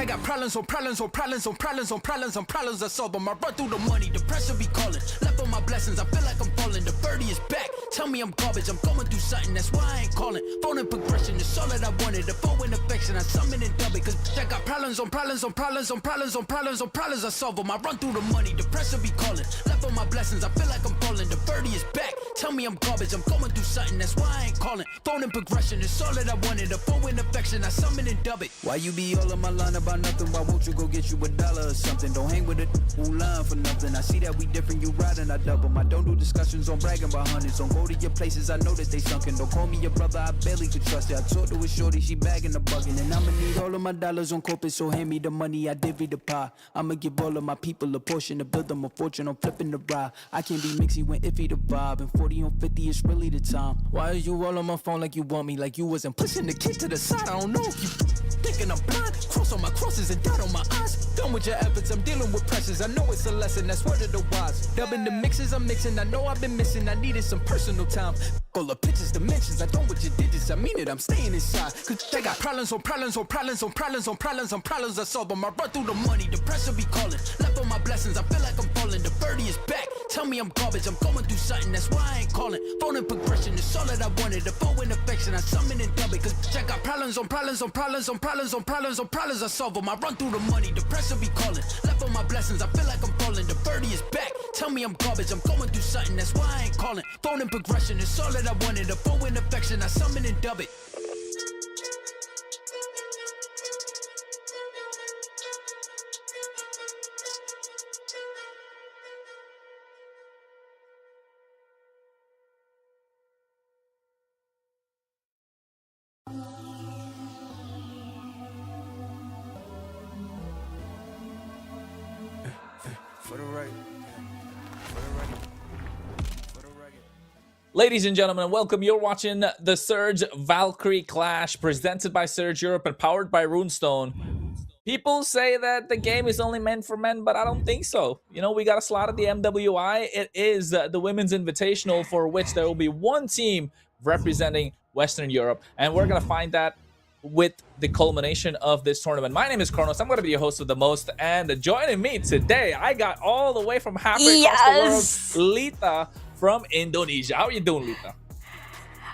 I got problems on problems on problems on problems on problems on problems I solve them. I run through the money, the pressure be calling. Left on my blessings, I feel like I'm falling. The birdie is back, tell me I'm garbage. I'm going through something, that's why I ain't calling. Phone and progression, it's all that I wanted. The phone in affection, I summon and dub it. Cause I got problems on problems on problems on problems on problems on problems I solve them. I run through the money, the pressure be calling. Left on my blessings, I feel like I'm falling. The birdie is back, tell me I'm garbage. I'm going through something, that's why I ain't calling. Phone and progression, it's all that I wanted. The phone in affection, I summon and dub it. Why you be all on my line about nothing? Why won't you go get you $1 or something? Don't hang with it who line for nothing. I see that we different, you riding, I double. I don't do discussions on bragging about hundreds. Don't go to your places, I know that they sunken. Don't call me your brother, I barely could trust it. I talked to a shorty, she bagging the bugging. And I'ma need all of my dollars on corporate, so hand me the money, I divvy the pie. I'ma give all of my people a portion to build them a fortune. I'm flipping the ride. I can't be mixy when iffy the vibe. And 40 on 50 is really the time. Why are you all on my phone like you want me? Like you wasn't pushing the kid to the side. I don't know if you thinking I'm blind. Cross on my crosses and dot on my eyes. Done with your efforts, I'm dealing with pressures. I know it's a lesson, that's word of the wise. Dubbing the mixes I'm mixing, I know I've been missing. I needed some personal time. All the pictures, dimensions, I don't with your digits. I mean it, I'm staying inside. Cause I got problems on problems on problems on problems on problems on problems I solve them. I run through the money, the pressure be calling. Left on my blessings, I feel like I'm falling. The birdie is back, tell me I'm garbage. I'm going through something, that's why I ain't calling. Phone and progression, it's all that I wanted. The phone in affection, I summon and dub it. Cause I got problems on problems on problems on problems on problems on problems I solve them. I run through the money, the pressure be calling. Left on my blessings, I feel like I'm falling. The birdie is back, tell me I'm garbage. I'm going through something, that's why I ain't calling. Phone and progression, it's all that I wanted. The phone in affection, I summon and dub it. For the right. Ladies and gentlemen, welcome. You're watching the Surge Valkyrie Clash presented by Surge Europe and powered by Runestone. People say that the game is only meant for men, but I don't think so. You know, we got a slot at the MWI. It is the Women's Invitational, for which there will be one team representing Western Europe, and we're going to find that with the culmination of this tournament. My name is Kronos. I'm going to be your host of the most, and joining me today, I got all the way from halfway across the world, Lita from Indonesia. How are you doing, Lita?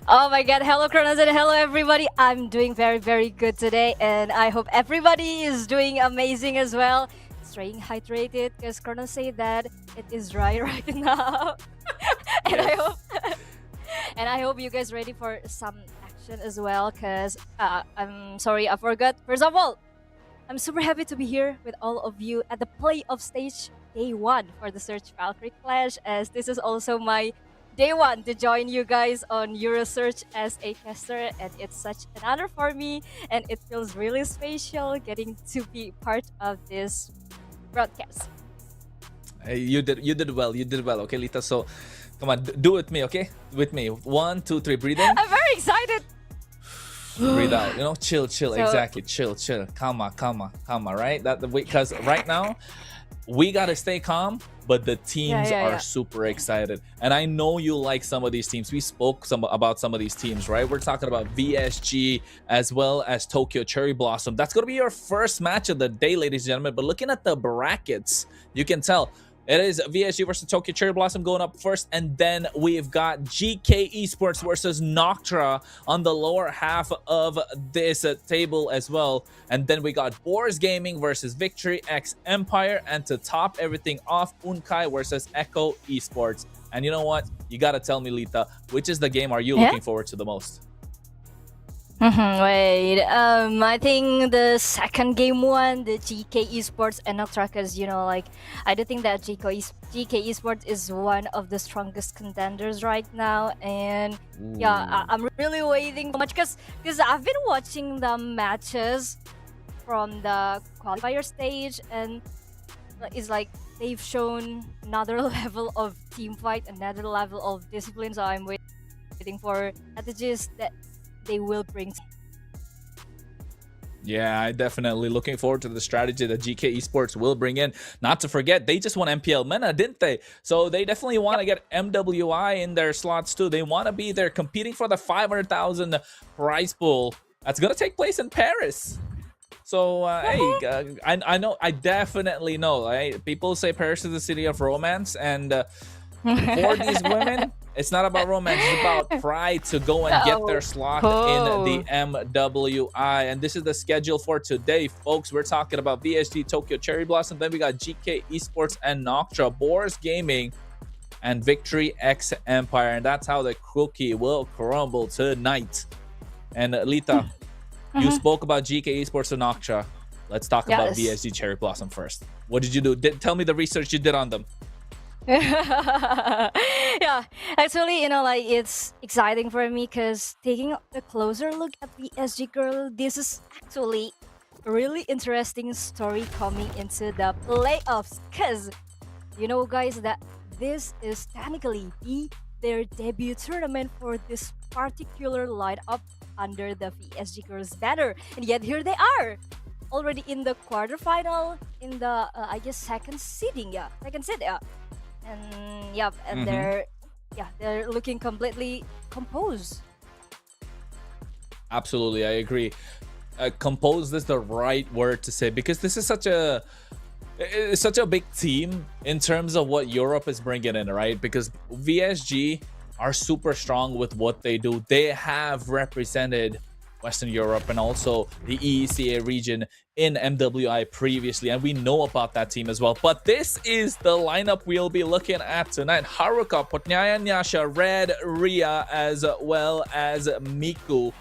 Oh my god, hello Kronos and hello everybody. I'm doing very good today, and I hope everybody is doing amazing as well. Staying hydrated, because Kronos say that it is dry right now. And Yes. I hope you guys ready for some action as well, because I'm sorry I forgot. First of all, I'm super happy to be here with all of you at the playoff stage day 1 for the Surge Valkyrie Clash, as this is also my day 1 to join you guys on Eurosearch as a caster, and it's such an honor for me, and it feels really special getting to be part of this broadcast. Hey, you did well. You did well. Okay, Lita. So, come on, do it with me. Okay, with me. 1, 2, 3. Breathe in. I'm very excited. Breathe out. You know, chill. So- Exactly. Chill. Calma. Right? Because right now, we gotta stay calm, but the teams are super excited, and I know you like some of these teams. We spoke about some of these teams, right? We're talking about VSG as well as Tokyo Cherry Blossom. That's gonna be your first match of the day, ladies and gentlemen. But looking at the brackets, you can tell it is VSG versus Tokyo Cherry Blossom going up first, and then we've got GK Esports versus Noctra on the lower half of this table as well. And then we got Boars Gaming versus Victory X Empire, and to top everything off, Unkai versus Echo Esports. And you know what? You gotta tell me, Lita, which is the game are you looking forward to the most? Wait, I think the second game one, the GK Esports and Noctra, because like I do think that GK Esports is one of the strongest contenders right now, and I'm really waiting so much because I've been watching the matches from the qualifier stage, and it's like they've shown another level of team fight, another level of discipline. So I'm waiting for strategies that they will bring. Yeah, I definitely looking forward to the strategy that GK Esports will bring in. Not to forget, they just won MPL MENA, didn't they? So they definitely want to get MWI in their slots too. They want to be there competing for the 500,000 prize pool that's going to take place in Paris. So hey, I know, I definitely know, right? People say Paris is the city of romance, and for these women, it's not about romance, it's about pride to go and get their slot in the MWI. And this is the schedule for today, folks. We're talking about VSG, Tokyo Cherry Blossom, then we got GK Esports and Noctra, Boris Gaming, and Victory X Empire. And that's how the cookie will crumble tonight. And Lita, you spoke about GK Esports and Noctra. Let's talk about VSG Cherry Blossom first. What did you do? Tell me the research you did on them. Yeah, actually, like, it's exciting for me because taking a closer look at the SG girl, this is actually a really interesting story coming into the playoffs. Because guys, that this is technically their debut tournament for this particular lineup under the VSG girls banner, and yet here they are, already in the quarterfinal, in the I guess second seed, and they're looking completely composed. Absolutely, I agree. Composed is the right word to say, because this is such a big team in terms of what Europe is bringing in, right? Because VSG are super strong with what they do. They have represented Western Europe and also the EECA region in MWI previously, and we know about that team as well. But this is the lineup we'll be looking at tonight. Haruka, Potnyaya Nyasha, Red, Ria, as well as Miku.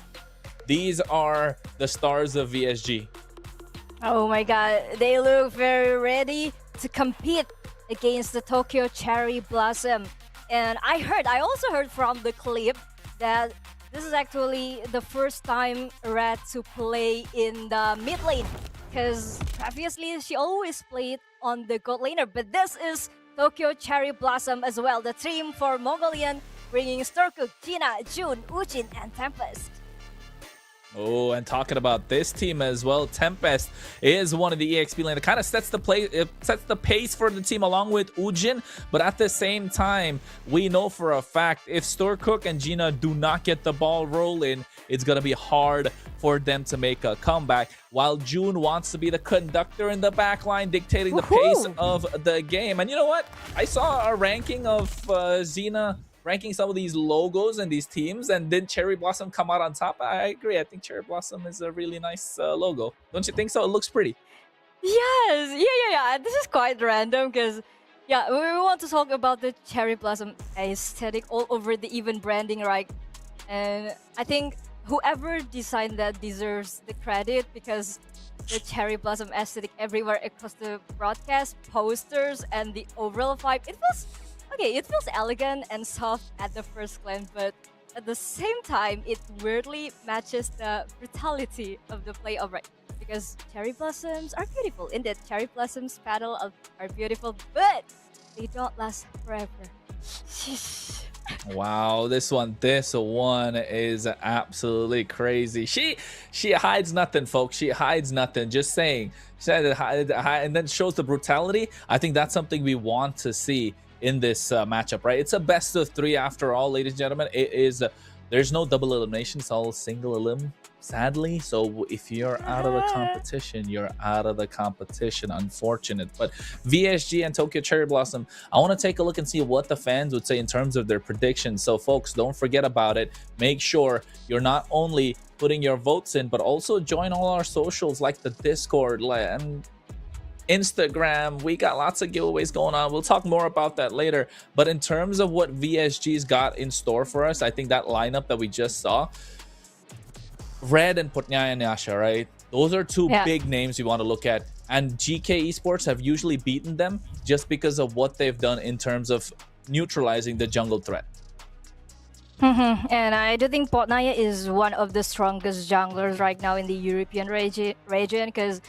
These are the stars of VSG. Oh my god, they look very ready to compete against the Tokyo Cherry Blossom. And I also heard from the clip that this is actually the first time Red to play in the mid lane, because previously she always played on the gold laner. But this is Tokyo Cherry Blossom as well, the team for Mongolian, bringing Storkook, Gina, June, Ujin, and Tempest. Oh, and talking about this team as well, Tempest is one of the EXP lane. It kind of sets the pace for the team along with Ujin, but at the same time, we know for a fact if Storkook and Gina do not get the ball rolling, it's gonna be hard for them to make a comeback. While June wants to be the conductor in the backline, dictating the pace of the game. And you know what? I saw a ranking of Xena ranking some of these logos and these teams, and then Cherry Blossom come out on top. I agree. I think Cherry Blossom is a really nice logo. Don't you think so? It looks pretty. Yes. Yeah. This is quite random because, we want to talk about the Cherry Blossom aesthetic all over the event branding, right? And I think whoever designed that deserves the credit, because the Cherry Blossom aesthetic everywhere across the broadcast, posters, and the overall vibe, it feels elegant and soft at the first glance, but at the same time, it weirdly matches the brutality of the play of, right? Because cherry blossoms are beautiful. Indeed, cherry blossoms petal are beautiful, but they don't last forever. Wow, this one is absolutely crazy. She hides nothing, folks. She hides nothing. Just saying. She said and then shows the brutality. I think that's something we want to see in this matchup, right? It's a best of 3 after all, ladies and gentlemen. It is there's no double elimination. It's all single elim, sadly. So if you're out of the competition, you're out of the competition. Unfortunate. But VSG and Tokyo Cherry Blossom, I want to take a look and see what the fans would say in terms of their predictions. So folks, don't forget about it. Make sure you're not only putting your votes in, but also join all our socials like the Discord and Instagram. We got lots of giveaways going on. We'll talk more about that later. But in terms of what VSG's got in store for us, I think that lineup that we just saw, Red and Potnyaya Nyasha, right? Those are two big names you want to look at. And GK Esports have usually beaten them just because of what they've done in terms of neutralizing the jungle threat. And I do think Potnyaya is one of the strongest junglers right now in the European region, because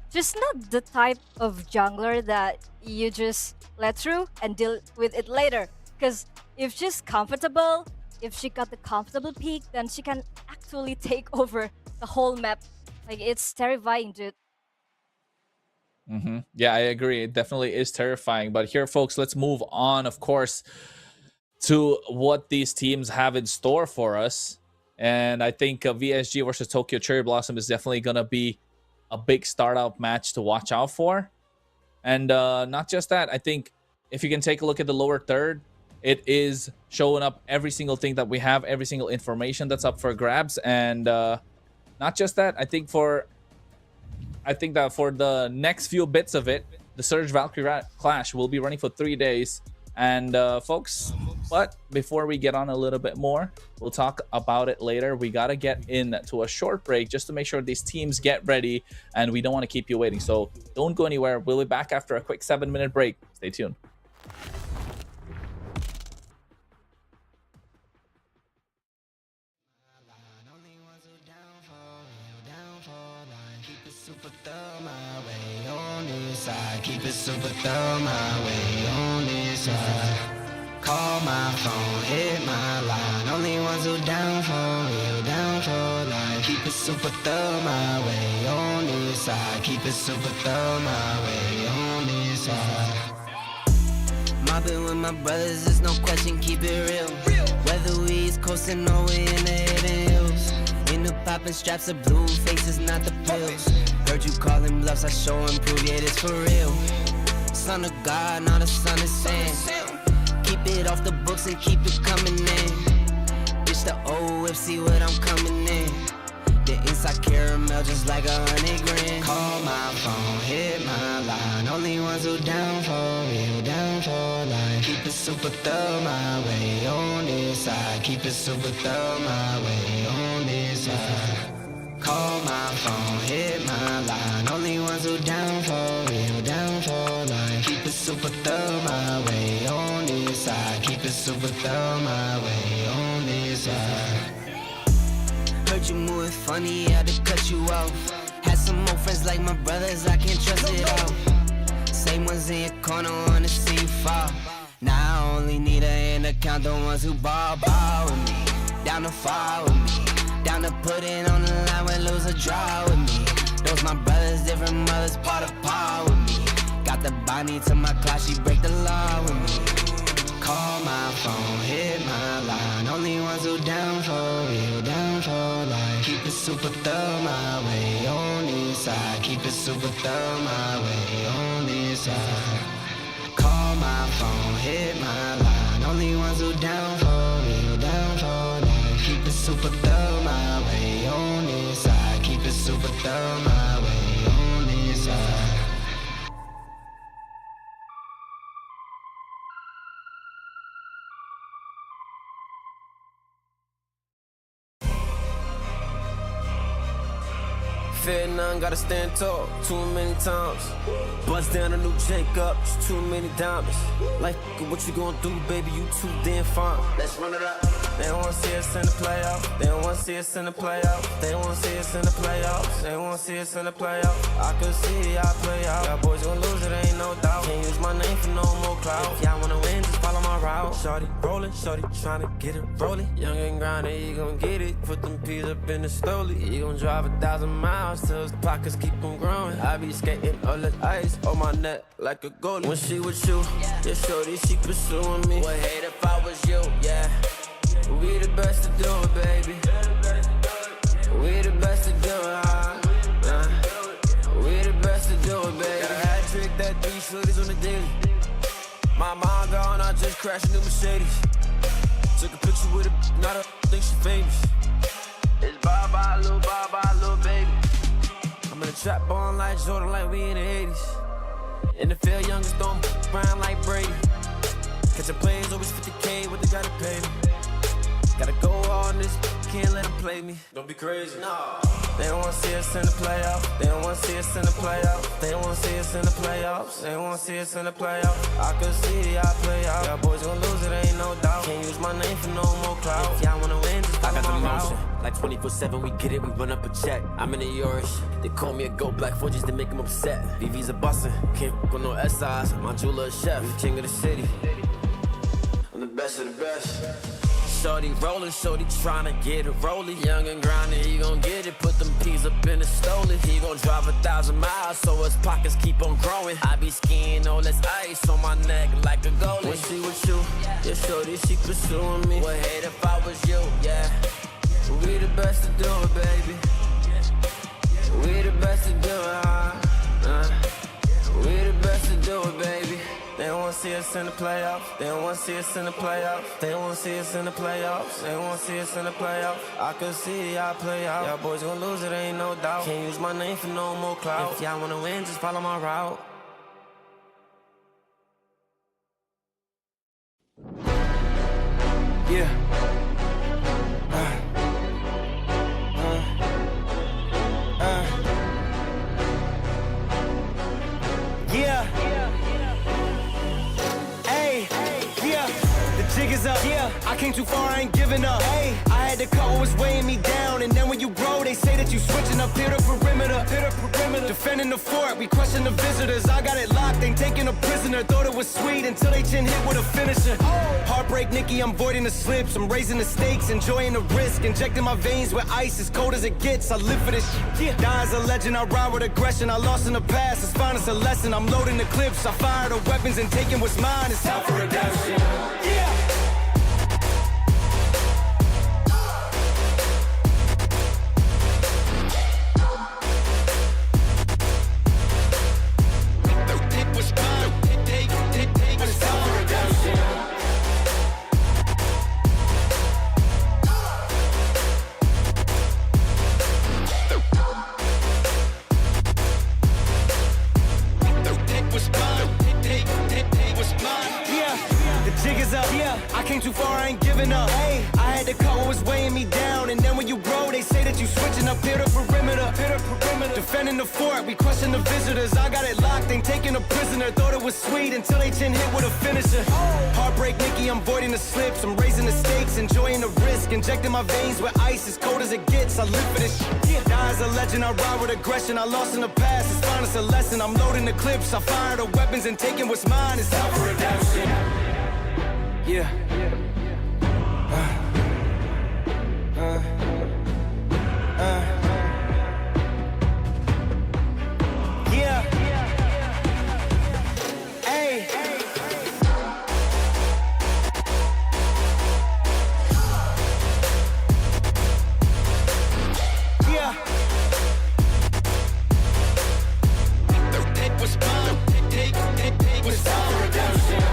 just not the type of jungler that you just let through and deal with it later. Because if she's comfortable, if she got the comfortable peak, then she can actually take over the whole map. Like, it's terrifying, dude. Yeah, I agree. It definitely is terrifying. But here, folks, let's move on, of course, to what these teams have in store for us. And I think VSG versus Tokyo Cherry Blossom is definitely going to be a big startup match to watch out for. And not just that, I think if you can take a look at the lower third, it is showing up every single thing that we have, every single information that's up for grabs. And not just that, I think that for the next few bits of it, the Surge Valkyrie Clash will be running for 3 days. And folks, but before we get on a little bit more, we'll talk about it later. We got to get into a short break just to make sure these teams get ready, and we don't want to keep you waiting. So don't go anywhere. We'll be back after a quick 7-minute break. Stay tuned. Keep it super thorough my way on this side. Call my phone, hit my line. Only ones who down for real, down for life. Keep it super thorough my way on this side. Keep it super thorough my way on this side. Mobbing with my brothers, there's no question, keep it real. Whether we East coasting or we in the hidden hills. In the poppin' straps of blue faces, not the pills. Heard you calling bluffs, I show and prove, yeah, it's for real. Son of God, not a son of Sam. Keep it off the books and keep it coming in. Bitch, the old whip, see what I'm coming in. The inside caramel just like 100 grand. Call my phone, hit my line. Only ones who down for real, down for life. Keep it super thorough my way on this side. Keep it super thorough my way on this side. Call my phone, hit my line. Only ones who down for real, down for life. Keep it super thorough my way on this side. Keep it super thorough my way on this side. Heard you moving funny, had to cut you off. Had some more friends like my brothers, I can't trust it all. Same ones in your corner, wanna see you fall. Now I only need a hand to count the ones who ball with me. Down to fall with me. Down to put it on the line when lose or draw with me. Those my brothers, different mothers, part of par with me. Got the Bonnie to my class, she break the law with me. Call my phone, hit my line. Only ones who down for real, down for life. Keep it super thorough my way on this side. Keep it super thorough my way on this side. Call my phone, hit my line. Only ones who down for real, down for life. Keep it super thorough my way on this side. Keep it super thorough my way on this side. Fear none, gotta stand tall too many times. Bust down a new Jacob, it's too many diamonds. Like, what you gonna do, baby? You too damn fine. Let's run it up. They don't wanna see us in the playoffs. They don't wanna see us in the playoffs. They don't wanna see us in the playoffs. They don't wanna see us in the playoffs. I could see y'all play out. Y'all boys gonna lose it, ain't no doubt. Can't use my name for no more clout. If y'all wanna win, just follow my route. Shorty rolling, shorty tryna get it rolling. Young and grinding, you gon' get it. Put them peas up in the stoley. You gon' drive 1,000 miles till his pockets keep on growing. I be skating all the ice on my neck like a goalie. When she with you, yeah, shorty, she pursuing me. Would hate if I was you, yeah. We the best to do it, baby. We the best to do it, We the best to do it, baby. Got a hat trick, that 3 shorties on the daily. My mind gone, I just crashed a new Mercedes. Took a picture with her, not a think she famous. It's bye-bye, little baby. I'm in a trap ball like Jordan, like we in the 80s. In the field, youngest throwing around like Brady. Catching plays, always 50K, what they gotta pay me. Gotta go on this, can't let them play me. Don't be crazy. No. They don't wanna see us in the playoffs. They don't wanna see us in the playoffs. They don't wanna see us in the playoffs. They don't wanna see us in the playoffs. I could see y'all play out. Y'all boys gonna lose it, ain't no doubt. Can't use my name for no more clout. If y'all wanna win, just follow my motion. Like 24/7, we get it, we run up a check. I'm in the Irish. They call me a gold black 4 just to make them upset. VV's a bussin', can't f with no SIs. My jeweler a chef, king of the city. I'm the best of the best. Shorty rollin', shorty tryna get it rollin'. Young and grindin', he gon' get it. Put them peas up in the stoley. He gon' drive 1,000 miles, so his pockets keep on growing. I be skiing all this ice on my neck like a goalie. When she with you, yeah, shorty, she pursuing me. Would hate if I was you, yeah. We the best to do it, baby. We the best to do it, we the best to do it, baby. They wanna see us in the playoffs. They wanna see us in the playoffs. They wanna see us in the playoffs. They wanna see us in the playoffs. I can see y'all play out. Y'all boys gonna lose it, ain't no doubt. Can't use my name for no more clout. If y'all wanna win, just follow my route. Yeah. Yeah. Hey, yeah. The jig is up. Yeah. I came too far, I ain't giving up. Hey, I had to cut what was weighing me down. And then when you grow, they say that you switching up here to perimeter. Defending the fort, we crushing the visitors. I got it locked, ain't taking a prisoner. Thought it was sweet until they chin hit with a finisher. Heartbreak, Nicky, I'm voiding the slips. I'm raising the stakes, enjoying the risk. Injecting my veins with ice, as cold as it gets. I live for this shit. Yeah. Die as a legend, I ride with aggression. I lost in the past, it's fine, it's a lesson. I'm loading the clips, I fire the weapons and taking what's mine. It's time for redemption. Yeah. Too far, I ain't giving up. Hey, I had to cut what was weighing me down. And then when you grow, they say that you switching up here to perimeter. Defending the fort, we crushing the visitors. I got it locked, ain't taking a prisoner. Thought it was sweet until they chin hit with a finisher. Heartbreak, Nicky, I'm voiding the slips. I'm raising the stakes, enjoying the risk. Injecting my veins with ice, as cold as it gets. I live for this shit. Yeah. Die as a legend, I ride with aggression. I lost in the past, it's fine, it's a lesson. I'm loading the clips, I fire the weapons and taking what's mine. It's time for redemption. Yeah. Yeah. Hey. Yeah. Take what's mine. Take what's time for redemption.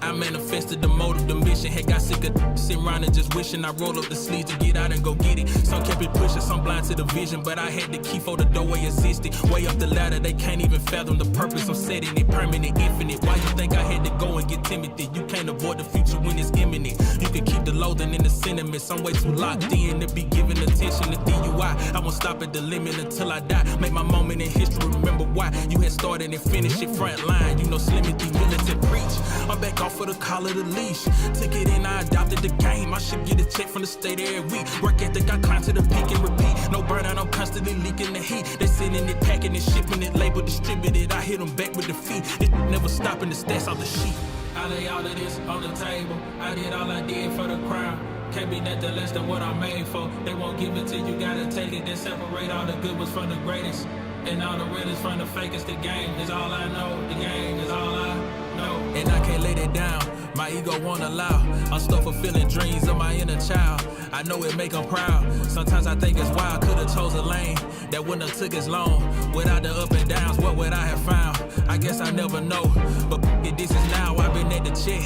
I manifested the motive, the mission. Had got sick of sitting around and just wishing I roll up the sleeves to get out and go get it. Some kept it pushing, some blind to the vision, but I had the key for the doorway existed. Way up the ladder, they can't even fathom the purpose. I'm setting it permanent, infinite. Why you think I had to go and get timid? You can't avoid the future when it's imminent. You can keep the loathing in the sentiments. I'm way too locked in to be giving attention to DUI. I won't stop at the limit until I die. Make my moment in history, remember why you had started and finished it front line. You know, Slim and D militant preach. I'm back off of the collar, the leash. Took it in, I adopted the game. I should get a check from the state every week. Work ethic, I climb to the peak and repeat. No burnout, I'm constantly leaking the heat. They sending it, packing it, shipping it, label distributed. I hit them back with defeat. It never stopping the stats off the sheet. I lay all of this on the table. I did all I did for the crown. Can't be nothing less than what I'm made for. They won't give it to you, gotta take it. Then separate all the good ones from the greatest. And all the realest from the fakest. The game is all I know. The game is all I know. And I can't lay that down. My ego won't allow. I'm still fulfilling dreams of my inner child. I know it make them proud. Sometimes I think it's wild. Could've chose a lane that wouldn't have took as long. Without the up and downs, what would I have found? I guess I never know. But this is now. I've been at the check.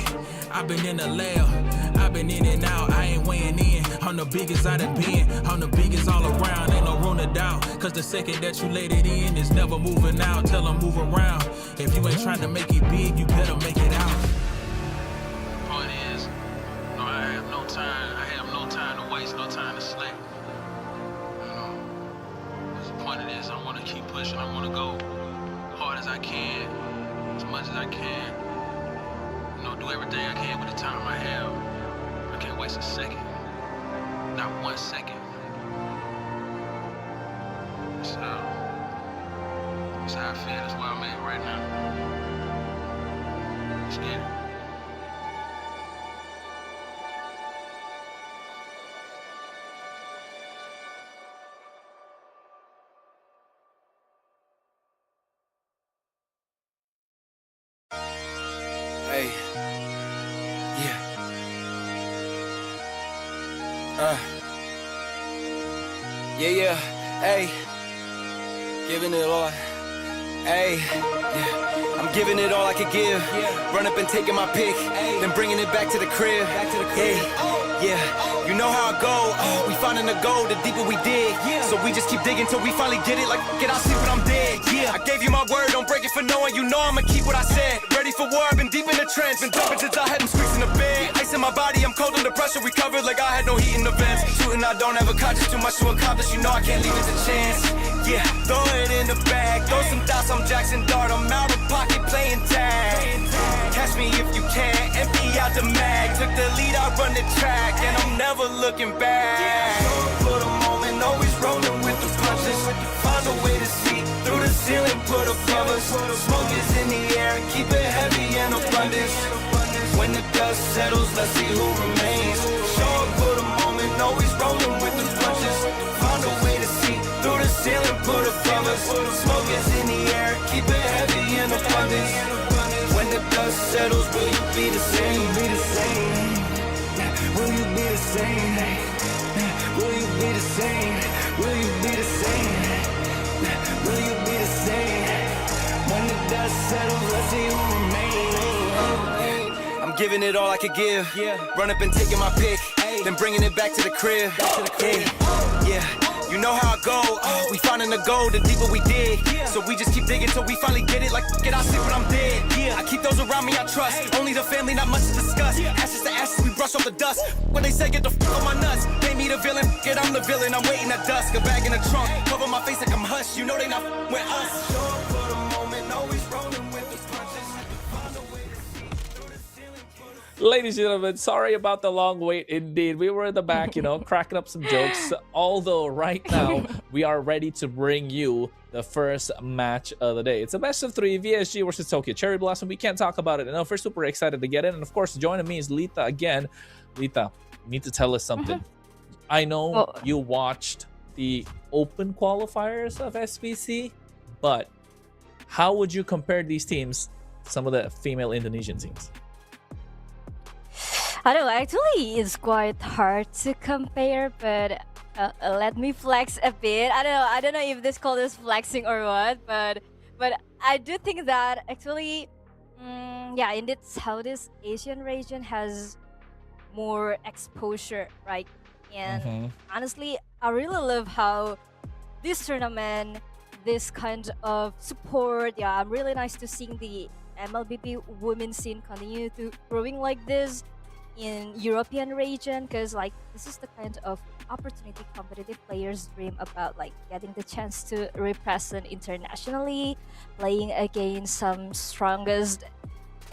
I've been in the lab. I've been in and out. I ain't weighing in. I'm the biggest I done been. I'm the biggest all around. Ain't no room to doubt. Cause the second that you let it in, it's never moving out. Tell them move around. If you ain't trying to make it big, you better make it out. Point is, no, I have no time to wait. waste no time to slay. What's the point of this? I want to keep pushing. I want to go hard as I can, as much as I can. Do everything I can with the time I have. I can't waste a second. Not 1 second. So, that's how I feel. That's where I'm at right now. Let's get it. Hey, yeah, hey, giving it all, hey, yeah, I'm giving it all I could give, run up and taking my pick, then bringing it back to the crib, yeah, you know how I go, we finding the gold, the deeper we dig, so we just keep digging till we finally get it, like, get I'll see when I'm dead, I gave you my word, don't break it for knowing, you know I'ma keep what I said, ready for war, I've been deep in the trench, been jumping since I had them squeaks in the bed, ice in my body, I'm cold under pressure, recovered like I had no heat in the vents, shooting I don't have a conscience, too much to accomplish, you know I can't leave it to chance, yeah, throw it in the bag, throw some dots, I'm Jackson Dart, I'm out of pocket playing tag, catch me if you can, empty out the mag, took the lead, I run the track, and I'm never looking back, for the moment, always rolling with the punches, find a way to see, through the ceiling, put above us, smoke is in the air, keep it heavy and abundance, when the dust settles, let's see who remains, show up for the moment, always rolling with the punches, find a way to see, through the ceiling, put above us, smoke is in the air, keep it heavy and abundance, when the dust settles, will you be the same, will you be the same, will you be the same, will you be the same, will you be the same, when the dust settles, let's see who remains, I'm giving it all I could give, run up and taking my pick, then bringing it back to the crib, yeah, you know how I go, we finding the gold, the deeper we dig, so we just keep digging till we finally get it, like, get I'll sleep when I'm dead, I keep those around me I trust, only the family, not much to discuss, ashes to ashes, we brush off the dust, when they say get the f*** on my nuts, pay me the villain, get I'm the villain, I'm waiting at dusk, a bag in the trunk, cover my face like I'm hush, you know they not f*** with us, show up for the moment, always rolling with the punches, find a way to see, through the ceiling, Ladies and gentlemen, sorry about the long wait indeed. We were in the back, cracking up some jokes. Although right now, we are ready to bring you the first match of the day. It's a best of 3, VSG versus Tokyo Cherry Blossom. We can't talk about it enough. We're super excited to get in. And of course, joining me is Lita again. Lita, you need to tell us something. I know you watched the open qualifiers of SBC, but how would you compare these teams, some of the female Indonesian teams? I don't know, actually it's quite hard to compare, but let me flex a bit. I don't know if this called is flexing or what, but I do think that actually yeah, indeed Southeast Asian region has more exposure, right? And honestly, I really love how this tournament, this kind of support, yeah, I'm really nice to seeing the MLBB women's scene continue to growing like this in European region, because like this is the kind of opportunity competitive players dream about, like getting the chance to represent internationally, playing against some strongest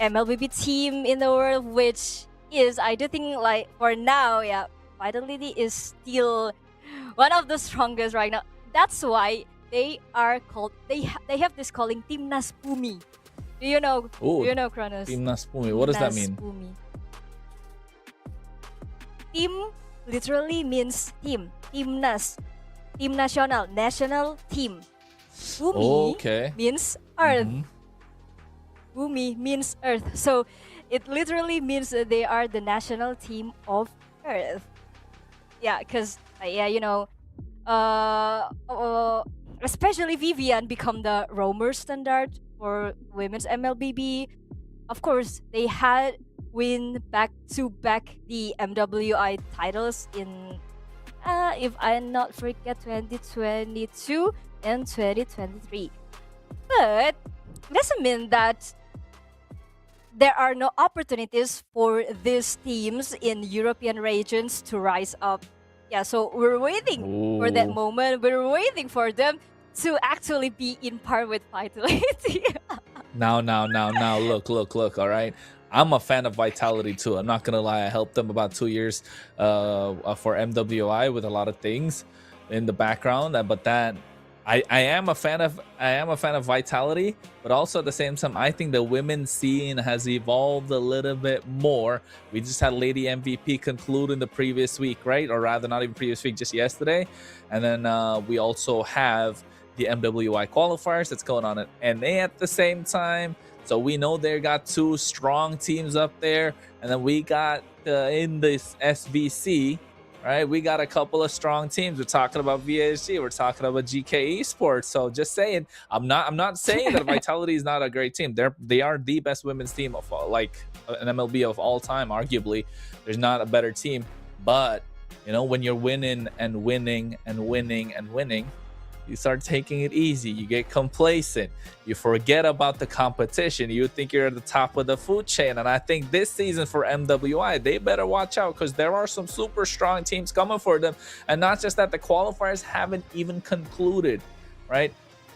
MLBB team in the world, which is, I do think, like for now, yeah, Vitality is still one of the strongest right now. That's why they are called, they have this calling Timnas Bumi. Do you know? Ooh, do you know, Kronos? Timnas Bumi. What does that mean? Bumi. Tim literally means team. Timnas. Team national. National team. Bumi means earth. Bumi means earth. So it literally means that they are the national team of earth. Yeah, because especially Vivian become the roamer standard for women's MLBB. Of course, they had win back-to-back the MWI titles in, if I not forget, 2022 and 2023. But doesn't mean that there are no opportunities for these teams in European regions to rise up Yeah, so we're waiting for that Ooh. moment. We're waiting for them to actually be in par with Vitality. Now, look, all right? I'm a fan of Vitality too. I'm not gonna lie. I helped them about 2 years for MWI with a lot of things in the background. But that I am a fan of Vitality, but also at the same time, I think the women's scene has evolved a little bit more. We just had Lady MVP conclude in the previous week, right? Or rather, not even previous week, just yesterday. And then we also have the MWI qualifiers that's going on at NA at the same time. So we know they got 2 strong teams up there. And then we got in this SVC, right? We got a couple of strong teams. We're talking about VSG. We're talking about GK Esports. So just saying, I'm not saying that Vitality is not a great team. They are the best women's team of like an MLB of all time. Arguably, there's not a better team. But you know, when you're winning and winning and winning and winning, you start taking it easy. You get complacent. You forget about the competition. You think you're at the top of the food chain. And I think this season for MWI, they better watch out because there are some super strong teams coming for them. And not just that, the qualifiers haven't even concluded, right?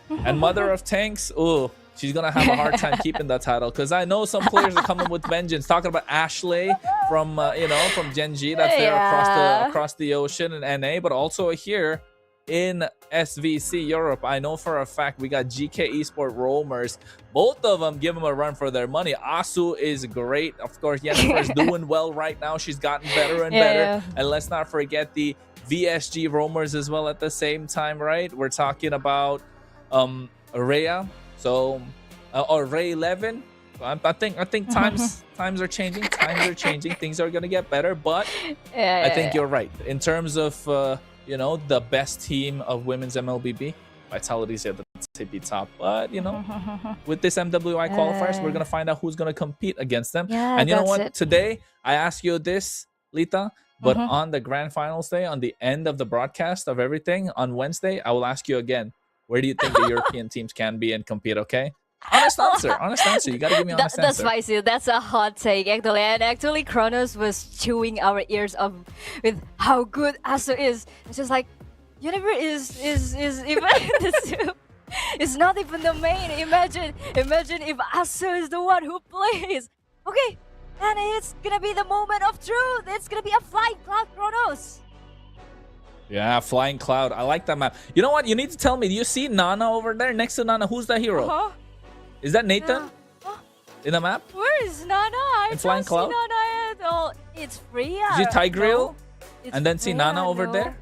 And Mother of Tanks, oh, she's going to have a hard time keeping that title because I know some players are coming with vengeance. Talking about Ashley from, from Gen G. That's there across the ocean in NA, but also here in SVC Europe. I know for a fact we got GK Esport roamers. Both of them give them a run for their money. Asu is great. Of course, Jennifer is doing well right now. She's gotten better and better. And let's not forget the VSG roamers as well at the same time, right? We're talking about Rhea. So or Ray 11. I think times are changing. Times are changing. Things are gonna get better. But I think you're right in terms of the best team of women's MLBB. Vitality's at the tippy top. But with this MWI qualifiers, we're gonna find out who's gonna compete against them. And you know what? Today I ask you this, Lita. But on the grand finals day, on the end of the broadcast of everything on Wednesday, I will ask you again. Where do you think the European teams can be and compete? Okay. Honest answer. You gotta give me honest answer. That's spicy. That's a hot take, actually. And actually, Kronos was chewing our ears off with how good Asu is. It's just like, Universe is even it's not even the main. Imagine if Asu is the one who plays. Okay, and it's gonna be the moment of truth. It's gonna be a flying cloud, Kronos. Yeah, Flying Cloud. I like that map. You know what? You need to tell me. Do you see Nana over there next to Nana? Who's that hero? Is that Nathan? In the map? Where is Nana? I Flying Cloud? see Nana at all. It's Freya. See Tigreal? No, and then see Nana over there?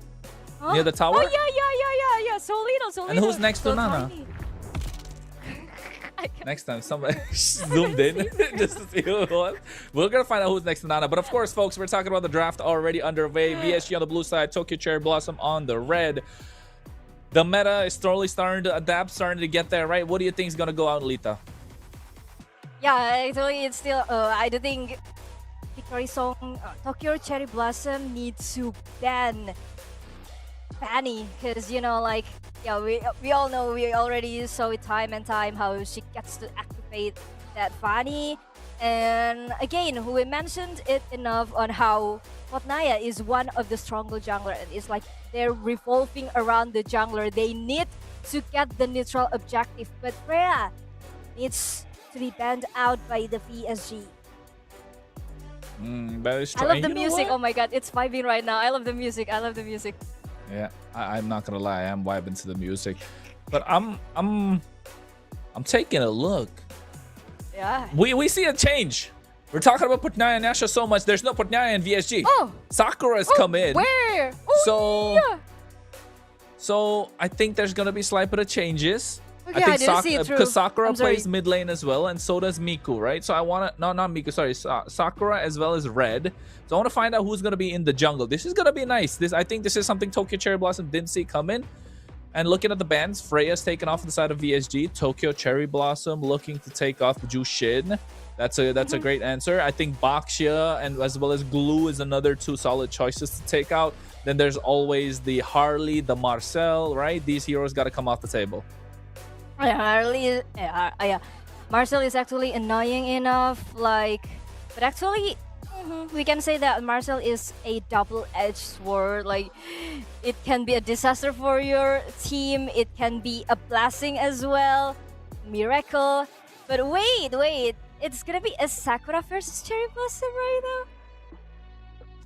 Near the tower? Oh, yeah. Solino. And who's next to So Nana? tiny. Next time somebody zoomed in just to see who it was. We're gonna find out who's next to Nana. But of course, folks, we're talking about the draft already underway. VSG on the blue side, Tokyo Cherry Blossom on the red. The meta is slowly starting to adapt, starting to get there, right? What do you think is gonna go out, Lita? Yeah, actually, it's still. I do think Victory Song, Tokyo Cherry Blossom needs to ban Fanny, because we all know, we already saw it time and time how she gets to activate that Fanny. And again, we mentioned it enough on how Fortnite is one of the stronger jungler, and it's like they're revolving around the jungler. They need to get the neutral objective, but Freya needs to be banned out by the VSG. Very I strong. love the music. Oh my god, it's vibing right now. I love the music. Yeah, I'm not gonna lie, I am vibing to the music, but I'm taking a look. Yeah. We see a change. We're talking about Putnaya and Asha so much. There's no Putnaya in VSG. Oh. Sakura's come in. Where? Oh, yeah. So I think there's gonna be slight bit of changes. Okay, I didn't see it through. Because Sakura I'm sorry. plays mid lane as well, and so does Miku, right? So I wanna not Miku, sorry, Sakura as well as Red. So I wanna find out who's gonna be in the jungle. This is gonna be nice. I think this is something Tokyo Cherry Blossom didn't see coming. And looking at the bans, Freya's taken off the side of VSG. Tokyo Cherry Blossom looking to take off Jushin. That's a great answer. I think Baxia and as well as Glue is another 2 solid choices to take out. Then there's always the Harley, the Marcel, right? These heroes got to come off the table. Yeah, Harley. Yeah. Marcel is actually annoying enough. But actually, We can say that Marcel is a double-edged sword. Like, it can be a disaster for your team. It can be a blessing as well. Miracle. But wait. It's gonna be a Sakura versus Cherry Blossom right now.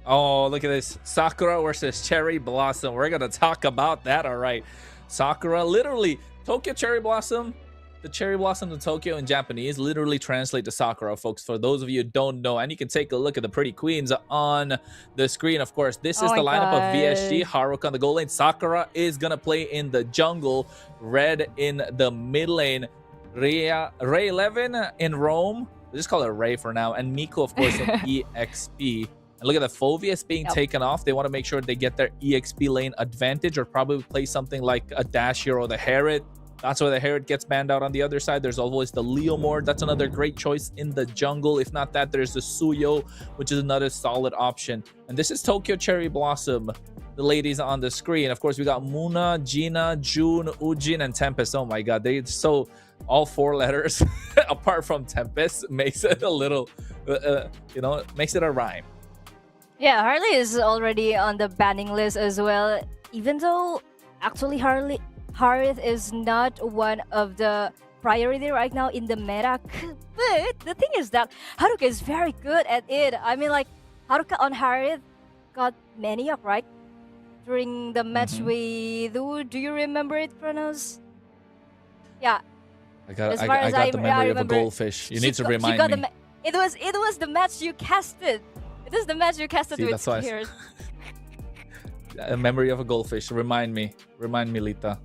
Oh, look at this. Sakura versus Cherry Blossom. We're going to talk about that, all right. Sakura, literally, Tokyo Cherry Blossom. The cherry blossom in Tokyo in Japanese literally translate to Sakura, folks, for those of you who don't know. And you can take a look at the pretty queens on the screen. Of course, this is the lineup of VSG. Haruka on the goal lane. Sakura is going to play in the jungle. Red in the mid lane. Ray 11 in Rome. We'll just call her Ray for now. And Miko, of course, in EXP. And look at the Phoveus being taken off. They want to make sure they get their EXP lane advantage, or probably play something like a Dashier or the Herod. That's why the Herod gets banned out on the other side. There's always the Leomord. That's another great choice in the jungle. If not that, there's the Suyo, which is another solid option. And this is Tokyo Cherry Blossom, the ladies on the screen. Of course, we got Muna, Gina, June, Ujin, and Tempest. Oh my god, they so all 4 letters apart from Tempest makes it a little, makes it a rhyme. Yeah, Harley is already on the banning list as well. Even though actually Harith is not one of the priority right now in the meta. But the thing is that Haruka is very good at it. I mean, like, Haruka on Harith got Maniac, right? During the match with... Do you remember it, Kronos? Yeah. I got the memory of a goldfish. You need to remind me. It was the match you casted. It is the match you casted with Spears. A memory of a goldfish. Remind me, Lita.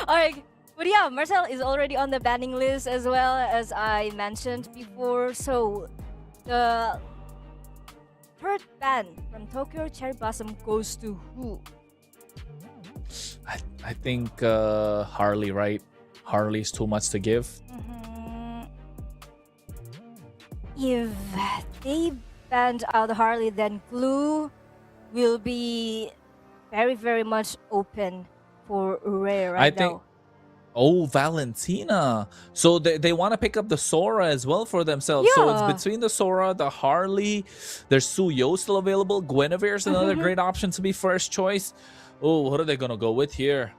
Alright, but yeah, Marcel is already on the banning list as well, as I mentioned before. So the third ban from Tokyo Cherry Blossom goes to who? I think Harley, right? Harley's too much to give. If they banned out Harley, then Glue will be very, very much open for Rare right now. Oh, Valentina. So they want to pick up the Sora as well for themselves. Yeah. So it's between the Sora, the Harley. There's Suyo still available. Guinevere's another great option to be first choice. Oh, what are they going to go with here?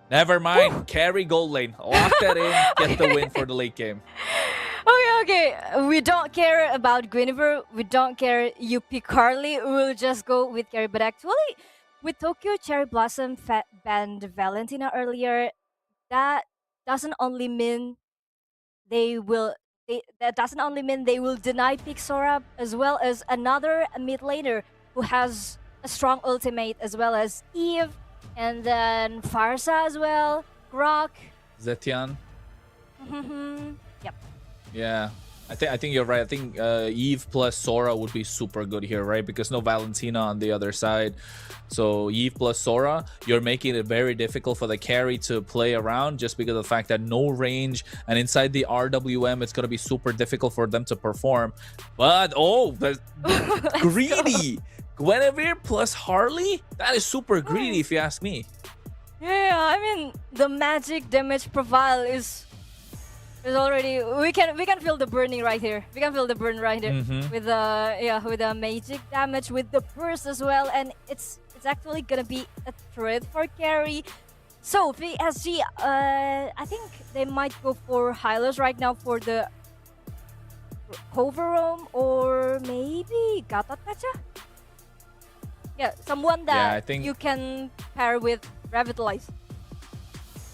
Never mind. Carry gold lane. Lock that in. Get the win for the late game. Okay. We don't care about Guinevere. We don't care you pick Harley. We'll just go with Carry. But actually, with Tokyo Cherry Blossom banned Valentina earlier, that doesn't only mean they will deny pick Sora, as well as another mid laner who has a strong ultimate, as well as Eve, and then Farsa as well, Grok, Zetian. Yep. Yeah, I think you're right. I think Eve plus Sora would be super good here, right? Because no Valentina on the other side. So Eve plus Sora, you're making it very difficult for the carry to play around, just because of the fact that no range, and inside the RWM, it's going to be super difficult for them to perform. But, greedy! Guinevere plus Harley? That is super greedy if you ask me. Yeah, I mean, the magic damage profile is already, we can feel the burning right here. We can feel the burn right here with the magic damage, with the burst as well, and it's actually gonna be a threat for carry. So PSG, I think they might go for Hylos right now for the Hoveroam, or maybe Gatot Kacha. Yeah, someone that you can pair with Revitalize.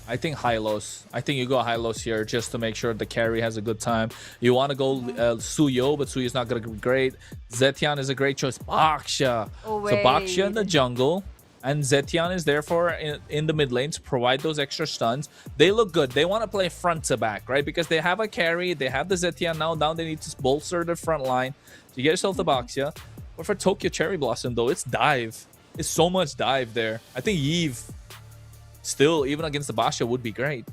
I think Hylos. I think you go Hylos here just to make sure the carry has a good time. You want to go Suyo, but Suyo's not going to be great. Zetian is a great choice. Baxia. So Baxia in the jungle, and Zetian is therefore in the mid lane to provide those extra stuns. They look good. They want to play front to back, right? Because they have a carry. They have the Zetian now. Now they need to bolster the front line. So you get yourself the Baxia. But for Tokyo Cherry Blossom, though, it's dive. It's so much dive there. I think Eve, still, even against the Basha, would be great.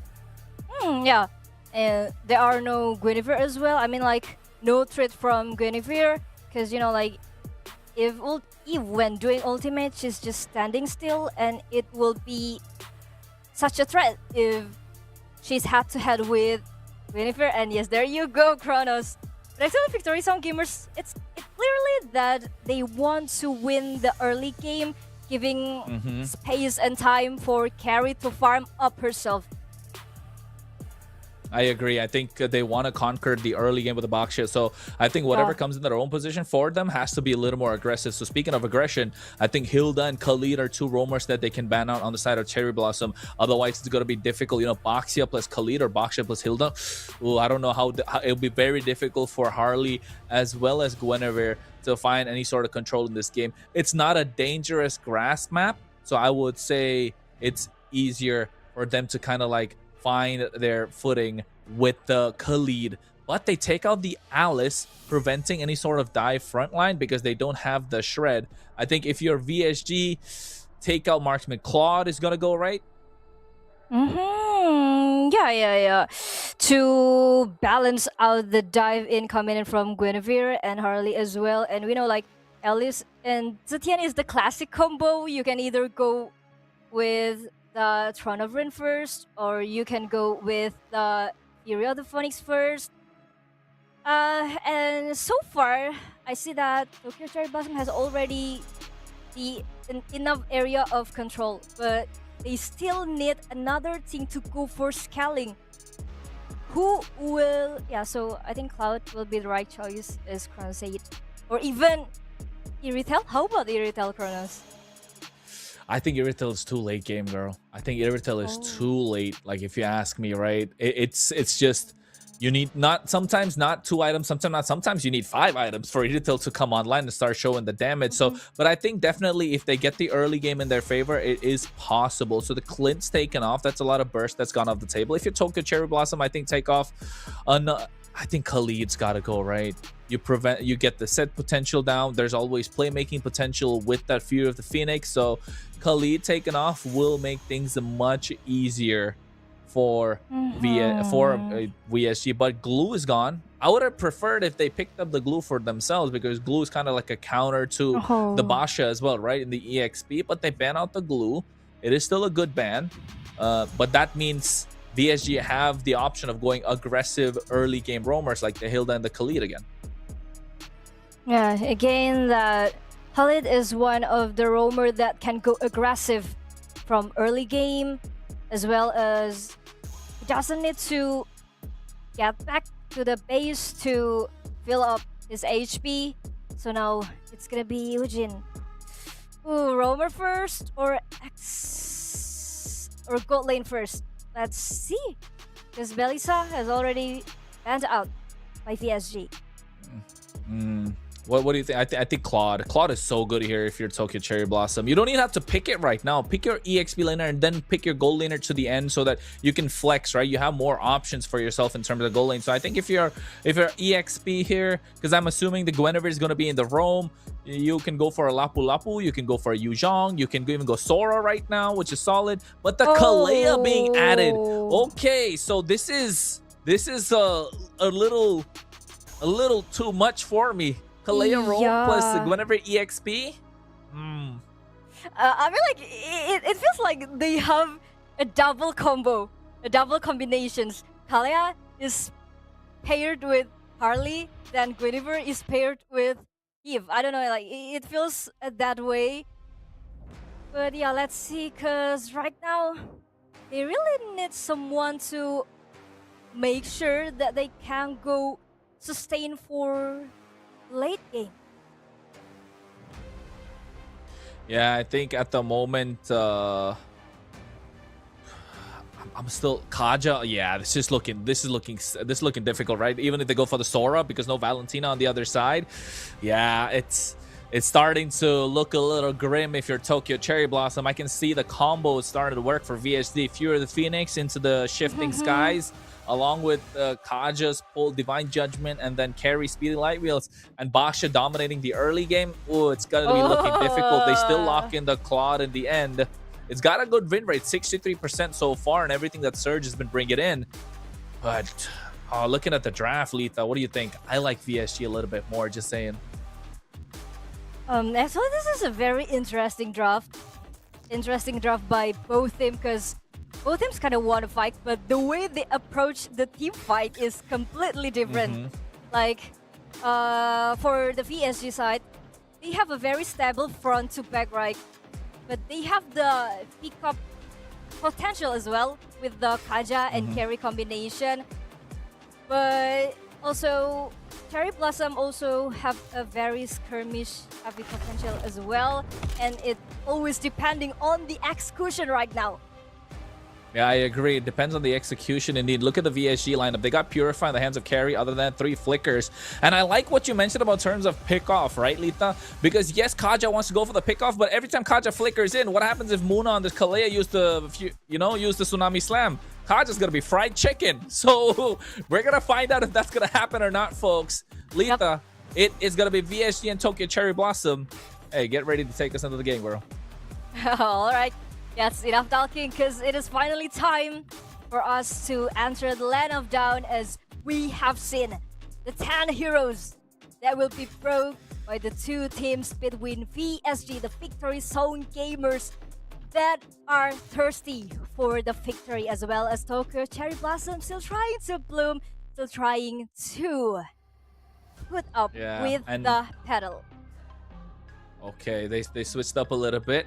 Yeah. And there are no Guinevere as well. I mean, like, no threat from Guinevere. Because, you know, like, Eve, when doing ultimate, she's just standing still. And it will be such a threat if she's head-to-head with Guinevere. And yes, there you go, Kronos. But I feel like Victory Sound Gamers, it's clearly that they want to win the early game, giving space and time for Carrie to farm up herself. I agree. I think they want to conquer the early game with the box shit. So I think whatever comes in their own position for them has to be a little more aggressive. So speaking of aggression, I think Hilda and Khalid are two roamers that they can ban out on the side of Cherry Blossom. Otherwise, it's going to be difficult. You know, Boxia plus Khalid or Boxia plus Hilda. Ooh, I don't know how it'll be very difficult for Harley as well as Guinevere to find any sort of control in this game. It's not a dangerous grass map. So I would say it's easier for them to kind of like find their footing with the Khalid, but they take out the Alice, preventing any sort of dive frontline because they don't have the shred. I think if you're VSG, take out Marksman. Claude is gonna go, right? Yeah. To balance out the dive in coming in from Guinevere and Harley as well. And we know like Alice and Zetian is the classic combo. You can either go with the Throne of Rin first, or you can go with the Fury of the Phoenix first. And so far, I see that Tokyo Cherry Blossom has already enough area of control, but they still need another team to go for scaling. Who will... Yeah, so I think Cloud will be the right choice as Kronos 8. Or even Iritel? How about Iritel, Kronos? I think Iritel is too late game, girl. I think Iritel is too late. Like if you ask me, right? It's just you need sometimes not 2 items, sometimes you need 5 items for Iritel to come online and start showing the damage. So, but I think definitely if they get the early game in their favor, it is possible. So the Clint's taken off. That's a lot of burst that's gone off the table. If you're Tokyo Cherry Blossom, I think take off. I think Khalid's got to go, right? You get the set potential down. There's always playmaking potential with that Fury of the Phoenix. So Khalid taking off will make things much easier for VSG. But Glue is gone. I would have preferred if they picked up the Glue for themselves, because Glue is kind of like a counter to the Basha as well, right? In the EXP, but they ban out the Glue. It is still a good ban, but that means VSG have the option of going aggressive early game roamers like the Hilda and the Khalid again. Yeah, again, that Khalid is one of the roamer that can go aggressive from early game, as well as he doesn't need to get back to the base to fill up his HP. So now it's gonna be Eugene. Ooh, roamer first or X or gold lane first? Let's see, because Belisa has already banned out by VSG. What do you think? I think Claude. Claude is so good here if you're Tokyo Cherry Blossom. You don't even have to pick it right now. Pick your EXP laner and then pick your gold laner to the end so that you can flex, right? You have more options for yourself in terms of the gold lane. So I think if you're EXP here, because I'm assuming the Guinevere is going to be in the roam, you can go for a Lapu Lapu, you can go for a Yuzhong, you can even go Sora right now, which is solid. But the Kalea being added. Okay, so this is a little too much for me. Kalea roam plus Guinevere EXP. I mean, like it feels like they have a double combo, a double combinations. Kalea is paired with Harley, then Guinevere is paired with Eve. I don't know, like it feels that way. But yeah, let's see, cause right now they really need someone to make sure that they can go sustain for late game. Yeah, I think at the moment I'm still Kaja. Yeah, this is looking difficult, right? Even if they go for the Sora, because no Valentina on the other side. Yeah, it's starting to look a little grim if you're Tokyo Cherry Blossom. I can see the combo starting to work for VSD. Fury of the Phoenix into the shifting skies, along with Kaja's pull Divine Judgment, and then carry Speedy Light Wheels, and Basha dominating the early game. Oh, it's gonna be looking difficult. They still lock in the Claude in the end. It's got a good win rate, 63% so far, and everything that Surge has been bringing in. But looking at the draft, Letha, what do you think? I like VSG a little bit more, just saying. Actually, this is a very interesting draft. Interesting draft by both teams, because both teams kind of want to fight, but the way they approach the team fight is completely different. Like, for the VSG side, they have a very stable front to back, right? But they have the pickup potential as well with the Kaja and Carry combination. But also, Cherry Blossom also have a very skirmish heavy potential as well. And it always depending on the execution right now. Yeah, I agree. It depends on the execution indeed. Look at the VSG lineup. They got Purify in the hands of Carry other than 3 flickers. And I like what you mentioned about terms of pick-off, right, Lita? Because yes, Kaja wants to go for the pick-off, but every time Kaja flickers in, what happens if Muna on this Kalea use the Tsunami Slam? Kaja's gonna be fried chicken. So we're gonna find out if that's gonna happen or not, folks. Lita, it is gonna be VSG and Tokyo Cherry Blossom. Hey, get ready to take us into the game, bro. All right. That's enough talking, because it is finally time for us to enter the land of down, as we have seen the 10 heroes that will be broke by the 2 teams between VSG, the Victory Zone gamers that are thirsty for the victory, as well as Tokyo Cherry Blossom still trying to bloom, still trying to put up with the pedal. Okay, they switched up a little bit.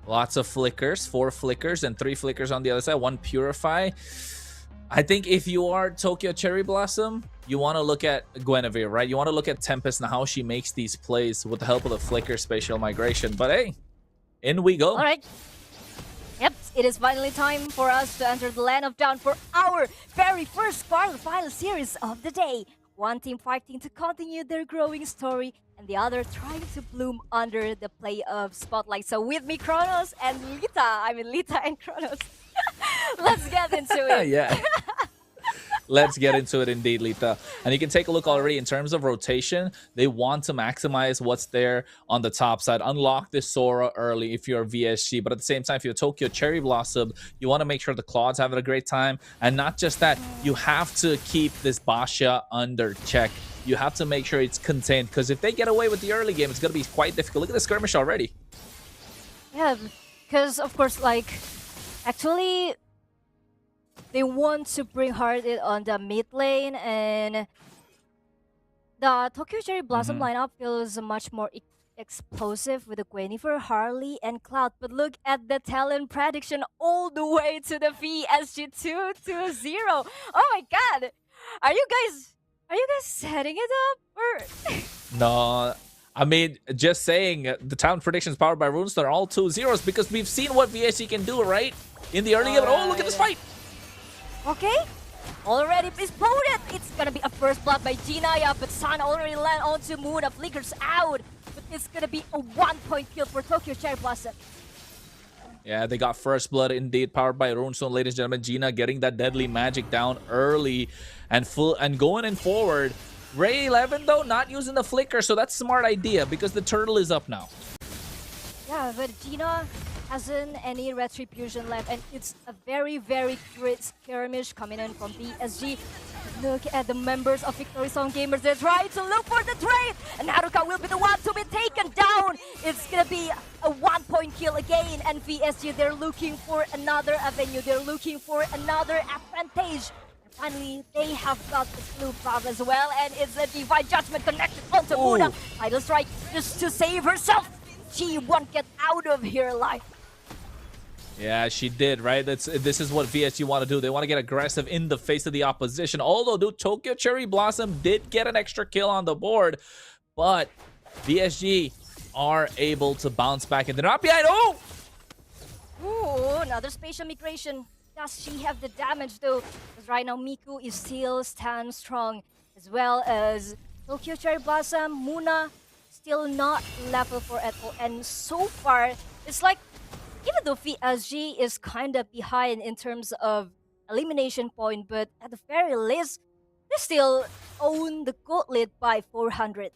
Lots of flickers, 4 flickers and 3 flickers on the other side, 1 Purify. I think if you are Tokyo Cherry Blossom, you want to look at Guinevere, right? You want to look at Tempest and how she makes these plays with the help of the flicker spatial migration. But hey, in we go. All right. Yep, it is finally time for us to enter the land of down for our very first quarterfinal series of the day. One team fighting to continue their growing story, and the other trying to bloom under the play of spotlight. So with me, Kronos and Lita and Kronos. Let's get into it. Yeah. Let's get into it indeed, Lita. And you can take a look already in terms of rotation. They want to maximize what's there on the top side. Unlock this Sora early if you're VSG. But at the same time, if you're Tokyo Cherry Blossom, you want to make sure the Claude's having a great time. And not just that, you have to keep this Basha under check. You have to make sure it's contained, because if they get away with the early game, it's going to be quite difficult. Look at the skirmish already. Yeah, because of course, like, actually, they want to bring hard in on the mid lane, and the Tokyo Cherry Blossom lineup feels much more explosive with the Guinevere, Harley, and Cloud. But look at the talent prediction all the way to the VSG 2-0. Oh my god! Are you guys setting it up, or? No, I mean, just saying, the talent predictions powered by Runestone are all 2-0s, because we've seen what VSG can do, right? In the early game. Oh, look at this fight! Okay, already exploded. It's gonna be a first blood by Jinaya, but Sun already land onto Muna, flickers out. But it's gonna be a 1-point kill for Tokyo Cherry Blossom. Yeah, they got first blood indeed, powered by Runestone, ladies and gentlemen. Gina getting that deadly magic down early and going in forward. Ray 11 though, not using the flicker, so that's a smart idea because the turtle is up now. Yeah, but Gina hasn't any retribution left, and it's a very, very great skirmish coming in from VSG. Look at the members of Victory Zone Gamers. They're trying to look for the trade, and Haruka will be the one to be taken down. It's gonna be a 1-point kill again, and VSG, they're looking for another avenue. They're looking for another advantage. And finally, they have got the blue buff as well, and it's a Divine Judgment connected onto Muna. Idle Strike just to save herself. She won't get out of here alive. Yeah, she did, right? This is what VSG want to do. They want to get aggressive in the face of the opposition. Although, dude, Tokyo Cherry Blossom did get an extra kill on the board, but VSG are able to bounce back, and they're not behind. Oh! Ooh, another spatial migration. Does she have the damage though? Because right now Miku is still stand strong, as well as Tokyo Cherry Blossom, Muna still not level 4 at all. And so far, it's like, even though VSG is kind of behind in terms of elimination point, but at the very least, they still own the gold lead by 400.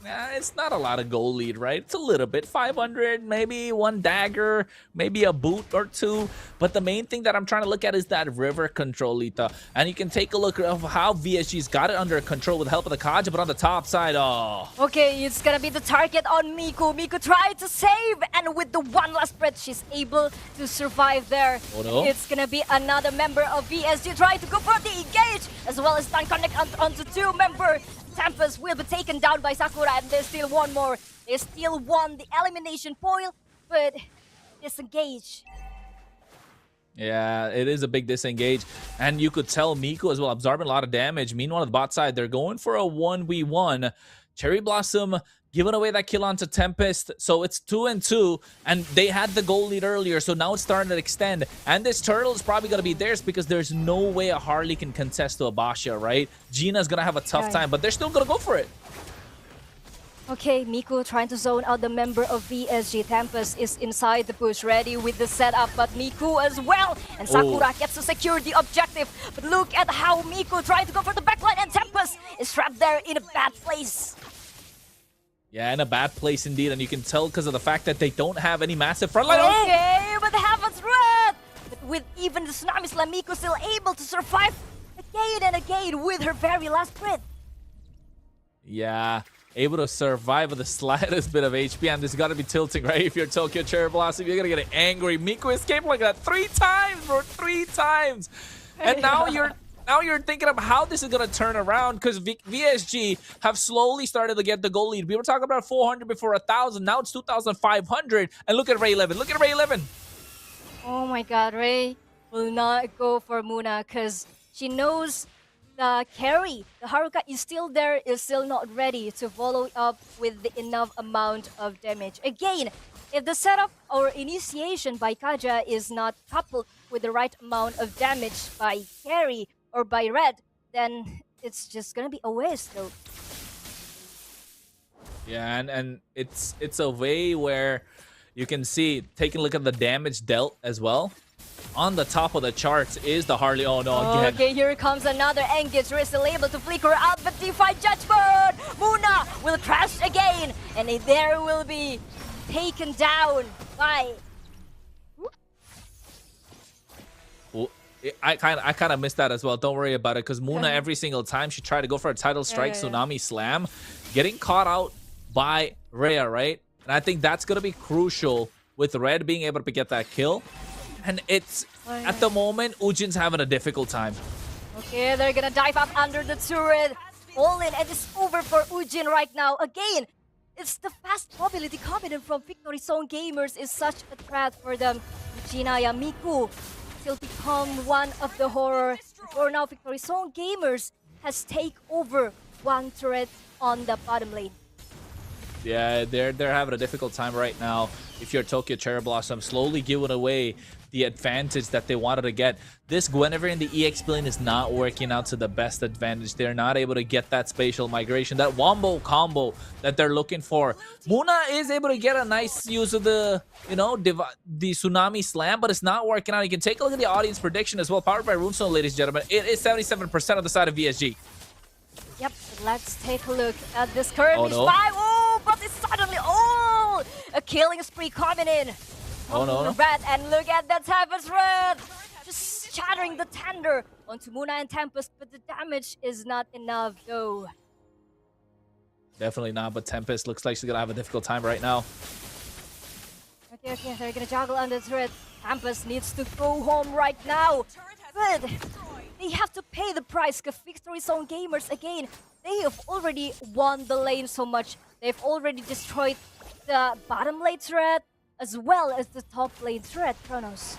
It's not a lot of goal lead, right? It's a little bit, 500, maybe 1 dagger, maybe a boot or 2. But the main thing that I'm trying to look at is that river control, Lita. And you can take a look at how VSG's got it under control with the help of the Kaja, but on the top side, oh. Okay, it's gonna be the target on Miku. Miku tried to save, and with the one last breath, she's able to survive there. Oh no. It's gonna be another member of VSG trying to go for the engage, as well as stun connect onto 2 member. Tempest will be taken down by Sakura, and there's still one more. They still won the elimination point, but disengage. Yeah, it is a big disengage. And you could tell Miku as well, absorbing a lot of damage. Meanwhile, on the bot side, they're going for a 1v1. Cherry Blossom giving away that kill onto Tempest. So it's 2-2. And they had the goal lead earlier, so now it's starting to extend. And this turtle is probably going to be theirs because there's no way a Harley can contest to a Basha, right? Gina's going to have a tough time, but they're still going to go for it. Okay, Miku trying to zone out the member of VSG. Tempest is inside the bush, ready with the setup, but Miku as well. And Sakura gets to secure the objective. But look at how Miku trying to go for the backline, and Tempest is trapped there in a bad place. Yeah, in a bad place indeed, and you can tell because of the fact that they don't have any massive frontline. Okay, but Heaven's Red! But with even the Tsunami Slam, Miku still able to survive again and again with her very last breath. Yeah, able to survive with the slightest bit of HP, and this got to be tilting, right? If you're Tokyo Cherry Blossom, you're gonna get angry. Miku escaped like that 3 times, bro, 3 times, and now you're thinking of how this is gonna turn around because VSG have slowly started to get the goal lead. We were talking about 400 before 1,000. Now it's 2,500, and look at Ray 11. Look at Ray 11. Oh my God, Ray will not go for Muna because she knows the carry, the Haruka is still there, is still not ready to follow up with the enough amount of damage. Again, if the setup or initiation by Kaja is not coupled with the right amount of damage by carry or by red, then it's just gonna be a waste though. Yeah, and it's a way where you can see, taking a look at the damage dealt as well. On the top of the charts is the Harley. Oh no, again. Okay, here comes another engage. We're still able to flicker out, but Defy Judgment! Muna will crash again, and there will be taken down by... Well, I kind of missed that as well. Don't worry about it, because Muna every single time she tried to go for a title strike, Tsunami Slam, getting caught out by Rhea, right? And I think that's going to be crucial with Red being able to get that kill. And it's, at the moment, Ujin's having a difficult time. Okay, they're gonna dive up under the turret. All in, and it's over for Ujin right now. Again, it's the fast mobility component from Victory Zone Gamers is such a threat for them. Jinaya Miku still become one of the horror. For now, Victory Zone Gamers has take over one turret on the bottom lane. Yeah, they're having a difficult time right now. If you're Tokyo Cherry Blossom, slowly giving away the advantage that they wanted to get. This Guinevere in the EX lane is not working out to the best advantage. They're not able to get that spatial migration, that wombo combo that they're looking for. Muna is able to get a nice use of the, you know, the Tsunami Slam, but it's not working out. You can take a look at the audience prediction as well, powered by Runestone, ladies and gentlemen. It is 77% on the side of VSG. Yep, let's take a look at this current no. 5. Oh, but it's suddenly, a killing spree coming in. Oh no. Red, and look at that Tempest Red! Just shattering the tender onto Muna and Tempest, but the damage is not enough though. Definitely not, but Tempest looks like she's gonna have a difficult time right now. Okay, they're gonna juggle under the turret. Tempest needs to go home right now. But they have to pay the price because Victory Zone Gamers, again, they have already won the lane so much. They've already destroyed the bottom lane turret as well as the top lane turret, Kronos.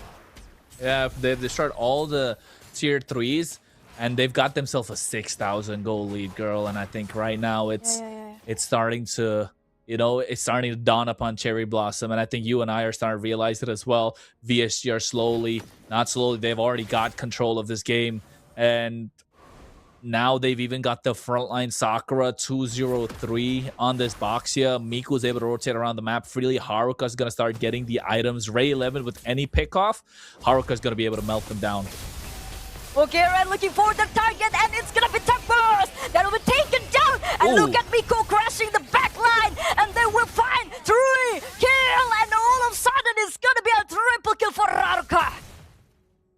Yeah, they've destroyed all the tier 3s, and they've got themselves a 6,000 goal lead, girl. And I think right now it's starting to, you know, it's starting to dawn upon Cherry Blossom. And I think you and I are starting to realize it as well. VSG are slowly, not slowly, they've already got control of this game. And now they've even got the frontline Sakura 203 on this box here. Miku's able to rotate around the map freely. Haruka's going to start getting the items. Ray 11 with any pickoff, Haruka's going to be able to melt them down. Okay, Red looking for the target, and it's going to be Tempest that will be taken down. And look at Miku crashing the back line, and they will find 3 kill, and all of a sudden it's going to be a triple kill for Haruka.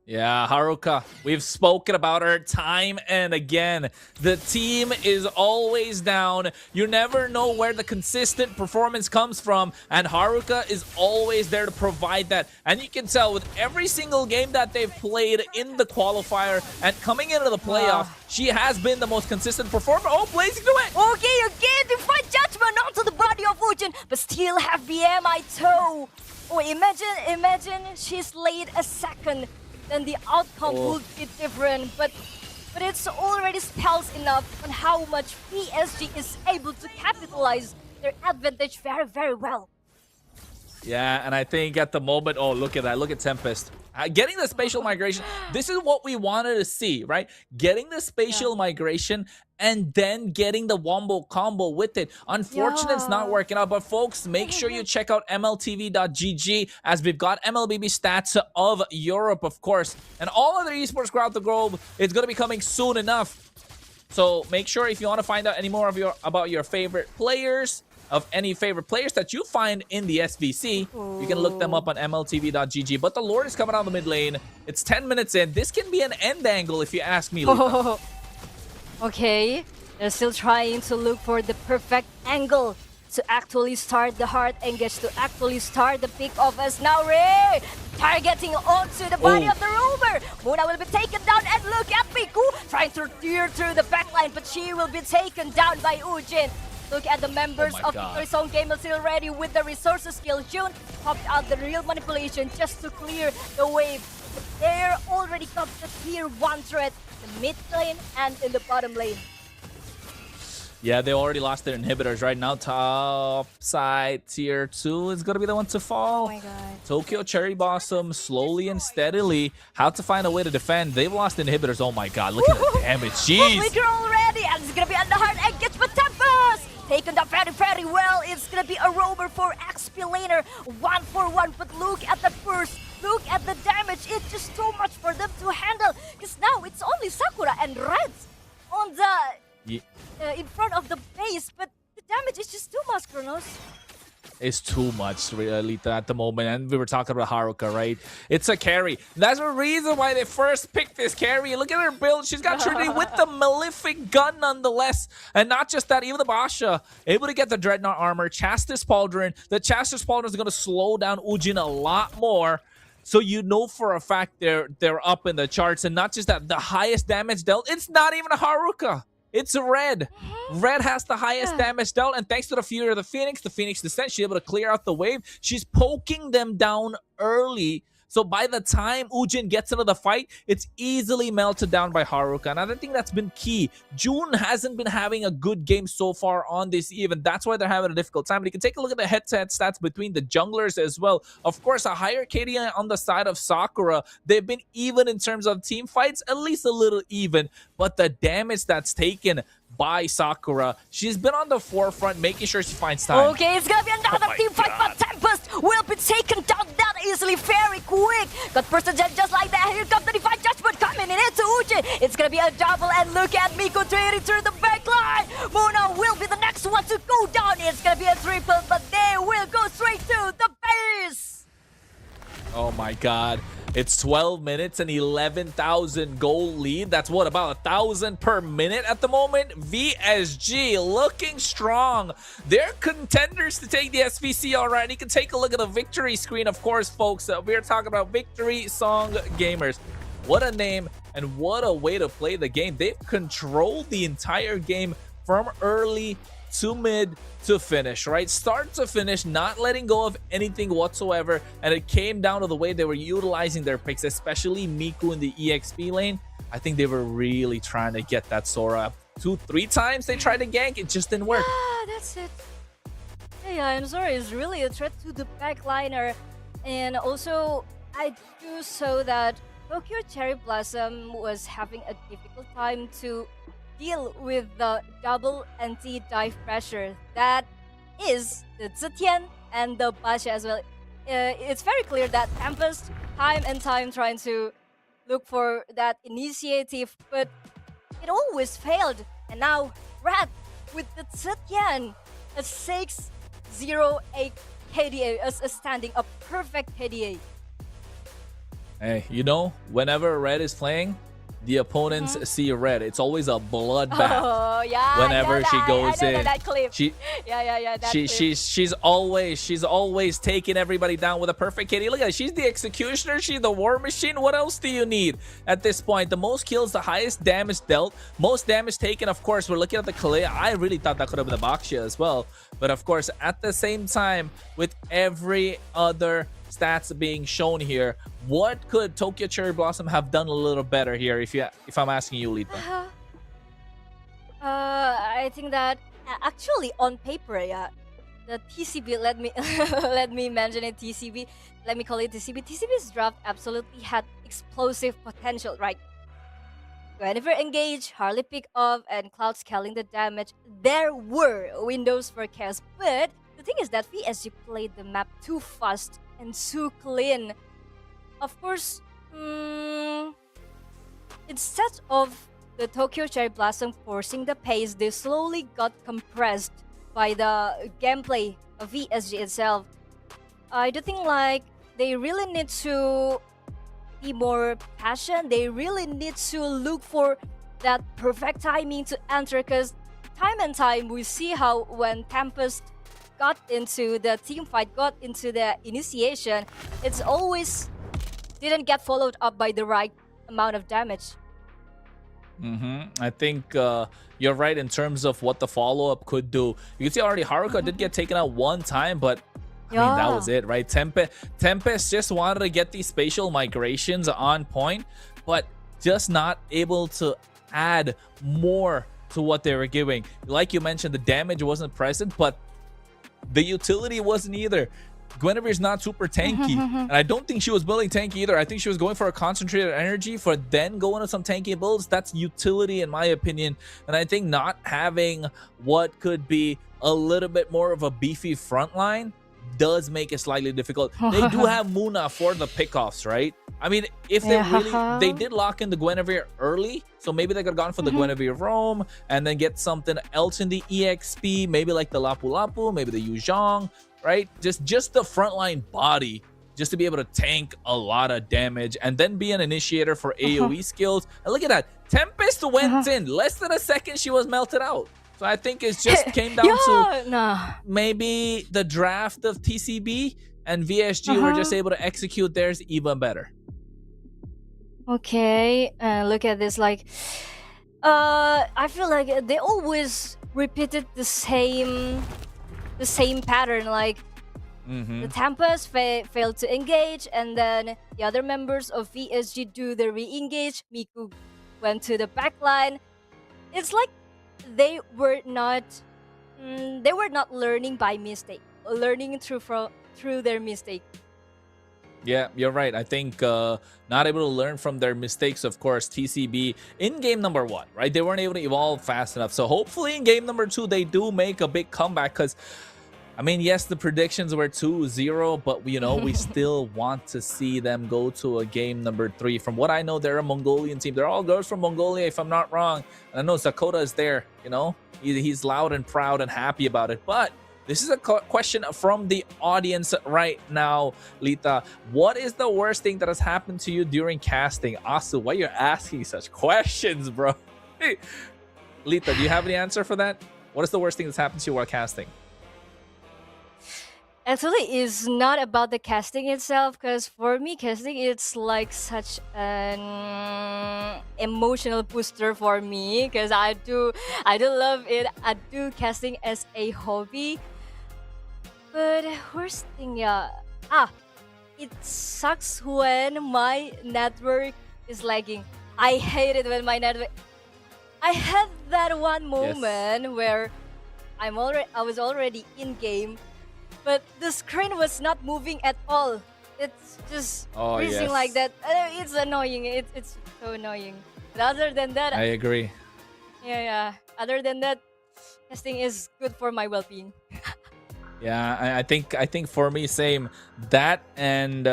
Yeah, Haruka, we've spoken about her time and again. The team is always down. You never know where the consistent performance comes from, and Haruka is always there to provide that. And you can tell with every single game that they've played in the qualifier and coming into the playoffs, she has been the most consistent performer. Oh, blazing through it! Okay, again, Divine Judgment onto the body of Ujin, but still have BMI toe. Oh, imagine she's late a second. Then the outcome would be different, but it's already spells enough on how much PSG is able to capitalize their advantage very, very well. Yeah, and I think at the moment, oh, look at that. Look at Tempest. Getting the spatial migration, this is what we wanted to see, right? Getting the spatial migration and then getting the wombo combo with it. Unfortunately, it's not working out. But folks, make sure you check out MLTV.gg as we've got MLBB stats of Europe, of course. And all other esports throughout the globe, it's going to be coming soon enough. So make sure if you want to find out any more of about your favorite players, of any favorite players that you find in the SVC, you can look them up on MLTV.gg. But the Lord is coming out of the mid lane. It's 10 minutes in. This can be an end angle if you ask me, Luca. Okay, they're still trying to look for the perfect angle to actually start the hard engage, to actually start the pick off as now Ray targeting onto the body of the rover. Muna will be taken down, and look at Miku trying to tear through the backline, but she will be taken down by Ujin. Look at the members of Victory's own game are still ready with the resources skill. June popped out the real manipulation just to clear the wave. They're already got the tier 1 threat, the mid lane and in the bottom lane. Yeah, they already lost their inhibitors right now. Top side tier 2 is going to be the one to fall. Oh my god. Tokyo Cherry Blossom slowly and steadily how to find a way to defend. They've lost inhibitors. Oh my god, look at the damage. Jeez. Flicker already, and it's going to be on the hard engagement. Tempest taken down very, very well. It's going to be a rover for XP laner. 1-for-1, but look at the burst. Look at the damage. It's just too much for them to handle. Because now it's only Sakura and Red on the... in front of the base, but the damage is just too much, Kronos. It's too much, Lita, at the moment. And we were talking about Haruka, right? It's a carry. That's the reason why they first picked this carry. Look at her build. She's got Trinity with the Malefic gun nonetheless. And not just that, even the Basha able to get the Dreadnought armor. Chastis Pauldron. The Chastis Pauldron is going to slow down Ujin a lot more. So you know for a fact they're up in the charts. And not just that, the highest damage dealt, it's not even a Haruka. It's a Red. Red has the highest damage dealt, and thanks to the Fury of the Phoenix Descent, she's able to clear out the wave. She's poking them down early. So by the time Ujin gets into the fight, it's easily melted down by Haruka. And I think that's been key. June hasn't been having a good game so far on this even. That's why they're having a difficult time. But you can take a look at the head-to-head stats between the junglers as well. Of course, a higher KD on the side of Sakura. They've been even in terms of team fights, at least a little even. But the damage that's taken by Sakura, she's been on the forefront, making sure she finds time. Okay, it's gonna be another team fight, but Tempest will be taken down that easily, very quick. Got percentage just like that. Here comes the Divine Judgment coming in into Ujin. It's gonna be a double, and look at Miku trading through the backline. Muna will be the next one to go down. It's gonna be a triple, but they will go straight to the base. Oh my god. It's 12 minutes and 11,000 goal lead. That's what, about 1,000 per minute at the moment? VSG looking strong. They're contenders to take the SVC already. You can take a look at the victory screen, of course, folks. We're talking about Victory Song Gamers. What a name and what a way to play the game. They've controlled the entire game from early to mid to finish, right? Start to finish, not letting go of anything whatsoever. And it came down to the way they were utilizing their picks, especially Miku in the EXP lane. I think they were really trying to get that Sora. 2-3 times they tried to gank, it just didn't work. Ah, that's it. Yeah, I'm sorry, it's really a threat to the backliner. And also, I do saw that Tokyo Cherry Blossom was having a difficult time to deal with the double anti-dive pressure that is the Zetian and the Basha as well. It's very clear that Tempest time and time trying to look for that initiative, but it always failed. And now Red with the Zetian, a 608 KDA, a standing, a perfect KDA. Hey, you know, whenever red is playing, the opponents see red. It's always a bloodbath. Oh yeah. Whenever she goes I know in, that clip. she Yeah. That clip. she's always taking everybody down with a perfect KD. Look at it. She's the executioner. She's the war machine. What else do you need at this point? The most kills, the highest damage dealt, most damage taken. Of course, we're looking at the Kalea. I really thought that could have been the Baxia as well. But of course, at the same time, with every other stats being shown here, what could Tokyo Cherry Blossom have done a little better here? If I'm asking you, Lita. I think that actually on paper, yeah, the TCB. Let me let me mention it. TCB. Let me call it TCB. TCB's draft absolutely had explosive potential, right? Whenever engaged, Harley pick off, and Cloud scaling the damage, there were windows for chaos. But the thing is that VSG played the map too fast and too clean. Of course, instead of the Tokyo Cherry Blossom forcing the pace, they slowly got compressed by the gameplay of VSG itself. I do think like they really need to be more passionate. They really need to look for that perfect timing to enter, because time and time we see how when Tempest got into the team fight, got into the initiation, it's always didn't get followed up by the right amount of damage. I think you're right in terms of what the follow-up could do. You can see already Haruka did get taken out one time, but I mean, that was it, right? Tempest just wanted to get these spatial migrations on point, but just not able to add more to what they were giving. Like you mentioned, the damage wasn't present, but the utility wasn't either. Guinevere's not super tanky, and I don't think she was building tanky either. I think she was going for a concentrated energy for then going to some tanky builds. That's utility in my opinion, and I think not having what could be a little bit more of a beefy front line does make it slightly difficult. They do have Muna for the pickoffs, right? I mean, if they they did lock in the Guinevere early, so maybe they could have gone for the Guinevere Roam and then get something else in the EXP, maybe like the Lapu Lapu, maybe the Yuzhong, right? Just the frontline body, just to be able to tank a lot of damage and then be an initiator for AoE skills. And look at that, Tempest went in less than a second, she was melted out. So I think it just came down to maybe the draft of TCB, and VSG were just able to execute theirs even better. Okay, look at this. Like, I feel like they always repeated the same pattern. Like, the Tempest failed to engage, and then the other members of VSG do the re-engage. Miku went to the backline. It's like they were not learning by mistake, learning through their mistake. Yeah, you're right. I think not able to learn from their mistakes, of course. TCB in game number 1, right? They weren't able to evolve fast enough. So hopefully in game number 2 they do make a big comeback, because I mean, yes, the predictions were 2-0, but you know, we still want to see them go to a game number 3. From what I know, they're a Mongolian team. They're all girls from Mongolia, if I'm not wrong. And I know Sakota is there, you know, he's loud and proud and happy about it. But this is a question from the audience right now, Lita. What is the worst thing that has happened to you during casting? Asu, why you're asking such questions, bro? Lita, do you have any answer for that? What is the worst thing that's happened to you while casting? Actually, it's not about the casting itself, because for me, casting it's like such an emotional booster for me, because I do love it. I do casting as a hobby. But worst thing, yeah, it sucks when my network is lagging. I hate it when my network. I had that one moment where I was already in game, but the screen was not moving at all. It's just freezing like that. It's annoying. It's so annoying. But other than that, I agree. Yeah. Other than that, testing is good for my well-being. Yeah, I think for me, same that, and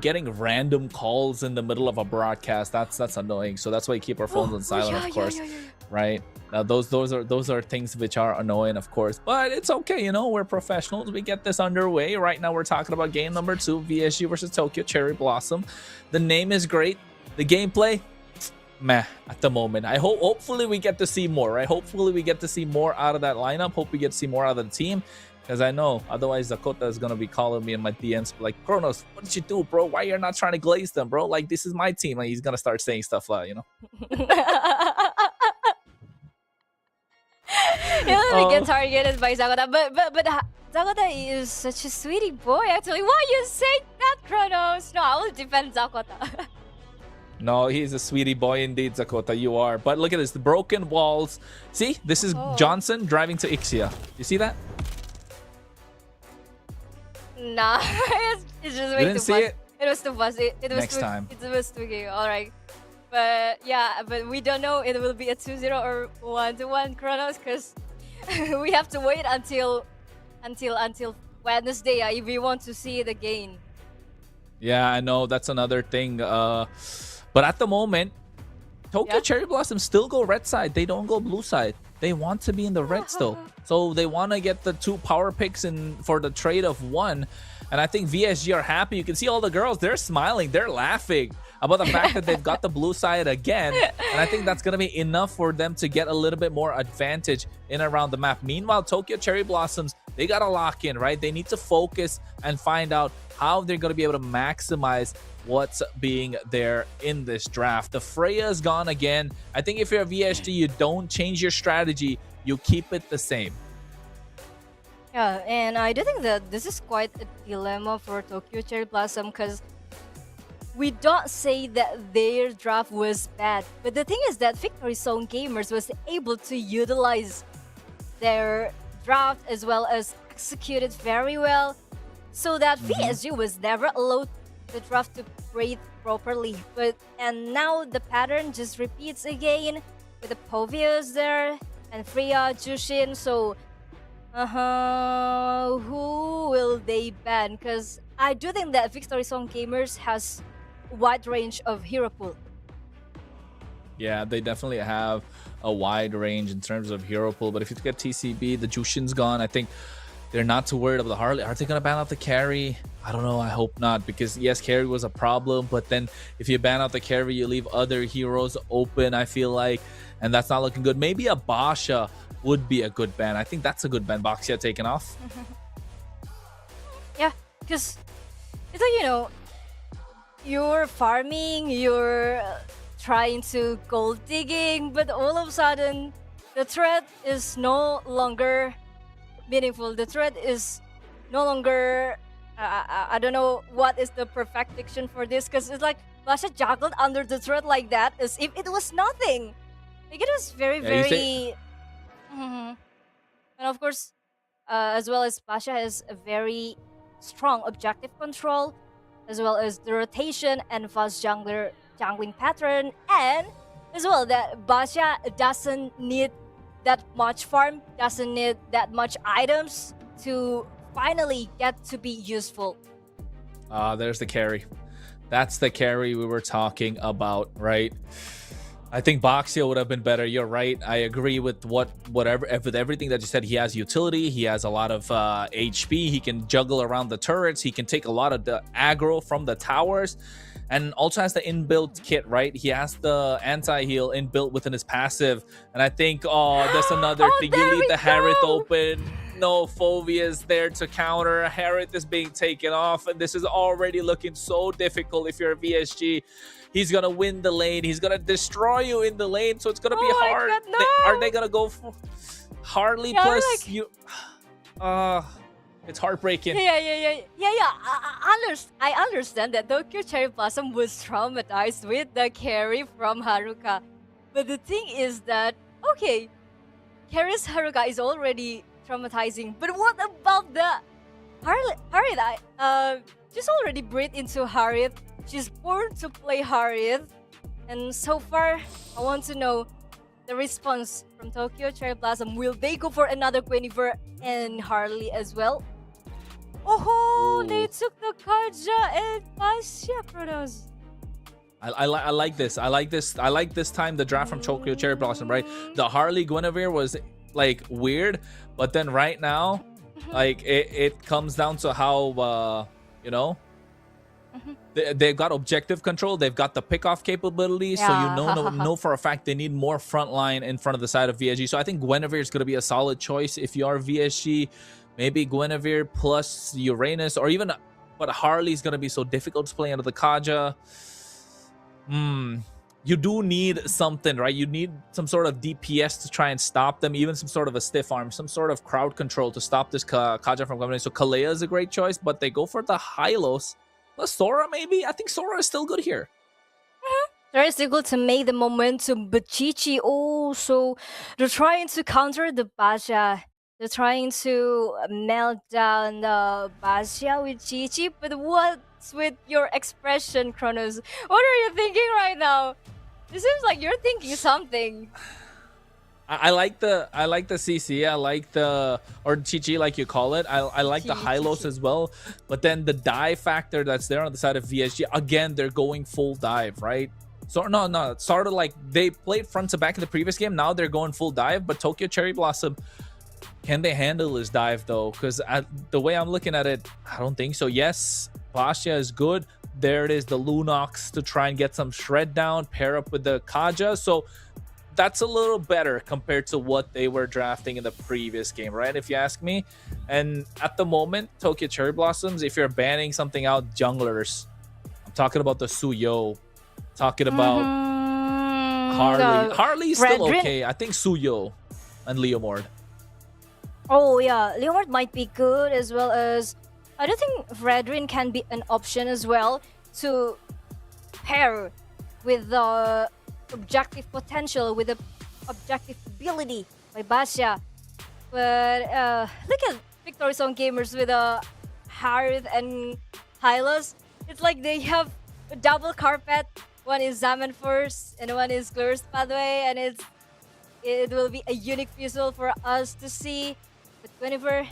getting random calls in the middle of a broadcast, that's annoying. So that's why we keep our phones on silent, yeah, of course, yeah. right? Now those are things which are annoying, of course, but it's okay. We're professionals. We get this underway. Right now, we're talking about game number 2, VSG versus Tokyo Cherry Blossom. The name is great. The gameplay, meh at the moment. Hopefully we get to see more, right? Hopefully we get to see more out of that lineup. Hope we get to see more out of the team. Because I know, otherwise Dakota is going to be calling me in my DMs like, Kronos, what did you do, bro? Why you're not trying to glaze them, bro? Like, this is my team. Like, he's going to start saying stuff like, You know, we get targeted by Zakota, but Zakota is such a sweetie boy. Actually, why you say that, Kronos? No, I will defend Zakota. No, he's a sweetie boy indeed, Zakota. You are. But look at this, the broken walls. See, this is Johnson driving to Ixia. You see that? Nah, it's just way You didn't too see fast. it? It was too fast. It was Next too, time. It was too gay. All right, but yeah, but we don't know it will be a 2-0 or 1-1 Kronos because we have to wait until Wednesday if we want to see it again. Yeah, I know. That's another thing. But at the moment, Tokyo Cherry Blossom still go red side. They don't go blue side. They want to be in the red still. So they want to get the 2 power picks in for the trade of 1. And I think VSG are happy. You can see all the girls, they're smiling. They're laughing about the fact that they've got the blue side again. And I think that's going to be enough for them to get a little bit more advantage in around the map. Meanwhile, Tokyo Cherry Blossoms, they got to lock in, right? They need to focus and find out how they're going to be able to maximize what's being there in this draft. The Freya's gone again. I think if you're a VSG, you don't change your strategy. You keep it the same. Yeah, and I do think that this is quite a dilemma for Tokyo Cherry Blossom because we don't say that their draft was bad, but the thing is that Victory Zone Gamers was able to utilize their draft as well as execute it very well, so that VSG was never allowed the draft to breathe properly. And now the pattern just repeats again with the Povius there and Freya, Jushin. So who will they ban? Because I do think that Victory Zone Gamers has a wide range of hero pool. Yeah, they definitely have a wide range in terms of hero pool. But if you look at TCB, the Jushin's gone. I think they're not too worried about the Harley. Are they going to ban out the carry? I don't know. I hope not. Because yes, carry was a problem. But then if you ban out the carry, you leave other heroes open, I feel like. And that's not looking good. Maybe a Basha would be a good ban. I think that's a good ban. Boxia taken off. Yeah, because it's like, you're farming, you're trying to gold digging, but all of a sudden the threat is no longer meaningful. The threat is no longer I don't know what is the perfect diction for this, because it's like Basha juggled under the threat like that as if it was nothing. Like, it was very Mhm. And of course, as well as Basha has a very strong objective control, as well as the rotation and fast jungling pattern, and as well that Basha doesn't need that much farm, doesn't need that much items to finally get to be useful. There's the carry. That's the carry we were talking about, right? I think Boxio would have been better. You're right. I agree with with everything that you said. He has utility. He has a lot of HP. He can juggle around the turrets. He can take a lot of the aggro from the towers, and also has the inbuilt kit, right? He has the anti-heal inbuilt within his passive. And I think, that's another thing. You leave the Harith open. No Phobia's there to counter. Harith is being taken off, and this is already looking so difficult if you're a VSG. He's gonna win the lane. He's gonna destroy you in the lane, so it's gonna be hard. God, no. Are they gonna go for Harley plus you? It's heartbreaking. Yeah. I understand that Tokyo Cherry Blossom was traumatized with the carry from Haruka, but the thing is that carry's Haruka is already traumatizing. But what about the Harith? She's already bred into Harith. She's born to play Harith, and so far, I want to know the response from Tokyo Cherry Blossom. Will they go for another Quiniver and Harley as well? Oh, they Ooh. took the Kaja and Pasha, Kronos. I like this. I like this. I like this time the draft from Tokyo Cherry Blossom, right? The Harley Guinevere was like weird, but then right now, like it comes down to how you know, they've got objective control, they've got the pickoff capability, so you know for a fact they need more front line in front of the side of VSG. So I think Guinevere is going to be a solid choice if you are VSG. Maybe Guinevere plus Uranus, or even, but Harley's going to be so difficult to play under the Kaja. You do need something, right? You need some sort of DPS to try and stop them, even some sort of a stiff arm, some sort of crowd control to stop this Kaja from coming in. So Kalea is a great choice, but they go for the Hylos. Plus Sora, maybe? I think Sora is still good here. They're still good to make the momentum, but Chi-Chi also, they're trying to counter the Basha. They're trying to melt down the Basha with Chi-Chi, but what's with your expression, Kronos? What are you thinking right now? It seems like you're thinking something. I like the CC, I like the, or Chi-Chi like you call it. I like the Hylos as well, but then the dive factor that's there on the side of VSG, again, they're going full dive, right? So no, sort of like they played front to back in the previous game, now they're going full dive, but Tokyo Cherry Blossom, can they handle this dive though? Because the way I'm looking at it, I don't think so. Yes, Basha is good. There it is, the Lunox to try and get some shred down, pair up with the Kaja. So that's a little better compared to what they were drafting in the previous game, right? If you ask me. And at the moment, Tokyo Cherry Blossoms, if you're banning something out, junglers. I'm talking about the Suyo. Talking about Harley. Harley's still okay. I think Suyo and Leomord. Oh yeah, Leomord might be good, as well as I don't think Redrin can be an option as well to pair with the objective potential, with the objective ability by Basha. But look at Victory Zone Gamers with Harith and Hylos. It's like they have a double carpet. One is Zaman first and one is Glur's Pathway, and it will be a unique visual for us to see. But Guinevere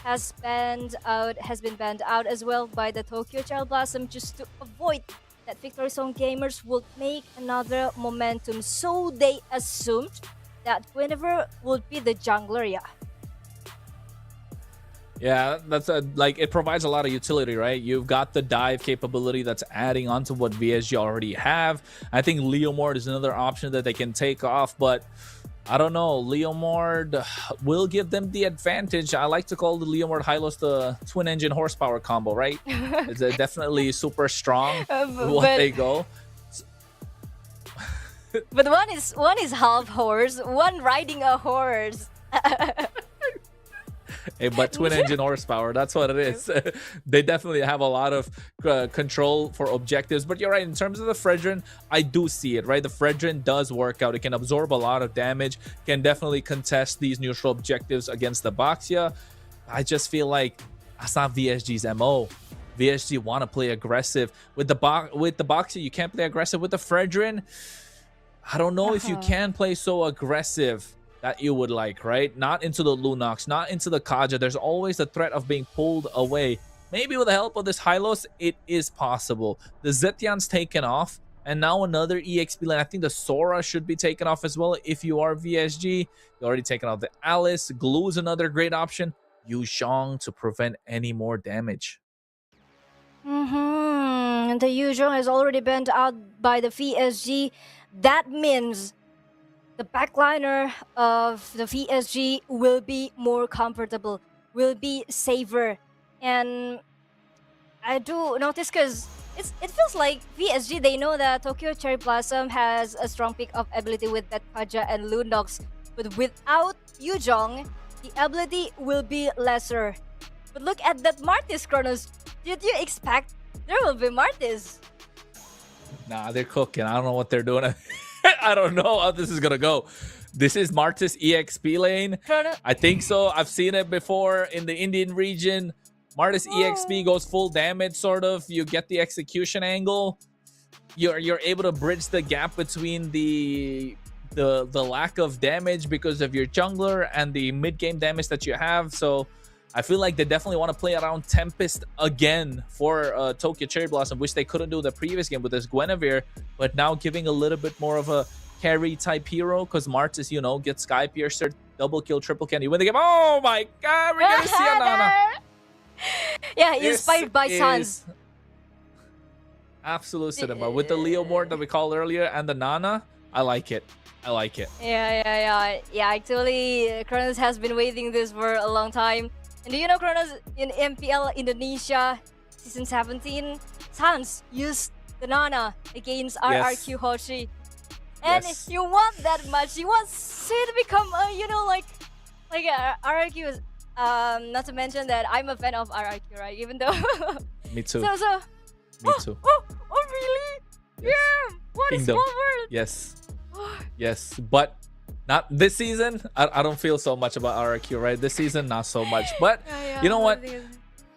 has been banned out as well by the Tokyo Cherry Blossom, just to avoid that Victory Zone Gamers would make another momentum. So they assumed that Guinevere would be the jungler, yeah. Yeah, that's like it provides a lot of utility, right? You've got the dive capability that's adding on to what VSG already have. I think Leomord is another option that they can take off, but I don't know. Leomord will give them the advantage. I like to call the Leomord Hylos the twin engine horsepower combo, right? It's definitely super strong what they go. But one is half horse, one riding a horse. Hey, but twin engine horsepower, that's what it is. They definitely have a lot of control for objectives. But you're right, in terms of the Fredrin, I do see it, right? The Fredrin does work out. It can absorb a lot of damage, can definitely contest these neutral objectives against the Baxia. I just feel like that's not VSG's MO. VSG want to play aggressive. With the Baxia, you can't play aggressive. With the Fredrin, I don't know if you can play so aggressive that you would like, right? Not into the Lunox, not into the Kaja. There's always the threat of being pulled away. Maybe with the help of this Hylos, it is possible. The Zetyan's taken off, and now another EXP lane. I think the Sora should be taken off as well if you are VSG. You already taken off the Alice. Glue's another great option. Yu Zhong to prevent any more damage. And the Yu Zhong has already been out by the VSG. That means the backliner of the VSG will be more comfortable, will be safer. And I do notice, because it feels like VSG, they know that Tokyo Cherry Blossom has a strong pick of ability with that Kaja and Lunox. But without Yu Zhong, the ability will be lesser. But look at that Martis, Kronos. Did you expect there will be Martis? Nah, they're cooking. I don't know what they're doing. I don't know how this is gonna go. This is Martis EXP lane. I think so. I've seen it before in the Indian region. Martis EXP goes full damage, sort of. You get the execution angle. You're able to bridge the gap between the the lack of damage because of your jungler and the mid game damage that you have. So I feel like they definitely want to play around Tempest again for Tokyo Cherry Blossom, which they couldn't do the previous game with this Guinevere, but now giving a little bit more of a carry type hero because Martis, you know, gets Sky Piercer, double kill, triple kill, you win the game. Oh my god, we're gonna see a Nana. Yeah, inspired by Sans. Absolute cinema with the Leo board that we called earlier and the Nana. I like it. I like it. Yeah. Actually, Kronos has been waiting this for a long time. And do you know, Kronos, in MPL Indonesia season 17, Sans used the Nana against RRQ Hoshi. And he won that much. He wants to become, RRQ is, not to mention that I'm a fan of RRQ, right? Even though... Me too. Me too. Oh, really? Yes. Yeah. What a small world. Yes. Yes. But not this season. I don't feel so much about RRQ, right? This season, not so much. But you know what?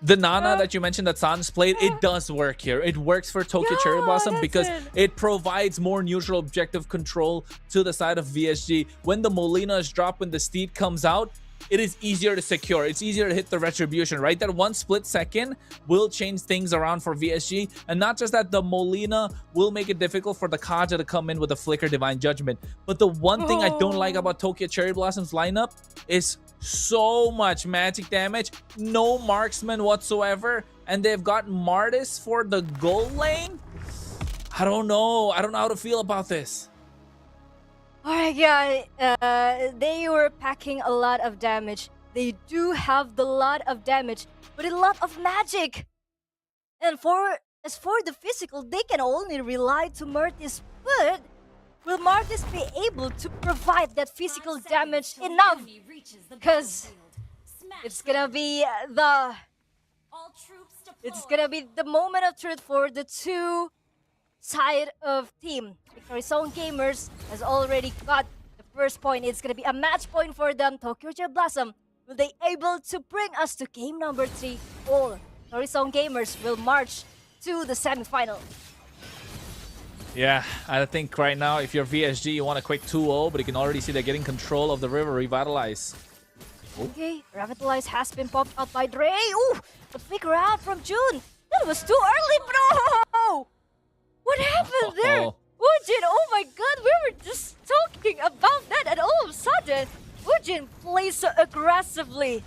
The Nana that you mentioned that Sans played, it does work here. It works for Tokyo Cherry Blossom because it provides more neutral objective control to the side of VSG. When the Molina is dropped, when the Steed comes out, it is easier to secure. It's easier to hit the retribution, right? That one split second will change things around for VSG. And not just that, the Molina will make it difficult for the Kaja to come in with a Flicker Divine Judgment. But the one thing I don't like about Tokyo Cherry Blossom's lineup is so much magic damage, no marksman whatsoever, and they've got Martis for the goal lane. I don't know how to feel about this. Alright, yeah, they were packing a lot of damage. They do have the lot of damage, but a lot of magic. And as for the physical, they can only rely to Martis, but will Martis be able to provide that physical damage enough? Because it's gonna be the moment of truth for the two side of team. Victory Zone Gamers has already got the first point. It's gonna be a match point for them. Tokyo Cherry Blossom, will they able to bring us to game number 3? All Victory Zone Gamers will march to the semi-final. Yeah, I think right now, if you're VSG, you want a quick 2-0, but you can already see they're getting control of the river. Revitalize. Okay, Revitalize has been popped out by Dre. Ooh, the flicker out from June. That was too early, bro! What happened there? Ujin, oh my god, we were just talking about that, and all of a sudden, Ujin plays so aggressively.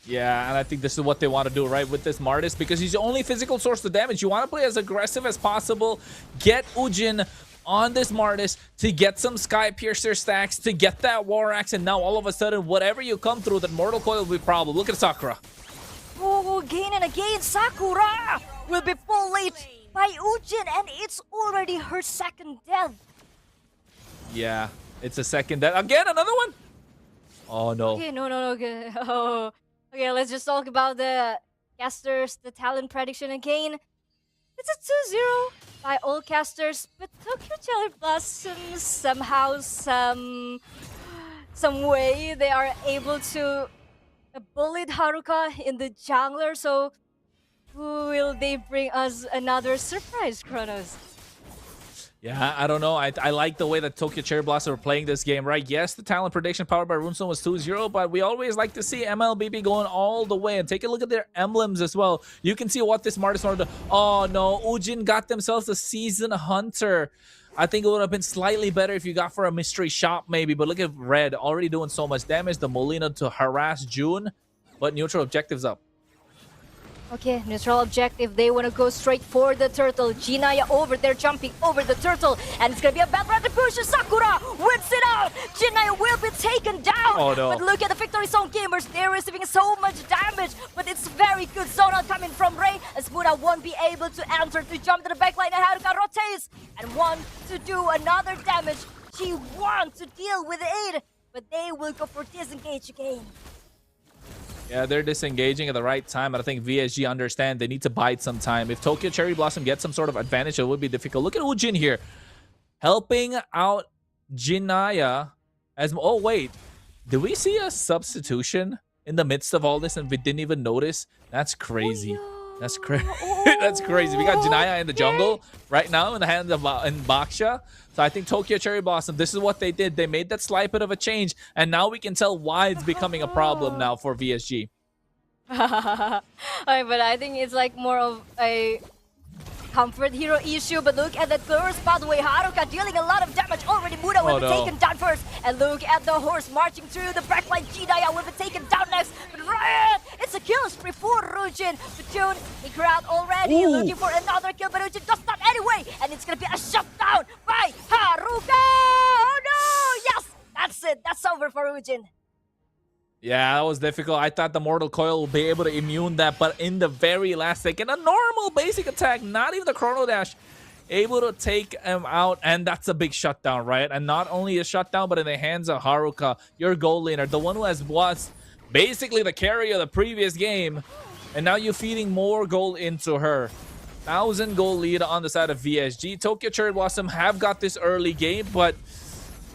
Yeah, and I think this is what they want to do, right, with this Martis, because he's the only physical source of damage. You want to play as aggressive as possible, get Ujin on this Martis to get some Sky Piercer stacks, to get that War Axe, and now all of a sudden, whatever you come through, that Mortal Coil will be a problem. Look at Sakura. Oh, again and again, Sakura will be bullied by Ujin, and it's already her second death. Yeah, it's a second death. Again, another one? Oh, no. Okay, no. Okay. Oh. Okay, let's just talk about the casters, the talent prediction again. It's a 2-0 by all casters, but Tokyo Cherry Blossom somehow, some way, they are able to bully Haruka in the jungler, so will they bring us another surprise, Kronos? Yeah, I don't know. I like the way that Tokyo Cherry Blossom are playing this game, right? Yes, the talent prediction powered by Runestone was 2-0, but we always like to see MLBB going all the way. And take a look at their emblems as well. You can see what this Martis wanted to... Oh, no. Ujin got themselves a Season Hunter. I think it would have been slightly better if you got for a Mystery Shop, maybe. But look at Red, already doing so much damage. The Molina to harass June, but neutral objectives up. Okay, neutral objective. They want to go straight for the turtle. Jinaya over there jumping over the turtle. And it's going to be a bad round to push. Sakura whips it out. Jinaya will be taken down. Oh, no. But look at the Victory Zone Gamers. They're receiving so much damage. But it's very good zone out coming from Ray. As Buddha won't be able to answer to jump to the backline. And Haruka rotates and wants to do another damage. She wants to deal with it. But they will go for disengage again. Yeah, they're disengaging at the right time, and I think VSG understand they need to bide some time. If Tokyo Cherry Blossom gets some sort of advantage, it would be difficult. Look at Ujin here, helping out Jinaya. Oh, wait. Did we see a substitution in the midst of all this and we didn't even notice? That's crazy. Oh, That's crazy. That's crazy. We got Janaya in the jungle right now in the hands of in Baksha. So I think Tokyo Cherry Blossom, this is what they did. They made that slight bit of a change, and now we can tell why it's becoming a problem now for VSG. Alright, but I think it's like more of a comfort hero issue, but look at the first pathway. Haruka dealing a lot of damage already. Muda will be taken down first. And look at the horse marching through the backline. Jidaya will be taken down next. But Riot, it's a kill spree for Rujin. But June, he crowd already looking for another kill, but Rujin does not anyway. And it's gonna be a shutdown by Haruka. Oh no! Yes! That's it. That's over for Rujin. Yeah, that was difficult. I thought the Mortal Coil would be able to immune that, but in the very last second, a normal basic attack, not even the Chrono Dash, able to take him out, and that's a big shutdown, right? And not only a shutdown, but in the hands of Haruka, your gold laner, the one who was basically the carry of the previous game, and now you're feeding more gold into her. 1,000 gold lead on the side of VSG. Tokyo Cherry Blossom have got this early game, but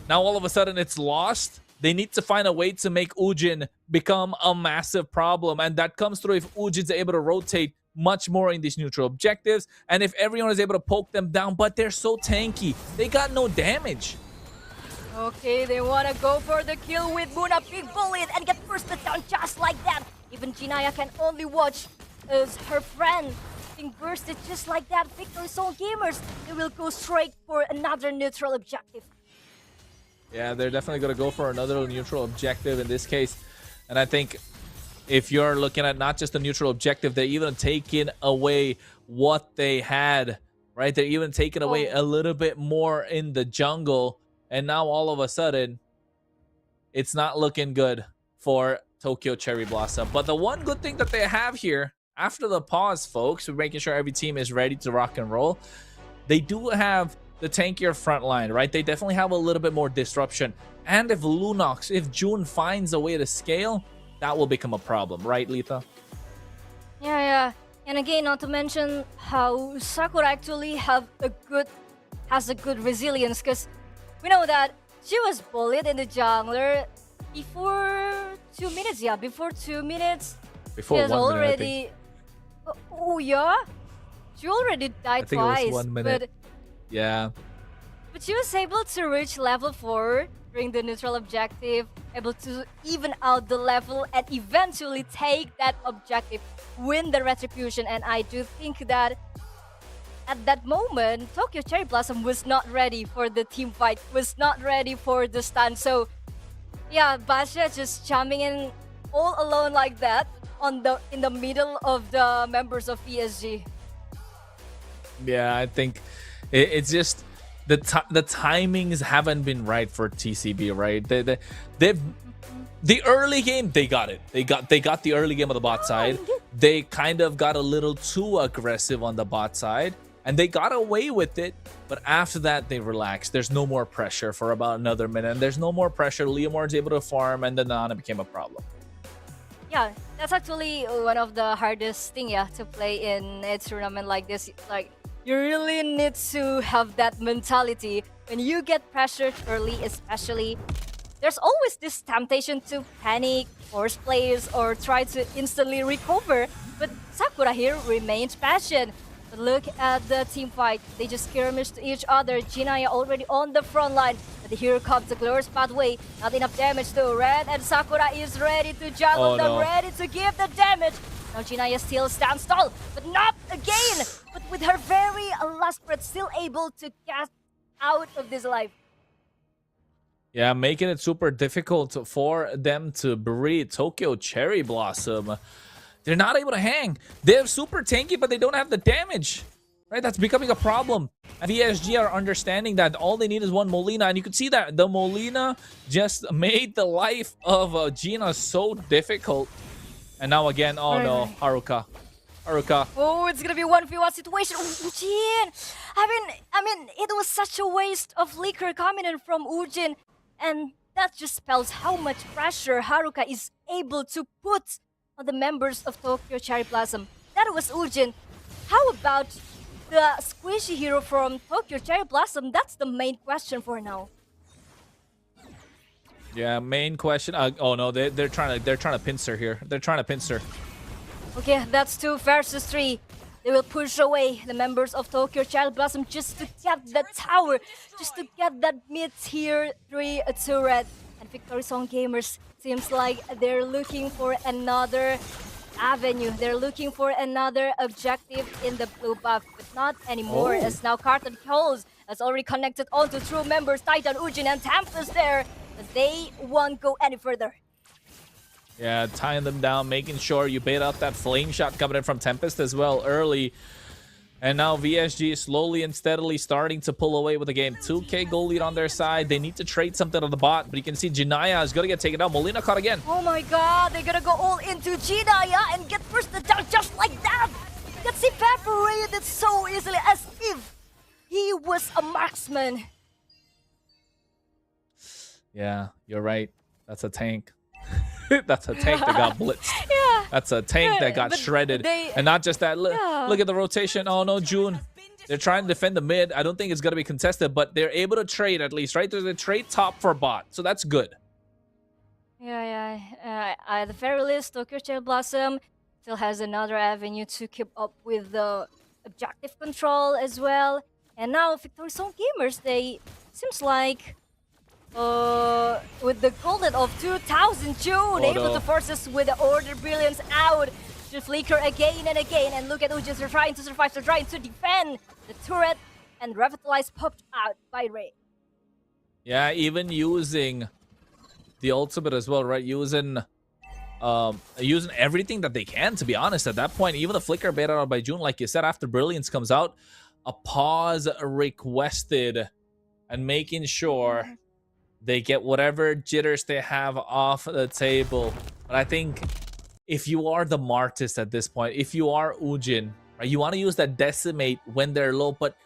now all of a sudden it's lost. They need to find a way to make Ujin become a massive problem. And that comes through if Ujin's able to rotate much more in these neutral objectives. And if everyone is able to poke them down, but they're so tanky. They got no damage. Okay, they want to go for the kill with Muna. Big bullet and get bursted down just like that. Even Jinaya can only watch as her friend being bursted just like that. Victory Soul Gamers, they will go straight for another neutral objective. Yeah, they're definitely going to go for another neutral objective in this case. And I think if you're looking at not just the neutral objective, they're even taking away what they had, right? They're even taking away a little bit more in the jungle. And now all of a sudden, it's not looking good for Tokyo Cherry Blossom. But the one good thing that they have here, after the pause, folks, we're making sure every team is ready to rock and roll. They do have the tankier front line, right? They definitely have a little bit more disruption. And if Lunox, if June finds a way to scale, that will become a problem, right, Letha? Yeah. And again, not to mention how Sakura actually has a good resilience, because we know that she was bullied in the jungler before 2 minutes. Yeah, before 2 minutes. Before 1 minute, already. Oh yeah, she already died twice. I think it was 1 minute. But yeah. But she was able to reach level 4 during the neutral objective, able to even out the level and eventually take that objective, win the retribution. And I do think that at that moment, Tokyo Cherry Blossom was not ready for the team fight, was not ready for the stun. So yeah, Basha just jumping in all alone like that in the middle of the members of PSG. Yeah, I think it's just the timings haven't been right for TCB, right? The early game, they got it. They got the early game of the bot side. They kind of got a little too aggressive on the bot side, and they got away with it. But after that, they relaxed. There's no more pressure for about another minute. And there's no more pressure. Leomord's able to farm, and the Nana became a problem. Yeah, that's actually one of the hardest thing, to play in a tournament like this. Like, you really need to have that mentality when you get pressured early, especially. There's always this temptation to panic, force plays, or try to instantly recover. But Sakura here remains patient. But look at the team fight. They just skirmish to each other. Jinaya already on the front line. But here comes the glorious pathway. Not enough damage though. Red and Sakura is ready to juggle them, ready to give the damage. Now Jinaya still stands tall, but not again. But with her very last breath, still able to get out of this life. Yeah, making it super difficult for them to breathe. Tokyo Cherry Blossom, they're not able to hang. They're super tanky, but they don't have the damage. Right, that's becoming a problem. And VSG are understanding that all they need is one Molina, and you can see that the Molina just made the life of Gina so difficult. And now again, oh no, Haruka. Oh, it's gonna be 1v1 situation. Ujin! I mean, it was such a waste of liquor coming in from Ujin. And that just spells how much pressure Haruka is able to put on the members of Tokyo Cherry Blossom. That was Ujin. How about the squishy hero from Tokyo Cherry Blossom? That's the main question for now. Yeah, main question. Oh no, they're trying to pincer here. They're trying to pincer. Okay, that's 2 versus 3. They will push away the members of Tokyo Child Blossom just to get that tower, just to get that mid-tier 3 turret. And Victory Song Gamers seems like they're looking for another avenue. They're looking for another objective in the blue buff, but not anymore, as now Carton Coles has already connected onto true members Titan, Ujin, and Tempest there. But they won't go any further. Yeah, tying them down, making sure you bait out that flame shot coming in from Tempest as well early. And now VSG slowly and steadily starting to pull away with the game. 2K goal lead on their side. They need to trade something on the bot, but you can see Jinaya is going to get taken out. Molina caught again. Oh my god, they're gonna go all into Jinaya and get bursted down just like that! Gets evaporated so easily as if he was a marksman. Yeah, you're right. That's a tank. That's a tank that got blitzed. Yeah. That's a tank that got But shredded. they- And not just that. Yeah. Look at the rotation. Oh no, June. They're trying to defend the mid. I don't think it's going to be contested, but they're able to trade at least, right? There's a trade top for bot, so that's good. Yeah. At the very least, Tokyo Cherry Blossom still has another avenue to keep up with the objective control as well. And now Victory Zone Gamers, they seems like with the golden of 2000 June, able no. to force us with the Order Brilliance out to flicker again and again. And look at Ujis, they're trying to survive, they're trying to defend the turret, and Revitalize popped out by Ray. Yeah, even using the ultimate as well, right? Using everything that they can, to be honest. At that point, even the flicker baited out by June, like you said, after Brilliance comes out, a pause requested and making sure they get whatever jitters they have off the table. But I think if you are the Martis at this point, if you are Ujin, right, you want to use that decimate when they're low, but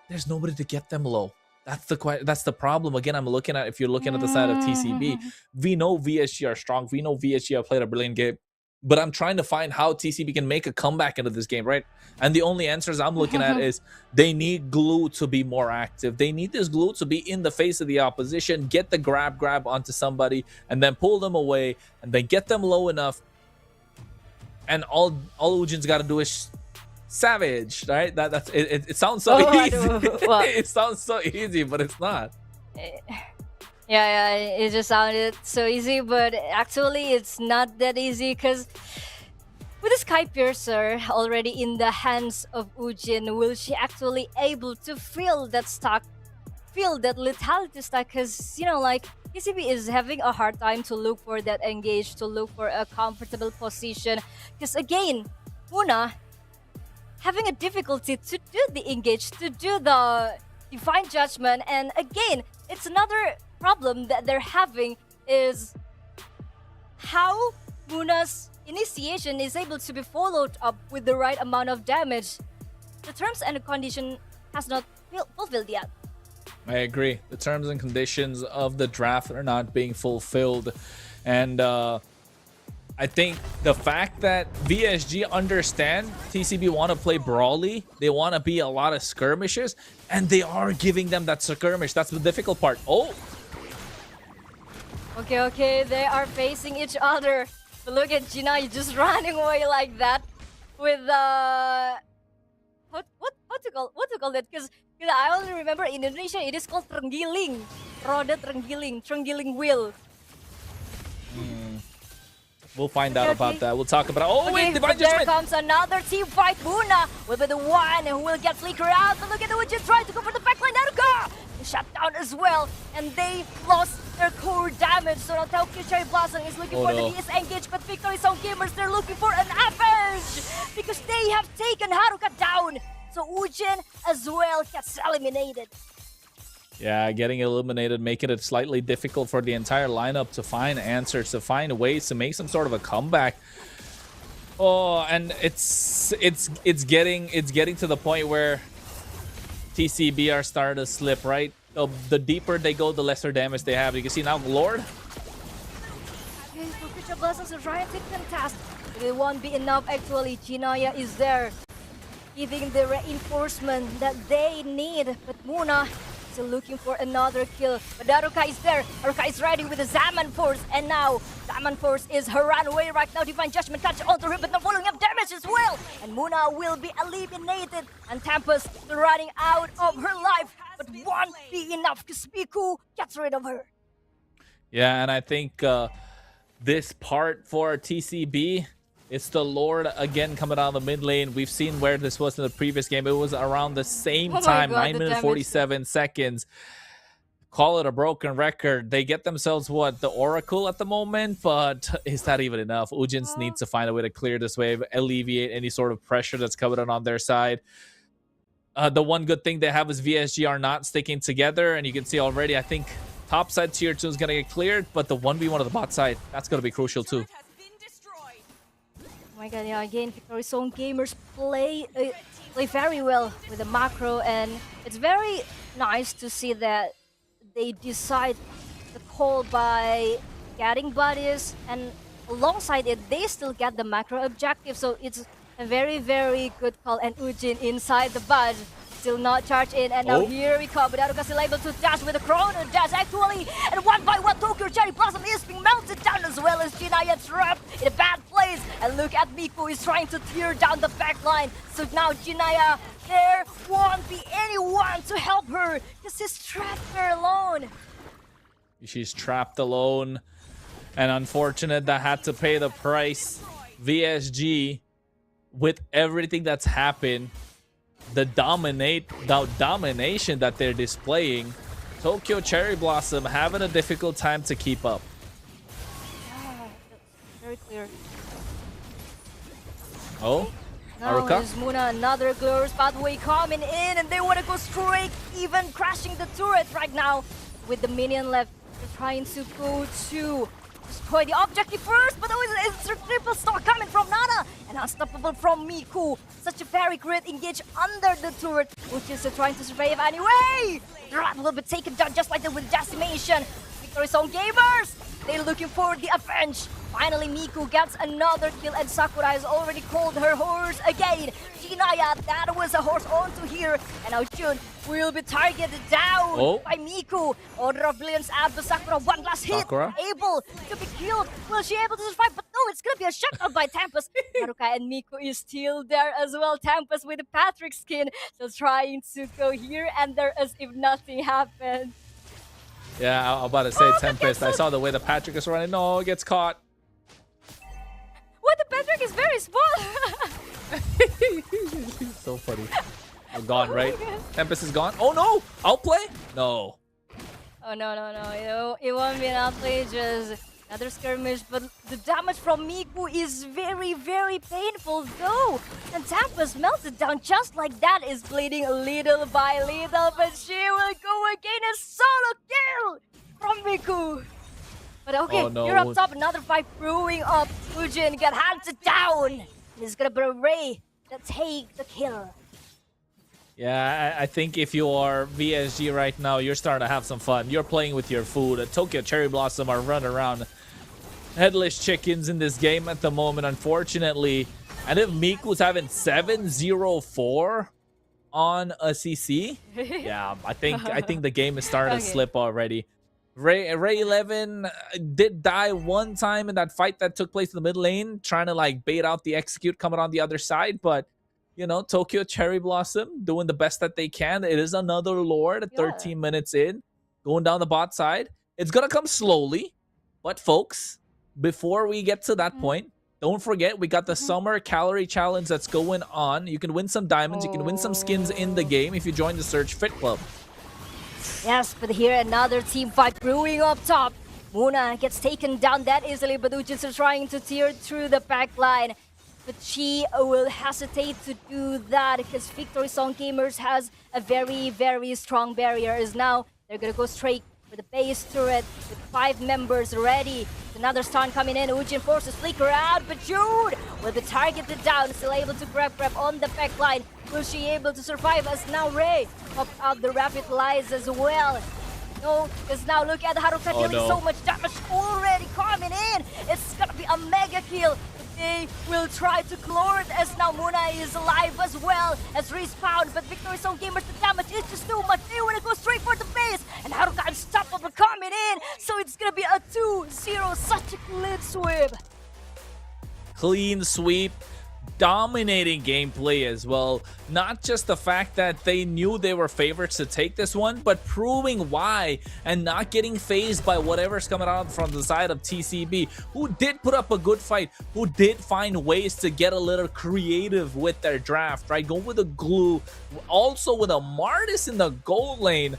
there's nobody to get them low. That's the problem. Again, I'm looking at, if you're looking at the side of TCB, we know VSG are strong. We know VSG have played a brilliant game. But I'm trying to find how TCB can make a comeback into this game, right? And the only answers I'm looking at is they need glue to be more active. They need this glue to be in the face of the opposition, get the grab onto somebody, and then pull them away, and then get them low enough. And all Ujin's got to do is savage, right? That's it. It sounds so easy. It sounds so easy, but it's not. Yeah, it just sounded so easy, but actually it's not that easy, because with the Sky Piercer already in the hands of Ujin, will she actually able to feel that stock, feel that lethality stack? Because, you know, like, TCB is having a hard time to look for that engage, to look for a comfortable position, because again, Muna having a difficulty to do the engage, to do the Divine Judgment, and again, it's another problem that they're having is how Muna's initiation is able to be followed up with the right amount of damage. The terms and condition has not fulfilled yet. I agree. The terms and conditions of the draft are not being fulfilled. And I think the fact that VSG understand TCB want to play brawly, they want to be a lot of skirmishes, and they are giving them that skirmish. That's the difficult part. Oh! Okay, they are facing each other. But look at Jinai just running away like that with what to call that? Because I only remember in Indonesia it is called trenggiling, roda trenggiling wheel. We'll find out about that. We'll talk about it. Oh, wait, Divine there Judgment! comes another team fight. Muna will be the one who will get flickered out. But look at the Ujin trying to go for the backline. Naruga! Shut down as well. And they lost their core damage. So now Tokyo Cherry Blossom is looking for the DS engage. But Victory Zone Gamers, they're looking for an avenge. Because they have taken Haruka down. So Ujin as well gets eliminated. Yeah, getting eliminated, making it slightly difficult for the entire lineup to find answers, to find ways to make some sort of a comeback. Oh, and it's getting to the point where TCB are starting to slip, right? The deeper they go, the lesser damage they have. You can see now, Lord. Okay, so Future Blossoms are trying to contest. It won't be enough actually. Jinaya is there, giving the reinforcement that they need. But Muna still looking for another kill. But Haruka is there. Haruka is ready with the Zaman Force. And now, Zaman Force is her runaway right now. Divine Judgment catches onto her, but not following up damage as well. And Muna will be eliminated. And Tempest running out of her life. But won't be enough because Miku gets rid of her. Yeah, and I think this part for TCB, it's the Lord again coming out of the mid lane. We've seen where this was in the previous game. It was around the same time, God, 9 minutes 47 seconds. Call it a broken record. They get themselves, what, the Oracle at the moment? But is that even enough? Ujins needs to find a way to clear this wave, alleviate any sort of pressure that's coming in on their side. The one good thing they have is VSG are not sticking together. And you can see already, I think, top side tier 2 is going to get cleared. But the 1v1 of the bot side, that's going to be crucial too. Oh my god, yeah, again, Victory Zone gamers play very well with the macro, and it's very nice to see that they decide the call by getting buddies, and alongside it, they still get the macro objective, so it's a very, very good call. And Ujin inside the bud, still not charged in, and now here we come, but Haruka still able to dash with a chrono dash actually, and one by one Tokyo Cherry Blossom is being melted down, as well as Jinaya trapped in a bad place. And look at Miku is trying to tear down the back line, so now Jinaya, there won't be anyone to help her because he's trapped there alone. She's trapped alone, and unfortunate that had to pay the price. VSG, with everything that's happened, the domination that they're displaying, Tokyo Cherry Blossom having a difficult time to keep up. Yeah, that's very clear. Oh, Now Haruka? is Muna, another glorious pathway coming in, and they want to go straight, even crashing the turret right now. With the minion left, they're trying to go to destroy the objective first, but it's a triple stock coming from Nana, and unstoppable from Miku. Such a very great engage under the turret, which is trying to survive anyway. That will be taken down just like that with decimation. Victory Zone gamers, they're looking for the avenge. Finally, Miku gets another kill, and Sakura has already called her horse again. Jinaya, that was a horse onto here, and now Jun will be targeted down by Miku. Order of Brilliance adds the Sakura, one last hit, able to be killed. Will she able to survive? But no, it's gonna be a shutdown by Tempest. Haruka and Miku is still there as well. Tempest with the Patrick skin, so trying to go here and there as if nothing happened. Yeah, I was about to say Tempest. I saw the way the Patrick is running. No, it gets caught. What, the Patrick is very small. So funny. Oh, gone, right? Tempest is gone. Oh no! Outplay? No. Oh no. It won't be an outplay, just another skirmish. But the damage from Miku is very, very painful though. And Tempest melted down just like that, is bleeding little by little. But she will go again, a solo kill from Miku. But okay, you're up top, another fight brewing up. Ujin get hunted down. He's gonna be Ray to take the kill. Yeah, I think if you are VSG right now, you're starting to have some fun. You're playing with your food. Tokyo Cherry Blossom are running around headless chickens in this game at the moment, unfortunately. And if Miku's having 7-0-4 on a CC, yeah, I think the game is starting to slip already. Ray 11 did die one time in that fight that took place in the mid lane, trying to like bait out the execute coming on the other side. But you know, Tokyo Cherry Blossom doing the best that they can. It is another Lord 13 minutes in, going down the bot side. It's gonna come slowly, but folks, before we get to that point, don't forget we got the summer calorie challenge that's going on. You can win some diamonds, you can win some skins in the game if you join the Search Fit Club. Yes, but here another team fight brewing up top. Muna gets taken down that easily, but Ujin's are trying to tear through the back line. But she will hesitate to do that because Victory Zone Gamers has a very, very strong barrier. As now they're gonna go straight for the base turret with 5 members ready. Another stun coming in. Ujin forces Flicker out, but Jude will be targeted down. Still able to grab on the back line. Will she able to survive as now Ray popped out the rapid lies as well? No, because now look at Haruka dealing so much damage already coming in. It's gonna be a mega kill. they will try to claw it as now Muna is alive as well as Respawn, but Victory Zone Gamers, the damage is just too much. They want to go straight for the base, and Haruka unstoppable coming in, so it's gonna be a 2-0, such a clean sweep. Clean sweep, dominating gameplay as well. Not just the fact that they knew they were favorites to take this one, but proving why and not getting phased by whatever's coming out from the side of TCB, who did put up a good fight, who did find ways to get a little creative with their draft, right? Go with a glue, also with a Martis in the goal lane.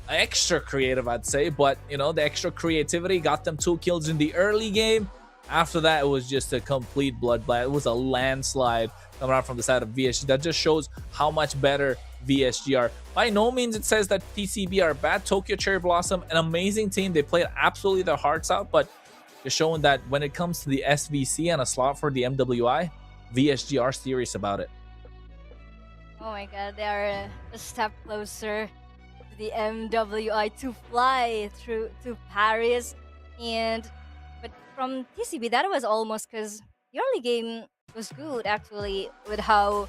Extra creative, I'd say, but you know, the extra creativity got them 2 kills in the early game. After that, it was just a complete bloodbath. It was a landslide coming out from the side of VSG. That just shows how much better VSG are. By no means it says that TCB are bad. Tokyo Cherry Blossom, an amazing team. They played absolutely their hearts out, but just showing that when it comes to the SVC and a slot for the MWI, VSG are serious about it. Oh my god, they are a step closer to the MWI to fly through to Paris. But from TCB, that was almost, because the early game was good actually, with how,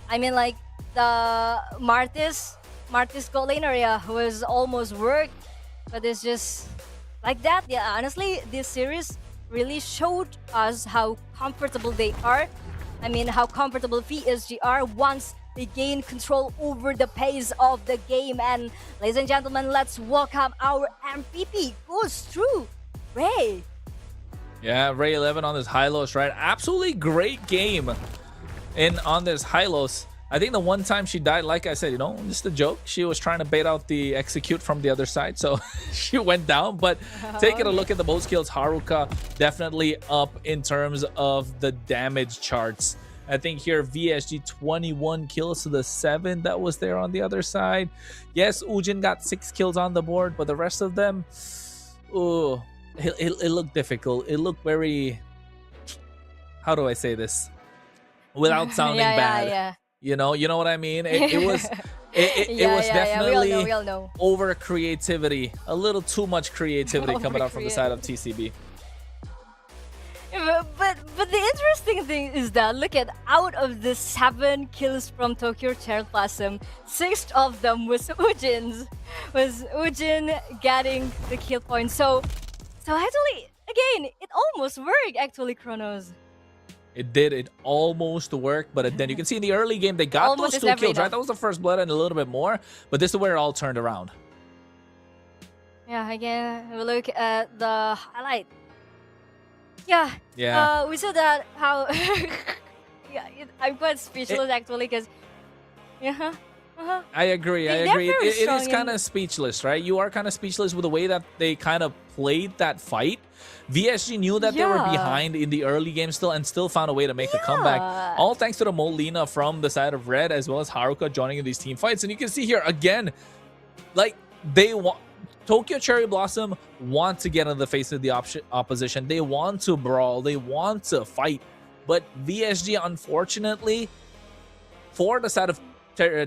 I mean, like the Martis gold lane area was almost worked, but it's just like that. Yeah, honestly, this series really showed us how comfortable they are. I mean, how comfortable VSG are once they gain control over the pace of the game. And ladies and gentlemen, let's welcome our MVP. Goes through Ray. Yeah, Ray 11 on this Hylos, right? Absolutely great game on this Hylos. I think the one time she died, like I said, you know, just a joke. She was trying to bait out the execute from the other side, so she went down. But taking a look at the most kills, Haruka definitely up in terms of the damage charts. I think here VSG 21 kills to the 7 that was there on the other side. Yes, Ujin got 6 kills on the board, but the rest of them, ooh, it looked difficult. It looked very, how do I say this without sounding bad? Yeah. You know what I mean? It was definitely we all know. over creativity, a little too much creativity coming out from the side of TCB. But the interesting thing is that, look at, out of the 7 kills from Tokyo Cherry Blossom, 6 of them was Ujin getting the kill point. So actually, again, it almost worked actually, Chronos. It did. It almost worked, but then you can see in the early game they got Almost those is 2 kills, never right? That was the first blood and a little bit more, but this is where it all turned around. Yeah, again, we look at the highlight. Yeah. We saw that how. I'm quite speechless actually, because. I agree. They're It very is strong kind of speechless, right? You are kind of speechless with the way that they kind of played that fight. VSG knew that they were behind in the early game still, and still found a way to make a comeback. All thanks to the Molina from the side of Red, as well as Haruka joining in these team fights. And you can see here again, like, they want. Tokyo Cherry Blossom want to get in the face of the opposition. They want to brawl. They want to fight. But VSG, unfortunately, for the side of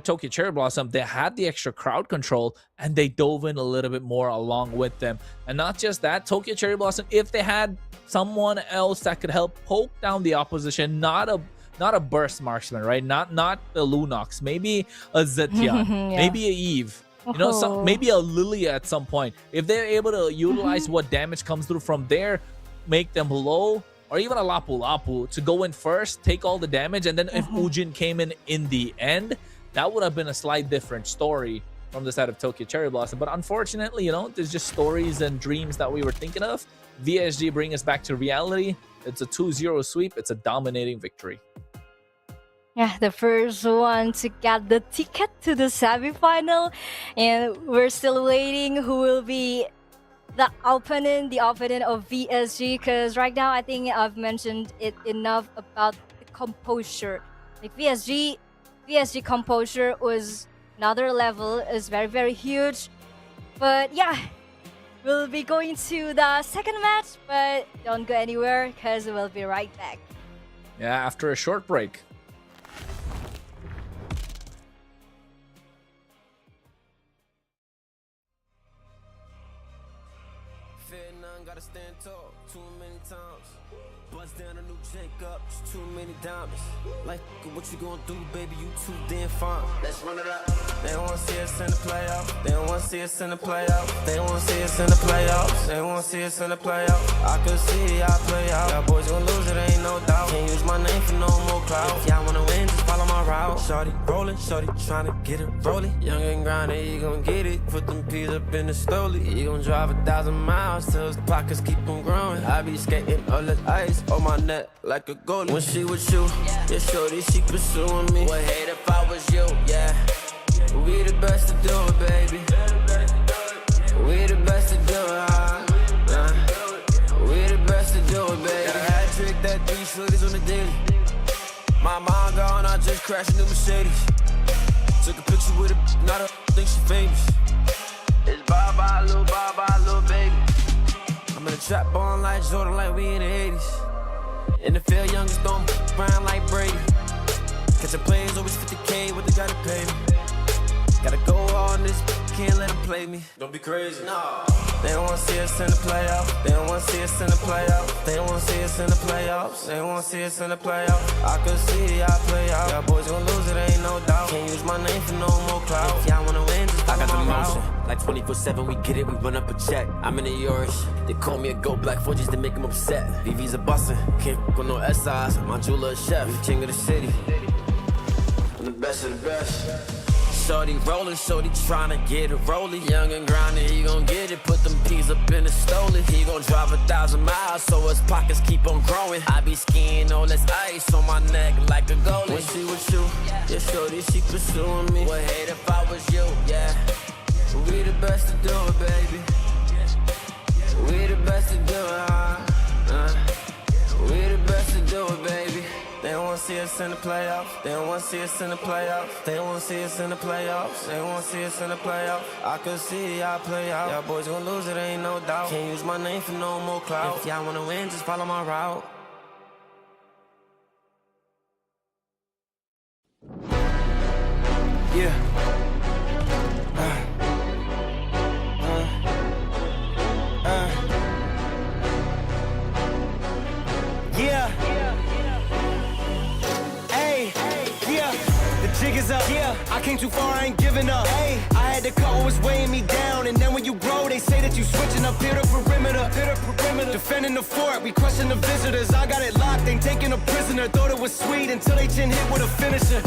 Tokyo Cherry Blossom, they had the extra crowd control and they dove in a little bit more along with them. And not just that, Tokyo Cherry Blossom, if they had someone else that could help poke down the opposition, not a burst marksman, right? Not the Lunox, maybe a Zetian, maybe a Eve. You know, maybe a Lilia at some point. If they're able to utilize what damage comes through from there, make them low, or even a Lapu Lapu to go in first, take all the damage, and then if Ujin came in the end, that would have been a slight different story from the side of Tokyo Cherry Blossom. But unfortunately, you know, there's just stories and dreams that we were thinking of. VSG bring us back to reality. It's a 2-0 sweep. It's a dominating victory. Yeah, the first one to get the ticket to the semi-final, and we're still waiting who will be the opponent of VSG, because right now I think I've mentioned it enough about the composure. Like VSG composure was another level, is very, very huge. But yeah, we'll be going to the second match, but don't go anywhere because we'll be right back. Yeah, after a short break. fear none, gotta stand tall too many times. Bust down a new Jacob, it's too many diamonds. Like, what you gonna do, baby? You too damn fine. Let's run it up. They don't wanna see us in the playoffs. They don't wanna see us in the playoffs. They don't wanna see us in the playoffs. They don't wanna see us in the playoffs. I could see y'all play out. Y'all boys gonna lose it, ain't no doubt. Can't use my name for no more clout. If y'all wanna win, just follow my route. Shorty rolling, shorty tryna get it rolling. Young and grinding, he gon' get it. Put them peas up in the stoley. He gon' drive 1,000 miles till his pockets keep on growing. I be skating all the ice on my neck like a goalie. When she with you, yeah, shorty, she pursuing me. Would hate if I was you, yeah. We the best to do it, baby. We the best to do it, We the best to do it, baby. Got a hat trick, that 3 shorties on the daily. My mind gone, I just crashed a new Mercedes. Took a picture with her, not a think she famous. It's bye-bye, little baby. I'm in a trap ballin' like Jordan, like we in the 80s. In the field, youngest don't brown like Brady. Catchin' players always 50K, what they gotta pay me. Gotta go on this, can't let them play me. Don't be crazy. No. They don't wanna see us in the playoffs. They don't wanna see us in the playoffs. They don't wanna see us in the playoffs. They don't wanna see us in the playoffs. I could see y'all play out. Y'all boys gon' lose it, ain't no doubt. Can't use my name for no more clout. If y'all wanna win, just I got the motion. Like 24/7, we get it, we run up a check. I'm in the Yorish. They call me a gold black 4Gs to make them upset. VV's a bustin', can't f with no SIs. My jeweler a chef, king of the city. I'm the best of the best. Shorty rollin', shorty tryna get it rollin'. Young and grindin', he gon' get it. Put them peas up in the stoley. He gon' drive 1,000 miles, so his pockets keep on growing. I be skiing all this ice on my neck like a goalie. When she with you, yeah, shorty, she pursuing me. Would hate if I was you, yeah. We the best to do it, baby. We the best to do it, We the best to do it, baby. They don't wanna see us in the playoffs. They don't wanna see us in the playoffs. They don't wanna see us in the playoffs. They don't wanna see us in the playoffs. I could see y'all play out. Y'all boys gon' lose it, ain't no doubt. Can't use my name for no more clout. If y'all wanna win, just follow my route. Yeah. Yeah. Hey, yeah. The jig is up. Yeah. I came too far, I ain't giving up. Hey, I had to cut what was weighing me down. And then when you grow, they say that you switching up here to perimeter. Defending the fort, we crushing the visitors. I got it locked, ain't taking a prisoner. Thought it was sweet until they chin hit with a finisher.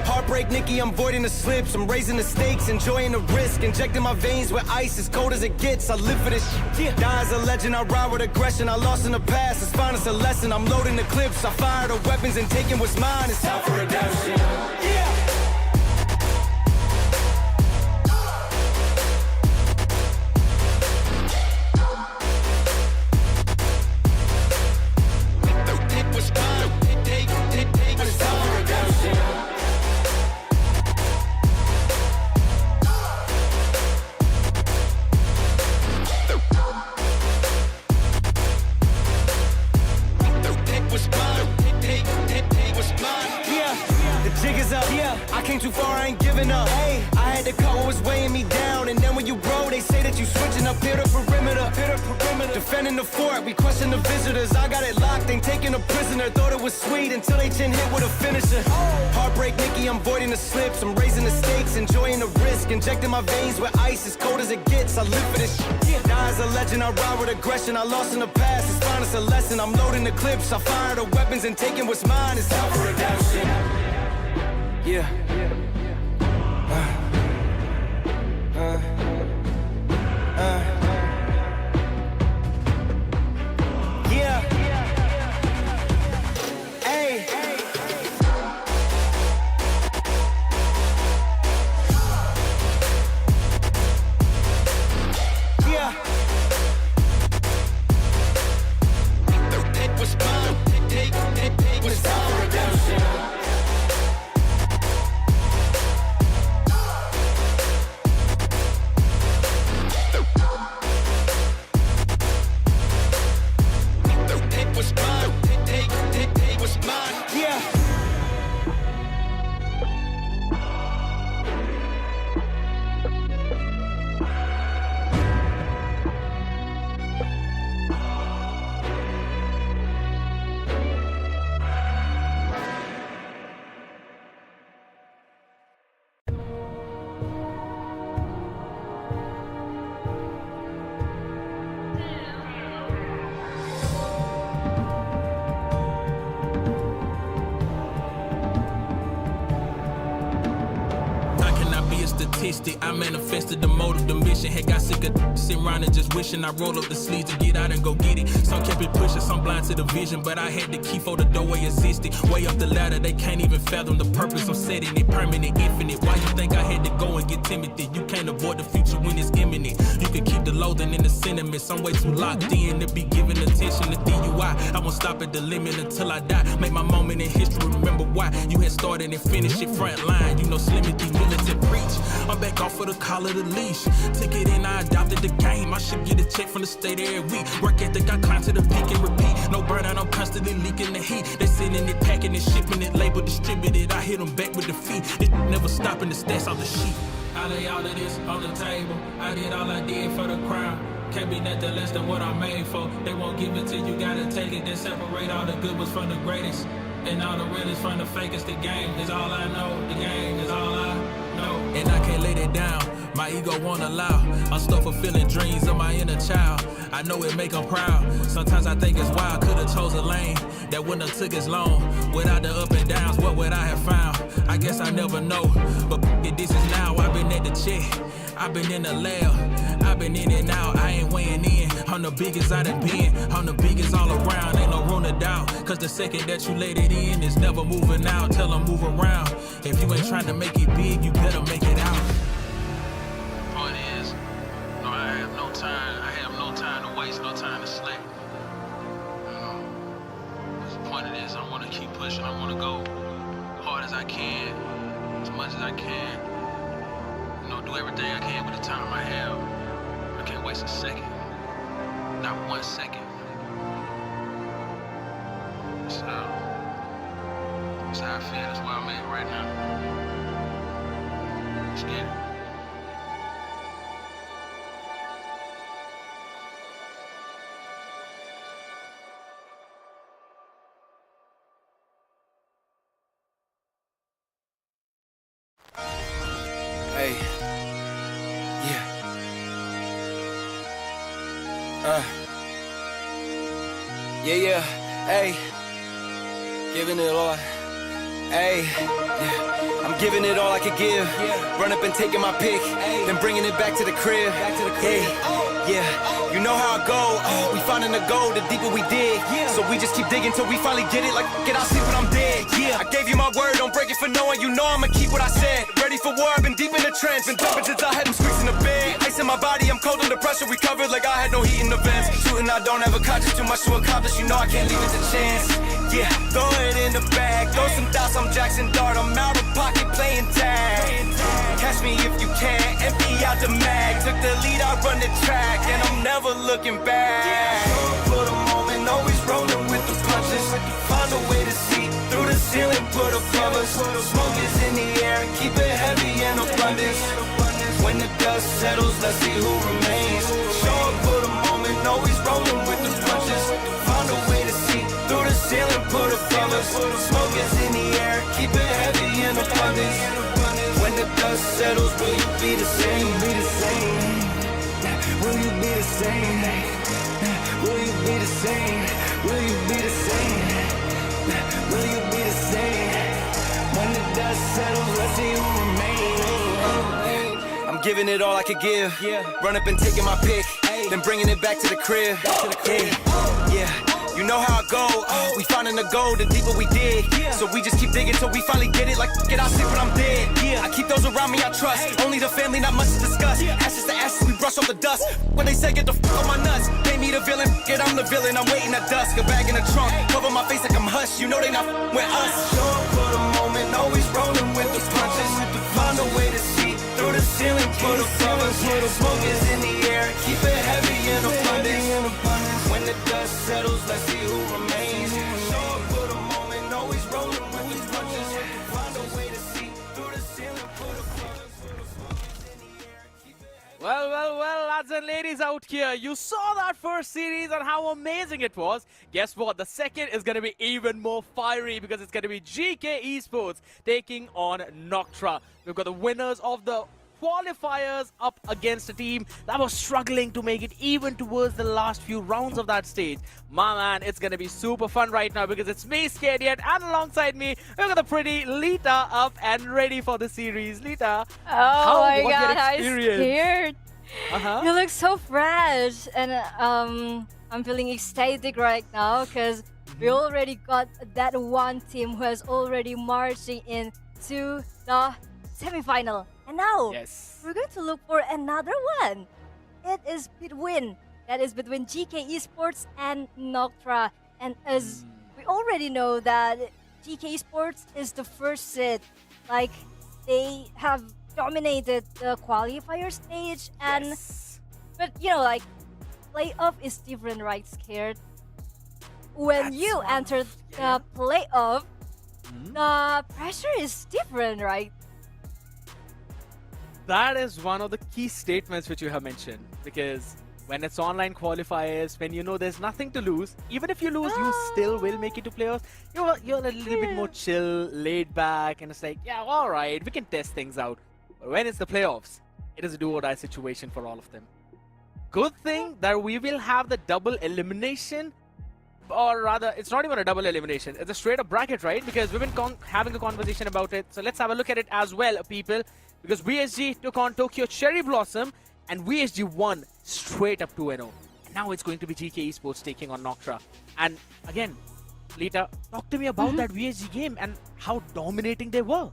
Heartbreak, Nikki, I'm voiding the slips. I'm raising the stakes, enjoying the risk. Injecting my veins with ice, as cold as it gets. I live for this shit. Die as a legend, I ride with aggression. I lost in the past, it's fine, it's a lesson. I'm loading the clips, I fire the weapons and taking what's mine. It's time for redemption. Yeah. Came too far, I ain't giving up. Hey, I had to cut what was weighing me down. And then when you grow, they say that you switching up here to perimeter. Defending the fort, we crushing the visitors. I got it locked, ain't taking a prisoner. Thought it was sweet until they chin hit with a finisher. Heartbreak, Nikki, I'm voiding the slips. I'm raising the stakes, enjoying the risk. Injecting my veins with ice, as cold as it gets. I live for this shit. Die as a legend, I ride with aggression. I lost in the past, it's fine, it's a lesson. I'm loading the clips, I fire the weapons and taking what's mine. It's time for redemption. Yeah. Yeah. Hey. Yeah. Take what's mine. Take what's time for redemption. artistic. I manifested the motive, the mission. Had got sick of sitting around and just wishing I roll up the sleeves to get out and go get it. Some kept it pushing, some blind to the vision, but I had the key for the doorway existed. Way up the ladder, they can't even fathom the purpose. I'm setting it permanent, infinite. Why you think I had to go and get timid? You can't avoid the future when it's imminent. You can keep the loathing in the sentiments. I'm way too locked in to be giving attention to DUI. I won't stop at the limit until I die. Make my moment in history, remember why you had started and finished it front line. You know Slimmy D militant preach. I'm back off of the collar, the leash. Took it in, I adopted the game. I should get a check from the state every week. Work ethic, I climb to the peak and repeat. No burnout, I'm constantly leaking the heat. They sending it, packing it, shipping it, label distributed. I hit them back with the feet. It never stopping the stats off the sheet. I lay all of this on the table. I did all I did for the crown. Can't be nothing less than what I'm made for. They won't give it to you, gotta take it. Then separate all the good ones from the greatest. And all the realest from the fakest. The game is all I know. The game is all I know. And I can't let it down. My ego won't allow. I'm still fulfilling dreams of my inner child. I know it make them proud. Sometimes I think it's wild. Could've chose a lane that wouldn't have took as long. Without the up and downs, what would I have found? I guess I never know. But this is now. I've been at the check. I've been in the lab. I've been in and out. I ain't weighing in. I'm the biggest I done been. I'm the biggest all around. Ain't no room to doubt. Cause the second that you let it in, it's never moving out. Tell them move around. If you ain't trying to make it big, you better make it out. Point is, no, I have no time. I have no time to waste, no time to slack. The point of this, I want to keep pushing. I want to go hard as I can, as much as I can. You know, do everything I can with the time I have. I can't waste a second. Not 1 second. So, that's how I feel. That's where I'm at right now. Let's get it. Hey, yeah, hey, giving it all, hey, yeah, I'm giving it all I could give, run up and taking my pick, then bringing it back to the crib, hey, yeah, you know how I go, we finding the gold, the deeper we dig, so we just keep digging till we finally get it, like, get out, sleep when I'm dead, I gave you my word, don't break it for no one, you know I'ma keep what I said, ready for war, I've been deep in the trench, been jumping since I had them squeaks in the bed, ice in my body, I'm cold under pressure, recovered like I had no heat in the vents, shooting I don't ever conscious, too much to accomplish, you know I can't leave it to chance, yeah, throw it in the bag, throw some thoughts, I'm Jackson Dart, I'm out of pocket playing tag, catch me if you can, empty out the mag, took the lead, I run the track, and I'm never looking back, for the moment, always rolling with the punches, find a way to see, through the ceiling, put up covers, smoke is in the air, keep it heavy and abundance, when the dust settles, let's see who remains, show up for the moment, always rolling with the punches, find a way to see, through the ceiling, put up covers, smoke is in the air, keep it heavy and abundance, when the dust settles, will you be the same, will you be the same, will you be the same, will you be the same, will you be the same, when the dust settles, let's see who remains, I'm giving it all I could give, run up and taking my pick, then bringing it back to the crib, yeah. You know how I go, we finding the gold, the deeper we dig, so we just keep digging till we finally get it, like get out, sleep when I'm dead, I keep those around me I trust, only the family, not much to discuss, ashes to ashes, we brush off the dust, when they say get the fuck on my nuts, they me the villain, get I'm the villain, I'm waiting at dusk, a bag in the trunk, cover my face like I'm hush, you know they not with us, show up for the moment, always rolling with the punches, find a way to see, through the ceiling, put a covers, smoke is in the air, keep it heavy and abundance, when the dust settles, let's see who remains. Show up for the moment, always rolling with the punches. Find a way to see through the ceiling, put a focus in the air, keep it heavy. Well, lads and ladies out here, you saw that first series and how amazing it was. Guess what? The second is going to be even more fiery because it's going to be GK Esports taking on Noctra. We've got the winners of the qualifiers up against a team that was struggling to make it even towards the last few rounds of that stage. My man, it's gonna be super fun right now because it's me, Scared Yet, and alongside me, we've got the pretty Lita up and ready for the series. Lita, Oh my was god, your I'm experience? scared. Uh-huh. You look so fresh, and I'm feeling ecstatic right now because we already got that one team who has already marching into the semi-final, and now Yes. we're going to look for another one. It is between GK Esports and Noctra, and as we already know that GK Esports is the first seed, like they have dominated the qualifier stage, and Yes. but you know, like playoff is different, right? Scared. When That's you one enter of- the playoff, Mhm. the pressure is different, right? That is one of the key statements which you have mentioned, because when it's online qualifiers, when you know there's nothing to lose, even if you lose, you still will make it to playoffs. You're a little bit more chill, laid back, and it's like, yeah, all right, we can test things out. But when it's the playoffs, it is a do or die situation for all of them. Good thing that we will have the double elimination, or rather, it's not even a double elimination. It's a straight up bracket, right? Because we've been having a conversation about it. So let's have a look at it as well, people. Because VSG took on Tokyo Cherry Blossom, and VSG won straight up 2-0. And now it's going to be GK Esports taking on Noctra. And again, Lita, talk to me about that VSG game and how dominating they were.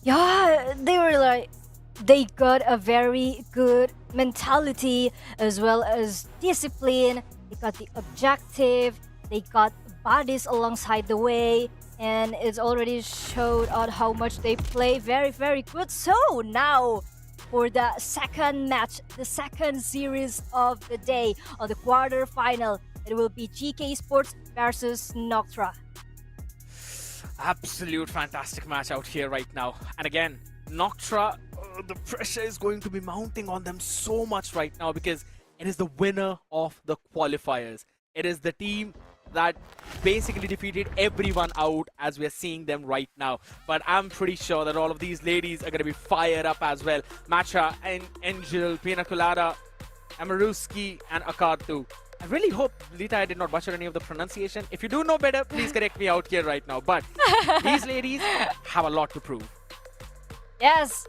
Yeah, they got a very good mentality as well as discipline. They got the objective, they got bodies alongside the way, and it's already showed out how much they play very, very good. So now for the second match, the second series of the day, of the quarterfinal, it will be GK Sports versus Noctra. Absolute fantastic match out here right now. And again, Noctra, the pressure is going to be mounting on them so much right now because it is the winner of the qualifiers. It is the team that basically defeated everyone out as we're seeing them right now. But I'm pretty sure that all of these ladies are going to be fired up as well. Matcha, and Angel, Pina Colada, Amaruski, and Akatu. I really hope, Lita, I did not butcher any of the pronunciation. If you do know better, please correct me out here right now. But these ladies have a lot to prove. Yes,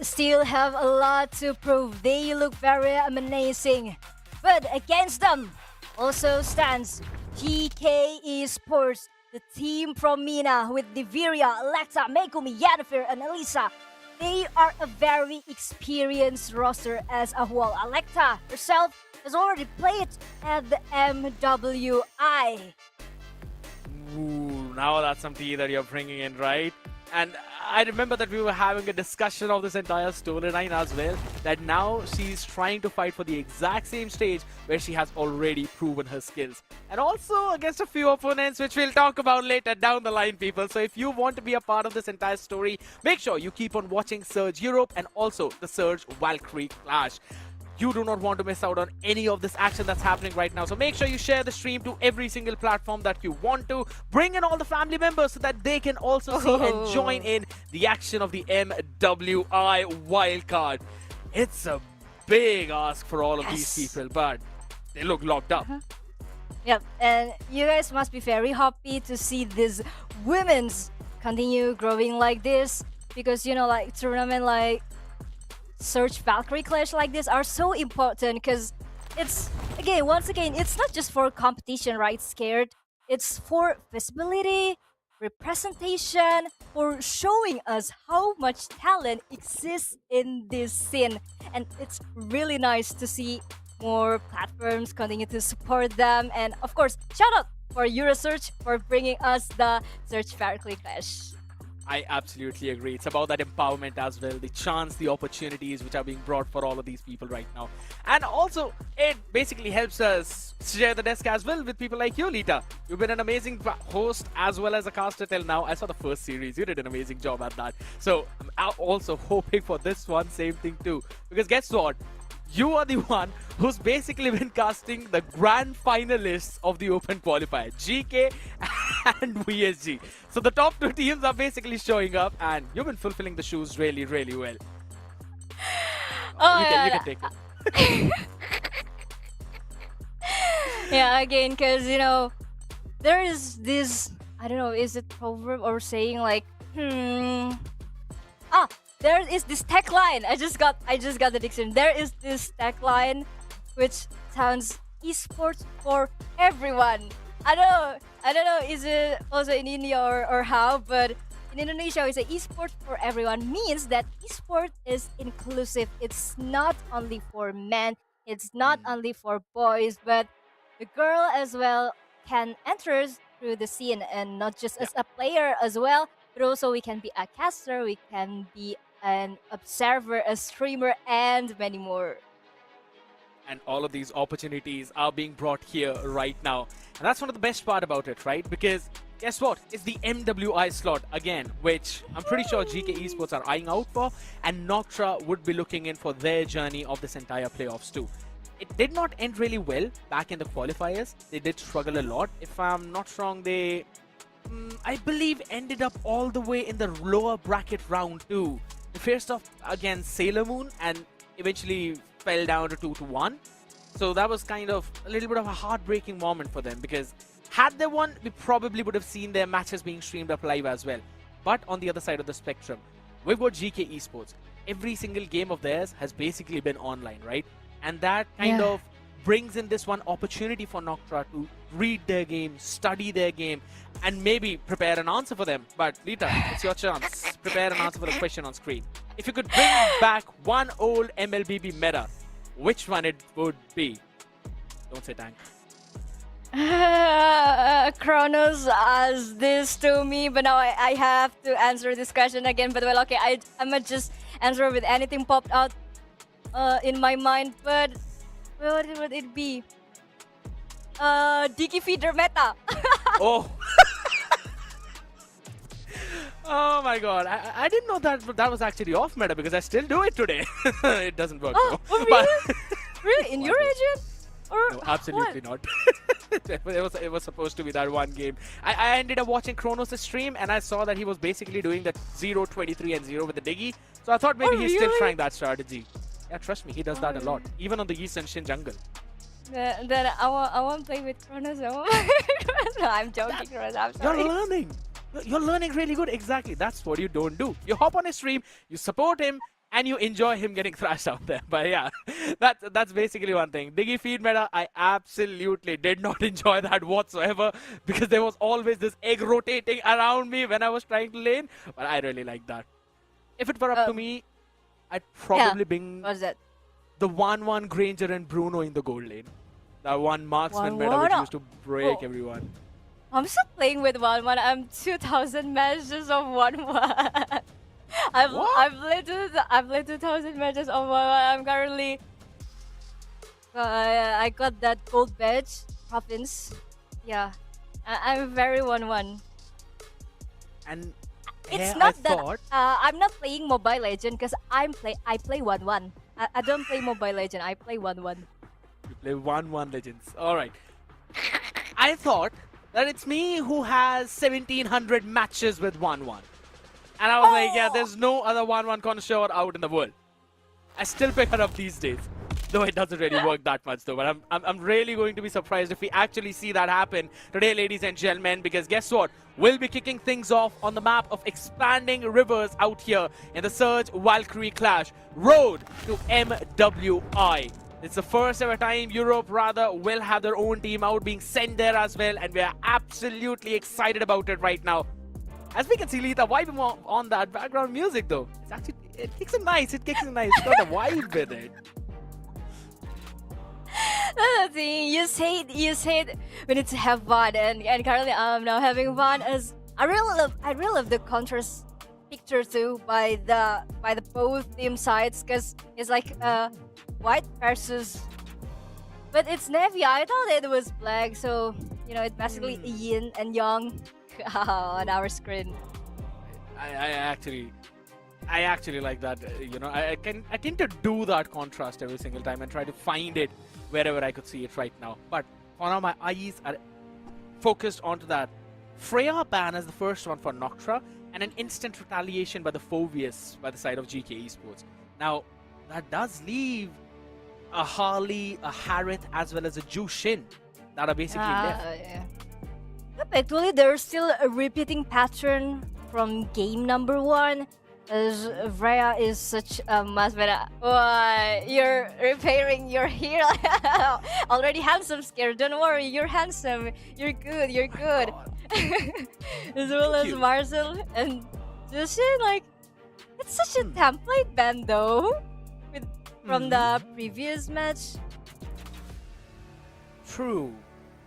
still have a lot to prove. They look very amazing. But against them also stands GK Esports, the team from Mina with Diviria, Alexa, Megumi, Yennefer, and Elisa. They are a very experienced roster as a whole. Alexa herself has already played at the MWI. Ooh, now that's something that you're bringing in, right? And I remember that we were having a discussion of this entire storyline as well, that now she's trying to fight for the exact same stage where she has already proven her skills. And also against a few opponents, which we'll talk about later down the line, people. So if you want to be a part of this entire story, make sure you keep on watching Surge Europe and also the Surge Valkyrie Clash. You do not want to miss out on any of this action that's happening right now. So make sure you share the stream to every single platform that you want to. Bring in all the family members so that they can also see and join in the action of the MWI wildcard. It's a big ask for all of these people, but they look locked up. Yep, and you guys must be very happy to see these women's continue growing like this, because you know, like tournament like Surge Valkyrie Clash like this are so important, because it's once again it's not just for competition, right? Scared, it's for visibility, representation, for showing us how much talent exists in this scene. And it's really nice to see more platforms continue to support them. And of course, shout out for Eurosearch for bringing us the Surge Valkyrie Clash. I absolutely agree. It's about that empowerment as well, the chance, the opportunities which are being brought for all of these people right now. And also, it basically helps us share the desk as well with people like you, Lita. You've been an amazing host as well as a caster till now. I saw the first series. You did an amazing job at that. So I'm also hoping for this one, same thing too. Because guess what? you are the one who's basically been casting the grand finalists of the Open Qualifier, GK and VSG. So the top two teams are basically showing up, and you've been fulfilling the shoes really, really well. Oh, you yeah, can take it. yeah, again, because there is this, I don't know, is it proverb or saying like, there is this tagline. I just got the dictionary. There is this tagline, which sounds esports for everyone. I don't know, is it also in India or how? But in Indonesia, we say esports for everyone means that esports is inclusive. It's not only for men. It's not only for boys, but the girl as well can enter through the scene, and not just as a player as well, but also we can be a caster, we can be an observer, a streamer, and many more. And all of these opportunities are being brought here right now. And that's one of the best part about it, right? Because guess what? It's the MWI slot again, which I'm pretty sure GK Esports are eyeing out for, and Noctra would be looking in for their journey of this entire playoffs too. It did not end really well back in the qualifiers. They did struggle a lot. If I'm not wrong, they, I believe, ended up all the way in the lower bracket round 2. They faced off against Sailor Moon and eventually fell down to 2-1. So that was kind of a little bit of a heartbreaking moment for them, because had they won, we probably would have seen their matches being streamed up live as well. But on the other side of the spectrum, we've got GK Esports. Every single game of theirs has basically been online, right? And that kind of brings in this one opportunity for Noctra to read their game, study their game, and maybe prepare an answer for them. But Lita, it's your chance. Prepare an answer for the question on screen. If you could bring back one old MLBB meta, which one it would be? Don't say tank. Kronos asked this to me, but now I have to answer this question again. But well, okay, I'm gonna just answer with anything popped out in my mind. But what would it be? Dicky Feeder meta. Oh. Oh my god, I didn't know that was actually off meta, because I still do it today. It doesn't work though. Oh, really? Really? In your region? Or no, absolutely not. It was supposed to be that one game. I ended up watching Kronos' stream, and I saw that he was basically doing the 0, 23 and 0 with the Diggy. So I thought maybe he's still trying that strategy. Yeah, trust me, he does that a lot. Even on the Eastern Shin jungle. Then I won't play with Kronos. No, I'm joking, Kronos. I'm sorry. You're learning. You're learning really good. Exactly. That's what you don't do. You hop on his stream, you support him, and you enjoy him getting thrashed out there. But yeah, that's basically one thing. Diggy feed meta, I absolutely did not enjoy that whatsoever, because there was always this egg rotating around me when I was trying to lane. But I really like that. If it were up to me, I'd probably bring what's that? The 1-1 Granger and Bruno in the gold lane. That one marksman meta which used to break everyone. I'm still playing with 1-1. I'm 2,000 matches of 1-1. I've played 2,000 matches of 1-1. I'm currently I got that gold badge province. Yeah, I'm very 1-1. And it's not that I'm not playing Mobile Legend, because I play 1-1. I don't play Mobile Legend. I play 1-1. You play 1-1 Legends. All right. I thought that it's me who has 1,700 matches with 1-1. And I was like, yeah, there's no other 1-1 connoisseur out in the world. I still pick her up these days. Though it doesn't really work that much though. But I'm really going to be surprised if we actually see that happen today, ladies and gentlemen. Because guess what? We'll be kicking things off on the map of Expanding Rivers out here in the Surge Valkyrie Clash. Road to MWI. It's the first ever time Europe rather will have their own team out being sent there as well. And we are absolutely excited about it right now. As we can see, Lita vibing on that background music though. It's actually, it kicks in nice. It's got a vibe with it. That's the thing. You said we need to have fun, and currently I'm now having fun. As I really love the contrast picture too by the both team sides, because it's like white versus, but it's navy. I thought it was black, so it's basically yin and yang on our screen. I I actually like that. I tend to do that contrast every single time and try to find it wherever I could see it right now. But for now, my eyes are focused onto that Freya ban as the first one for Noctra, and an instant retaliation by the Phobius by the side of GK Esports. Now, that does leave a Harley, a Harith, as well as a Jushin that are basically left. Yeah. Yep, actually, there's still a repeating pattern from game number 1. As Freya is such a must, but you're repairing your hair. Already handsome, scared. Don't worry, you're handsome. You're good. You're good. As well as Marcel and Jushin, like it's such a template band though, from the previous match. True.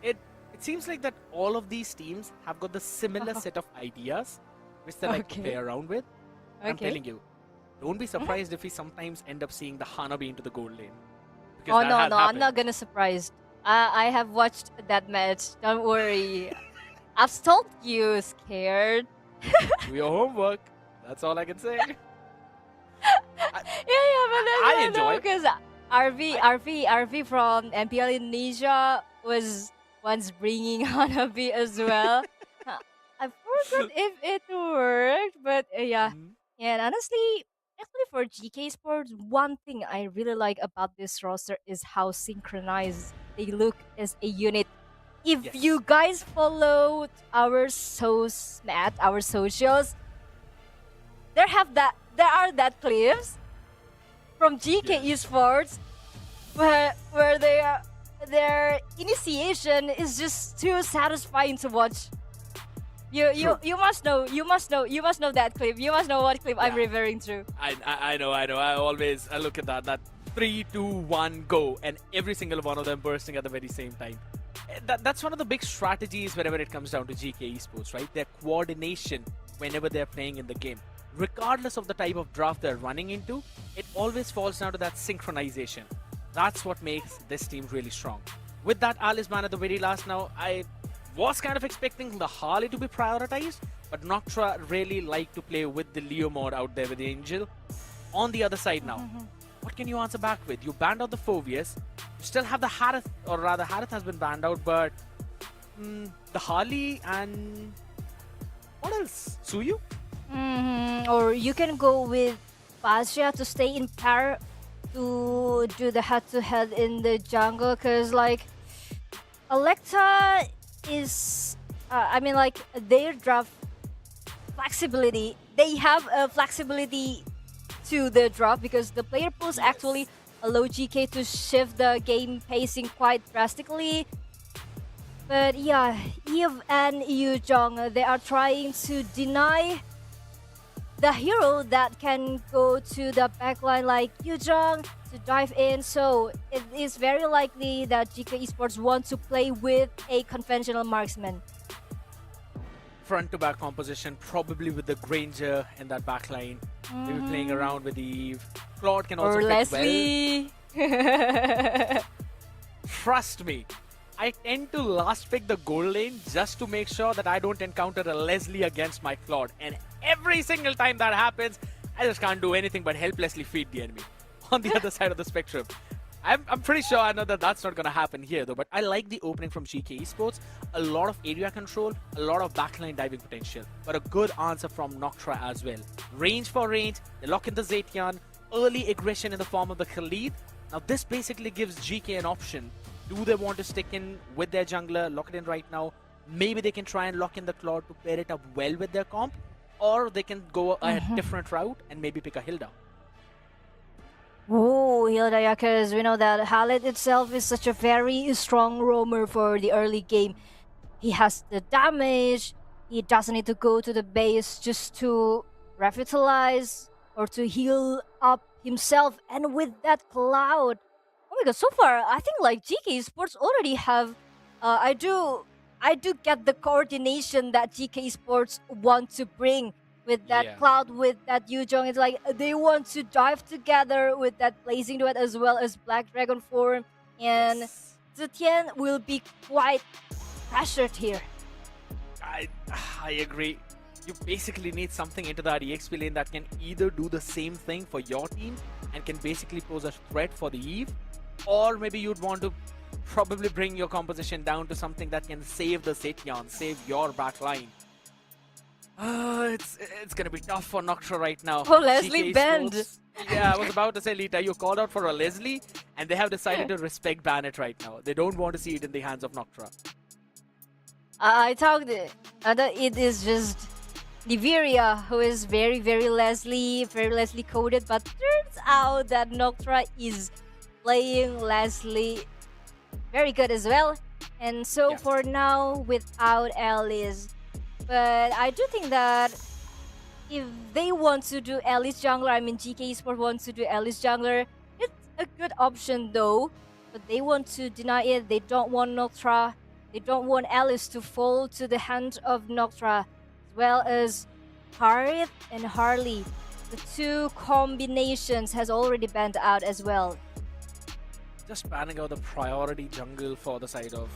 It seems like that all of these teams have got the similar set of ideas which they like to play around with. I'm telling you, don't be surprised if we sometimes end up seeing the Hanabi into the gold lane. Oh no, I'm not gonna surprised. I have watched that match. Don't worry. I've stalked you, scared. Do your homework. That's all I can say. But I enjoy because RV from MPL Indonesia was once bringing Hanabi as well. I forgot if it worked, but yeah. And honestly, actually for GK Sports, one thing I really like about this roster is how synchronized they look as a unit. If you guys followed our socials, there are that clips from GK Esports where their initiation is just too satisfying to watch. You must know that clip. You must know what clip I'm referring to. I know. I always look at that 3, 2, 1, go, and every single one of them bursting at the very same time. That's one of the big strategies whenever it comes down to GK Esports, right? Their coordination whenever they're playing in the game. Regardless of the type of draft they're running into, it always falls down to that synchronization. That's what makes this team really strong. With that Alice ban at the very last now, I was kind of expecting the Harley to be prioritized, but Noctra really like to play with the Leo mode out there with the Angel. On the other side now, what can you answer back with? You banned out the Phobius, you still have the Harith, or rather Harith has been banned out, but the Harley and what else? Suyu? Or you can go with Pasha to stay in pair to do the head-to-head in the jungle, because like Electa is their draft flexibility, they have a flexibility to the draft because the player pools actually allow GK to shift the game pacing quite drastically. But yeah, Eve and Yujong, they are trying to deny the hero that can go to the backline like Yujong to dive in. So it is very likely that GK Esports want to play with a conventional marksman. Front to back composition, probably with the Granger in that backline. Maybe playing around with Eve. Claude can also or pick Leslie. Well. Trust me, I tend to last pick the gold lane just to make sure that I don't encounter a Leslie against my Claude. And every single time that happens, I just can't do anything but helplessly feed the enemy on the other side of the spectrum. I'm pretty sure I know that that's not going to happen here though, but I like the opening from GK Esports. A lot of area control, a lot of backline diving potential, but a good answer from Noctra as well. Range for range, they lock in the Zetian, early aggression in the form of the Khalid. Now this basically gives GK an option. Do they want to stick in with their jungler, lock it in right now? Maybe they can try and lock in the Claude to pair it up well with their comp, or they can go a different route and maybe pick a Hilda. Oh, Hilda, yeah, because we know that Khalid itself is such a very strong roamer for the early game. He has the damage, he doesn't need to go to the base just to revitalize or to heal up himself. And with that Cloud, oh my god, so far, I think like GK Sports already have, I do get the coordination that GK Sports want to bring with that Cloud, with that Yujong. It's like they want to dive together with that Blazing Duet as well as Black Dragon form. And Zetian will be quite pressured here. I agree. you basically need something into that EXP lane that can either do the same thing for your team and can basically pose a threat for the Eve, or maybe you'd want to probably bring your composition down to something that can save the Zetian, save your back line. It's gonna be tough for Noctra right now. Oh, Leslie GK banned. Sports- Yeah, I was about to say, Lita, you called out for a Leslie, and they have decided to respect ban it right now. They don't want to see it in the hands of Noctra. I thought that it is just Niveria who is very, very Leslie coded, but turns out that Noctra is playing Leslie very good as well. And so Yes. for now, without Alice. But I do think that if they want to do Alice jungler, I mean GK Esports wants to do Alice jungler, it's a good option though. But they want to deny it. They don't want Noctra. They don't want Alice to fall to the hand of Noctra, as well as Harith and Harley. The two combinations has already banned out as well. Just banning out the priority jungle for the side of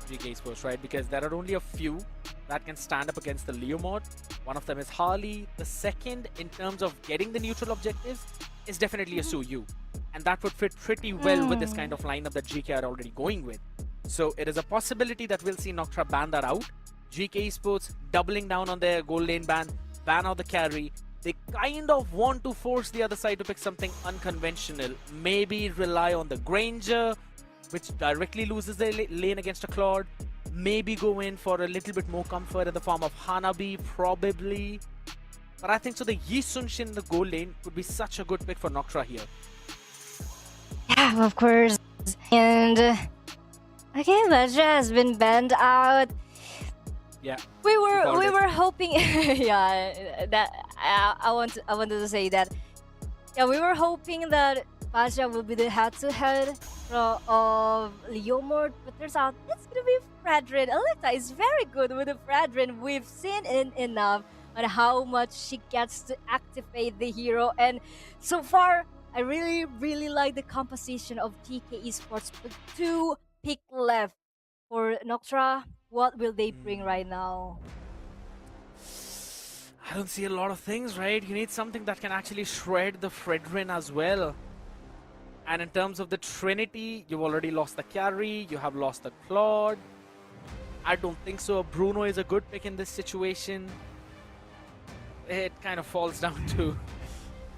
GK Sports, right? Because there are only a few that can stand up against the Leo mod. One of them is Harley. The second, in terms of getting the neutral objectives, is definitely a Suyu. And that would fit pretty well with this kind of lineup that GK are already going with. So it is a possibility that we'll see Noctra ban that out. GK Sports doubling down on their gold lane ban out the carry. They kind of want to force the other side to pick something unconventional. Maybe rely on the Granger, which directly loses their lane against a Claude. Maybe go in for a little bit more comfort in the form of Hanabi, probably. But I think so the Yi Sun-shin in the gold lane could be such a good pick for Noctra here. Yeah, of course. And okay, Vajra has been banned out. Yeah. We called it. were hoping. Yeah, that I wanted to say that. Yeah, we were hoping that Vajra will be the head-to-head of Leomord, but turns out it's gonna be Fredrin. Alexa is very good with the Fredrin. We've seen enough on how much she gets to activate the hero, and so far I really like the composition of TK Esports. But two pick left for Noctra. What will they bring right now? I don't see a lot of things, right? You need something that can actually shred the Fredrin as well. And in terms of the Trinity, you've already lost the carry, you have lost the Claude. I don't think so. Bruno is a good pick in this situation. It kind of falls down to...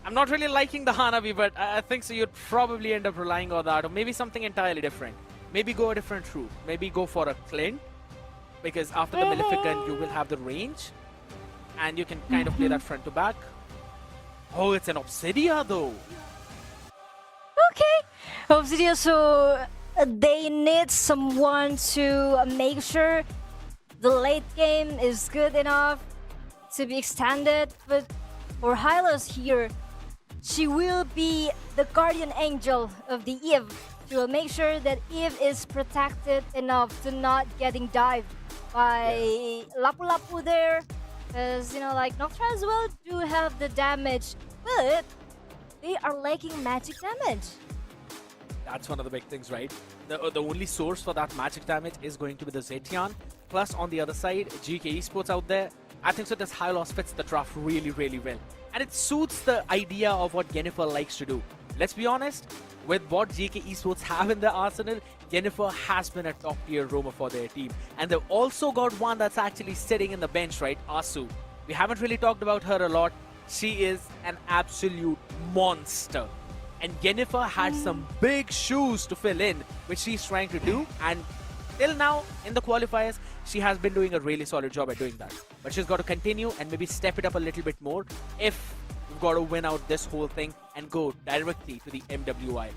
I'm not really liking the Hanabi, but I think so you'd probably end up relying on that, or maybe something entirely different. Maybe go a different route. Maybe go for a Clint, because after the Maleficent, you will have the range, and you can kind of play that front to back. Oh, it's an Obsidia though. Okay, Obsidian. So they need someone to make sure the late game is good enough to be extended. But for Hylos here, she will be the guardian angel of the Eve. She will make sure that Eve is protected enough to not getting dived by Lapu Lapu there. Because, you know, like Noctra as well do have the damage, but they are lacking magic damage. That's one of the big things, right? The only source for that magic damage is going to be the Zetian. Plus, on the other side, GK Esports out there. I think so this Hylos fits the draft really well. And it suits the idea of what Jennifer likes to do. Let's be honest, with what GK Esports have in their arsenal, Jennifer has been a top-tier roamer for their team. And they've also got one that's actually sitting in the bench, right? Asu. We haven't really talked about her a lot. She is an absolute monster. And Jennifer had some big shoes to fill in, which she's trying to do. And till now, in the qualifiers, she has been doing a really solid job at doing that. But she's got to continue and maybe step it up a little bit more if we've got to win out this whole thing and go directly to the MWI.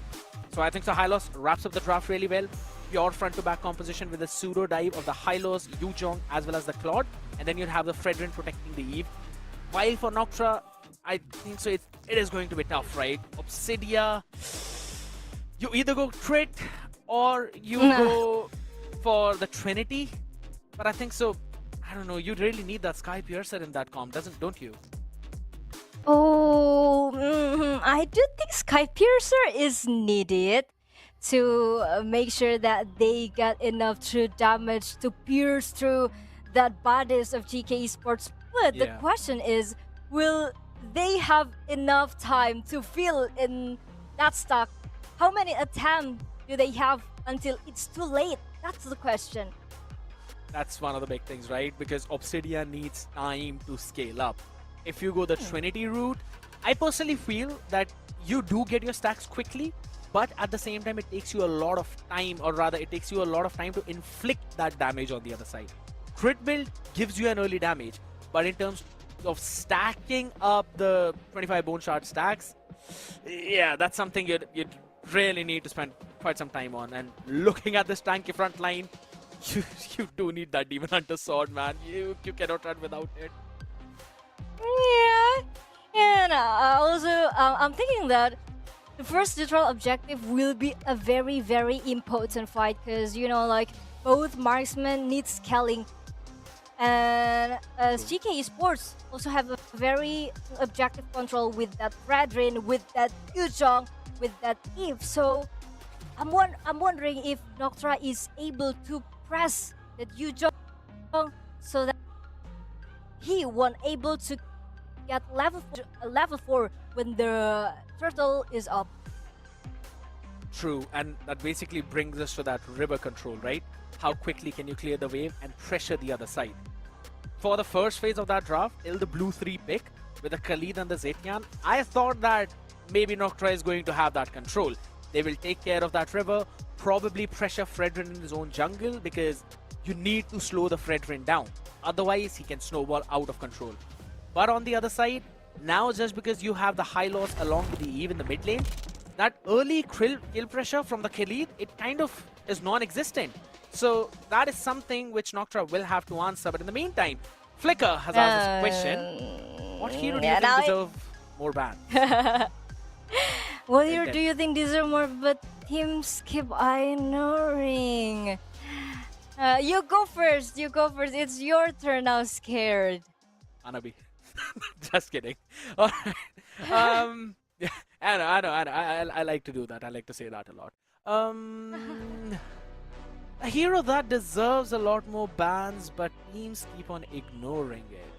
So I think so Hylos wraps up the draft really well. Pure front-to-back composition with a pseudo dive of the Hylos, Yujong, as well as the Claude. And then you'd have the Fredrin protecting the Eve. While for Noctra, I think so it is going to be tough, right? Obsidia, you either go Crit or you go for the Trinity. But I think so, I don't know, you really need that Sky Piercer in that comp, don't you? Oh, I do think Sky Piercer is needed to make sure that they get enough true damage to pierce through that bodies of GK Esports But the Yeah. question is, will they have enough time to fill in that stock? How many attempts do they have until it's too late? That's the question. That's one of the big things, right? Because Obsidian needs time to scale up. If you go the Trinity route, I personally feel that you do get your stacks quickly, but at the same time, it takes you a lot of time, or rather, it takes you a lot of time to inflict that damage on the other side. Crit build gives you an early damage, but in terms of stacking up the 25 bone shard stacks, yeah, that's something you'd really need to spend quite some time on. And looking at this tanky front line, you do need that Demon Hunter sword, man. You cannot run without it. Yeah. And also, I'm thinking that the first neutral objective will be a very, very important fight because, you know, like, both marksmen need scaling. And GK Esports also have a very objective control with that Fredrin, with that Yuzhong, with that Eve. So I'm wondering if Noctra is able to press that Yuzhong so that he won't able to get level 4 when the turtle is up. True, and that basically brings us to that river control, right? How quickly can you clear the wave and pressure the other side? For the first phase of that draft, till the blue 3 pick with the Khalid and the Zetian, I thought that maybe Noctra is going to have that control. They will take care of that river, probably pressure Fredrin in his own jungle because you need to slow the Fredrin down. Otherwise, he can snowball out of control. But on the other side, now just because you have the high loss along with the Eve in the mid lane, that early kill pressure from the Khalid, it kind of is non-existent. So that is something which Noctra will have to answer. But in the meantime, Flicker has asked this question. What hero do you think deserves more bans? What hero do you think deserve more but teams keep ignoring? You go first. You go first. It's your turn now, Scared. Anabi. Just kidding. All right. Yeah, I know. I like to do that. I like to say that a lot. A hero that deserves a lot more bans, but teams keep on ignoring it.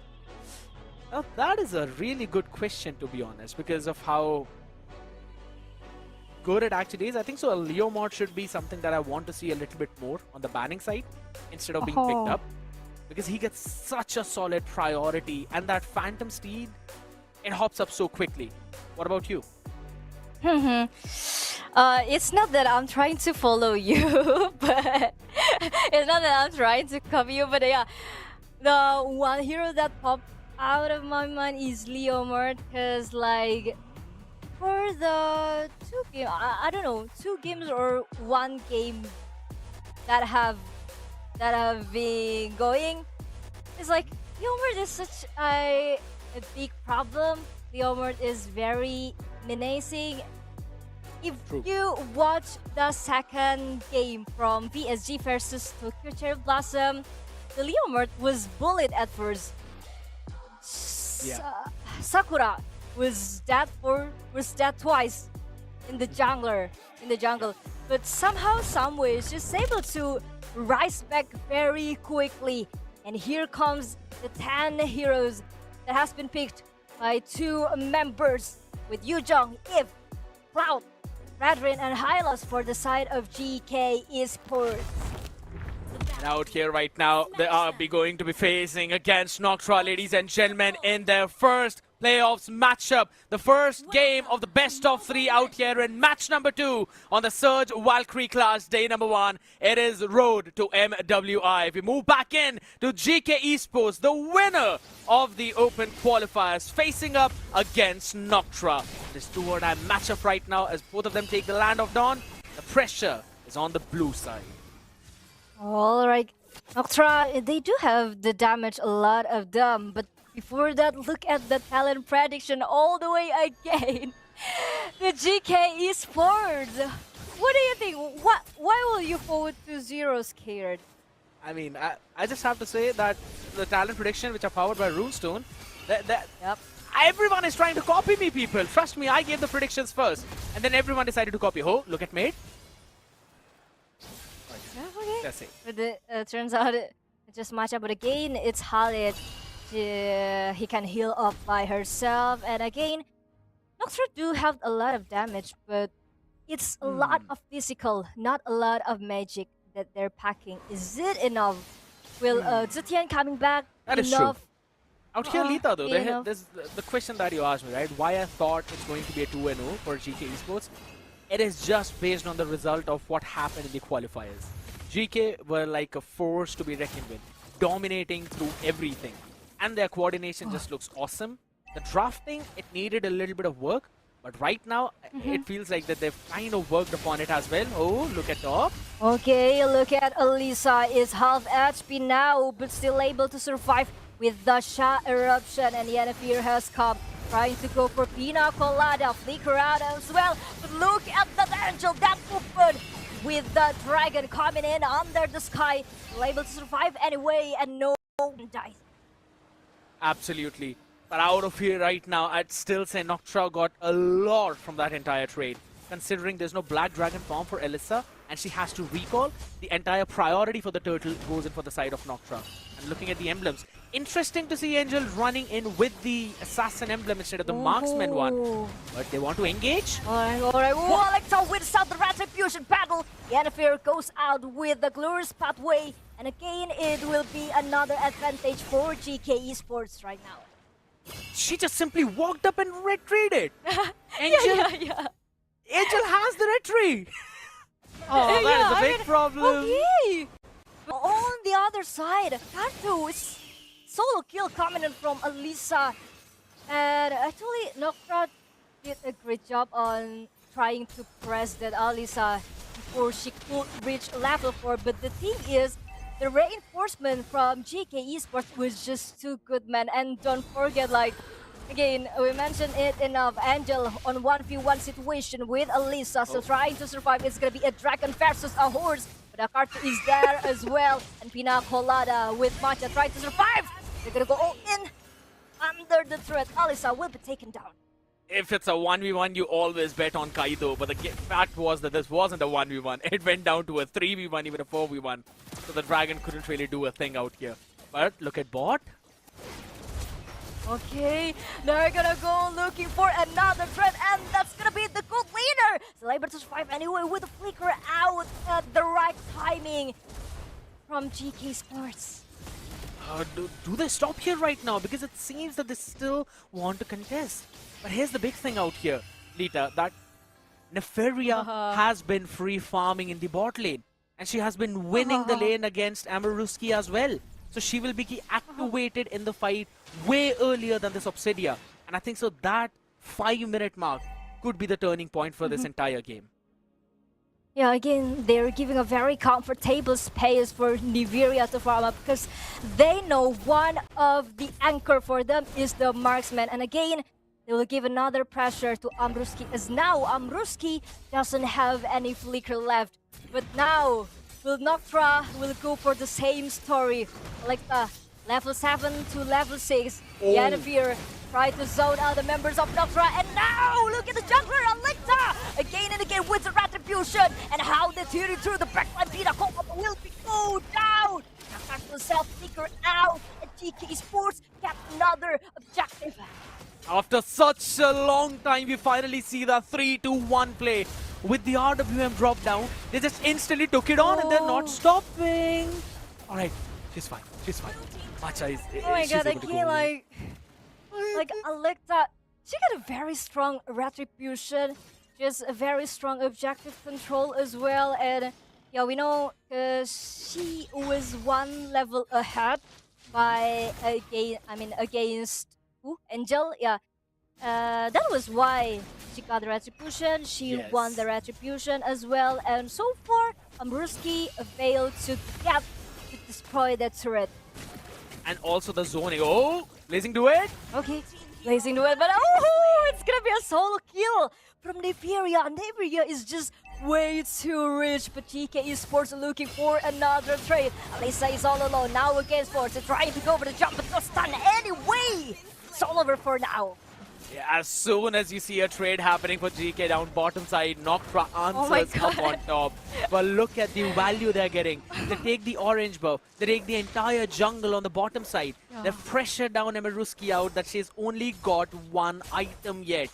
Now, that is a really good question, to be honest, because of how good it actually is. I think so. A Leo mod should be something that I want to see a little bit more on the banning side instead of being picked up, because he gets such a solid priority, and that Phantom Steed, it hops up so quickly. What about you? It's not that I'm trying to follow you, but it's not that I'm trying to copy you, but yeah, the one hero that popped out of my mind is Leomord, because like for the I don't know, 2 games or 1 game that have been going, it's like Leomord is such a big problem. Leomord is very menacing. If you watch the second game from PSG versus Tokyo Cherry Blossom, the Leomord was bullied at first. Sakura was dead twice in the jungle. But somehow, someway, she's able to rise back very quickly. And here comes the 10 heroes that has been picked by 2 members with Yuzhong, Eve, Cloud, Radrin, and Hylos for the side of GK Esports. And out here right now, they are going to be facing against Noctra, ladies and gentlemen, in their first playoffs matchup. The first game of the best of 3 out here in match number 2 on the Surge Valkyrie class, day number 1. It is road to MWI. If we move back in to GK Esports, the winner of the open qualifiers, facing up against Noctra. This 2-or-die matchup right now, as both of them take the Land of Dawn. The pressure is on the blue side. Alright, Noctra, they do have the damage, a lot of them, but before that, look at the talent prediction all the way again. The GK Esports. What do you think? Why will you forward to 0, Scared? I mean, I just have to say that the talent prediction, which are powered by Runestone, everyone is trying to copy me, people. Trust me, I gave the predictions first. And then everyone decided to copy. Oh, look at mate. Okay. That's it. But turns out it just match up. But again, it's Khalid. he can heal up by herself. And again, Noctra do have a lot of damage, but it's a lot of physical, not a lot of magic that they're packing. Is it enough? Will Zetian coming back That is enough? true. Out here, Lita, though, enough. there's the question that you asked me, right? Why I thought it's going to be a 2-0 for GK Esports. It is just based on the result of what happened in the qualifiers. GK were like a force to be reckoned with, dominating through everything. And their coordination just looks awesome. The drafting, it needed a little bit of work. But right now, it feels like that they've kind of worked upon it as well. Oh, look at top. Okay, look at Elisa. Is half HP now, but still able to survive with the Sha eruption. And Yennefer has come, trying to go for Pina Colada. Flicker out as well. But look at that Angel, that movement with the dragon coming in under the sky. Still able to survive anyway, and no one dies. Absolutely. But out of here right now, I'd still say Noctra got a lot from that entire trade. Considering there's no Black Dragon form for Elisa, and she has to recall, the entire priority for the turtle goes in for the side of Noctra. And looking at the emblems, interesting to see Angel running in with the Assassin emblem instead of the Marksman one. But they want to engage? Alright. Oh, Alexa wins out the Retribution battle. Yennefer goes out with the Glorious Pathway. And again, it will be another advantage for GK Esports right now. She just simply walked up and retreated. Angel, Angel has the retreat. Oh, that is a big problem. Okay. On the other side, Kartu is solo kill coming in from Elisa. And actually, Noctra did a great job on trying to press that Elisa before she could reach level 4. But the thing is, the reinforcement from GK Esports was just too good, man. And don't forget, like, again, we mentioned it enough. Angel on 1v1 situation with Elisa, so trying to survive. It's gonna be a dragon versus a horse. But Akartu is there as well. And Pina Colada with Matcha trying to survive. They're gonna go all in under the threat. Elisa will be taken down. If it's a 1v1, you always bet on Kaido, but the fact was that this wasn't a 1v1. It went down to a 3v1, even a 4v1. So the dragon couldn't really do a thing out here. But look at bot. Okay, they're gonna go looking for another threat, and that's gonna be the good leader. Still able to survive anyway with a flicker out at the right timing from GK Sports. Do they stop here right now? Because it seems that they still want to contest. But here's the big thing out here, Lita, that Neferia has been free farming in the bot lane. And she has been winning the lane against Amuruski as well. So she will be activated in the fight way earlier than this Obsidia. And I think so that 5-minute mark could be the turning point for this entire game. Yeah, again, they're giving a very comfortable space for Niveria to farm up because they know one of the anchor for them is the marksman. And again, they will give another pressure to Amruski as now Amruski doesn't have any flicker left. But now, will Noctra will go for the same story. Like level 7 to level 6. Yennefer try to zone out the members of Noctra, and now look at the jungler Alecta again and again with the retribution, and how they tear it through the backline. Pina Colada will be go down. Noctra self flicker out, and GK Sports get another objective. After such a long time, we finally see the 3-2-1 play. With the RWM drop down, they just instantly took it on and they're not stopping. Alright, she's fine. She's fine. Matcha is. Oh my she's god, able to again, go like Alecta, she got a very strong retribution, just a very strong objective control as well. And yeah, we know she was one level ahead by against Angel. Yeah, that was why she got the retribution. She won the retribution as well. And so far, Amruski failed to get to destroy that turret. And also the zoning. Oh, Blazing Duet. Okay, Blazing Duet, but oh, it's gonna be a solo kill from Neferia. Neferia is just way too rich, but GK Esports looking for another trade. Elisa is all alone now against Force, trying to go for the jump, but no stun anyway. It's all over for now. Yeah, as soon as you see a trade happening for GK down bottom side, Noctra Oh my answers up on God. top. But look at the value they're getting. They take the orange buff. They take the entire jungle on the bottom side. They've pressured down Emeruski out that she's only got one item yet.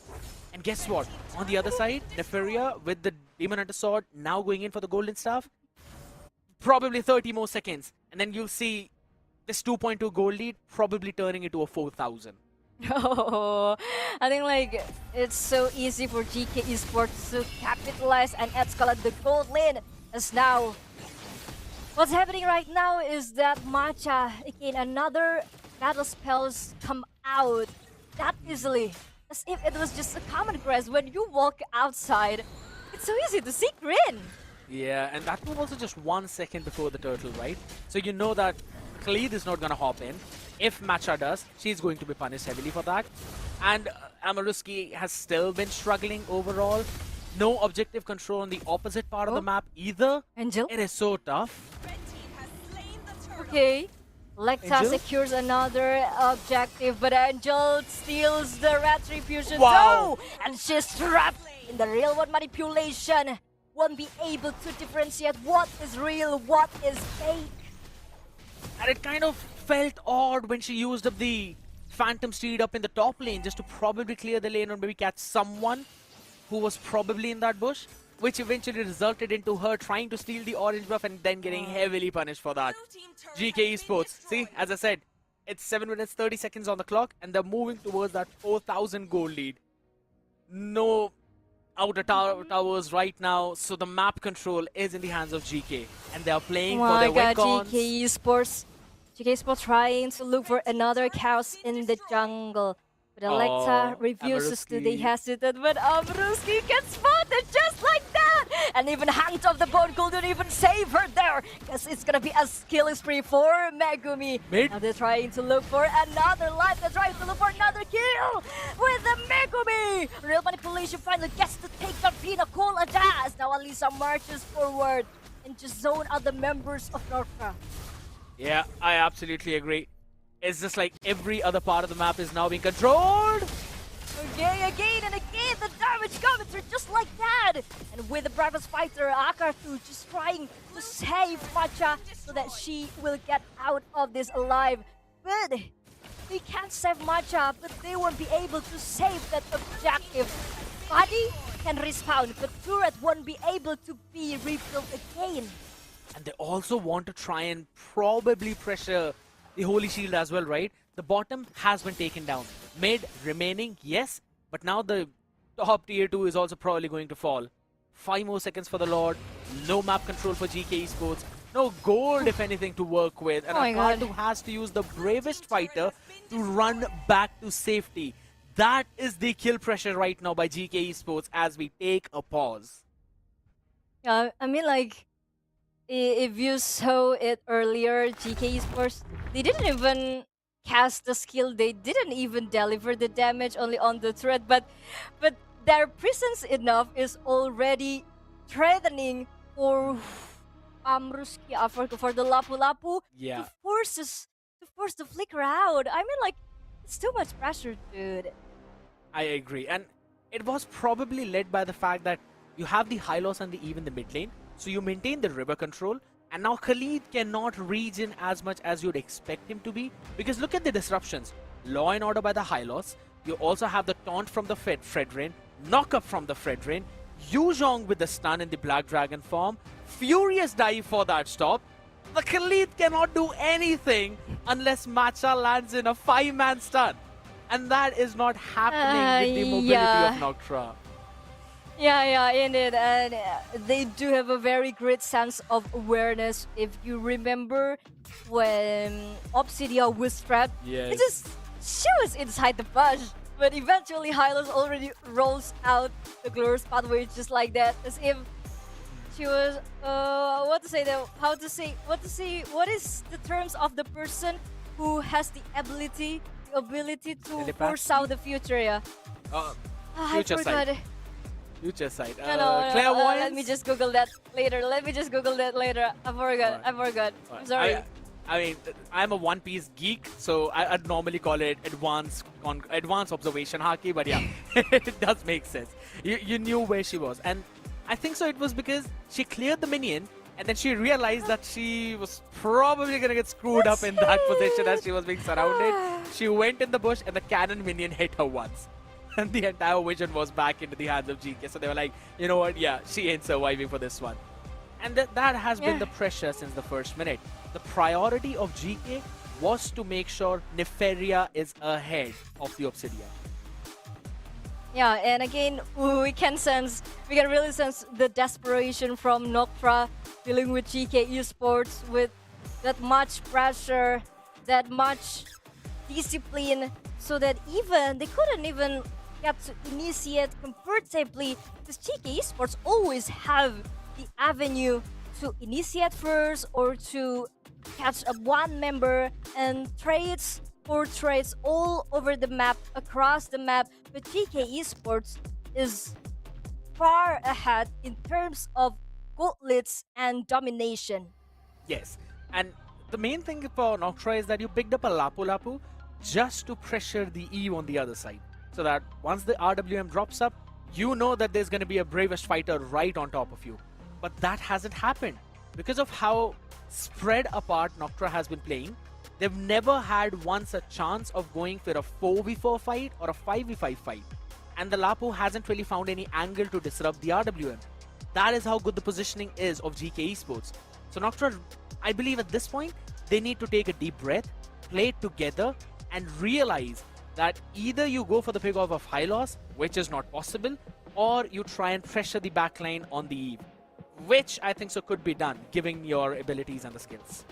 And guess what? On the other side, Neferia with the Demon Hunter Sword now going in for the Golden Staff. Probably 30 more seconds. And then you'll see this 2.2 gold lead probably turning into a 4,000. Oh, I think like it's so easy for GK Esports to capitalize and escalate the gold lane. As now, what's happening right now is that Matcha, again, another battle spells come out that easily, as if it was just a common grass. When you walk outside, it's so easy to see green. Yeah, and that was also just 1 second before the turtle, right? So you know that Khalid is not going to hop in. If Matcha does, she's going to be punished heavily for that. And Amaruski has still been struggling overall. No objective control on the opposite part of the map either. Angel? It is so tough. Okay. Lecta Angel? secures another objective, but Angel steals the retribution. Wow. No! And she's trapped in the real world manipulation. Won't be able to differentiate what is real, what is fake. And it kind of felt odd when she used up the Phantom Steed up in the top lane just to probably clear the lane or maybe catch someone who was probably in that bush, which eventually resulted into her trying to steal the orange buff and then getting heavily punished for that. GK Esports, see, as I said, it's 7 minutes 30 seconds on the clock and they're moving towards that 4,000 goal lead. No outer towers right now, so the map control is in the hands of GK and they are playing for their win cons. GK Esports. GK Esports trying to look for another chaos in the jungle. But Alexa refuses to be Amaruski. hesitant, but Amruski gets spotted just like that! And even Hand of the Bone couldn't even save her there! Because it's gonna be a skill spree for Megumi. Mid. Now they're trying to look for another life, they're trying to look for another kill! With the Megumi! Real manipulation finally gets to take down Pina Colada. Now Alisa marches forward and just zone out the members of Northra. Yeah, I absolutely agree. It's just like every other part of the map is now being controlled. Okay, again and again, the damage comments are just like that. And with the bravest fighter, Akartu just trying to save Matcha so that she will get out of this alive. But they can't save Matcha, but they won't be able to save that objective. Body can respawn, but turret won't be able to be rebuilt again. And they also want to try and probably pressure the Holy Shield as well, right? The bottom has been taken down. Mid remaining, yes, but now the top tier 2 is also probably going to fall. 5 more seconds for the Lord. No map control for GK Esports. No gold, if anything, to work with. And Oh my God. Akartu has to use the bravest fighter to run back to safety. That is the kill pressure right now by GK Esports as we take a pause. Yeah, I mean, like, if you saw it earlier, GK Esports, they didn't even cast the skill, they didn't even deliver the damage only on the threat, but their presence enough is already threatening for Amruski, for the Lapu Lapu Yeah. to force the flicker out. I mean, like, it's too much pressure, dude. I agree. And it was probably led by the fact that you have the Hylos and the Eve in the mid lane, so you maintain the river control, and now Khalid cannot regen as much as you'd expect him to be, because look at the disruptions. Law and Order by the Hylos, you also have the taunt from the Fredrin, knock up from the Fredrin, Yuzhong with the stun in the Black Dragon form, Furious dive for that stop. The Khalid cannot do anything unless Matcha lands in a 5-man stun. And that is not happening with the mobility yeah. of Noctra. Yeah, indeed. And they do have a very great sense of awareness. If you remember when Obsidia was trapped, Yes. she was inside the bush. But eventually Hylos already rolls out the glorious pathway just like that. As if she was, what is the terms of the person who has the ability to Telepathy? foreshadow the future, yeah. I Future forgot. sight. Future sight. No, Clairvoyance? let me just Google that later. I forgot. I'm sorry. I mean, I'm a One Piece geek, so I'd normally call it advanced observation haki, but yeah, it does make sense. You knew where she was, and I think so it was because she cleared the minion, and then she realized that she was probably gonna get screwed up in that position as she was being surrounded. She went in the bush, and the cannon minion hit her once. And the entire vision was back into the hands of GK. So they were like, you know what? Yeah, she ain't surviving for this one. And that has been the pressure since the first minute. The priority of GK was to make sure Nefaria is ahead of the Obsidian. Yeah, and again, we can really sense the desperation from Noctra dealing with GK Esports with that much pressure, that much discipline, so that even they couldn't even get to initiate comfortably, because GK Esports always have the avenue to initiate first or to catch up one member and trades for trades all over the map, across the map. But GK Esports is far ahead in terms of gauntlets and domination. Yes, and the main thing for Noctra is that you picked up a Lapu Lapu just to pressure the Eve on the other side. So that once the RWM drops up, you know that there's going to be a bravest fighter right on top of you. But that hasn't happened. Because of how spread apart Noctra has been playing, they've never had once a chance of going for a 4v4 fight or a 5v5 fight. And the Lapu hasn't really found any angle to disrupt the RWM. That is how good the positioning is of GK Esports. So Noctra, I believe at this point, they need to take a deep breath, play it together, and realize that either you go for the pick off of high loss, which is not possible, or you try and pressure the backline on the Eve, which I think so could be done, given your abilities and the skills.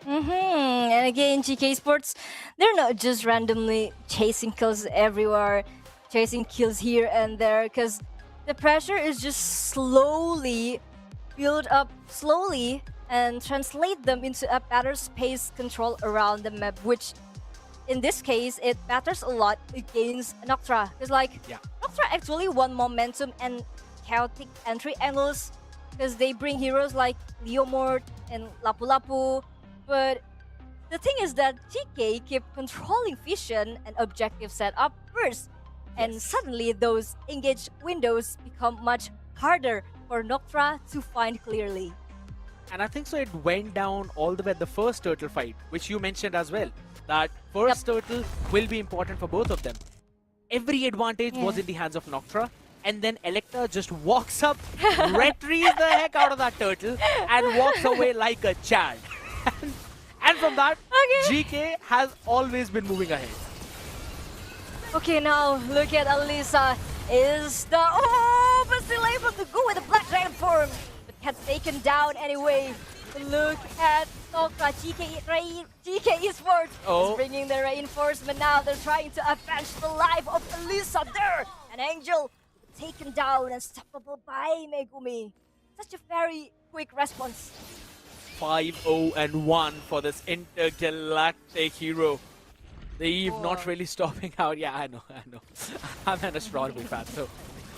And again, GK Sports, they're not just randomly chasing kills everywhere, chasing kills here and there, because the pressure is just slowly build up slowly and translate them into a better space control around the map, which in this case, it matters a lot against Noctra. Because Noctra actually won momentum and chaotic entry angles because they bring heroes like Leomord and Lapu Lapu. But the thing is that GK keep controlling vision and objective setup first. And suddenly those engaged windows become much harder for Noctra to find clearly. And I think so it went down all the way at the first turtle fight, which you mentioned as well. That first turtle will be important for both of them. Every advantage was in the hands of Noctra, and then Electa just walks up, retrieves the heck out of that turtle, and walks away like a child. And from that, GK has always been moving ahead. Okay, now look at Alisa. But still able to go with the Black Dragon form, but gets taken down anyway. Look at Noctra, GK Esports is bringing the reinforcement now. They're trying to avenge the life of Alisa there. An Angel taken down, unstoppable by Megumi. Such a very quick response. 5-0-1 for this intergalactic hero. The Eve not really stopping out. Yeah, I know. I'm an astronomy fan, so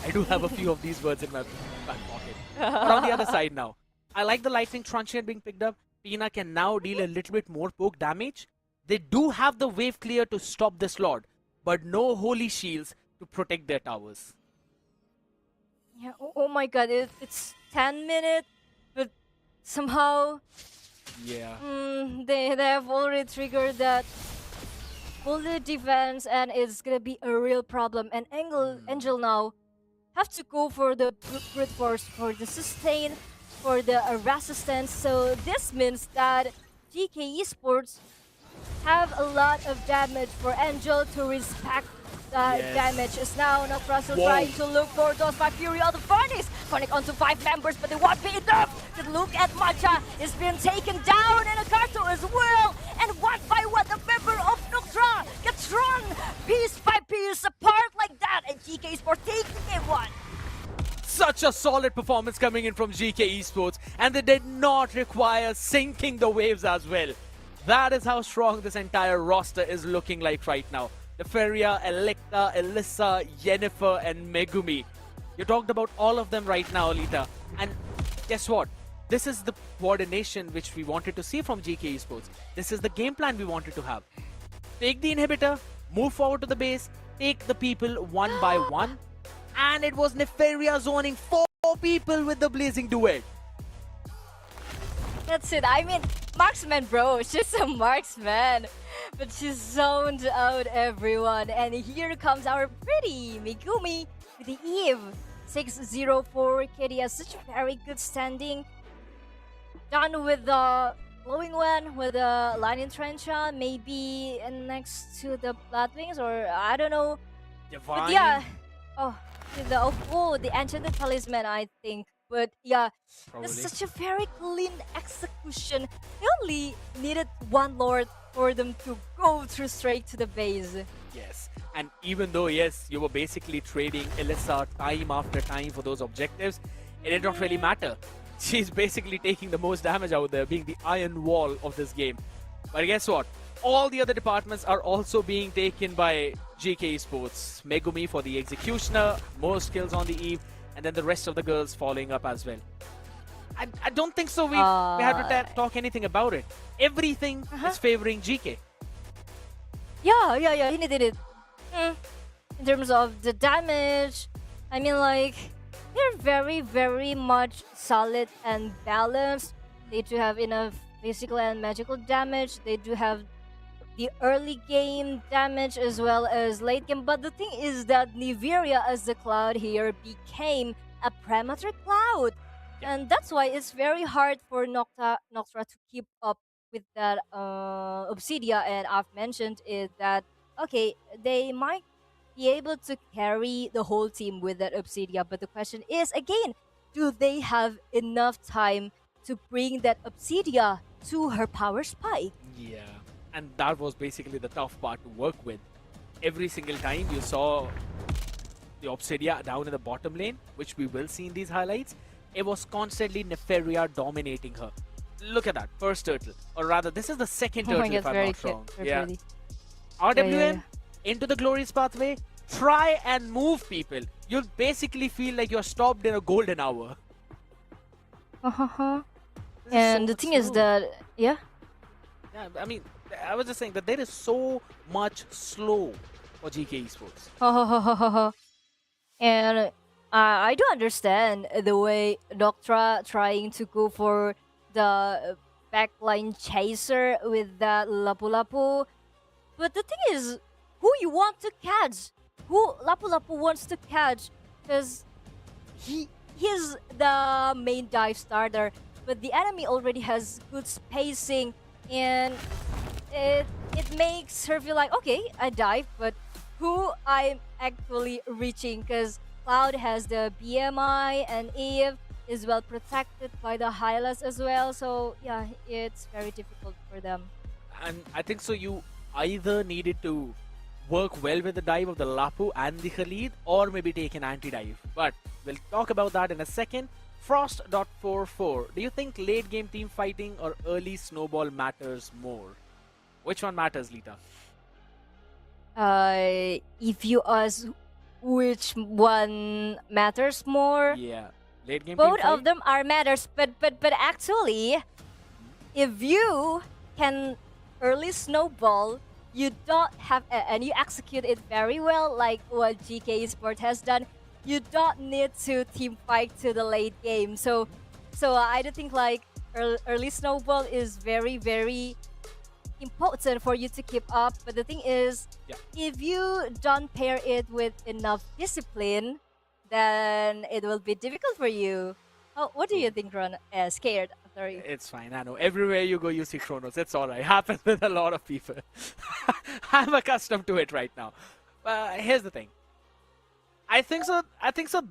I do have a few of these words in my back pocket. But on the other side now, I like the Lightning Transient being picked up. Pina can now deal a little bit more poke damage. They do have the wave clear to stop this Lord, but no holy shields to protect their towers. Yeah, oh my god, it's 10 minutes, but somehow they have already triggered that full defense, and it's gonna be a real problem. And Angel now have to go for the brute force, for the sustain, for the resistance. So this means that GK Esports have a lot of damage for Angel to respect that damage. Is now Noctra still trying to look for those Valkyrie on the furnace. Connect onto 5 members, but they won't be enough. Just look at Matcha is being taken down, and Akarto as well. And one by one, the member of Noctra gets run piece by piece apart like that. And GK Esports takes game 1. Such a solid performance coming in from GK Esports, and they did not require sinking the waves as well. That is how strong this entire roster is looking like right now. Nefaria, Electa, Elissa, Yennefer, and Megumi. You talked about all of them right now, Alita. And guess what? this is the coordination which we wanted to see from GK Esports. This is the game plan we wanted to have. Take the inhibitor, move forward to the base, take the people one by one, and it was Nefaria zoning 4 people with the Blazing Duet. That's it. I mean, marksman, bro. She's a marksman. But she zoned out everyone. And here comes our pretty Megumi with the Eve. 604 KD has such a very good standing. Done with the glowing one, with the lightning trencher, maybe next to the Bloodwings, or I don't know. Divine. But yeah. The enchanted talisman, I think. But yeah, Probably. it's such a very clean execution. They only needed one lord for them to go through straight to the base. Yes, and even though, yes, you were basically trading Elissa time after time for those objectives, it did not really matter. She's basically taking the most damage out there, being the iron wall of this game. But guess what? All the other departments are also being taken by GK Esports. Megumi for the executioner, most kills on the Eve, and then the rest of the girls following up as well. I don't think so we had to talk anything about it. Everything is favoring GK. Yeah, he did it. In terms of the damage, I mean, like, they're very, very much solid and balanced. They do have enough physical and magical damage. They do have the early game damage as well as late game. But the thing is that Niveria as the cloud here became a premature cloud. And that's why it's very hard for Noctra to keep up with that Obsidia. And I've mentioned it that, okay, they might be able to carry the whole team with that Obsidia. But the question is, again, do they have enough time to bring that Obsidia to her power spike? Yeah, and that was basically the tough part to work with. Every single time you saw the Obsidia down in the bottom lane, which we will see in these highlights, it was constantly Nefaria dominating her. Look at that, first turtle. Or rather, this is the second turtle if I'm not wrong. Yeah. RWM, into the glorious pathway, try and move people. You'll basically feel like you're stopped in a golden hour. And the thing is that, yeah, I mean, I was just saying that there is so much slow for GK Esports. and I do understand the way Noctra trying to go for the backline chaser with that Lapu Lapu. But the thing is, who you want to catch? Who Lapu Lapu wants to catch? Because he's the main dive starter. But the enemy already has good spacing. And it makes her feel like, okay, I dive, but who I'm actually reaching? Because Cloud has the BMI and Eve is well protected by the Hylas as well. So yeah, it's very difficult for them. And I think so you either needed to work well with the dive of the Lapu and the Khalid, or maybe take an anti-dive. But we'll talk about that in a second. Frost.44. Do you think late game team fighting or early snowball matters more? Which one matters, Lita? If you ask which one matters more, Yeah, late game both team of them are matters. But actually, if you can early snowball, you don't have and you execute it very well, like what GK Sport has done. You don't need to team fight to the late game. So I do think like early snowball is very, very important for you to keep up. But the thing is, if you don't pair it with enough discipline, then it will be difficult for you. Oh, what do you think, Ron? Scared? Sorry. It's fine, I know. Everywhere you go, you see Chronos. It's alright. Happens with a lot of people. I'm accustomed to it right now. Here's the thing. I think so.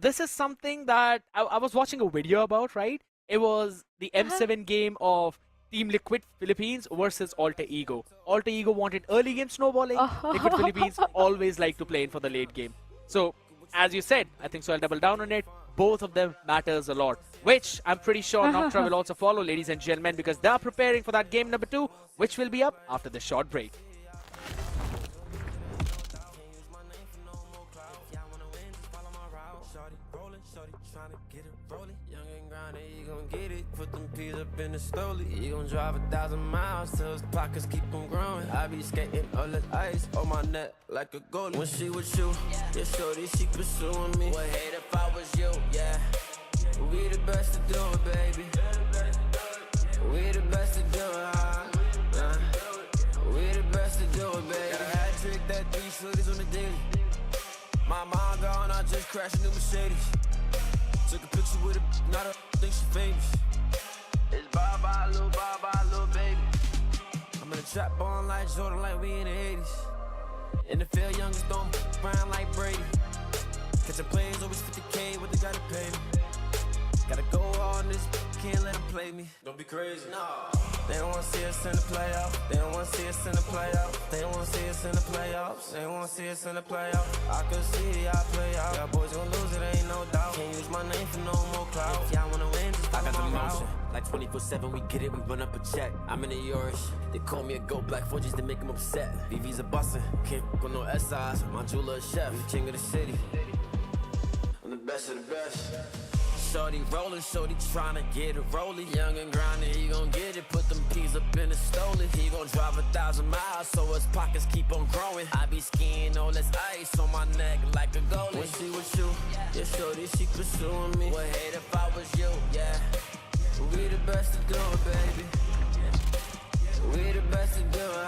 This is something that I was watching a video about, right? It was the M7 game of Team Liquid Philippines versus Alter Ego. Alter Ego wanted early game snowballing. Liquid Philippines always like to play in for the late game. So, as you said, I think so I'll double down on it. Both of them matters a lot, which I'm pretty sure Noctra will also follow, ladies and gentlemen, because they're preparing for that game number 2, which will be up after the short break. Get it for them peas up in the stoley. He gon' drive 1,000 miles till his pockets keep on growing. I be skating all this ice on my neck like a goalie. When she with you, yeah, shorty, she pursuing me. Would hate if I was you, yeah. We the best to do it, baby. We the best to do it, we the best to do it, baby. Got a hat trick, that 3 shorties on the daily. My mom gone, I just crashed a new Mercedes. Took a picture with her, not a think she famous. It's bye-bye, little baby. I'm in the trap ballin' like Jordan, like we in the 80s. In the field, youngest don't brown like Brady. Catchin' plays, always 50K, what they gotta pay me. Gotta go on this, can't let them play me. Don't be crazy. No. They don't wanna see us in the playoffs. They don't wanna see us in the playoffs. They don't wanna see us in the playoffs. They don't wanna see us in the playoffs. I could see y'all play out. Y'all boys gon' lose, it ain't no doubt. Can't use my name for no more clout. If y'all wanna win, just follow my route. Like 24/7, we get it, we run up a check. I'm in the Yorish. They call me a gold black forges to make them upset. VV's a bussin', can't go no SIs. My jeweler a chef, I'm the king of the city. I'm the best of the best. Shorty rollin', shorty tryna get it rolling. Young and grindin', he gon' get it. Put them peas up in the stoley. He gon' drive 1,000 miles, so his pockets keep on growing. I be skiing all this ice on my neck like a goalie. When she with you, yeah, shorty, she pursuing me. Would hate if I was you, yeah. We the best to do it, baby. We the best to do it,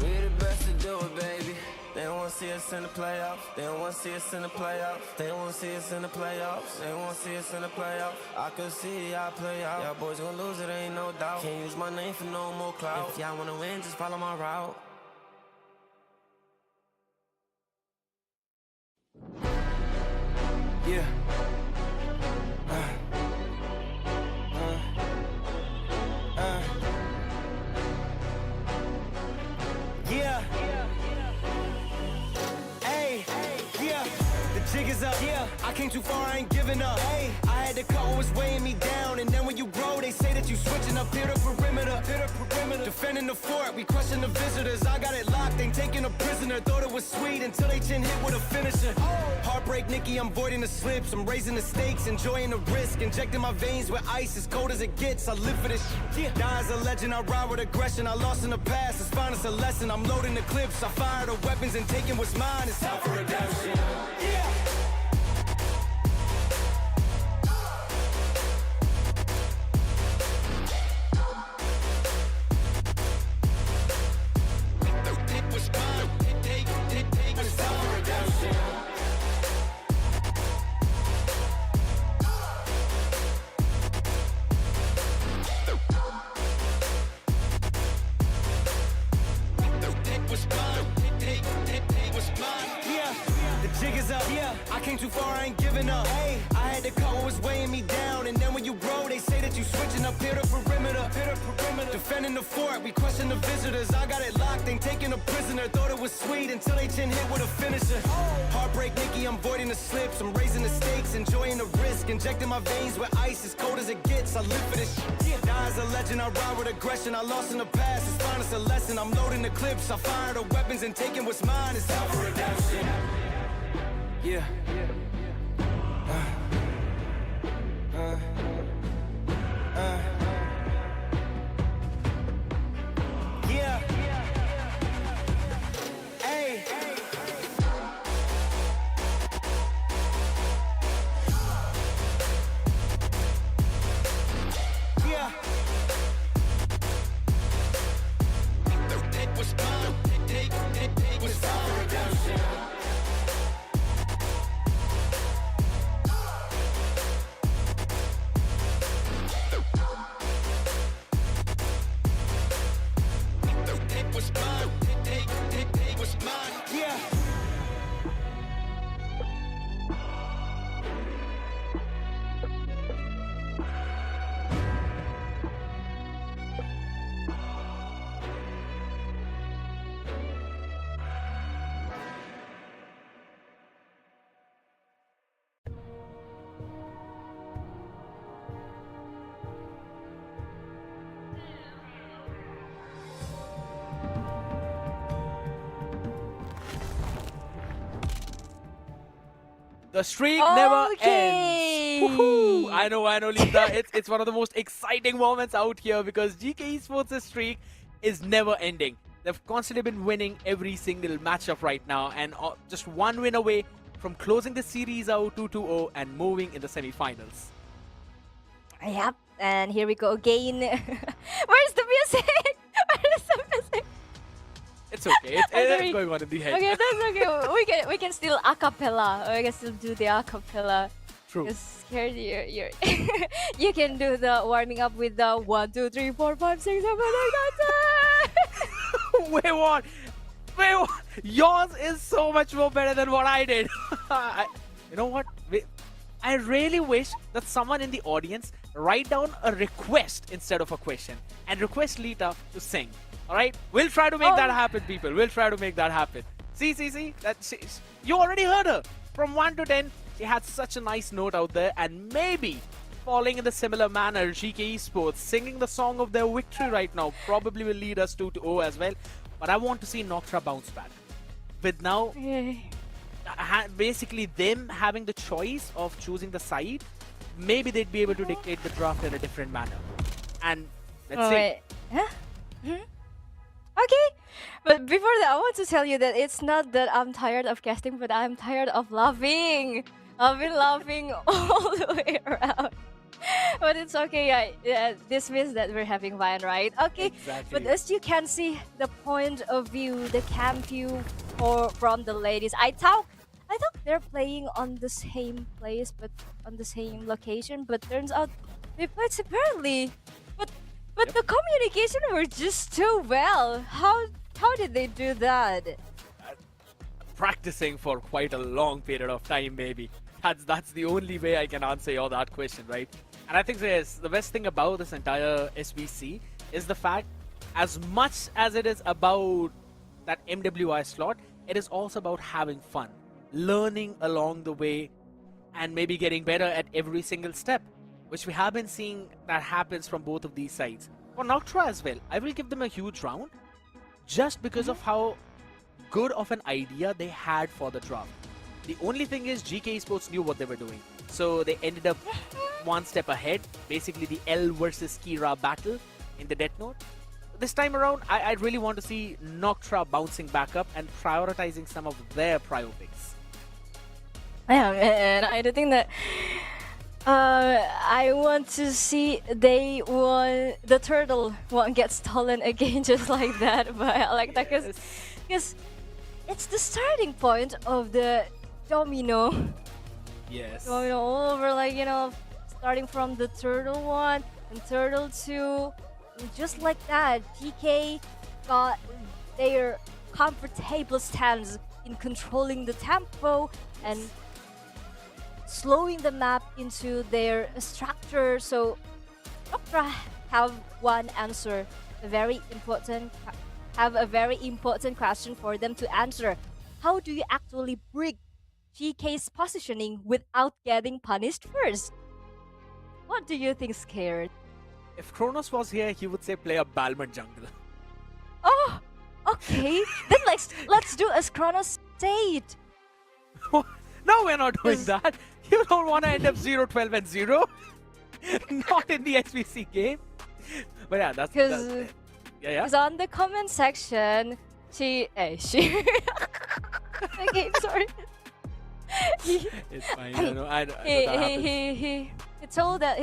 we the best to do it, baby. They don't wanna see us in the playoffs. They don't wanna see us in the playoffs. They don't wanna see us in the playoffs. They don't wanna see us in the playoffs. I could see y'all play out. Y'all boys gon' lose, it ain't no doubt. Can't use my name for no more clout. If y'all wanna win, just follow my route. Yeah. Yeah. Hey, yeah. The jig is up. Yeah. I came too far, I ain't giving up. Hey, I had to cut what was weighing me down. And then when you grow, they say that you switching up here to perimeter. Defending the fort, we crushing the visitors. I got it locked, ain't taking a prisoner. Thought it was sweet until they chin hit with a finisher. Heartbreak, Nikki, I'm voiding the slips. I'm raising the stakes, enjoying the risk. Injecting my veins with ice, as cold as it gets. I live for this shit. Die as a legend, I ride with aggression. I lost in the past, it's fine, it's a lesson. I'm loading the clips, I fire the weapons and taking what's mine. It's time for redemption. Yeah. I came too far, I ain't giving up. Hey, I had to cut what was weighing me down. And then when you grow, they say that you switching up here to perimeter. Defending the fort, we crushing the visitors. I got it locked, ain't taking a prisoner. Thought it was sweet until they chin hit with a finisher. Heartbreak, Nikki, I'm voiding the slips. I'm raising the stakes, enjoying the risk. Injecting my veins with ice, as cold as it gets. I live for this shit. Die as a legend, I ride with aggression. I lost in the past, it's fine, it's a lesson. I'm loading the clips, I fire the weapons and taking what's mine. It's time for redemption. Yeah. Yeah. Hey. Yeah. It was mine. It was time for redemption. The streak never ends. Woohoo! I know, Lita. It's one of the most exciting moments out here because GK Esports' streak is never ending. They've constantly been winning every single matchup right now, and just one win away from closing the series out 2-0 and moving in the semi-finals. Yep, and here we go again. Where's the music? Where's the music? It's okay. It's going on in the head. Okay, that's okay. We can still acapella. We can still do the acapella. True. Just scared you're you can do the warming up with the 1, 2, 3, 4, 5, 6, 7, 8, 9, 10. Wait, what? Wait, what? Yours is so much more better than what I did. You know what? I really wish that someone in the audience write down a request instead of a question and request Lita to sing. All right? We'll try to make that happen, people. We'll try to make that happen. See? You already heard her. From 1 to 10, she had such a nice note out there, and maybe falling in the similar manner, GK Esports singing the song of their victory right now probably will lead us 2-0 as well. But I want to see Noctra bounce back. With now, basically them having the choice of choosing the side, maybe they'd be able to dictate the draft in a different manner. And let's see. Wait. Huh? Okay, but before that, I want to tell you that it's not that I'm tired of casting, but I'm tired of laughing. I've been laughing all the way around. But it's okay, this means that we're having fun, right? Okay, Exactly. but as you can see, the point of view, the cam view from the ladies, I thought they're playing on the same place, but on the same location, but turns out they played separately. But the communication were just too well. How did they do that? Practicing for quite a long period of time, maybe. That's the only way I can answer that question, right? And I think the best thing about this entire SBC is the fact, as much as it is about that MWI slot, it is also about having fun, learning along the way, and maybe getting better at every single step, which we have been seeing that happens from both of these sides. For Noctra as well, I will give them a huge round just because of how good of an idea they had for the draft. The only thing is GK Esports knew what they were doing. So they ended up one step ahead, basically the L versus Kira battle in the Death Note. This time around, I really want to see Noctra bouncing back up and prioritizing some of their prio picks. Yeah, and I do think that I want to see the turtle won't get stolen again just like that by Alecta, because it's the starting point of the domino. Yes. Domino all over, like, starting from the turtle 1 and turtle 2, and just like that, GK got their comfortable stance in controlling the tempo and slowing the map into their structure. So Noctra have one answer, a very important question for them to answer. How do you actually break GK's positioning without getting punished first? What do you think, Scared? If Kronos was here, he would say play a Balmond jungle. Oh, okay. Then let's do as Kronos said. No, we're not doing that. You don't want to end up 0-12 and 0. Not in the SBC game. But yeah, that's yeah. Because on the comment section, she okay, sorry. It's fine. I know He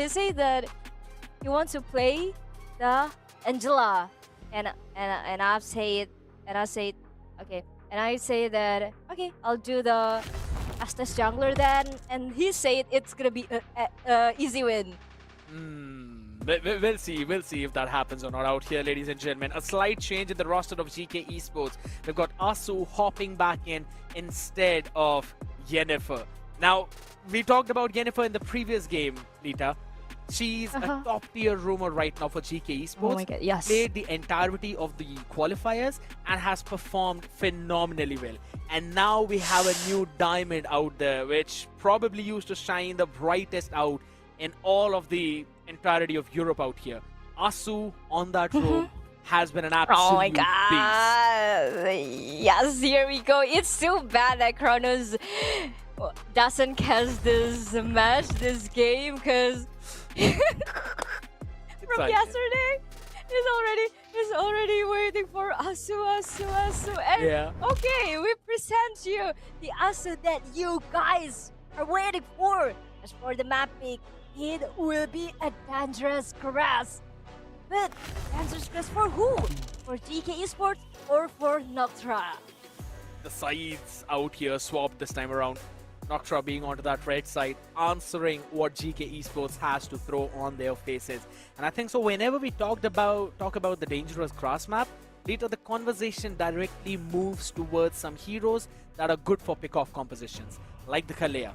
said that he wants to play the Angela, and I say that okay, I'll do the Estes jungler then, and he said it's gonna be a easy win. We'll see if that happens or not out here, ladies and gentlemen. A slight change in the roster of GK Esports. They've got Asu hopping back in instead of Yennefer. Now, we talked about Yennefer in the previous game, Lita. She's a top tier rumor right now for GK Esports. Oh my god, yes. Played the entirety of the qualifiers and has performed phenomenally well. And now we have a new diamond out there, which probably used to shine the brightest out in all of the entirety of Europe out here. Asu on that row has been an absolute Oh my god! beast. Yes, here we go. It's so bad that Kronos doesn't catch this match, this game, because from Excited. yesterday, he's already waiting for Asu. And Yeah. okay, we present you the Asu that you guys are waiting for. As for the map pick, it will be a dangerous grass. But dangerous grass for who? For GK Esports or for Noctra? The sides out here swapped this time around. Noctra being onto that red side, answering what GK Esports has to throw on their faces. And I think so whenever we talk about the dangerous grass map, later the conversation directly moves towards some heroes that are good for pick-off compositions, like the Kalea.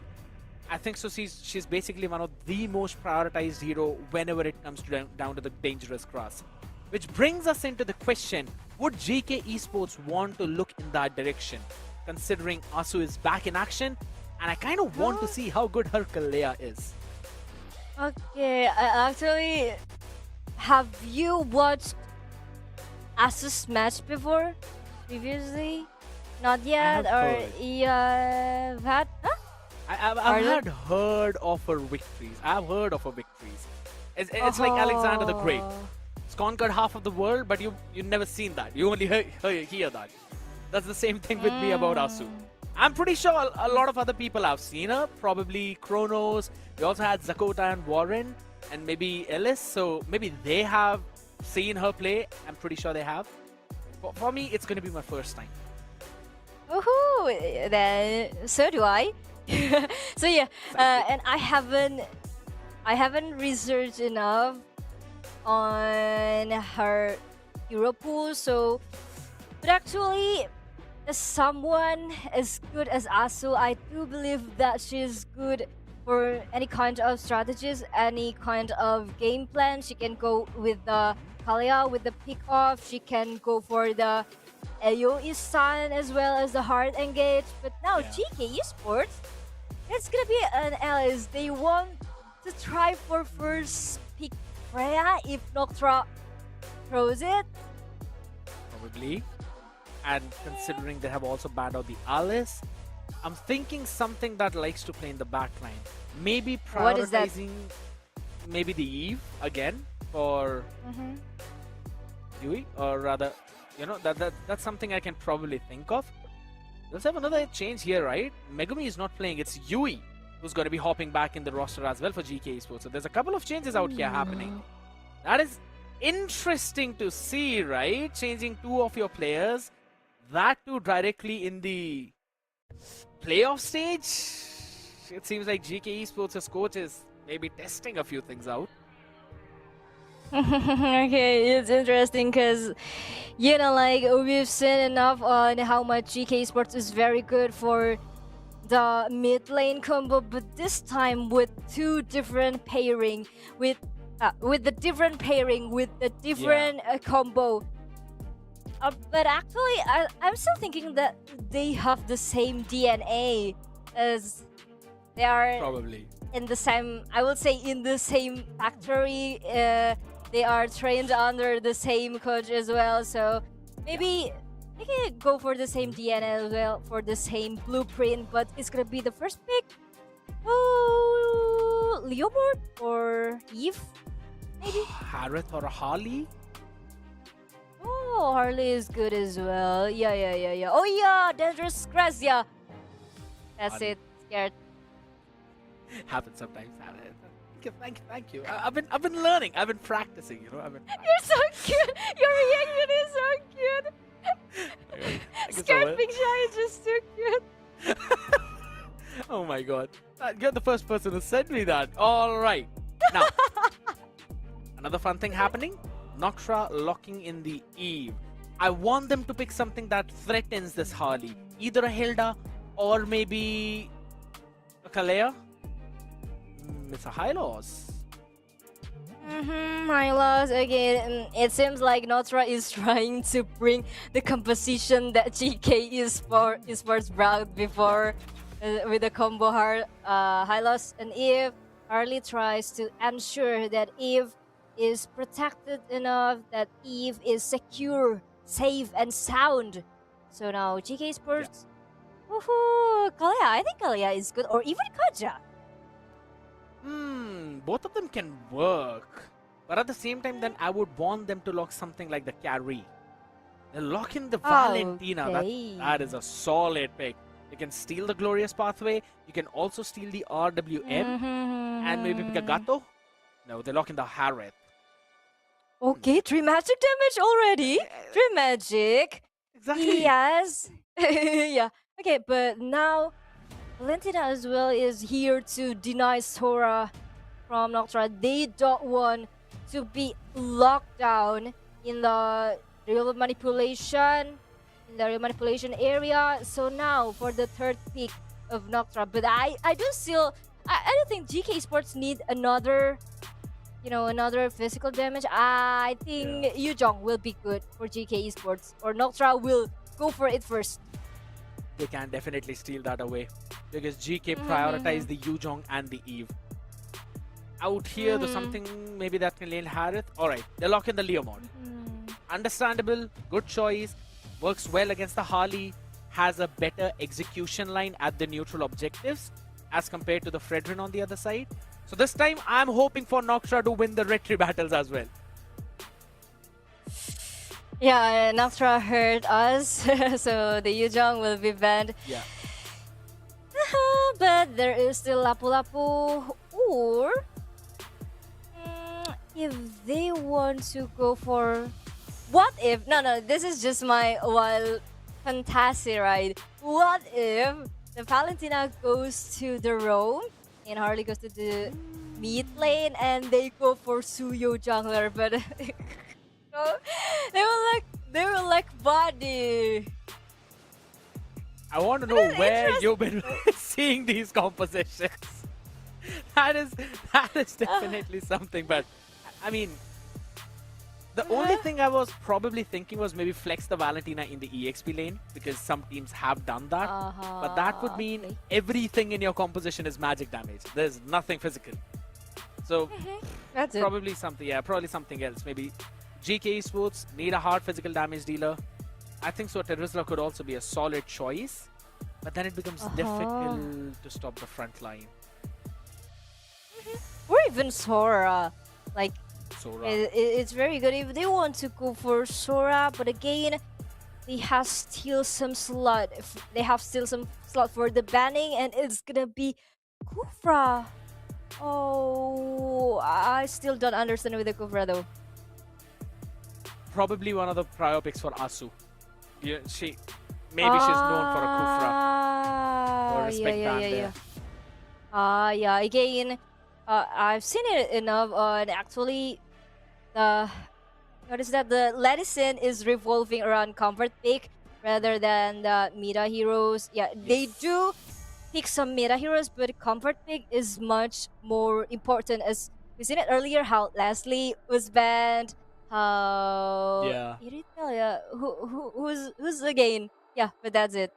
I think so she's basically one of the most prioritized hero whenever it comes to down to the dangerous grass. Which brings us into the question, would GK Esports want to look in that direction, considering Asu is back in action? And I kind of want to see how good her Kalea is. Okay, actually, have you watched Asus match before? Previously? Not yet? have Or heard. you have had? Huh? I've Pardon? heard of her victories. I've heard of her victories. It's like Alexander the Great. Oh. It's conquered half of the world, but you've never seen that. You only hear that. That's the same thing with me about Asu. I'm pretty sure a lot of other people have seen her. Probably Kronos. We also had Zakota and Warren, and maybe Ellis. So maybe they have seen her play. I'm pretty sure they have. For me, it's going to be my first time. Woohoo! Then so do I. So yeah, and I haven't researched enough on her hero pool. So, but actually, as someone as good as Asu, I do believe that she's good for any kind of strategies, any kind of game plan. She can go with the Kalia with the pick off. She can go for the AoE stun as well as the hard engage. But now Yeah. GK Esports, it's gonna be an Alice. They want to try for first pick Freya if Noctra throws it. Probably. And considering they have also banned out the Alice, I'm thinking something that likes to play in the backline. Maybe What is that? prioritizing maybe the Eve again for Yui, or rather, that's something I can probably think of. Let's have another change here, right? Megumi is not playing, it's Yui who's going to be hopping back in the roster as well for GK Esports. So there's a couple of changes out here happening. That is interesting to see, right? Changing two of your players. That too directly in the playoff stage. It seems like GK Esports' coach is maybe testing a few things out. Okay, it's interesting because, like we've seen enough on how much GK Sports is very good for the mid lane combo, but this time with two different pairing, with the different pairing, with the different combo. But actually, I'm still thinking that they have the same DNA as they are Probably. in the same, I would say, in the same factory. They are trained under the same coach as well, so maybe they can go for the same DNA as well, for the same blueprint, but it's gonna be the first pick. Oh, Leomord or Eve, maybe? Harith or Harley? Oh, Harley is good as well. Yeah. Oh yeah, Dangerous Grass, yeah. That's Harley. it, scared. Happens sometimes. Thank you. I've been learning. I've been practicing. I've been. You're so cute. Your reaction is so cute. Thank you so Scared much. Big Shy is just too cute. Oh my god. You're the first person who said me that. Alright. Now, another fun thing happening. Noctra locking in the Eve. I want them to pick something that threatens this Harley. Either a Hilda or maybe a Kalea. It's a Hylos. Hylos again. It seems like Notra is trying to bring the composition that GK Esports brought before with the combo Hylos and Eve. Harley tries to ensure that Eve is protected enough, that Eve is secure, safe, and sound. So now GK Esports Woohoo! Kalia, I think Kalia is good, or even Kaja. Both of them can work. But at the same time, then I would want them to lock something like the carry. They lock in the Valentina. Okay. That is a solid pick. You can steal the Glorious Pathway. You can also steal the RWM. And maybe pick a Gato. No, they lock in the Harith. Okay, 3 magic damage already. 3 magic. Exactly. Yes. Yeah. Okay, but now Valentina as well is here to deny Sora from Noctra. They don't want to be locked down in the real manipulation area. So now for the 3rd pick of Noctra, but I don't think GK Sports need another physical damage. I think Yujong will be good for GK Esports, or Noctra will go for it first. They can definitely steal that away because GK prioritize the Yujong and the Eve. Out here, there's something maybe that can lane Harith. Alright, they lock in the Leomord. Understandable, good choice, works well against the Harley, has a better execution line at the neutral objectives as compared to the Fredrin on the other side. So this time, I'm hoping for Noctra to win the retry battles as well. Yeah, Noctra hurt us, so the Yujong will be banned. Yeah. But there is still Lapu Lapu, or if they want to go for... What if... No, this is just my wild fantasy, right? What if the Valentina goes to the roam and Harley goes to the mid lane and they go for Suyo jungler, but no, they will like body. I want to know where you've been seeing these compositions. That is definitely something, but I mean, the only thing I was probably thinking was maybe flex the Valentina in the EXP lane, because some teams have done that. But that would mean everything in your composition is magic damage. There's nothing physical. So That's probably something, probably something else. Maybe GK Sports need a hard physical damage dealer. I think so. Terizla could also be a solid choice, but then it becomes difficult to stop the front line. Or even Sora. Like, Sora. it's very good if they want to go for Sora, but again, they have still some slot. They have still some slot for the banning, and it's gonna be Kufra. Oh, I still don't understand with the Kufra though. Probably one of the prior picks for Asu. Yeah, she's known for a Kufra. Or respect ban there. Yeah. Again, I've seen it enough on actually notice that the Ledison is revolving around comfort pick rather than the meta heroes. Yeah, they do pick some meta heroes, but comfort pick is much more important, as we've seen it earlier how Leslie was banned. How Irithel, who's again? Yeah, but that's it.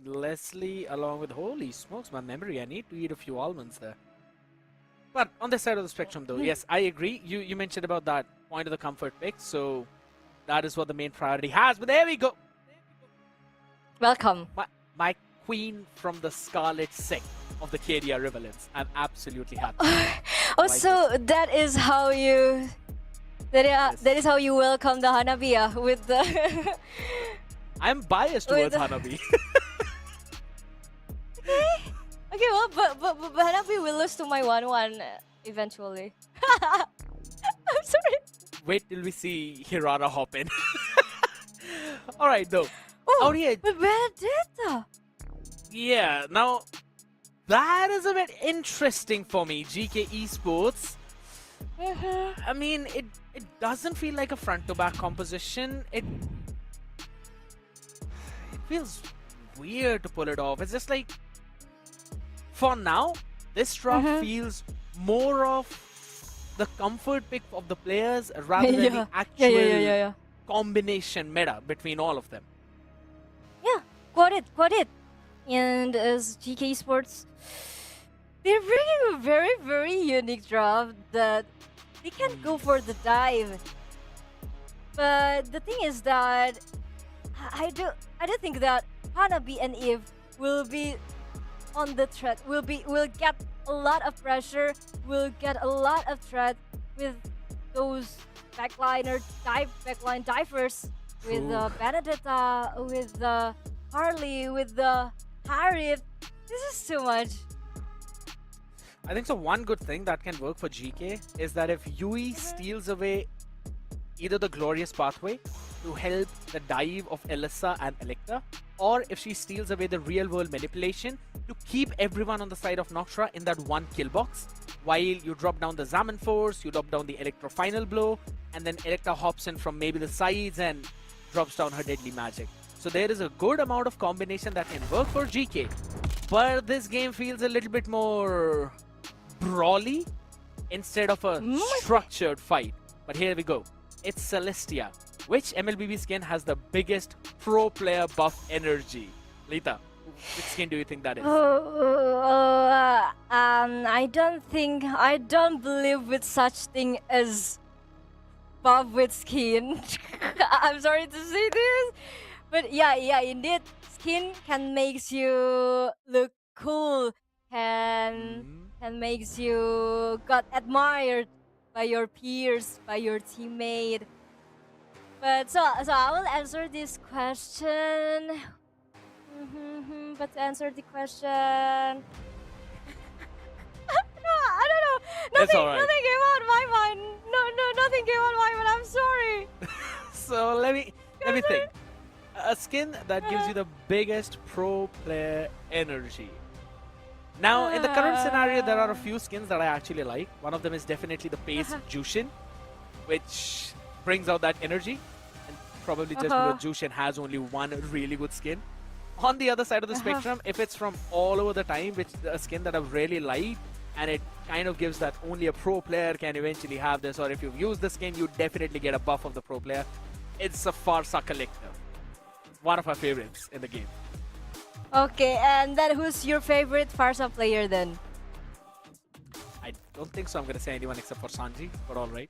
Leslie, along with holy smokes, my memory. I need to eat a few almonds there. But on this side of the spectrum, though, yes, I agree. You mentioned about that point of the comfort pick, so that is what the main priority has. But there we go. Welcome, my queen from the Scarlet sect of the KDR Riverlands. I'm absolutely happy. So that is how you that is how you welcome the Hanabiya with the I'm biased towards Hanabi. Okay, well, but Hanabi will lose to my 1-1 eventually. I'm sorry. Wait till we see Hirara hop in. Alright, though. Oh, yeah. but Benedetta. Yeah, now that is a bit interesting for me, GK Esports. I mean, it doesn't feel like a front-to-back composition. It feels weird to pull it off. It's just like, for now, this draft feels more of the comfort pick of the players rather than the actual combination meta between all of them. Yeah, got it. And as GK Sports, they're bringing a very, very unique draft that they can go for the dive. But the thing is that I I don't think that Hanabi and Eve will be on the threat. Will get a lot of pressure. Will get a lot of threat with those backline divers, with Benedetta, with Harley, with the Harriet. This is too much. I think so. One good thing that can work for GK is that if Yui steals away either the glorious pathway to help the dive of Elissa and Electa, or if she steals away the real world manipulation to keep everyone on the side of Noctra in that one kill box, while you drop down the Zaman Force, you drop down the Electro Final Blow, and then Electa hops in from maybe the sides and drops down her deadly magic. So there is a good amount of combination that can work for GK. But this game feels a little bit more brawly instead of a structured fight. But here we go. It's Celestia. Which MLBB skin has the biggest pro player buff energy? Lita, which skin do you think that is? I don't believe with such thing as buff with skin. I'm sorry to say this, but yeah, indeed, skin can makes you look cool, can makes you got admired by your peers, by your teammate. But so I will answer this question. But to answer the question, no, I don't know. Nothing came out my mind. No, nothing came out my mind. I'm sorry. So let me think. A skin that gives you the biggest pro player energy. Now, in the current scenario, there are a few skins that I actually like. One of them is definitely the Pace Jushin, which brings out that energy. And probably just because Jushin has only one really good skin. On the other side of the spectrum, if it's from all over the time, which is a skin that I've really liked, and it kind of gives that only a pro player can eventually have this, or if you use the skin, you definitely get a buff of the pro player. It's a Farsa Collector. One of our favorites in the game. Okay, and then who's your favorite Farsa player then? I don't think so. I'm going to say anyone except for Sanji, but alright.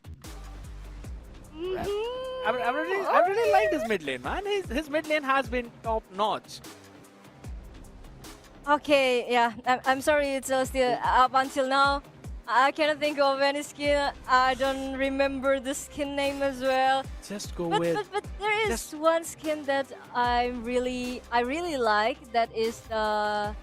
I really liked his mid lane, man. His mid lane has been top notch. Okay, yeah. I'm sorry, it's still up until now. I cannot think of any skin. I don't remember the skin name as well. Just go But with. there is one skin that I really like. That is the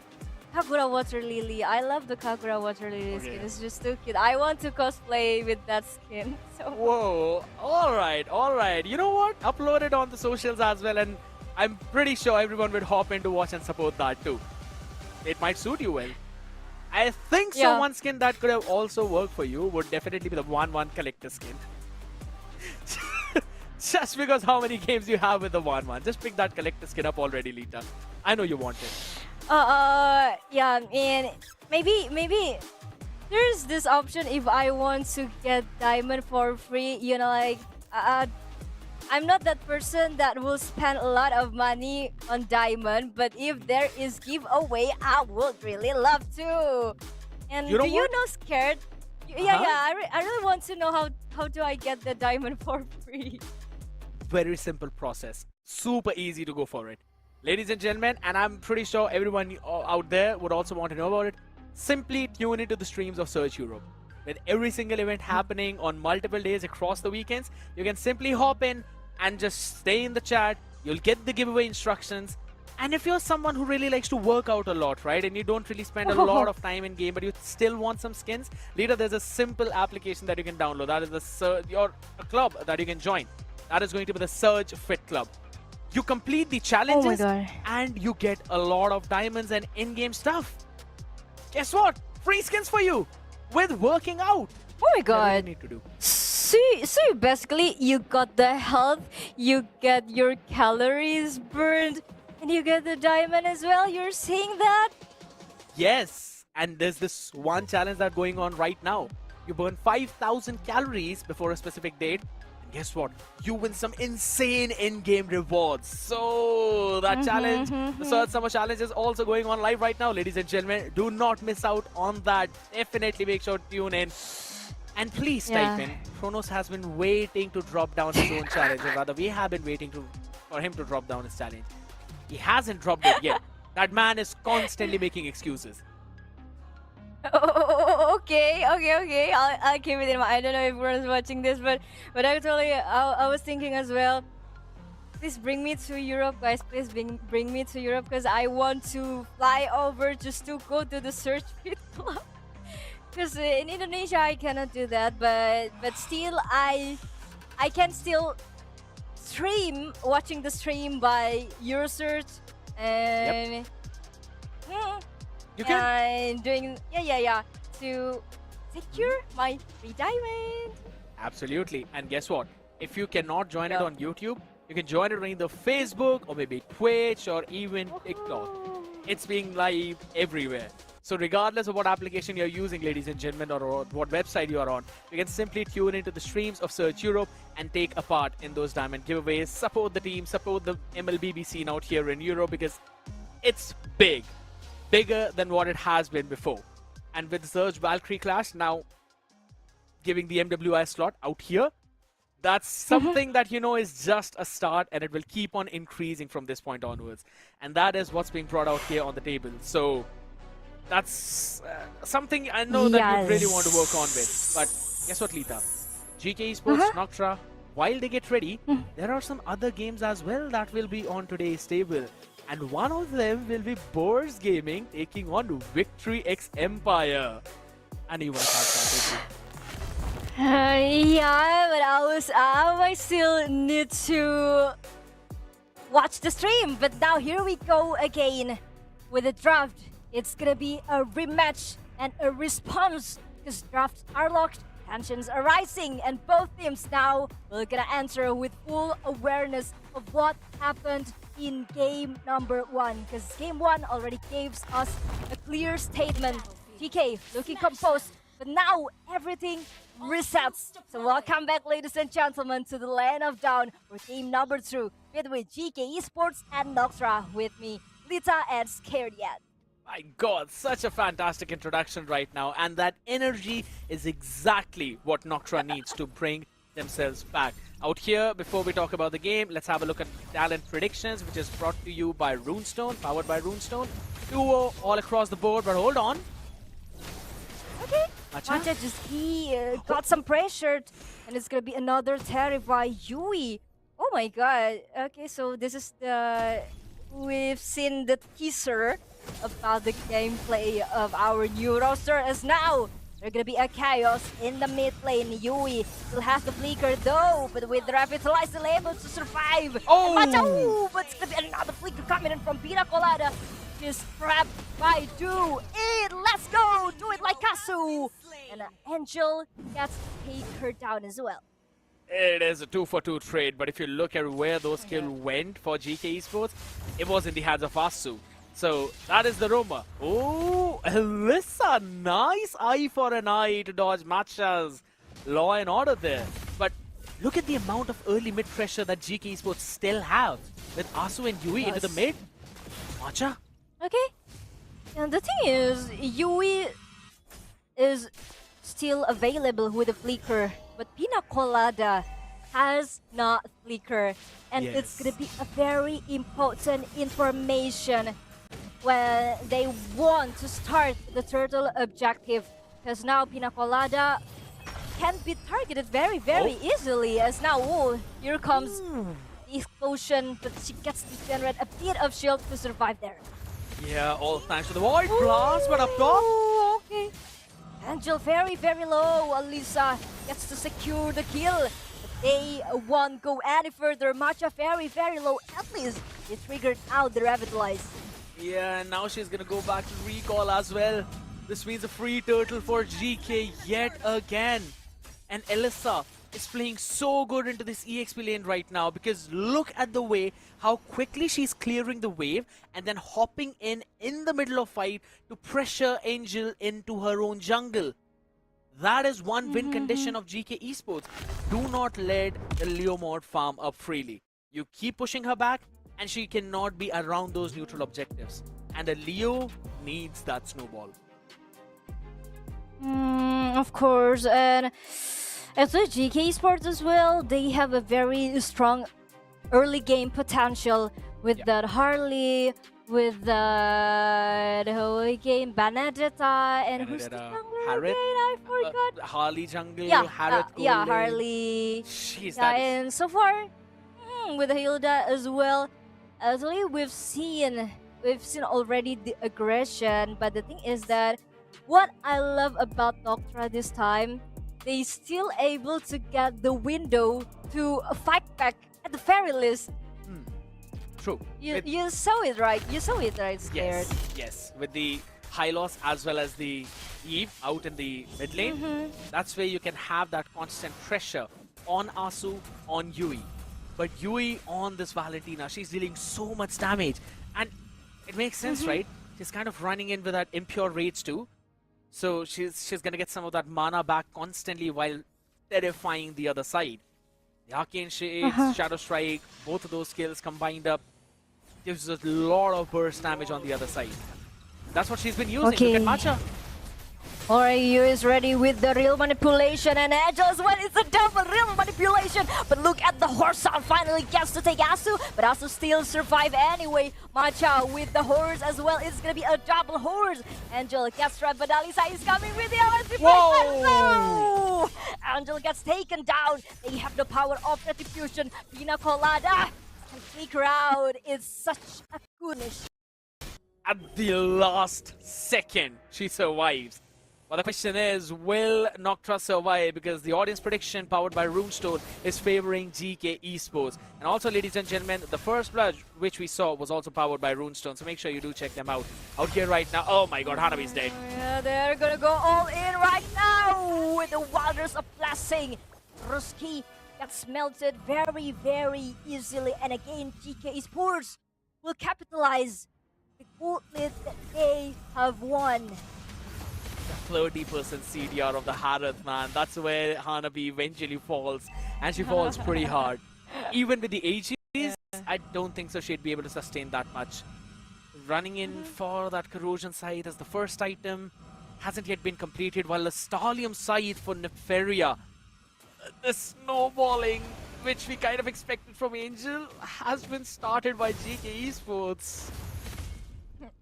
Kagura Water Lily. I love the Kagura Water Lily skin. It's just too cute. I want to cosplay with that skin. So. Whoa! All right. You know what? Upload it on the socials as well, and I'm pretty sure everyone would hop in to watch and support that too. It might suit you well. I think so. Yeah. One skin that could have also worked for you would definitely be the 1-1 collector skin. Just because how many games you have with the 1-1. Just pick that collector skin up already, Lita. I know you want it. Yeah, and maybe there's this option if I want to get diamond for free. You know, like I'm not that person that will spend a lot of money on diamond, but if there is giveaway, I would really love to. And you know do you know Scared? Yeah, I really want to know how do I get the diamond for free. Very simple process. Super easy to go for it. Ladies and gentlemen, and I'm pretty sure everyone out there would also want to know about it, simply tune into the streams of Search Europe. With every single event happening on multiple days across the weekends, you can simply hop in and just stay in the chat. You'll get the giveaway instructions. And if you're someone who really likes to work out a lot, right, and you don't really spend a lot of time in game, but you still want some skins, later there's a simple application that you can download. That is a club that you can join. That is going to be the Surge Fit Club. You complete the challenges and you get a lot of diamonds and in-game stuff. Guess what? Free skins for you with working out. Oh my god. What do you need to do? So basically you got the health, you get your calories burned, and you get the diamond as well. You're saying that? Yes. And there's this one challenge that's going on right now. You burn 5,000 calories before a specific date. And guess what? You win some insane in-game rewards. So that challenge, the Search Summer Challenge is also going on live right now. Ladies and gentlemen, do not miss out on that. Definitely make sure to tune in. And please type in. Kronos has been waiting to drop down his own challenge. Or rather, we have been waiting for him to drop down his challenge. He hasn't dropped it yet. That man is constantly making excuses. Okay. I'll keep it in mind. I don't know if everyone's watching this, but actually, I was thinking as well. Please bring me to Europe, guys. Please bring me to Europe because I want to fly over just to go to the Search Pit Club. Because in Indonesia I cannot do that, but still I can still watching the stream by Eurosearch and You can. and doing to secure my free diamond. Absolutely. And guess what? If you cannot join it on YouTube, you can join it on either Facebook or maybe Twitch or even TikTok. It's being live everywhere. So regardless of what application you're using, ladies and gentlemen, or what website you are on, you can simply tune into the streams of Search Europe and take a part in those diamond giveaways. Support the team, support the MLBB scene out here in Europe because it's big. Bigger than what it has been before. And with Surge Valkyrie Clash now giving the MWI slot out here, that's something that is just a start, and it will keep on increasing from this point onwards. And that is what's being brought out here on the table. So that's something I know that you really want to work on with. But guess what, Lita? GK Esports, Noctra, while they get ready, there are some other games as well that will be on today's table. And one of them will be Boars Gaming taking on Victory X Empire. And you want to start that, Yeah, but I still need to watch the stream. But now here we go again with a draft. It's gonna be a rematch and a response because drafts are locked, tensions are rising, and both teams now will gonna answer with full awareness of what happened in game number 1. Because game 1 already gave us a clear statement. TK looking composed, but now everything resets. So welcome back, ladies and gentlemen, to the Land of Dawn for game number 2 with GK Esports and Noctra with me, Lita and Scared Yet. My God, such a fantastic introduction right now, and that energy is exactly what Noctra needs to bring themselves back. Out here, before we talk about the game, let's have a look at talent predictions, which is brought to you by Runestone, powered by Runestone. 2-0 all across the board, but hold on. Okay. Macha he got some pressure, and it's gonna be another Terry by Yui. Oh my God. Okay, so this is we've seen the teaser about the gameplay of our new roster as now there's gonna be a chaos in the mid lane. Yui still has the flicker though, but with Revitalize still able to survive. Oh! Macha, but it's gonna be another flicker coming in from Pina Colada. She's trapped by Do It. Let's go! Do it like Kasu! And Angel gets to take her down as well. It is a 2-for-2 trade, but if you look at where those kills went for GK Esports, it was in the hands of Asu. So that is the rumor. Oh, Alyssa, nice eye for an eye to dodge Matcha's law and order there. But look at the amount of early mid pressure that GK Esports still have with Asu and Yui into the mid. Matcha? Okay. And the thing is, Yui is still available with a flicker, but Pina Colada has not flicker, and it's gonna be a very important information when they want to start the turtle objective, because now Pina Colada can be targeted very easily, as now here comes the explosion, but she gets to generate a bit of shield to survive there. Yeah, all thanks to the Void Blast, but up top. Okay. Angel very low. Alyssa gets to secure the kill. But they won't go any further. Matcha very low. At least they triggered out the Revitalize. Yeah, and now she's gonna go back to recall as well. This means a free turtle for GK yet again. And Alyssa is playing so good into this EXP lane right now, because look at the way how quickly she's clearing the wave and then hopping in the middle of fight to pressure Angel into her own jungle. That is one win condition of GK Esports. Do not let the Leo mod farm up freely. You keep pushing her back and she cannot be around those neutral objectives. And a Leo needs that snowball. Of course, and as the GK Esports as well, they have a very strong early game potential with Yeah. that Harley, with the whole game Benedetta, and who's the Benedetta, jungler Harriet, again? I forgot. Harley jungle, Yeah, Harriet yeah, golden. Harley. Jeez, Yeah, that is... and so far, with Hilda as well, actually we've seen already the aggression, but the thing is that what I love about Noctra this time, they still able to get the window to fight back at the very least. True. You saw it right. You saw it right, Scared. Yes. With the Hylos as well as the Eve out in the mid lane, that's where you can have that constant pressure on Asu, on Yui. But Yui on this Valentina, she's dealing so much damage. And it makes sense, right? She's kind of running in with that impure rage too. So she's gonna get some of that mana back constantly while terrifying the other side. The Arcane Shades, Shadow Strike, both of those skills combined up gives us a lot of burst damage on the other side. That's what she's been using. Okay. Look at Matcha. Alright, you is ready with the real manipulation, and Angel as well. It's a double real manipulation. But look at the horse sound, finally gets to take Asu, but Asu still survive anyway. Matcha with the horse as well. It's gonna be a double horse. Angel gets trapped, but Alisa is coming with the LSP. Whoa! No! Angel gets taken down. They have the power of retribution. Pina Colada can take her out. It's such a goodness. At the last second, she survives. But the question is, will Noctra survive? Because the audience prediction powered by Runestone is favoring GK Esports. And also, ladies and gentlemen, the first blood which we saw was also powered by Runestone. So make sure you do check them out. Out here right now. Oh my god, Hanabi's dead. Yeah, they're gonna go all in right now with the Wilders of Blessing. Ruski gets melted very, very easily. And again, GK Esports will capitalize the gold lead that they have won. 30% CDR of the Harith, man. That's where Hanabi eventually falls. And she falls pretty hard. Even with the AGs, I don't think so she'd be able to sustain that much. Running in for that Corrosion Scythe as the first item hasn't yet been completed, while the Stallium Scythe for Neferia. The snowballing, which we kind of expected from Angel, has been started by GK Esports.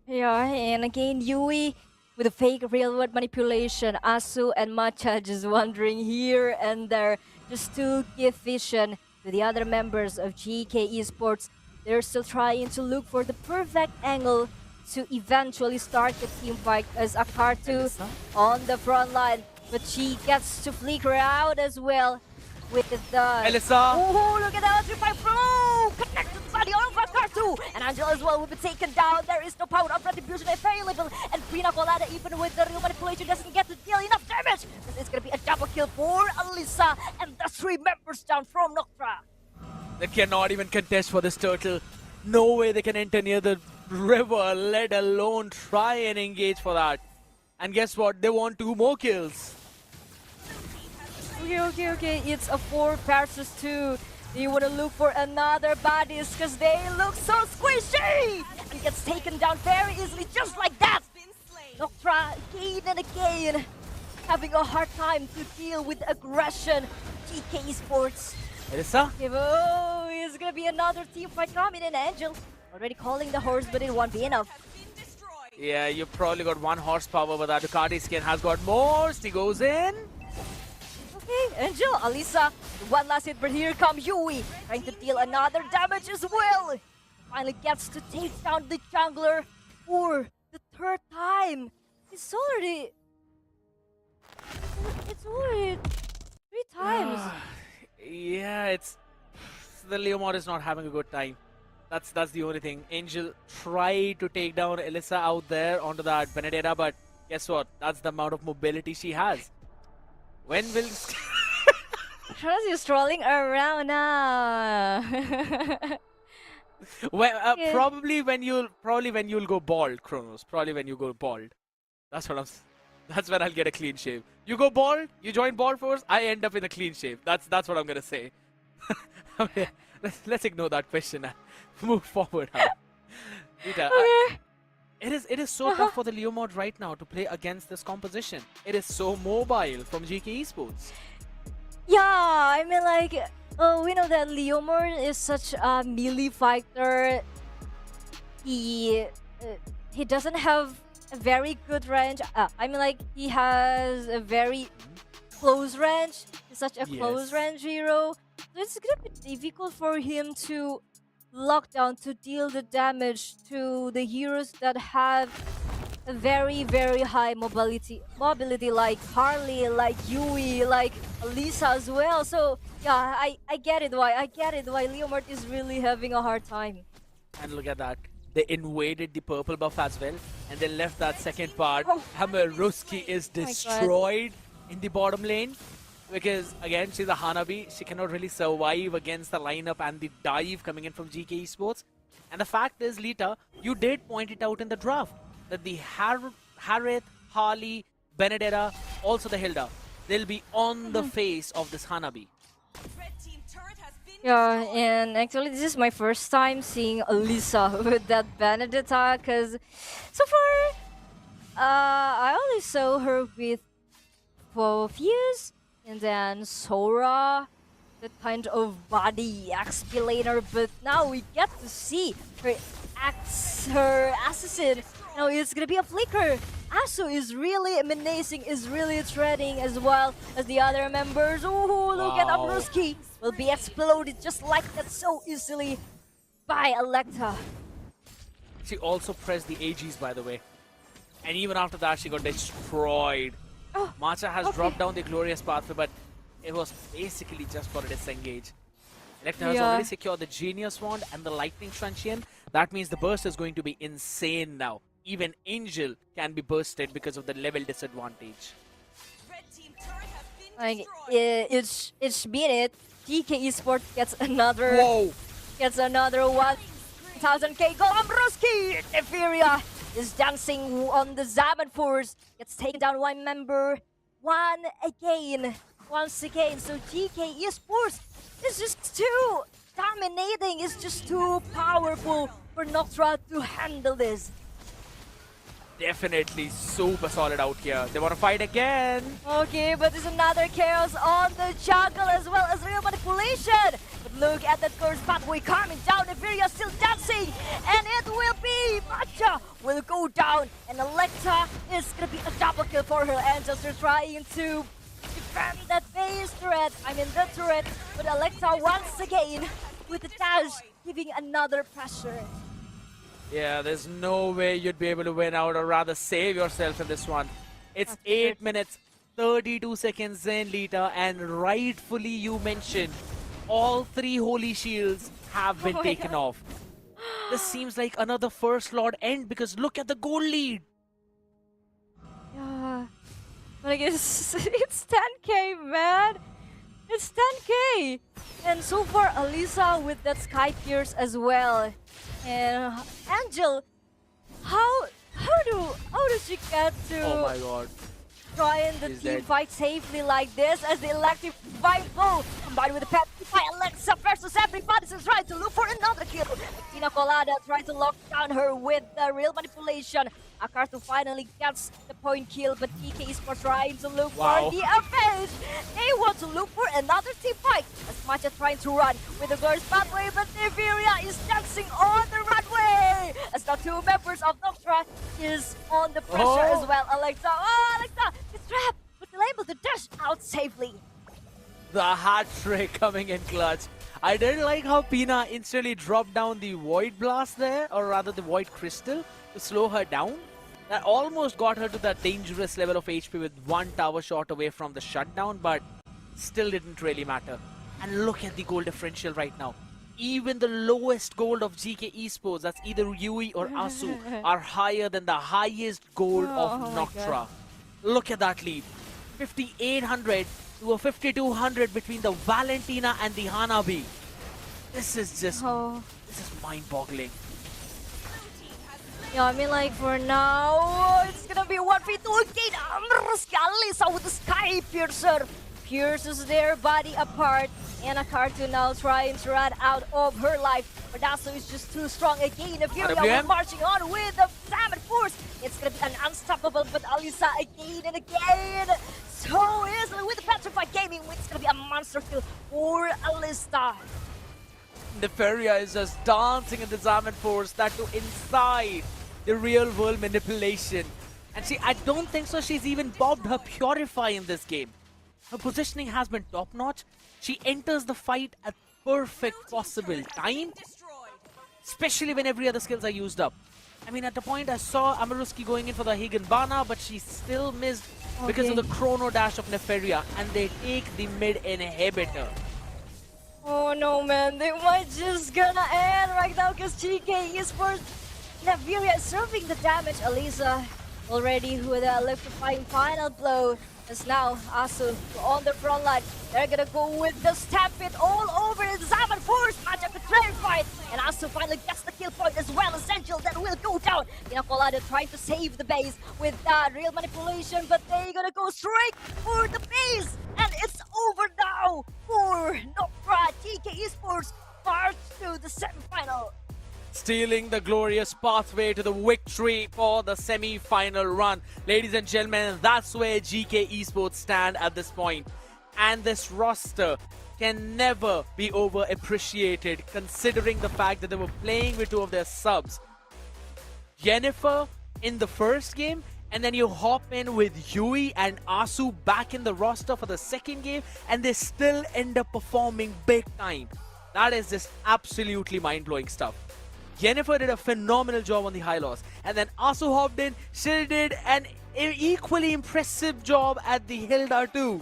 Yeah, and again, Yui with a fake real-world manipulation. Asu and Matcha just wandering here and there just to give vision to the other members of GK Esports. They're still trying to look for the perfect angle to eventually start the team fight as Akartu on the front line. But she gets to flicker out as well with the... Elisa! Oh, look at that! 3-5 Pro! Connect to the body of Akartu! And Angela as well will be taken down. There is no power of retribution available. And Pina Colada, even with the real manipulation, doesn't get to deal enough damage. This is going to be a double kill for Alisa. And the 3 members down from Noctra. They cannot even contest for this turtle. No way they can enter near the river, let alone try and engage for that. And guess what? They want 2 more kills. Okay. It's a 4 versus 2. You want to look for another bodies because they look so squishy. And gets taken down very easily, just like that. Noctra again and again having a hard time to deal with aggression. GK Esports. Elisa? Oh, it's gonna be another team fight coming in. Angel already calling the horse, but it won't be enough. Yeah, you probably got 1 horsepower, but that Ducati skin has got more. He goes in. Okay, Angel, Alisa, one last hit, but here comes Yui, trying to deal another damage as well. Finally gets to take down the jungler for the 3rd time. It's already 3 times. Yeah, it's... The Leomord is not having a good time. That's the only thing. Angel tried to take down Elisa out there onto that Benedetta, but guess what? That's the amount of mobility she has. When will... Kronos is strolling around now. well, Yeah. probably when you'll go bald, Kronos. Probably when you go bald. That's when I'll get a clean shave. You go bald, you join Bald Force, I end up in a clean shave. That's what I'm gonna say. Okay, let's ignore that question and move forward. Rita, it is so tough for the Leomord right now to play against this composition. It is so mobile from GK Esports. Yeah, I mean, like, we know that Leomord is such a melee fighter. he he doesn't have a very good range. I mean, like, he has a very close range. He's such a close Yes. range hero. So it's gonna be difficult for him to lock down, to deal the damage to the heroes that have a very high mobility like Harley, like Yui, like Lisa as well. So yeah, I get it why Leomord is really having a hard time. And look at that. They invaded the purple buff as well, and they left that second part. Oh. Hamaruski is my God. destroyed in the bottom lane because, again, she's a Hanabi. She cannot really survive against the lineup and the dive coming in from GK Esports. And the fact is, Lita, you did point it out in the draft that the Harith, Harley, Benedetta, also the Hilda, they'll be on the face of this Hanabi. Yeah, and actually this is my first time seeing Alisa with that Benedetta, because so far I only saw her with Phoebus and then Sora, that kind of body XP laner, but now we get to see her her assassin. Now it's gonna be a flicker. Asu is really menacing, is really threatening as well as the other members. Oh, look at Wow. Abruski will be exploded just like that so easily by Electa. She also pressed the AGs, by the way. And even after that, she got destroyed. Oh, Matcha has okay. dropped down the glorious pathway, but it was basically just for a disengage. Electa has Yeah. already secured the Genius Wand and the Lightning Truncheon. That means the burst is going to be insane now. Even Angel can be bursted because of the level disadvantage. Like it's minute. DK Esports gets another Whoa! 1000k goal. Ambroski Etheria is dancing on the Zaman Force. Gets taken down one member once again. So DK Esports is just too dominating. It's just too powerful for Noctra to handle this. Definitely super solid out here. They want to fight again. Okay, but there's another chaos on the jungle as well as real manipulation. But look at that curse pathway coming down. Etheria still dancing, and it will be Matcha will go down, and Electa is gonna be a double kill for her ancestor, trying to defend that base turret. I mean the turret, but Electa once again with the dash giving another pressure. Yeah, there's no way you'd be able to win out, or rather save yourself in this one. It's Okay. 8 minutes, 32 seconds in, Lita, and rightfully you mentioned all three holy shields have been Oh my taken God. off. This seems like another First Lord end because look at the goal lead. Yeah, but I guess it's 10k, man. It's 10k, and so far Alisa with that Sky Pierce as well, and Angel, how does she get to Oh my god. try and the She's team dead. fight safely like this as the electric fight goal combined with the Petrify Alexa versus everybody is trying to look for another kill. Tina Colada tries to lock down her with the real manipulation. Akartu finally gets the point kill, but DK Esports trying to look Wow. for the advantage. They want to look for another team fight. As much as trying to run with the girls pathway, but Etheria is dancing on the runway. As the two members of Noctra is on the pressure Oh. as well. Alexa, Alexa, it's trapped, but they're able to dash out safely. The hat trick coming in clutch. I didn't like how Pina instantly dropped down the Void Blast there, or rather the Void Crystal, to slow her down. That almost got her to that dangerous level of HP with one tower shot away from the shutdown, but still didn't really matter. And look at the gold differential right now. Even the lowest gold of GK Esports, that's either Yui or Asu, are higher than the highest gold of Oh my Noctra. God. Look at that lead. 5,800 to a 5,200 between the Valentina and the Hanabi. This is just, Oh. this is mind-boggling. Yeah, I mean, like, for now, it's gonna be 1v2 again. Alisa with the Sky Piercer. Pierces their body apart. And a cartoon now trying to run out of her life. But Dasu is just too strong again. Etheria RWM. will marching on with the Salmon Force. It's gonna be an unstoppable, but Alisa again and again. So easily with the Petrified Gaming. It's gonna be a monster kill for Alista. Nefaria is just dancing in the Zaman Force, that too inside the real world manipulation. And I don't think so she's even bobbed her Purify in this game. Her positioning has been top notch. She enters the fight at perfect possible time, especially when every other skills are used up. I mean, at the point I saw Amaruski going in for the Higanbana, but she still missed because of the chrono dash of Nefaria, and they take the mid inhibitor. Oh no, man, they might just gonna end right now because GK Esports Nefaria is serving the damage. Elisa already with the electrifying final blow. As now Asu on the front line. They're gonna go with the Stampede all over the Zaman Force. Matchup is clarified. And Asu finally gets the kill point as well. Essential that will go down. Inacolada trying to save the base with real manipulation, but they're gonna go straight for the base. And it's over now for Nopra. GK Esports march to the semi-final. Stealing the glorious pathway to the victory for the semi-final run. Ladies and gentlemen, that's where GK Esports stand at this point. And this roster can never be overappreciated considering the fact that they were playing with two of their subs. Jennifer in the first game, and then you hop in with Yui and Asu back in the roster for the second game, and they still end up performing big time. That is just absolutely mind-blowing stuff. Jennifer did a phenomenal job on the high loss, and then Asu hopped in. She did an equally impressive job at the Hilda too.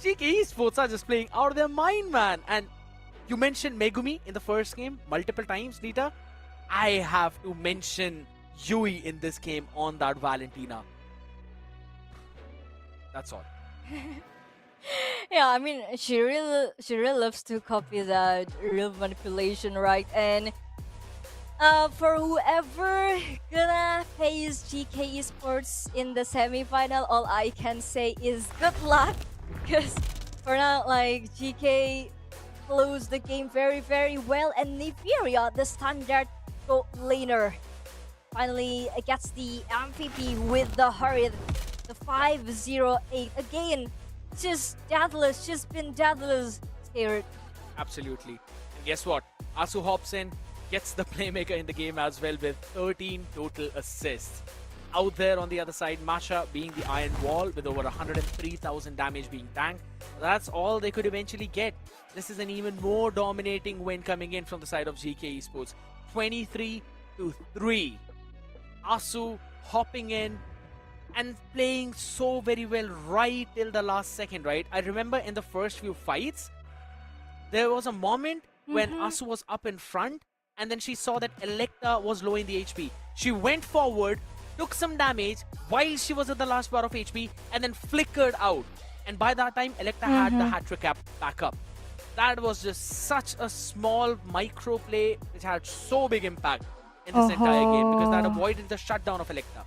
GK Esports are just playing out of their mind, man. And you mentioned Megumi in the first game multiple times, Nita. I have to mention Yui in this game on that Valentina. That's all. Yeah, I mean, she really loves to copy that real manipulation, right? And for whoever gonna face GK Esports in the semi-final, all I can say is good luck. Because for now, like, GK closed the game very, very well. And Nefaria, the standard top laner, finally gets the MVP with the hurry, the 508. Again, just deathless. She's been deathless. Scared. Absolutely. And guess what? Asu hops in, gets the playmaker in the game as well with 13 total assists. Out there on the other side, Masha being the Iron Wall with over 103,000 damage being tanked. That's all they could eventually get. This is an even more dominating win coming in from the side of GK Esports. 23-3. Asu hopping in and playing so very well right till the last second, right? I remember in the first few fights, there was a moment when Asu was up in front, and then she saw that Electa was low in the HP. She went forward, took some damage while she was at the last bar of HP, and then flickered out. And by that time, Electa had the hat-trick back up. That was just such a small micro play which had so big impact in this entire game, because that avoided the shutdown of Electa.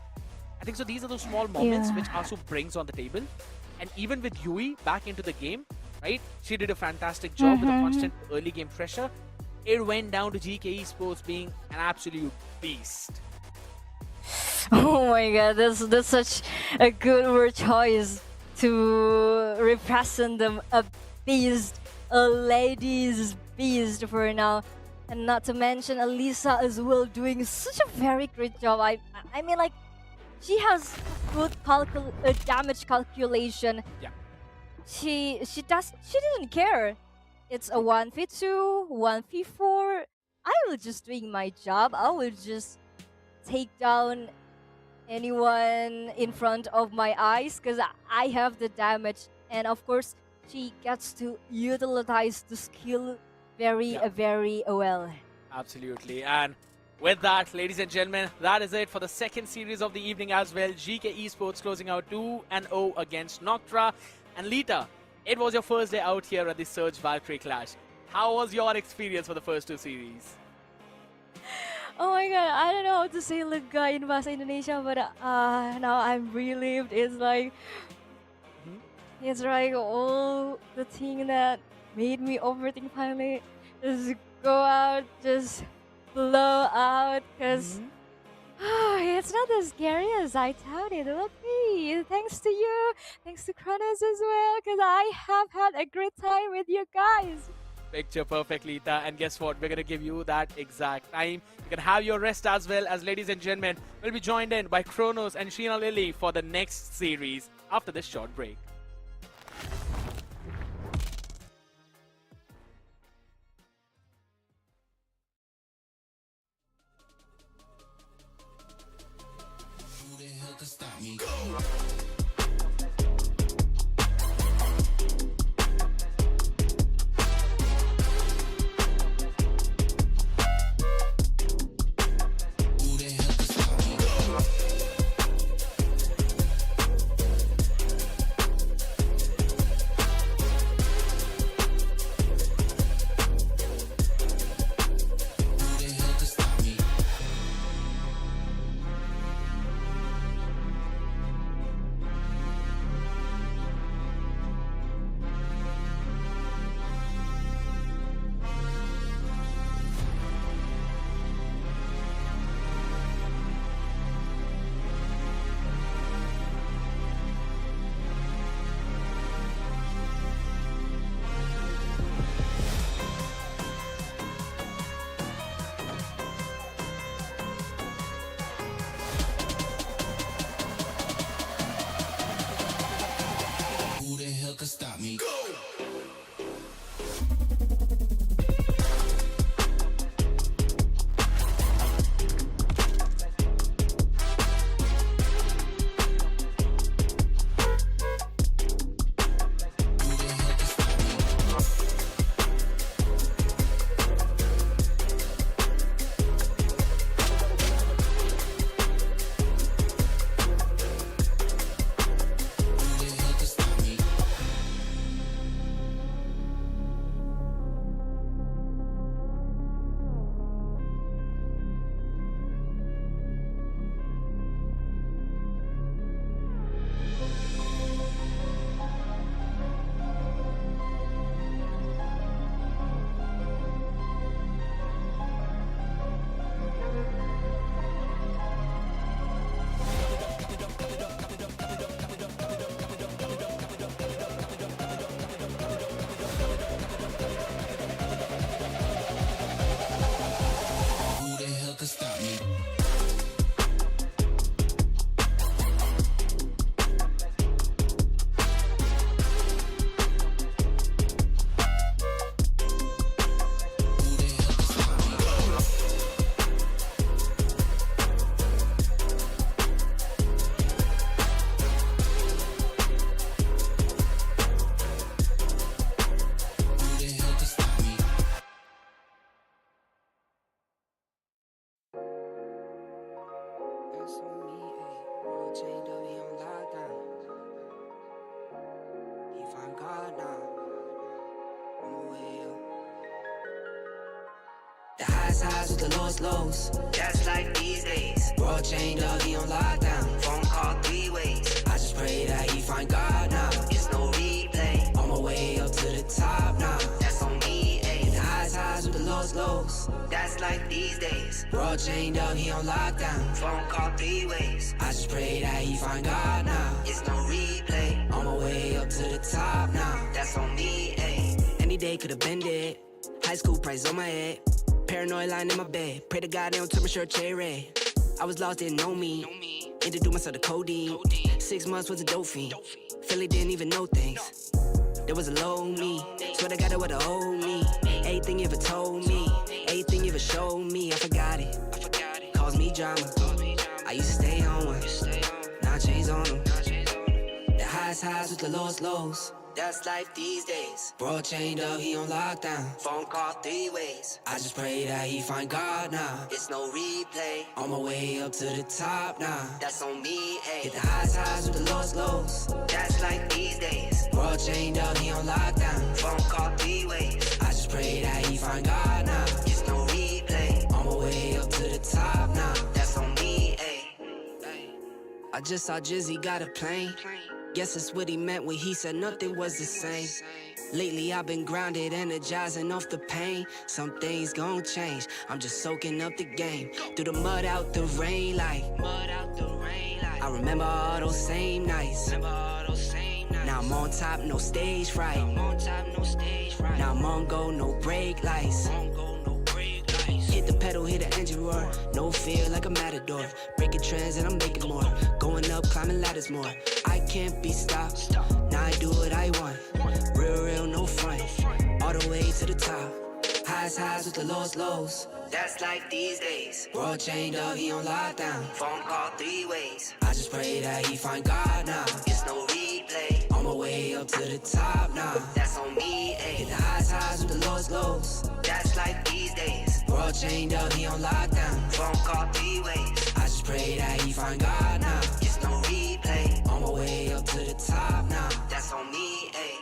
I think so these are those small moments which Asu brings on the table. And even with Yui back into the game, right? She did a fantastic job with the constant early game pressure. It went down to GK Esports being an absolute beast. Oh my god, that's such a good word choice to represent them. A beast, a lady's beast for now. And not to mention Elisa as well, doing such a very great job. I mean, like, she has good damage calculation. Yeah. She didn't care. It's a 1v2, 1v4. I was just doing my job. I will just take down anyone in front of my eyes because I have the damage. And of course, she gets to utilize the skill very well. Absolutely. And with that, ladies and gentlemen, that is it for the second series of the evening as well. GK Esports closing out 2-0 against Noctra. And Lita, it was your first day out here at the Surge Valkyrie Clash. How was your experience for the first two series? Oh my god, I don't know how to say lega in bahasa Indonesia, but now I'm relieved. It's like all the thing that made me overthink finally just go out, just blow out, because it's not as scary as I thought it would be. Thanks to you, thanks to Kronos as well, because I have had a great time with you guys. picture perfectly, Ita. And guess what? We're going to give you that exact time. You can have your rest as well, as ladies and gentlemen, we'll be joined in by Kronos and Sheena Lily for the next series after this short break. Who the hell can stop me? Who the hell can stop me? Who the hell can stop me? Who the hell can stop me? Who the hell can stop me? Who the hell can stop me? Who the hell can stop me? Who the hell can stop me? Who the hell can stop me? That's on me, ayy. All chained up, he on lockdown. He find God now. On my way up. The highs with the lows. That's like these days. Bro chained up, he on lockdown. Phone call 3 ways. I just pray that he find God now. It's no replay. On my way up to the top now. That's on me, ayy. The highs with the lows. That's like these days. Bro chained up, he on lockdown. Phone call 3 ways. I just pray that he find God now. It's no replay. On my way up to the top now. That's on me, ayy. Any day could've been dead. High school price on my head. Paranoid lying in my bed. Pray to God they don't turn my shirt cherry red. I was lost, didn't know me. Introduced myself to codeine. 6 months was a dope fiend. Philly didn't even know things. There was a low me. Swear to God it would've owed me. Everything you ever told me. Everything you ever showed me. I forgot it. Caused me drama. I used to stay on one. Now I chains on them. The highs with the lows. That's life these days. Bro chained up, he on lockdown. Phone call 3 ways. I just pray that he find God now. It's no replay. On my way up to the top now. That's on me, ayy. Hit the highs with the lows. That's like these days. Bro chained up, he on lockdown. Phone call 3 ways. I just pray that he find God now. It's no replay. On my way up to the top now. That's on me, ayy. I just saw Jizzy got a plane. Guess it's what he meant when he said nothing was the same. Lately I've been grounded, energizing off the pain. Some things gon' change, I'm just soaking up the game. Through the mud out the rain like I remember all those same nights. Now Now I'm on top, no stage fright. Now I'm on go, no brake lights. Hit the pedal, hit the engine roar. No fear like a matador. Breaking trends and I'm making more. Going up, climbing ladders more. I can't be stopped. Now I do what I want. Real, no front. All the way to the top. Highs with the lows. That's like these days. World chained up, he on lockdown. Phone call 3 ways. I just pray that he find God now. It's no replay. On my way up to the top now. That's on me, ayy. Hit the highs with the lows. That's like these days. World chained up, he on lockdown. Phone call 3 ways. I just pray that he find God now. It's no replay. On my way up to the top now. That's on me, ayy.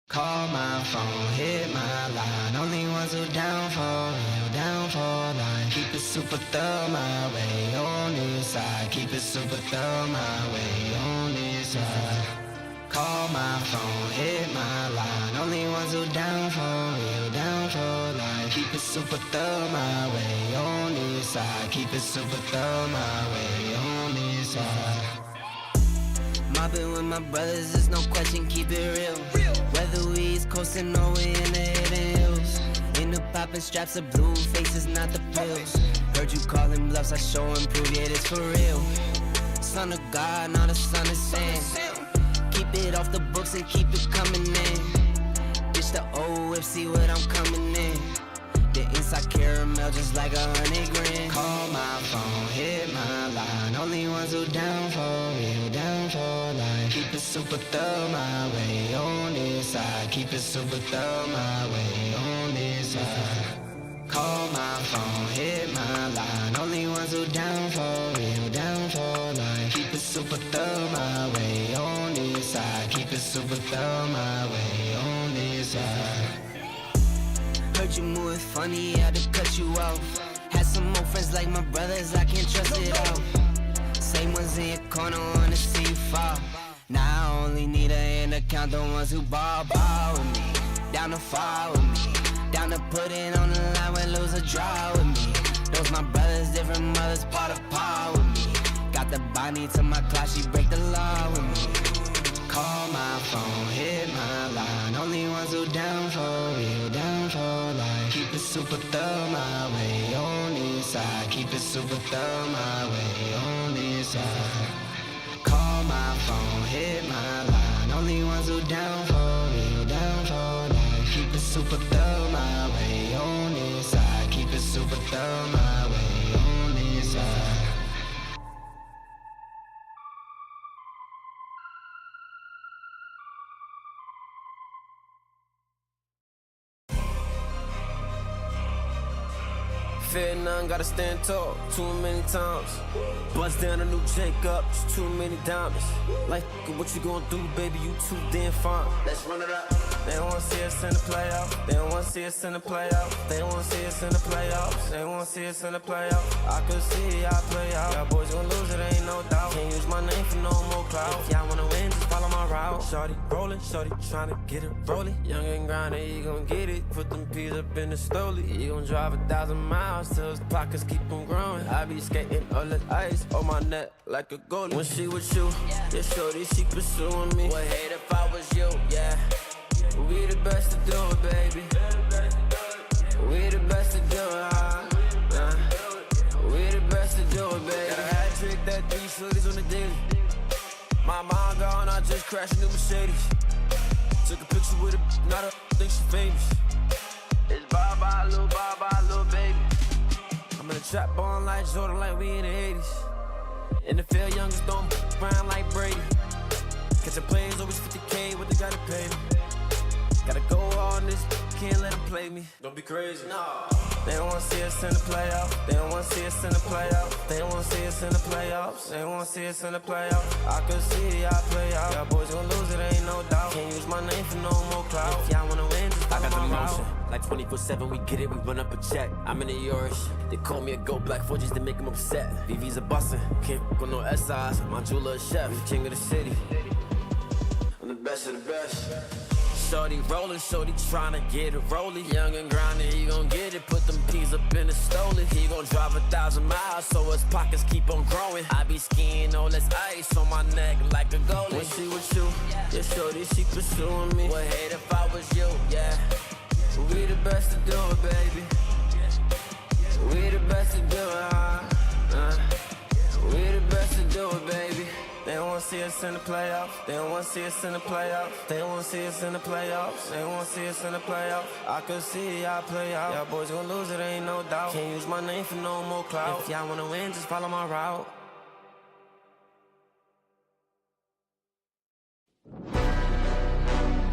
Call my phone, hit my line. Only ones who down for real, down for life. Keep it super thorough my way on this side. Keep it super thorough my way on this side. Call my phone, hit my line. Only ones who down for real, down for life. Keep it super thorough my way on this side. Keep it super thorough my way on this side. Mobbing with my brothers, there's no question, keep it real. Whether we East coastin' or we in the hidden hills. In the poppin' straps of blue faces, not the pills. Heard you callin' bluffs, I show and prove it, it's for real. Son of God, not a son of Sam. Keep it off the books and keep it coming in. Ditch the old whip, see what I'm coming in. The inside caramel just like 100 grand. Call my phone, hit my line. Only ones who down for real, down for life. Keep it super thorough my way on this side. Keep it super thorough my way on this side. Call my phone, hit my line. Only ones who down for real, down for life. Keep it super thorough my way on this side. Keep it super thorough my way on this side. Heard you moving funny, had to cut you off. Had some more friends like my brothers, I can't trust it all. Same ones in your corner, wanna see you fall. Now I only need a hand to count the ones who ball with me. Down to fall with me. Down to put it on the line when lose or draw with me. Those my brothers, different mothers, part of par with me. Got the Bonnie to my class, she break the law with me. Call my phone, hit my line. Only ones who down for real, down for life. Keep it super thorough my way on this side. Keep it super thorough my way on this side. Call my phone, hit my line. Only ones who down for real, down for life. Keep it super thorough my way on this side. Keep it super thorough my way on this side. Fear none, gotta stand tall too many times. Bust down a new Jacob, just too many diamonds. Like, what you gonna do, baby? You too damn fine. Let's run it up. They don't wanna see us in the playoffs. They don't wanna see us in the playoffs. They don't wanna see us in the playoffs. They don't wanna see us in the playoffs. I could see y'all play out. Y'all boys gonna lose it, ain't no doubt. Can't use my name for no more clout. If y'all wanna win, just follow my route. Shorty rollin', shorty tryna get it rollin'. Young and grindin', you gon' get it. Put them peas up in the stoley. You gon' drive 1,000 miles till his pockets keep on growing. I be skating all the ice on my neck like a goalie. When she with you, yeah, shorty, she pursuing me. Would hate if I was you, yeah. We the best to do it, baby. We the best to do it, We the best to do it, baby. Got a hat trick, that 3 shorties on the daily. My mind gone, I just crashed a new Mercedes. Took a picture with her, not a think she famous. It's bye-bye, little baby. I'm in a trap ballin' like Jordan, like we in the 80s. In the field, youngest don't around like Brady. Catchin' plays, always 50K, what they gotta pay me. Gotta go on this, can't let them play me. Don't be crazy, nah. They don't wanna see us in the playoffs. They don't wanna see us in the playoffs. They don't wanna see us in the playoffs. They don't wanna see us in the playoffs. I could see y'all play out. Y'all boys gonna lose it, ain't no doubt. Can't use my name for no more clout. If y'all wanna win, just follow my motion. Like 24/7, we get it, we run up a check. I'm in the Irish, they call me a go black 4Gs to make them upset. VV's a bussin', can't f*** with no SIs. My jeweler a chef, king of the city. best of the best. Shorty rollin', shorty tryna get it rollin'. Young and grindin', he gon' get it. Put them peas up in the stoley. He gon' drive 1,000 miles, so his pockets keep on growing. I be skiing all this ice on my neck like a goalie. When she with you, yeah, shorty, she pursuing me. Would hate if I was you, yeah. We the best to do it, baby. We the best to do it, We the best to do it, baby. They don't wanna see us in the playoffs. They don't wanna see us in the playoffs. They don't wanna see us in the playoffs. They don't wanna see us in the playoffs. I could see y'all play out. Y'all boys gon' lose it, ain't no doubt. Can't use my name for no more clout. If y'all wanna win, just follow my route.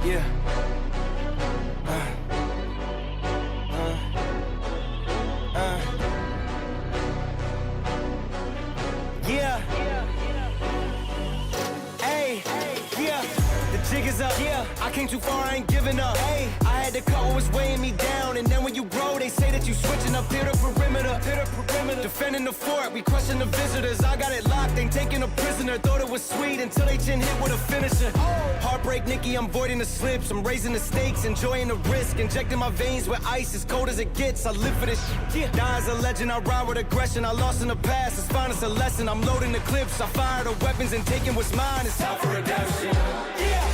Yeah. Yeah. Hey, yeah. The jig is up. Yeah. I came too far, I ain't giving up. Hey, I had to cut what was weighing me down. And then when you grow, they say that you switching up here to perimeter. Defending the fort, we crushing the visitors. I got it locked, ain't taking a prisoner. Thought it was sweet until they chin hit with a finisher. Heartbreak, Nikki, I'm voiding the slips. I'm raising the stakes, enjoying the risk. Injecting my veins with ice, as cold as it gets. I live for this shit. Yeah. Die as a legend, I ride with aggression. I lost in the past, it's fine, it's a lesson. I'm loading the clips, I fire the weapons and taking what's mine. It's time for redemption. Yeah.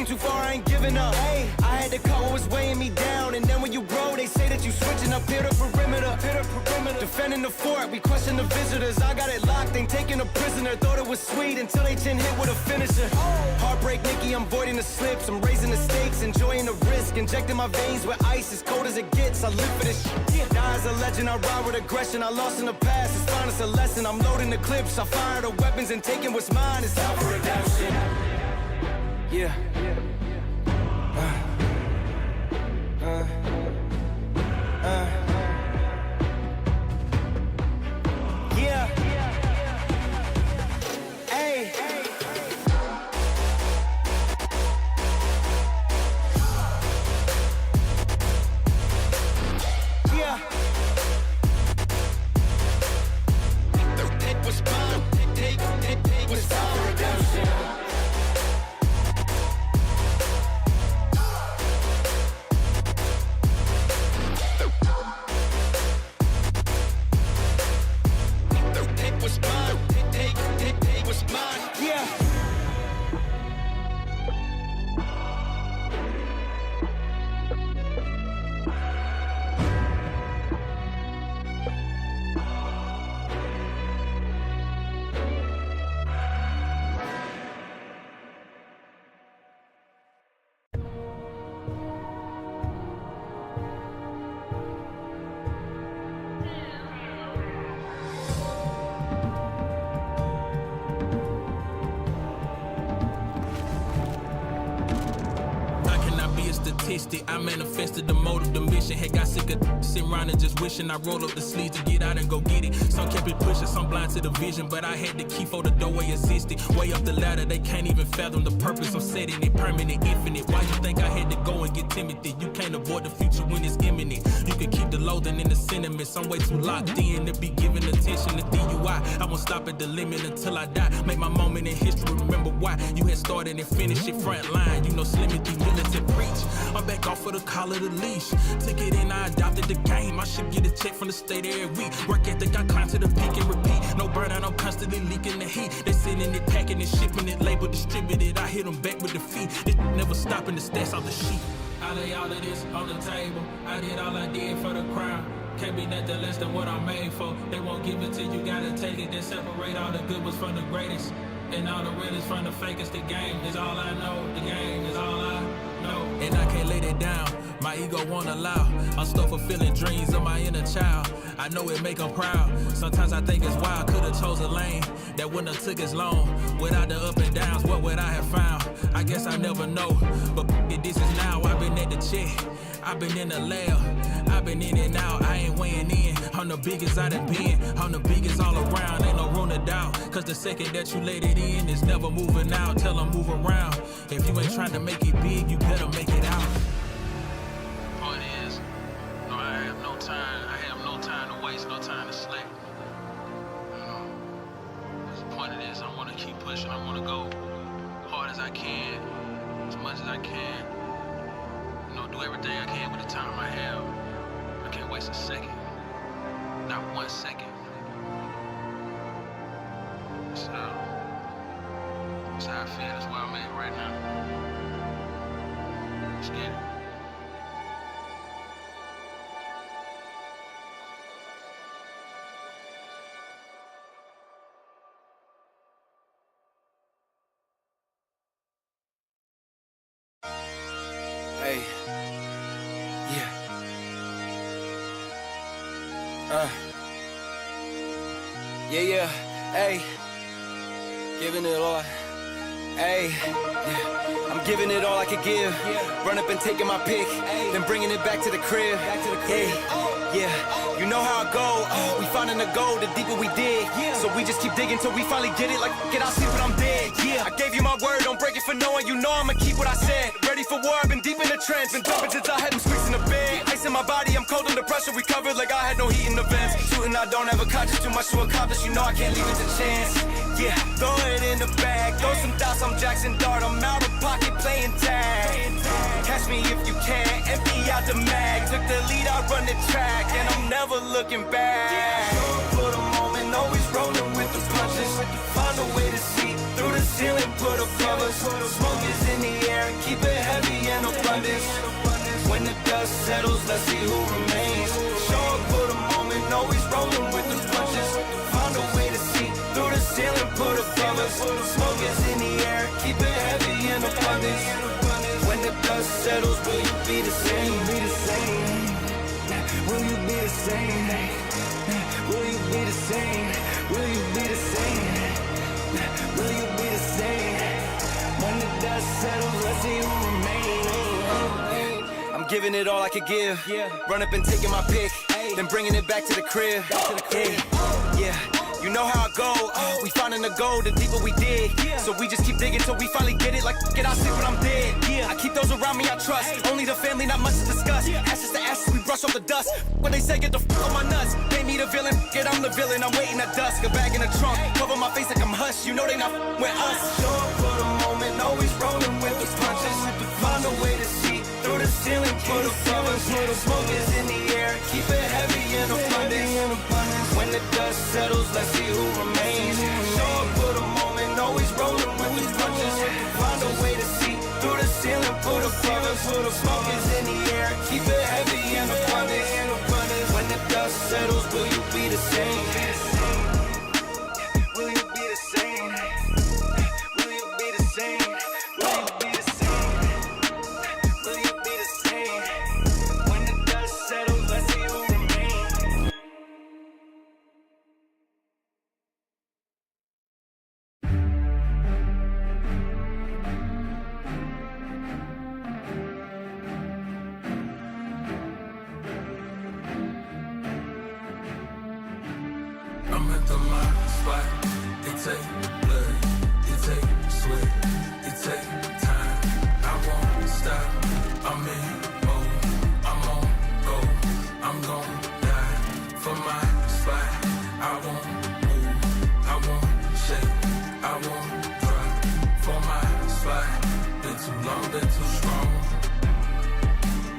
Too far, I ain't giving up. Hey, I had to cut what was weighing me down. And then when you grow, they say that you switching up here to perimeter. Defending the fort, we question the visitors. I got it locked, ain't taking a prisoner. Thought it was sweet until they chin hit with a finisher. Heartbreak, Nikki, I'm voiding the slips. I'm raising the stakes, enjoying the risk. Injecting my veins with ice, as cold as it gets. I live for this shit. Die as a legend, I ride with aggression. I lost in the past, it's fine, it's a lesson. I'm loading the clips, I fire the weapons and taking what's mine. It's time for redemption. Yeah. Yeah. Hey. Yeah. Take what's mine. Take what's time for redemption. I manifested the motive, the mission. Had got sick of sitting around and just wishing I roll up the sleeves to get out and go get it. Some kept it pushing, some blind to the vision, but I had the key for the doorway existed. Way up the ladder, they can't even fathom the purpose. I'm setting it permanent, infinite. Why you think I had to go and get timid? You can't avoid the future when it's imminent. You can keep the loathing in the sentiments. I'm way too locked in to be giving attention to DUI. I won't stop at the limit until I die. Make my moment in history, remember why you had started and finished it front line. You know, slimming through militant preach. I'm back off of the collar, the leash. Took it in, I adopted the game. I should get a check from the state every week. Work ethic, I climb to the peak and repeat. No burnout, I'm constantly leaking the heat. They sending it, packing it, shipping it, label distributed. I hit them back with the fee. It never stopping the stats off the sheet. I lay all of this on the table. I did all I did for the crown. Can't be nothing less than what I'm made for. They won't give it to you, gotta take it. They separate all the good ones from the greatest. And all the realest from the fakest. The game is all I know. The game is all I know. And I can't lay that down. my ego won't allow. I'm still fulfilling dreams of my inner child. I know it make them proud. Sometimes I think it's wild. Could've chose a lane that wouldn't have took as long. Without the up and downs, what would I have found? I guess I never know. But this is now. I've been at the check. I've been in the lab. I've been in and out. I ain't weighing in. I'm the biggest I done been. I'm the biggest all around. Ain't no room to doubt. Cause the second that you let it in, it's never moving out. Tell them move around. If you ain't trying to make it big, you better make it out. Point is, no, I have no time. I have no time to waste, no time to slack. The point of this, I want to keep pushing. I want to go hard as I can, as much as I can. Do everything I can with the time I have. I can't waste a second. Not 1 second. So, that's how I feel. That's where I'm at right now. Let's get it. Hey, yeah, hey, giving it all, hey, yeah, I'm giving it all I could give, run up and taking my pick, then bringing it back to the crib, hey, yeah, you know how I go, we finding the gold, the deeper we dig, so we just keep digging till we finally get it, like, get out, sleep when I'm dead, yeah, I gave you my word, don't break it for knowing, you know I'ma keep what I said, ready for war, I've been deep in the trench, been jumping since I had them squeaks in the bed, ice in my body, I'm cold under pressure, recovered like I had no heat in the vents, shooting I don't have a conscience, too much to accomplish, you know I can't leave it to chance, yeah, throw it in the bag, throw some dots, I'm Jackson Dart, I'm out of pocket playing tag, catch me if you can, empty out the mag, took the lead, I run the track, and I'm never looking back, for the moment, always rolling with the punches, find a way to see through the ceiling, put up covers, smoke is in the air, keep it heavy and abundance, when the dust settles, let's see who remains, show up for the moment, always rolling with the punches, find a way to see through the ceiling, put up covers, smoke is in the air, keep it heavy and abundance, when the dust settles, will you be the same, will you be the same, will you be the same, will you be the same, will you be the same, when the dust settles, let's see who remains, I'm giving it all I could give, run up and taking my pick, then bringing it back to the crib, yeah. You know how I go, we finding the gold, the deeper we dig, so we just keep digging till we finally get it, like get out, sleep when I'm dead, I keep those around me I trust, only the family, not much to discuss, ashes to ashes, we brush off the dust, when they say get the f*** on my nuts, they need a villain, get I'm the villain, I'm waiting at dusk, a bag in the trunk, cover my face like I'm hush, you know they not f***ing with us, show up for the moment, always rolling with the punches, find a way to see through the ceiling, put a covers, smoke is in the air, keep it heavy and abundance, when the dust settles, let's see who remains, show up for the moment, always rolling with the punches, find a way to see through the ceiling, put a covers, smoke is in the air, keep it heavy and abundance, when the dust settles, will you be the same, will you be the same, will you be the same, will you be the same, will you be the same, when the dust settles, let's see who remains. I'm at the my spot. It take blood, it take sweat, it take time. I won't stop. I'm in mode. I'm on go. I'm gon' die for my spot. I won't move. I won't shake. I won't drop for my spot. Been too long, been too strong.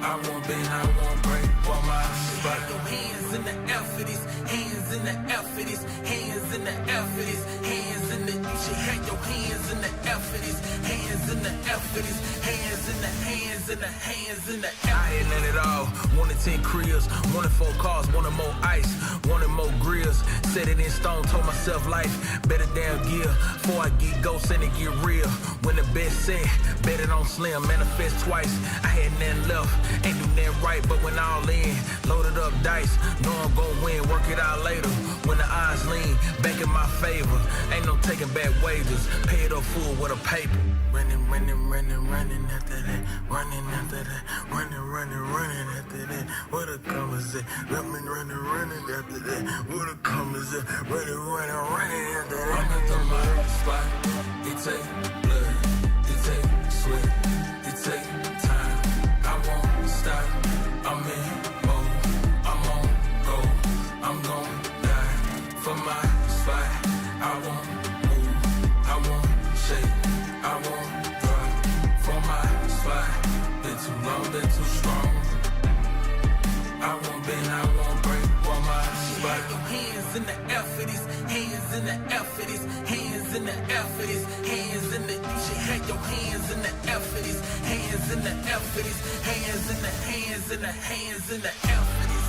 I won't bend, I won't break for my spot. Hands in the air for this, hands in the air for this, hands in the air for this, hands in the, you should had your hands in the air for this, hands in the air for this, hands in the hands in the hands in the air. I ain't none at all. Wanted 10 cribs, wanted 4 cars, wanted more ice, wanted more grills. Set it in stone, told myself life better damn gear. Before I get ghosts and it get real. When the best set, bet it on slim, manifest twice. I had nothing left, ain't do nothing right, but when all in, loaded up dice, know I'm gon' win, work it out later. When the odds lean, back in my favor, ain't no taking back wages, pay it up full with a paper. Running, running, running, running after that, running after that, running, running, running after that. What a come is it? Running, running, running after that. What a come is it? Running, running, running after that. I'm at the my spot. It take blood, it take sweat, it take time. I won't stop. I'm in mode. I'm on go. I'm gon' die for my spot. I won't move. I won't shake. I won't drop for my spot. Been too long, been too strong. I won't bend, I won't break for my spot. Your hands in the air for this, hands in the air for this, hands in the air for this, hands in the. You should have your hands in the air for this, hands in the air for this, hands in the hands in the hands in the air for this.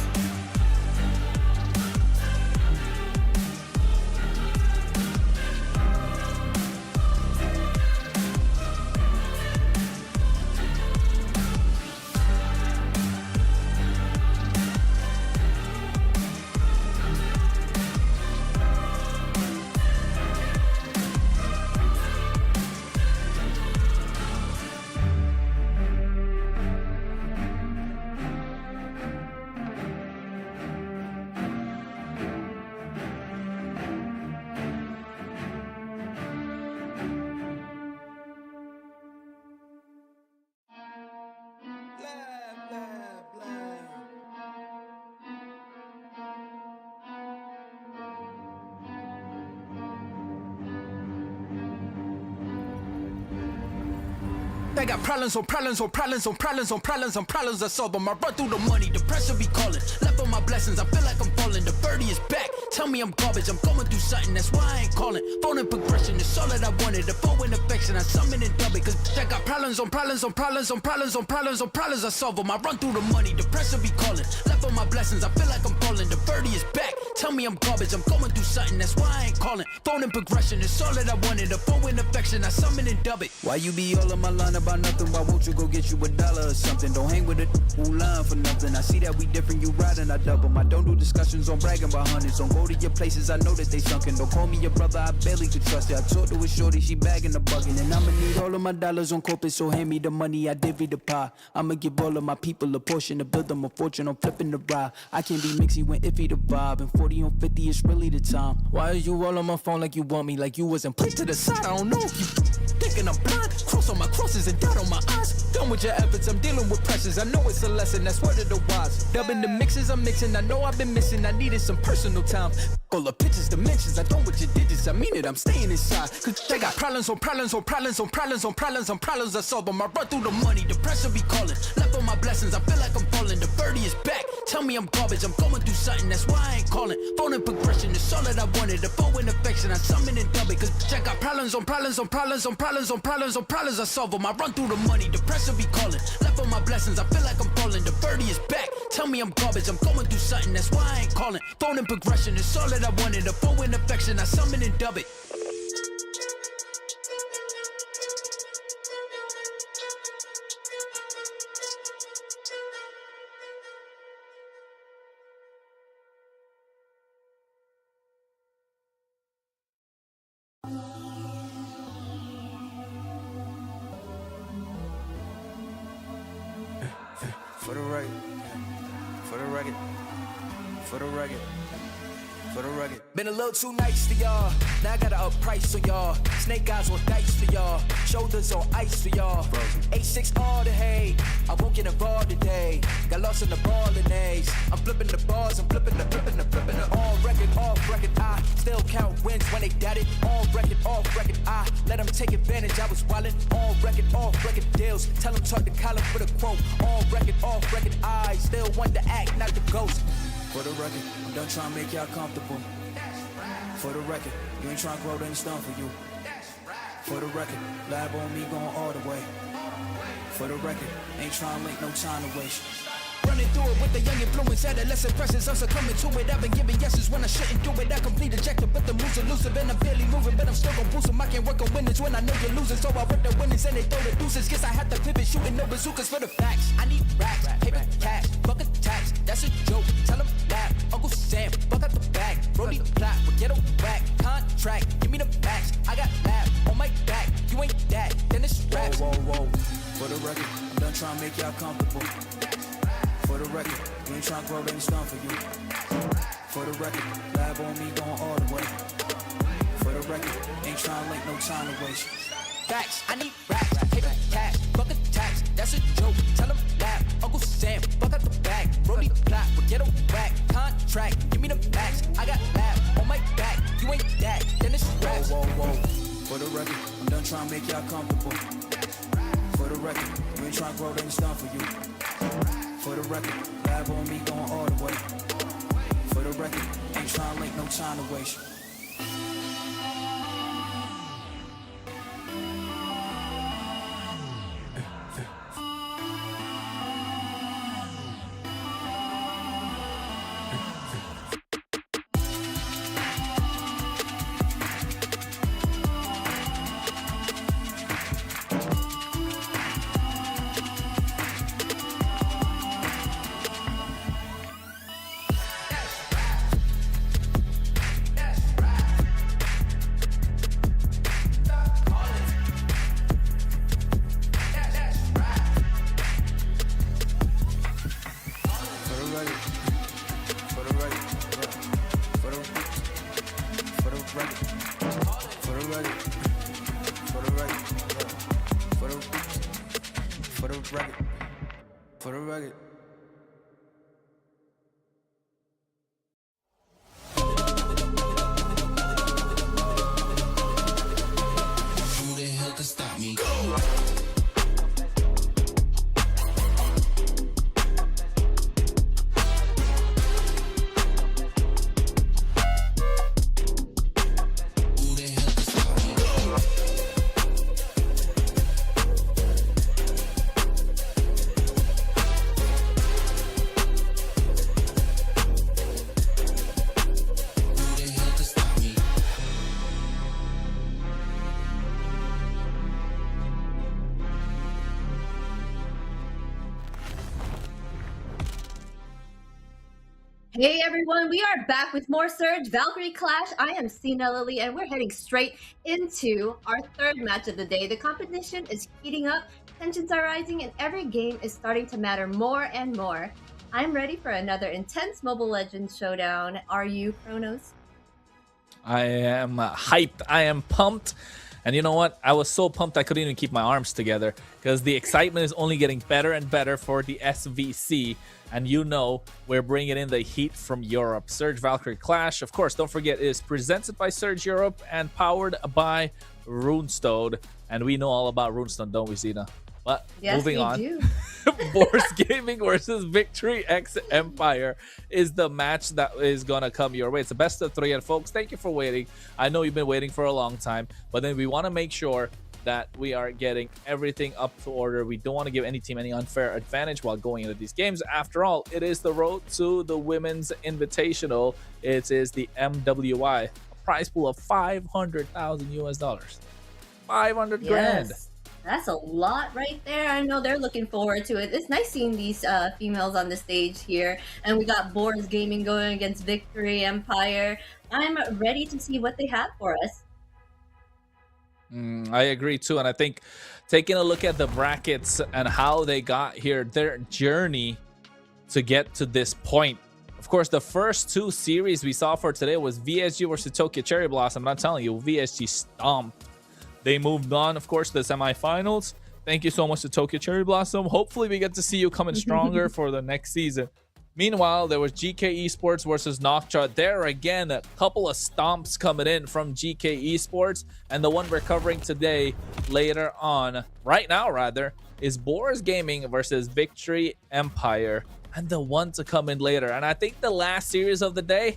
I got problems on problems on problems on problems on problems on problems I solve them. I run through the money, the pressure be calling. Left on my blessings, I feel like I'm falling. The birdie is back, tell me I'm garbage. I'm going through something, that's why I ain't calling. Phone and progression, it's all that I wanted. The phone and affection, I summon and dub it. Cause I got problems on problems on problems on problems on problems on problems I solve them. I run through the money, the pressure be calling. Left on my blessings, I feel like I'm falling. The birdie is back, tell me I'm garbage. I'm going through something, that's why I ain't calling. Phone and progression, it's all that I wanted. The phone and affection, I summon and dub it. Why you be all on my line about nothing? Why won't you go get you $1 or something? Don't hang with a who line for nothing. I see that we different, you riding, I double. I don't do discussions on bragging about hundreds. Don't go to your places, I know that they sunken. Don't call me your brother, I barely could trust it. I talked to a shorty, she bagging the bugging. And I'ma need all of my dollars on corporate, so hand me the money, I divvy the pie. I'ma give all of my people a portion to build them a fortune. I'm flipping the ride. I can't be mixy when iffy the vibe. And 40 on 50 is really the time. Why are you all on my phone like you want me? Like you wasn't put to the side, I don't know if you thinking I'm blind. Cross on my crosses and doubt on my eyes. Done with your efforts, I'm dealing with pressures. I know it's a lesson, that's word of the wise. Dubbing the mixes I'm mixing, I know I've been missing. I needed some personal time. All the pictures, dimensions, I don't with your digits. I mean it, I'm staying inside. Cause I got problems on problems on problems on problems on problems on problems I solve them. I run through the money, the pressure be calling. Left on my blessings, I feel like I'm falling. The birdie is back, tell me I'm garbage. I'm going through something, that's why I ain't calling. Phone and progression, it's all that I wanted. The phone and affection, I summon and dub it. Cause I got problems on problems on problems on problems on problems on problems I solve them. I run through the money, the pressure be calling. Left on my blessings, I feel like I'm falling. The birdie is back, tell me I'm garbage. I'm going through something, that's why I ain't calling. Phone and progression, it's all that I wanted. The phone and affection, I summon and dub it. For the record, for the record, for the record, for the record. Been a little too nice to y'all. Now I gotta up price on y'all. Snake eyes on dice for y'all. Shoulders on ice for y'all. 8-6 all the hay. I won't get involved today. Got lost in the ball and A's. I'm flipping the balls. I'm flipping the. On record, off record. I still count wins when they doubt it. On record, off record. I let them take advantage. I was wildin'. On record, off record deals. Tell them talk to Colin for the quote. On record, off record. I still want to act, not the ghost. For the record, I'm done trying to make y'all comfortable. For the record, you ain't trying to grow, then it's done for you. For the record, lab on me going all the way. For the record, ain't trying to make no time to waste. Running through it with the young influence, adolescent presence, I'm succumbing to it. I've been giving yeses when I shouldn't do it. I complete ejected, but the moves elusive, and I'm barely moving, but I'm still gon' boost them. I can't work on winnings when I know you're losing, so I work the winnings and they throw the deuces. Guess I have to pivot, shooting no bazookas for the facts. I need racks, paper cash, fuck a tax, that's a joke. Tell them laugh, Uncle Sam, fuck out the bag. Brody plot, we get a whack, contract, give me the max. I got lab on my back, you ain't that, then it's raps. Whoa, whoa, whoa. For the record, I'm done trying to make y'all comfortable. For the record, we ain't trying to grow, they ain't done for you. For the record, lab on me going all the way. For the record, ain't trying to make no time to waste. Facts, I need racks, paper cash, fuck a tax, that's a joke. Tell them laugh, Uncle Sam, fuck out the bag. Brody plot, we get a whack, contract, give me the max. I got lab on my back, you ain't that, then it's raps. Whoa, whoa, whoa. For the record, I'm done trying to make y'all comfortable. For the record, we ain't trying to grow, they ain't done for you. For the record, lab on me going all the way. For the record, ain't trying to make no time to waste. For the record. Who the hell can stop me? Hey everyone, we are back with more Surge Valkyrie Clash. I am Cena Lily and we're heading straight into our third match of the day. The competition is heating up, tensions are rising, and every game is starting to matter more and more. I'm ready for another intense Mobile Legends showdown. Are you, Kronos? I am hyped. I am pumped. And you know what? I was so pumped I couldn't even keep my arms together because the excitement is only getting better and better for the SVC. And you know, we're bringing in the heat from Europe. Surge Valkyrie Clash, of course, don't forget, is presented by Surge Europe and powered by Runestone. And we know all about Runestone, don't we, Zena? But yes, moving on, do. Boris Gaming versus Victory X Empire is the match that is gonna come your way. It's the best of three, and folks, thank you for waiting. I know you've been waiting for a long time, but then we want to make sure that we are getting everything up to order. We don't want to give any team any unfair advantage while going into these games. After all, it is the road to the Women's Invitational. It is the MWI, a prize pool of 500,000 US dollars. 500 grand. That's a lot right there. I know they're looking forward to it. It's nice seeing these females on the stage here. And we got Boris Gaming going against Victory Empire. I'm ready to see what they have for us. I agree too. And I think taking a look at the brackets and how they got here, their journey to get to this point. Of course, the first two series we saw for today was VSG versus Tokyo Cherry Blossom. I'm telling you, VSG stomped. They moved on, of course, to the semifinals. Thank you so much to Tokyo Cherry Blossom. Hopefully, we get to see you coming stronger for the next season. Meanwhile, there was GK Esports versus Noctra. There again, a couple of stomps coming in from GK Esports. And the one we're covering today, later on, right now rather, is Boris Gaming versus Victory Empire. And the one to come in later. And I think the last series of the day,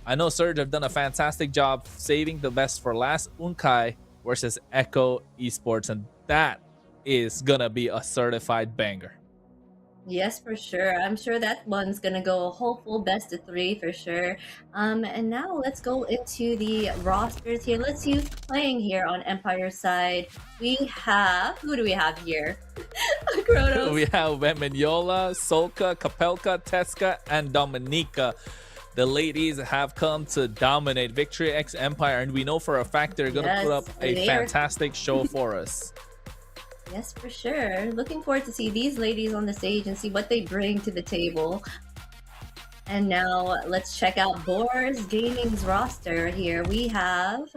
I know Surge have done a fantastic job saving the best for last. Unkai versus Echo Esports, and that is gonna be a certified banger. Yes, for sure. I'm sure that one's gonna go a whole full best of 3 for sure. And now let's go into the rosters here. Let's see who's playing here on Empire side. We have, who do we have here? Kronos. We have Wemignola, Solka, Kapelka, Teska, and Dominika. The ladies have come to dominate Victory X Empire, and we know for a fact they're gonna put up a fantastic show for us. Yes, for sure. Looking forward to see these ladies on the stage and see what they bring to the table. And now let's check out Boars Gaming's roster here. We have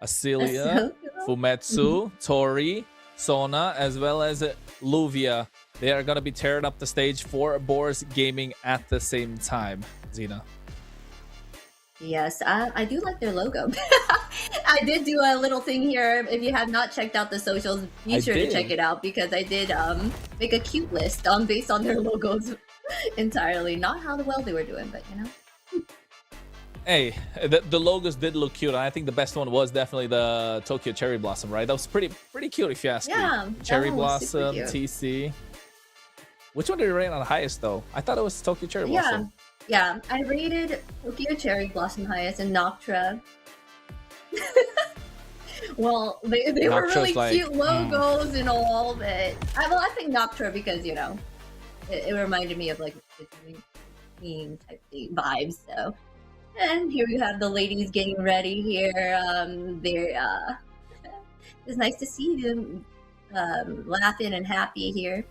Asilia, Fumetsu, Tori, Sona, as well as Luvia. They are going to be tearing up the stage for Boars Gaming at the same time. Zena. Yes, I do like their logo. I did do a little thing here. If you have not checked out the socials, be sure to check it out because I did make a cute list based on their logos entirely. Not how well they were doing, but you know. Hey, the logos did look cute. And I think the best one was definitely the Tokyo Cherry Blossom, right? That was pretty cute if you ask me. Cherry Blossom, TC. Which one did you rate on the highest though? I thought it was Tokyo Cherry Blossom. Yeah, I rated Tokyo Cherry Blossom highest and Noctra. Well, they were really cute logos and all, but I think Noctra because, you know, it reminded me of like theme type vibes. So, and here we have the ladies getting ready here. It's nice to see them laughing and happy here.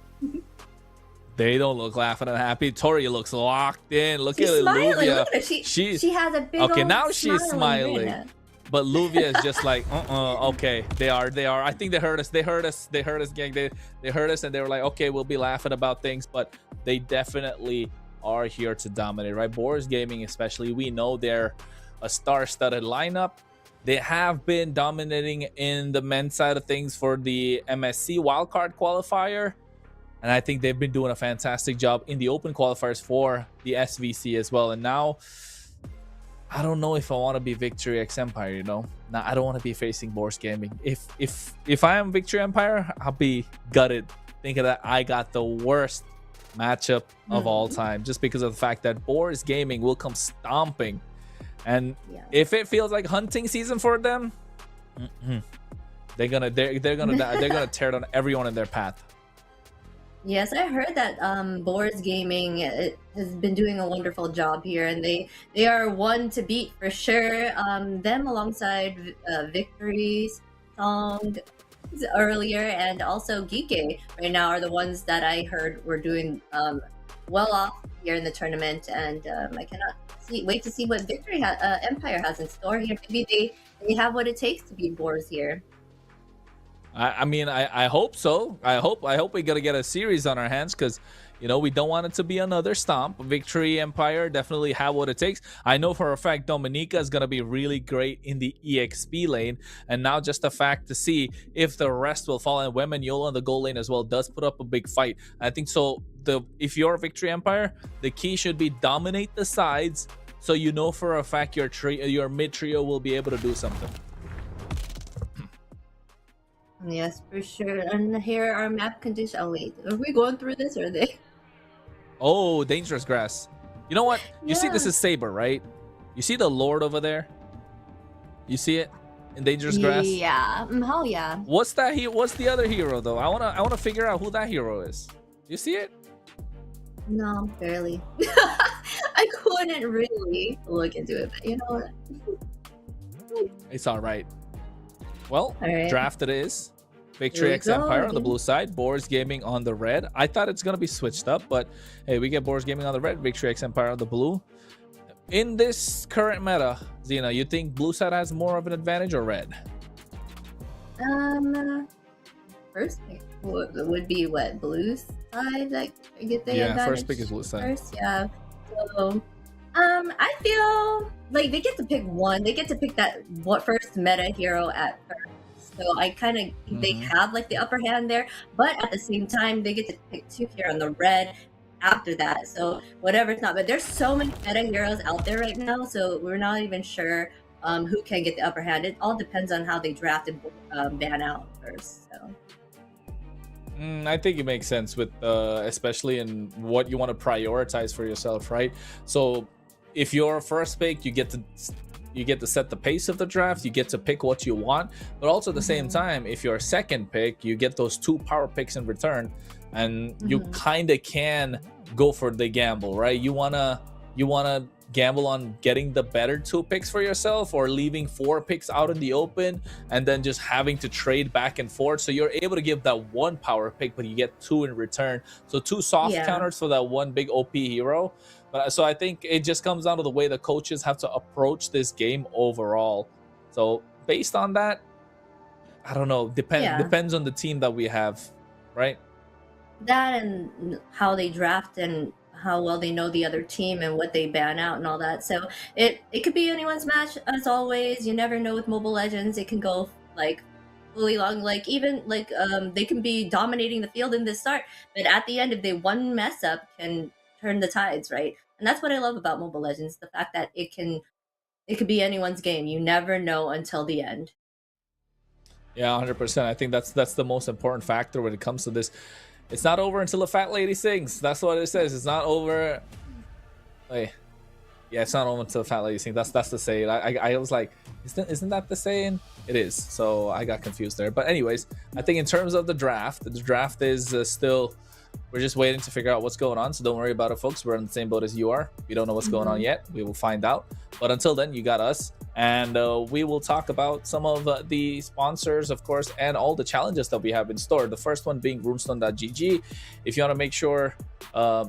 They don't look laughing and happy. Tori looks locked in. She's at smiling. Luvia. Look at her. She has a big okay, old now she's smiling. grin. But Luvia is just like, okay, they are. I think they heard us, gang. They heard us and they were like, okay, we'll be laughing about things, but they definitely are here to dominate, right? Boars Gaming especially, we know they're a star-studded lineup. They have been dominating in the men's side of things for the MSC wildcard qualifier. And I think they've been doing a fantastic job in the open qualifiers for the SVC as well. And now, I don't know if I want to be Victory X Empire, you know? Now, I don't want to be facing Boars Gaming. If I am Victory Empire, I'll be gutted thinking that I got the worst matchup of all time. Just because of the fact that Boars Gaming will come stomping. And if it feels like hunting season for them, they're gonna tear down everyone in their path. Yes, I heard that Boars Gaming has been doing a wonderful job here, and they are one to beat for sure. Them alongside Victory's Song earlier, and also Gike right now are the ones that I heard were doing well off here in the tournament, and I cannot wait to see what Victory Empire has in store here. Maybe they have what it takes to beat Boars here. I mean, I hope so. I hope we're gonna get a series on our hands because, you know, we don't want it to be another stomp. Victory Empire definitely have what it takes. I know for a fact Dominika is gonna be really great in the EXP lane, and now just the fact to see if the rest will fall. And Wemignola in the goal lane as well does put up a big fight. I think so. If you're Victory Empire, the key should be dominate the sides, so you know for a fact your mid trio will be able to do something. Yes, for sure. And here are map conditions. Oh wait, are we going through this or are they? Oh, dangerous grass. You know what? You see this is Saber, right? You see the Lord over there? You see it in dangerous grass? Yeah. Oh yeah. What's that? What's the other hero though? I wanna figure out who that hero is. You see it? No, barely. I couldn't really look into it, but you know what? It's all right. Well, draft it is. Victory X Empire on the blue side, Boars Gaming on the red. I thought it's gonna be switched up, but hey, we get Boars Gaming on the red, Victory X Empire on the blue. In this current meta, Zena, you think blue side has more of an advantage or red? First pick would be what, blue side? Like get the advantage. First pick is blue side. Yeah. So, I feel like they get to pick one. They get to pick that first meta hero at first. So I kind of think they have like the upper hand there, but at the same time they get to pick two here on the red after that. So whatever it's not, but there's so many meta heroes out there right now, so we're not even sure who can get the upper hand. It all depends on how they draft and ban out first. So. I think it makes sense with especially in what you want to prioritize for yourself, right? So if you're a first pick, you get to set the pace of the draft, you get to pick what you want, but also at the same time, if you're a second pick, you get those 2 power picks in return, and you kind of can go for the gamble, right? You wanna gamble on getting the better 2 picks for yourself, or leaving 4 picks out in the open and then just having to trade back and forth. So you're able to give that 1 power pick, but you get 2 in return. So 2 soft counters for that 1 big OP hero. But so I think it just comes down to the way the coaches have to approach this game overall. So based on that, I don't know. Depends on the team that we have, right? That and how they draft and how well they know the other team and what they ban out and all that. So it could be anyone's match as always. You never know with Mobile Legends. It can go like fully long, like even like they can be dominating the field in the start, but at the end, if they one mess up, can turn the tides, right? And that's what I love about Mobile Legends, the fact that it could be anyone's game. You never know until the end. Yeah, 100%. I think that's the most important factor when it comes to this. It's not over until the fat lady sings. That's what it says. It's not over. Wait. Yeah, it's not over until the fat lady sings. That's the saying. I was like, isn't that the saying? It is. So I got confused there. But anyways, I think in terms of the draft is still, we're just waiting to figure out what's going on. So don't worry about it, folks. We're in the same boat as you are. We don't know what's going on yet. We will find out. But until then, you got us. And we will talk about some of the sponsors, of course, and all the challenges that we have in store. The first one being runestone.gg. If you want to make sure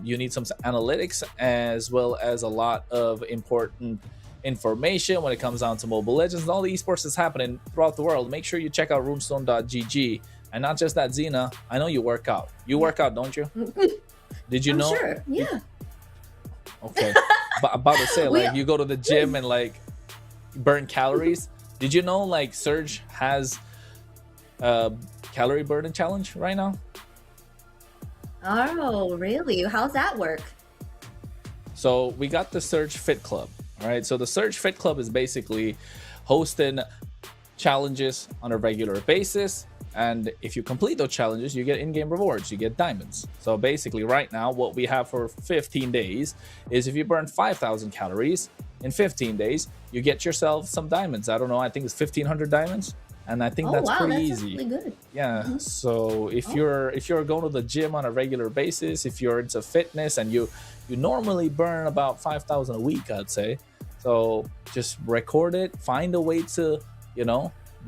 you need some analytics as well as a lot of important information when it comes down to Mobile Legends and all the esports that's happening throughout the world, make sure you check out runestone.gg. And not just that, Zena, I know you work out. You work out, don't you? Did you know? Sure, yeah. Okay. But about to say, like, you go to the gym and like burn calories. Did you know like Surge has a calorie burning challenge right now? Oh, really? How's that work? So we got the Surge Fit Club. All right. So the Surge Fit Club is basically hosting challenges on a regular basis. And if you complete those challenges, you get in-game rewards, you get diamonds. So basically right now, what we have for 15 days is if you burn 5,000 calories in 15 days, you get yourself some diamonds. I don't know, I think it's 1,500 diamonds. And I think that's pretty easy. Really good. Yeah. So if you're going to the gym on a regular basis, if you're into fitness and you normally burn about 5,000 a week, I'd say. So just record it, find a way to,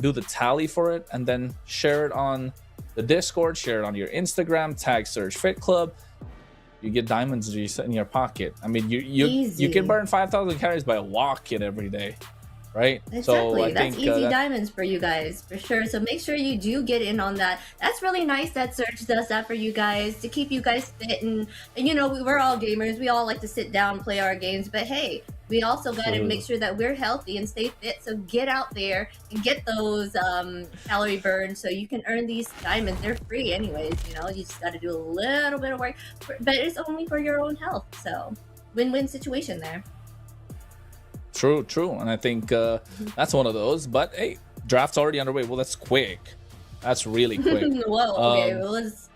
do the tally for it, and then share it on the Discord, share it on your Instagram, tag Surge Fit Club. You get diamonds in your pocket. I mean, you can burn 5,000 calories by walking every day, right? Exactly. So I that's think easy diamonds for you guys, for sure. So make sure you do get in on that. That's really nice that Surge does that for you guys, to keep you guys fit. And we're all gamers. We all like to sit down and play our games. But hey, we also got to make sure that we're healthy and stay fit. So get out there and get those calorie burns so you can earn these diamonds. They're free anyways. You just got to do a little bit of work. But it's only for your own health. So win-win situation there. True. And I think that's one of those. But hey, draft's already underway. Well, that's quick. That's really quick. Whoa, okay. Let's...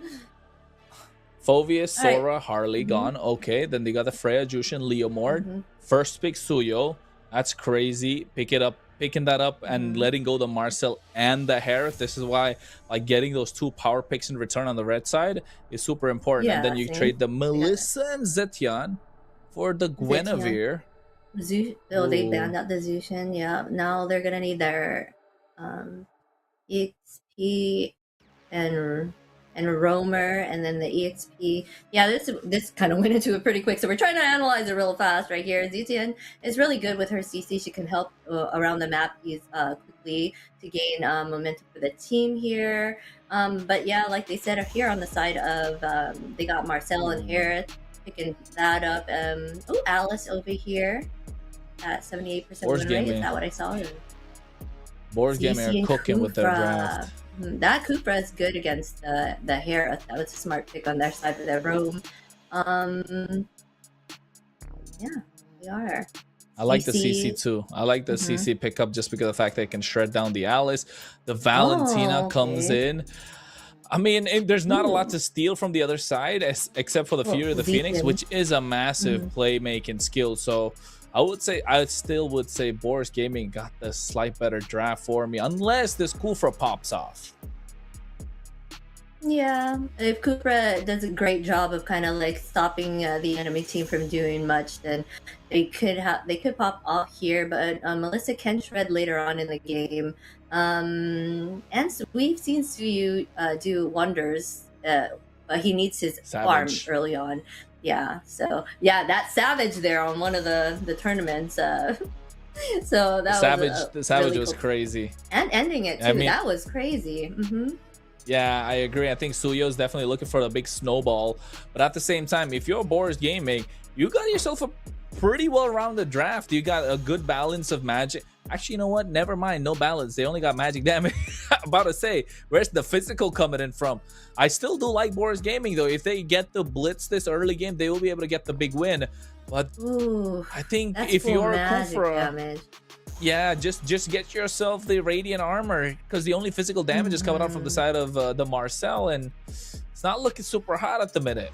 Fovius, Sora, Harley gone. Okay, then they got the Freya, Jushin, Leo Mord. First pick Suyo. That's crazy. Picking that up and letting go the Marcel and the Harith. This is why like getting those 2 power picks in return on the red side is super important. Yeah, and then you trade the Melissa and Zetyan for the Guinevere. They banned out the Zushin. Yeah, now they're gonna need their EXP and Roamer, and then the EXP. Yeah, this kind of went into it pretty quick, so we're trying to analyze it real fast right here. Zetian is really good with her CC. She can help around the map quickly to gain momentum for the team here. But yeah, like they said here on the side of they got Marcel and Harith picking that up. Alice over here at 78% win rate. Is that what I saw? Board Game are cooking with their draft. That Kufra is good against the Harith. That was a smart pick on their side for their roam. Yeah, we are. I like the CC CC. too. I like the Mhm. CC pickup just because of the fact they can shred down the Alice. The Valentina Oh, comes okay. in. I mean, there's not a lot Ooh. to steal from the other side except for the Well, Fury of the Phoenix, Zetan. which is a massive playmaking skill. So I still would say Boris Gaming got the slight better draft for me, unless this Kufra pops off. Yeah, if Kupra does a great job of kind of like stopping the enemy team from doing much, then they could pop off here. But Melissa can shred later on in the game, we've seen Suyu do wonders. But he needs his farm Savage. early on. Yeah, so yeah, that Savage there on one of the tournaments. So that The Savage really was cool. crazy. And ending it too. I mean- that was crazy. Yeah, I agree. I think Suyo is definitely looking for the big snowball. But at the same time, if you're Boris Gaming, you got yourself a pretty well-rounded draft. You got a good balance of magic. Actually, you know what? Never mind. No balance. They only got magic damage. About to say, where's the physical coming in from? I still do like Boris Gaming, though. If they get the blitz this early game, they will be able to get the big win. But Ooh, I think that's if full you're magic Kufra, damage. yeah, just get yourself the radiant armor, because the only physical damage is coming out from the side of the Marcel, and it's not looking super hot at the minute.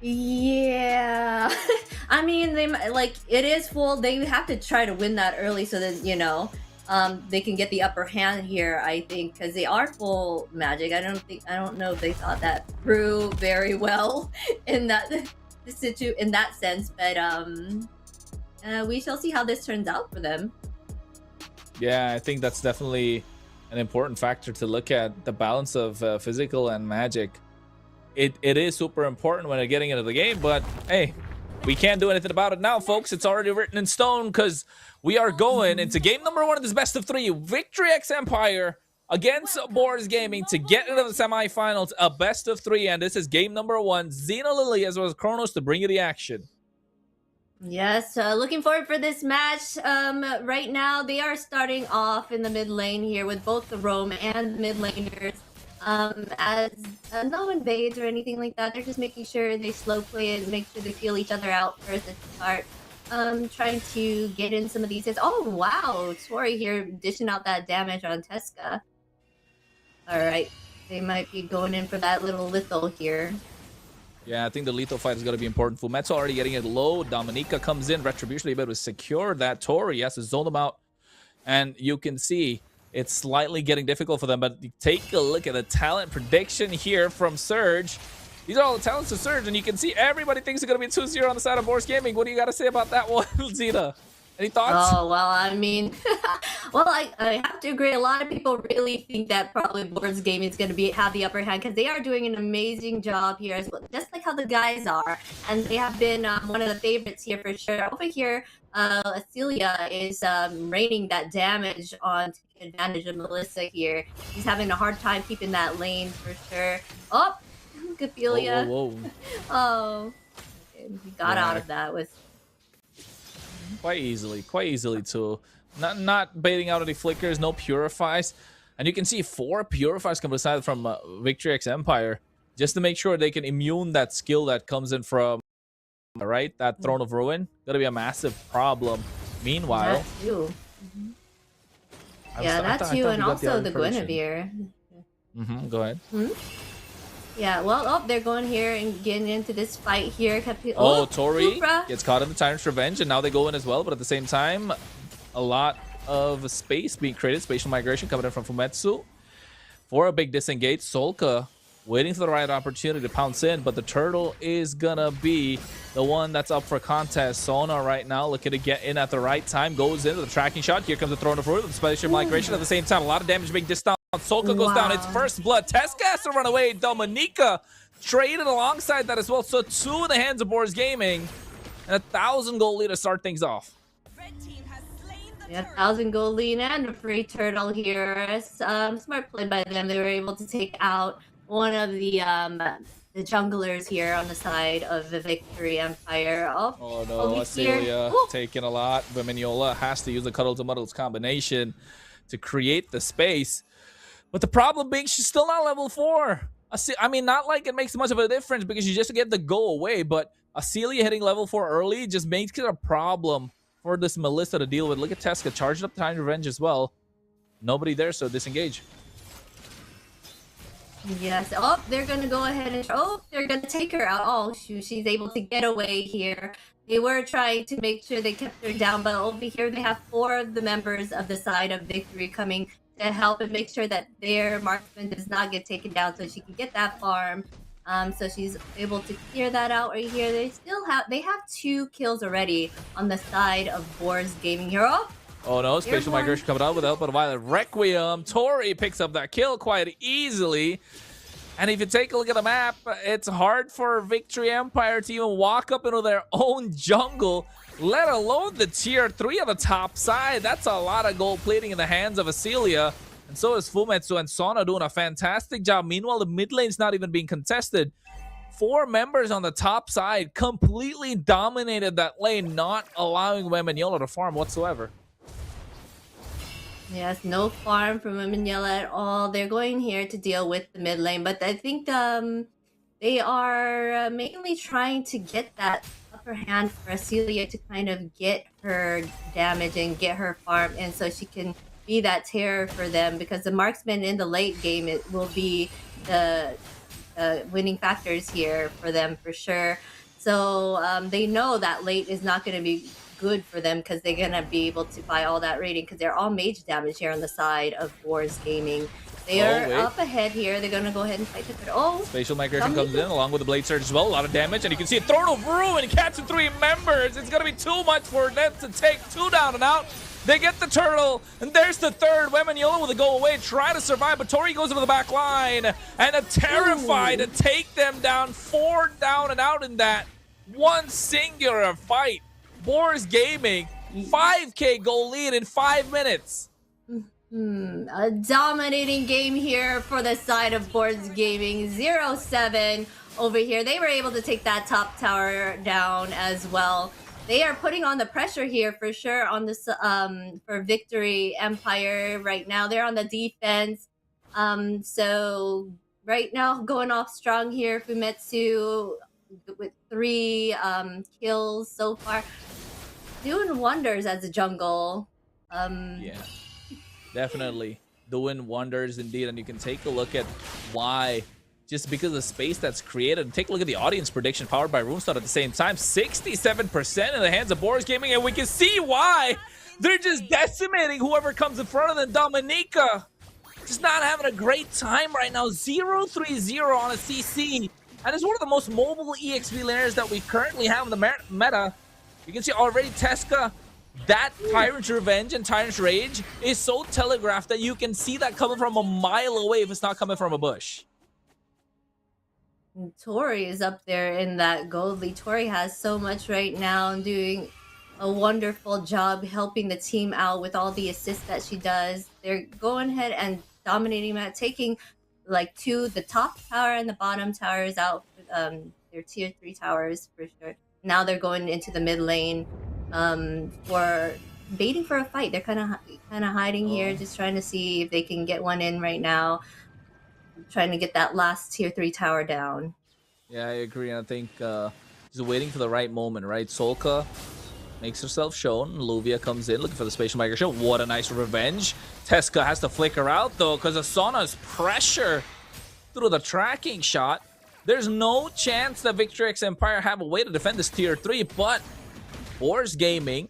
Yeah, I mean it is full. They have to try to win that early so that they can get the upper hand here. I think because they are full magic. I don't know if they thought that through very well in that in that sense, but we shall see how this turns out for them. Yeah, I think that's definitely an important factor to look at, the balance of physical and magic. It is super important when they're getting into the game, but hey, we can't do anything about it now, folks. It's already written in stone, because we are going into game number 1 of this best of 3. Victory X Empire against Boris Gaming to get into the semifinals, a best of 3, and this is game number 1. Xena Lily as well as Kronos to bring you the action. Yes, looking forward for this match. Right now they are starting off in the mid lane here with both the roam and mid laners. As no invades or anything like that. They're just making sure they slow play it, make sure they feel each other out first at the start. Trying to get in some of these hits. Oh wow, Tori here dishing out that damage on Teska. All right, they might be going in for that little lethal here. Yeah, I think the lethal fight is going to be important. Fumetsu already getting it low. Dominica comes in. Retribution able to secure that Tori. He has to zone them out. And you can see it's slightly getting difficult for them. But take a look at the talent prediction here from Surge. These are all the talents of Surge. And you can see everybody thinks it's going to be 2-0 on the side of Boris Gaming. What do you got to say about that one, Zeta? Any thoughts? Oh, well, I mean, well, I have to agree. A lot of people really think that probably Boris Gaming is going to have the upper hand because they are doing an amazing job here, as well, just like how the guys are. And they have been one of the favorites here for sure. Over here, Celia is raining that damage on taking advantage of Melissa here. He's having a hard time keeping that lane for sure. Oh, Gapelia. Whoa, whoa, whoa. Oh, okay. He got out of that with... Quite easily too. Not baiting out any flickers, no purifies, and you can see 4 purifies come aside from Victory X Empire just to make sure they can immune that skill that comes in from that Throne of Ruin. Gonna be a massive problem. Meanwhile, that too. Yeah, that too, and also the Guinevere. Go ahead. Yeah, well, they're going here and getting into this fight here. Tori Kufra. gets caught in the Tyrant's Revenge, and now they go in as well, but at the same time, a lot of space being created, spatial migration coming in from Fumetsu for a big disengage. Solka waiting for the right opportunity to pounce in, but the turtle is gonna be the one that's up for contest. Sona right now looking to get in at the right time, goes into the tracking shot. Here comes the Throne of Ruin, the spatial migration at the same time. A lot of damage being dished down. Solka goes down. It's first blood. Teska has to run away. Dominica traded alongside that as well. So 2 in the hands of Boris Gaming, and 1,000 gold lead to start things off. Yeah, 1,000 gold lead and a free turtle here. Smart play by them. They were able to take out one of the junglers here on the side of the Victory Empire. Oh no, Celia taking a lot. Vimignola has to use the Cuddle to Muddles combination to create the space. But the problem being she's still not level 4. I mean, not like it makes much of a difference because you just get the go away, but Celia hitting level 4 early just makes it a problem for this Melissa to deal with. Look at Tesca charged up Time Revenge as well. Nobody there, so disengage. Yes. Oh, they're gonna go ahead and they're gonna take her out. Oh shoot, she's able to get away here. They were trying to make sure they kept her down, but over here they have 4 of the members of the side of Victory coming to help and make sure that their marksman does not get taken down, so she can get that farm. So she's able to clear that out right here. They have 2 kills already on the side of Boars Gaming Hero. Oh no, Spatial Migration coming out with help of Violet Requiem. Tori picks up that kill quite easily. And if you take a look at the map, it's hard for Victory Empire to even walk up into their own jungle, let alone the tier 3 on the top side. That's a lot of gold plating in the hands of Acelia. And so is Fumetsu and Sona doing a fantastic job. Meanwhile, the mid lane's not even being contested. 4 members on the top side completely dominated that lane, not allowing Wemignolo to farm whatsoever. Yes, no farm from Wemignolo at all. They're going here to deal with the mid lane, but I think they are mainly trying to get that upper hand for Celia to kind of get her damage and get her farm in so she can be that terror for them, because the marksman in the late game, it will be the winning factors here for them for sure. So they know that late is not going to be good for them because they're going to be able to buy all that rating because they're all mage damage here on the side of Boars Gaming. They are up ahead here. They're going to go ahead and fight the Spatial Migration comes in along with the Blade Surge as well. A lot of damage, and you can see it thrown over and catching 3 members. It's going to be too much for them to take 2 down and out. They get the turtle, and there's the third. Wemignolo with a go away, try to survive, but Tori goes into the back line, and a Terrify to take them down. 4 down and out in that one singular fight. Boars Gaming, 5K goal lead in 5 minutes. A dominating game here for the side of Boars Gaming. 0-7 over here. They were able to take that top tower down as well. They are putting on the pressure here for sure on this for Victory Empire right now. They're on the defense. So right now going off strong here, Fumetsu with 3 kills so far. Doing wonders as a jungle. Yeah, definitely doing wonders indeed. And you can take a look at why, just because of the space that's created. Take a look at the audience prediction powered by Runestone at the same time. 67% in the hands of Boars Gaming, and we can see why. They're just decimating whoever comes in front of them. Dominica just not having a great time right now. 0-3-0 on a CC. And it's one of the most mobile EXP laners that we currently have in the meta. You can see already Tesca, that Tyrant's Revenge and Tyrant's Rage is so telegraphed that you can see that coming from a mile away if it's not coming from a bush. Tori is up there in that gold lead. Tori has so much right now and doing a wonderful job helping the team out with all the assists that she does. They're going ahead and dominating that, taking like the top tower and the bottom towers out. Their tier 3 towers for sure. Now they're going into the mid lane for baiting for a fight. They're kind of hiding here, just trying to see if they can get one in right now. Trying to get that last tier 3 tower down. Yeah, I agree. I think just waiting for the right moment, right? Solka makes herself shown. Luvia comes in looking for the spatial migration. What a nice revenge. Tesca has to flicker out though because of Sona's pressure through the tracking shot. There's no chance that Victory X Empire have a way to defend this tier 3, but Boars Gaming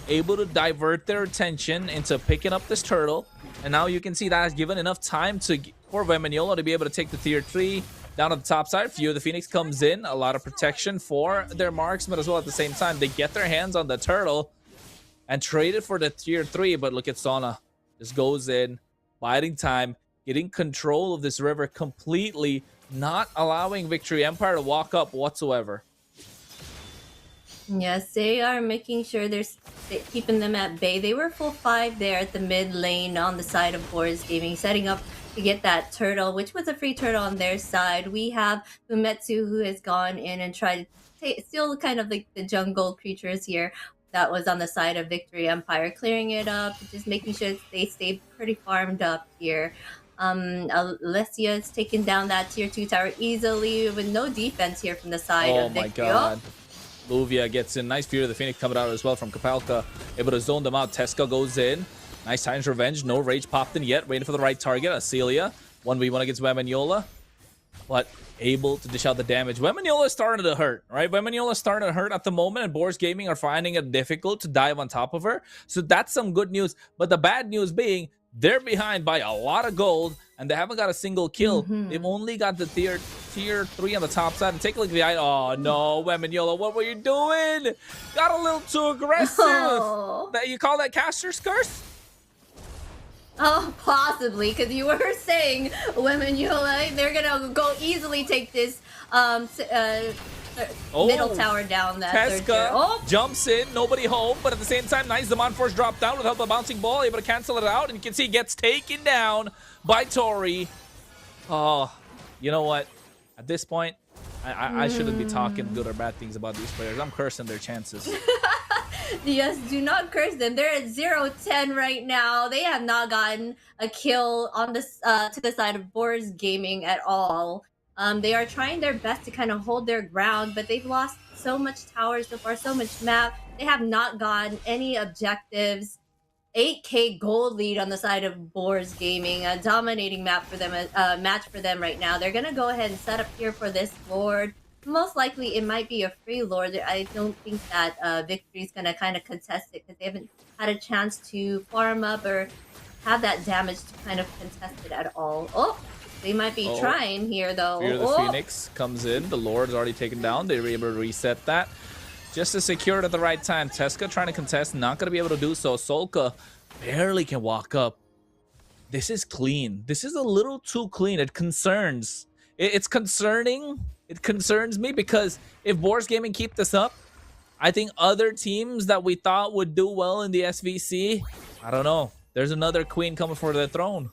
able to divert their attention into picking up this turtle. And now you can see that has given enough time for Wemignolo to be able to take the tier 3 down to the top side. Few of the Phoenix comes in, a lot of protection for their marksmen as well at the same time. They get their hands on the turtle and trade it for the tier 3, but look at Sona. Just goes in, biding time, getting control of this river completely, not allowing Victory Empire to walk up whatsoever. Yes, they are making sure they're keeping them at bay. They were full 5 there at the mid lane on the side of Boars Gaming, setting up to get that turtle, which was a free turtle on their side. We have Fumetsu, who has gone in and tried to steal kind of like the jungle creatures here that was on the side of Victory Empire, clearing it up, just making sure they stay pretty farmed up here. Alessia is taking down that tier 2 tower easily with no defense here from the side Oh of my Victory. god. Luvia gets in. Nice Fury of the Phoenix coming out as well from Kapalka. Able to zone them out. Teska goes in. Nice Titan's Revenge. No Rage popped in yet. Waiting for the right target. Acelia. 1v1 against Wemignola. But able to dish out the damage. Wemignola is starting to hurt, right? Wemignola is starting to hurt at the moment, and Boris Gaming are finding it difficult to dive on top of her. So that's some good news. But the bad news being, they're behind by a lot of gold, and they haven't got a single kill. They've only got the tier 3 on the top side. And take a look at the eye. Oh no, Wemignola, what were you doing? Got a little too aggressive. Oh. That you call that caster's curse? Oh, possibly, because you were saying women, they're gonna go easily take this middle tower down. That third tier. Teska jumps in, nobody home, but at the same time, nice. The Force drop down with help of a bouncing ball, able to cancel it out, and you can see he gets taken down by Tori. Oh, you know what? At this point, I shouldn't be talking good or bad things about these players. I'm cursing their chances. Yes, do not curse them. They're at 0-10 right now. They have not gotten a kill on this to the side of Boris Gaming at all. They are trying their best to kind of hold their ground, but they've lost so much tower so far, so much map. They have not gotten any objectives. 8k gold lead on the side of Boris Gaming, a dominating map for them, match for them right now. They're gonna go ahead and set up here for this Lord. Most likely it might be a free Lord. I don't think that Victory is gonna kind of contest it because they haven't had a chance to farm up or have that damage to kind of contest it at all. Oh, they might be trying here though. Fear the Phoenix comes in. The Lord's already taken down. They were able to reset that. Just to secure it at the right time. Teska trying to contest, not going to be able to do so. Solka barely can walk up. This is clean. This is a little too clean. It concerns. It's concerning. It concerns me because if Boris Gaming keep this up, I think other teams that we thought would do well in the SVC, I don't know. There's another queen coming for the throne.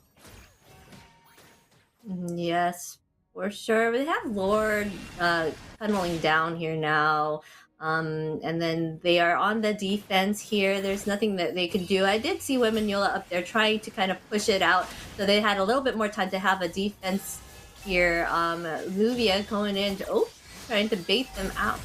Yes, for sure. We have Lord tunneling down here now. And then they are on the defense here. There's nothing that they can do. I did see Wemignola up there trying to kind of push it out, so they had a little bit more time to have a defense here. Luvia going in, trying to bait them out.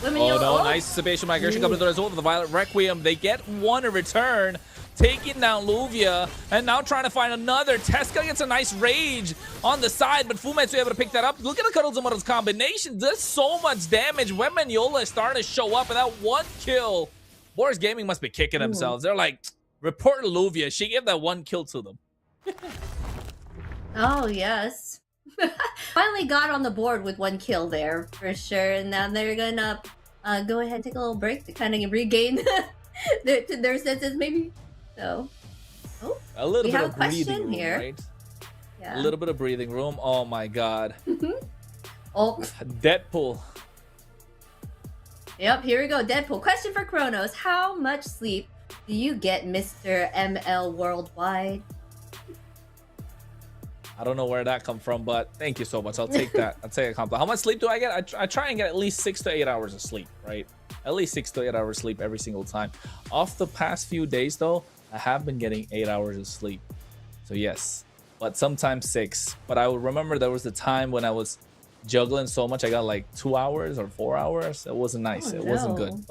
Wemignola, Nice anticipation migration coming to the result of the Violet Requiem. They get one in return, taking down Luvia, and now trying to find another. Teska gets a nice rage on the side, but Fumetsu able to pick that up. Look at the Cuddles and Muddles combination. Does so much damage. Wemignola is starting to show up, and that one kill. Boris Gaming must be kicking themselves. They're like, report Luvia. She gave that one kill to them. Oh, yes. Finally got on the board with one kill there, for sure. And now they're gonna go ahead and take a little break to kind of regain their senses, maybe. So, a little we bit have of a question breathing room, here. right? Yeah. A little bit of breathing room. Oh my god. Oh, Deadpool. yep, here we go. Deadpool. Question for Kronos. How much sleep do you get, Mr. ML Worldwide? I don't know where that come from, but thank you so much. I'll take that. I'll take a compliment. How much sleep do I get? I try and get at least 6 to 8 hours of sleep, right? At least 6 to 8 hours sleep every single time. Off the past few days, though, I have been getting 8 hours of sleep. So yes, but sometimes 6. But I would remember there was a time when I was juggling so much, I got like 2 hours or 4 hours. It wasn't nice. It wasn't good.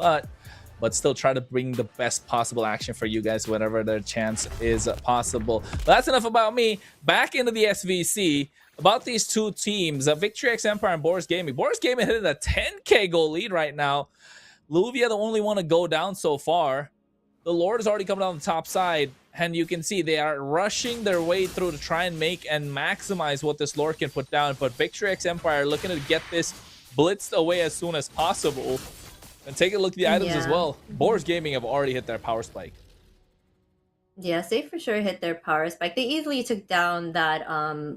But still try to bring the best possible action for you guys whenever the chance is possible. But that's enough about me. Back into the SVC. About these two teams, Victory X Empire and Boris Gaming. Boris Gaming hitting a 10k goal lead right now. Luvia the only one to go down so far. The Lord is already coming down the top side, and you can see they are rushing their way through to try and make and maximize what this Lord can put down. But Victory X Empire looking to get this blitzed away as soon as possible. And take a look at the items as well. Boris Gaming have already hit their power spike. Yes, they for sure hit their power spike. They easily took down that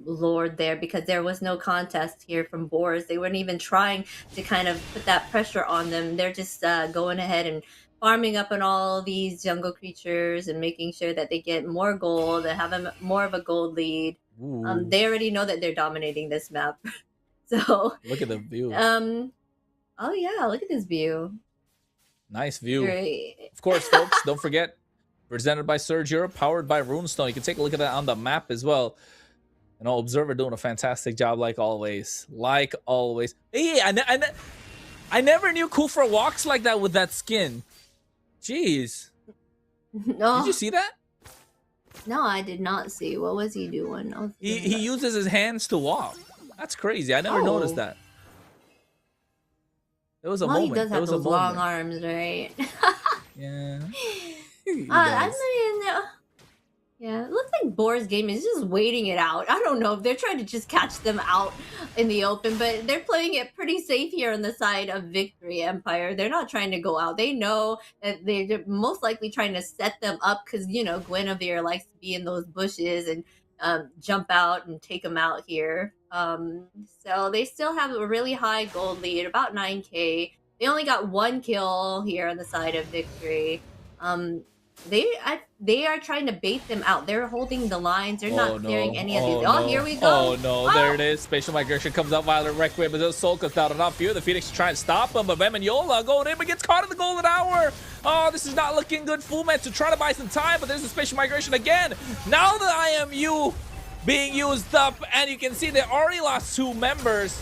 Lord there because there was no contest here from Boris. They weren't even trying to kind of put that pressure on them. They're just going ahead and farming up on all these jungle creatures and making sure that they get more gold and have more of a gold lead. They already know that they're dominating this map. So look at the view. Oh yeah, look at this view. Nice view. Great. Of course, folks, don't forget, presented by Surge Europe, powered by Runestone. You can take a look at that on the map as well. You know, Observer doing a fantastic job like always. Like always. Hey, I never knew Kufra walks like that with that skin. Jeez. No. Did you see that? No, I did not see. What was he doing? He uses his hands to walk. That's crazy. I never noticed that. There was a moment. He does have those long arms, right? Yeah. I mean, yeah, it looks like Boris Gaming is just waiting it out. I don't know if they're trying to just catch them out in the open, but they're playing it pretty safe here on the side of Victory Empire. They're not trying to go out. They know that they're most likely trying to set them up because, you know, Guinevere likes to be in those bushes and jump out and take them out here. So they still have a really high gold lead, about 9k. They only got 1 kill here on the side of Victory. They are trying to bait them out. They're holding the lines. They're not clearing any of these. Oh, here we go. Oh, no. There it is. Spatial Migration comes out. Violent Requiem. But Soul comes down enough here. The Phoenix trying to stop him. But Vemaniola going in, but gets caught in the golden hour. Oh, this is not looking good. Fullman to try to buy some time. But there's the Spatial Migration again. Now the IMU being used up. And you can see they already lost 2 members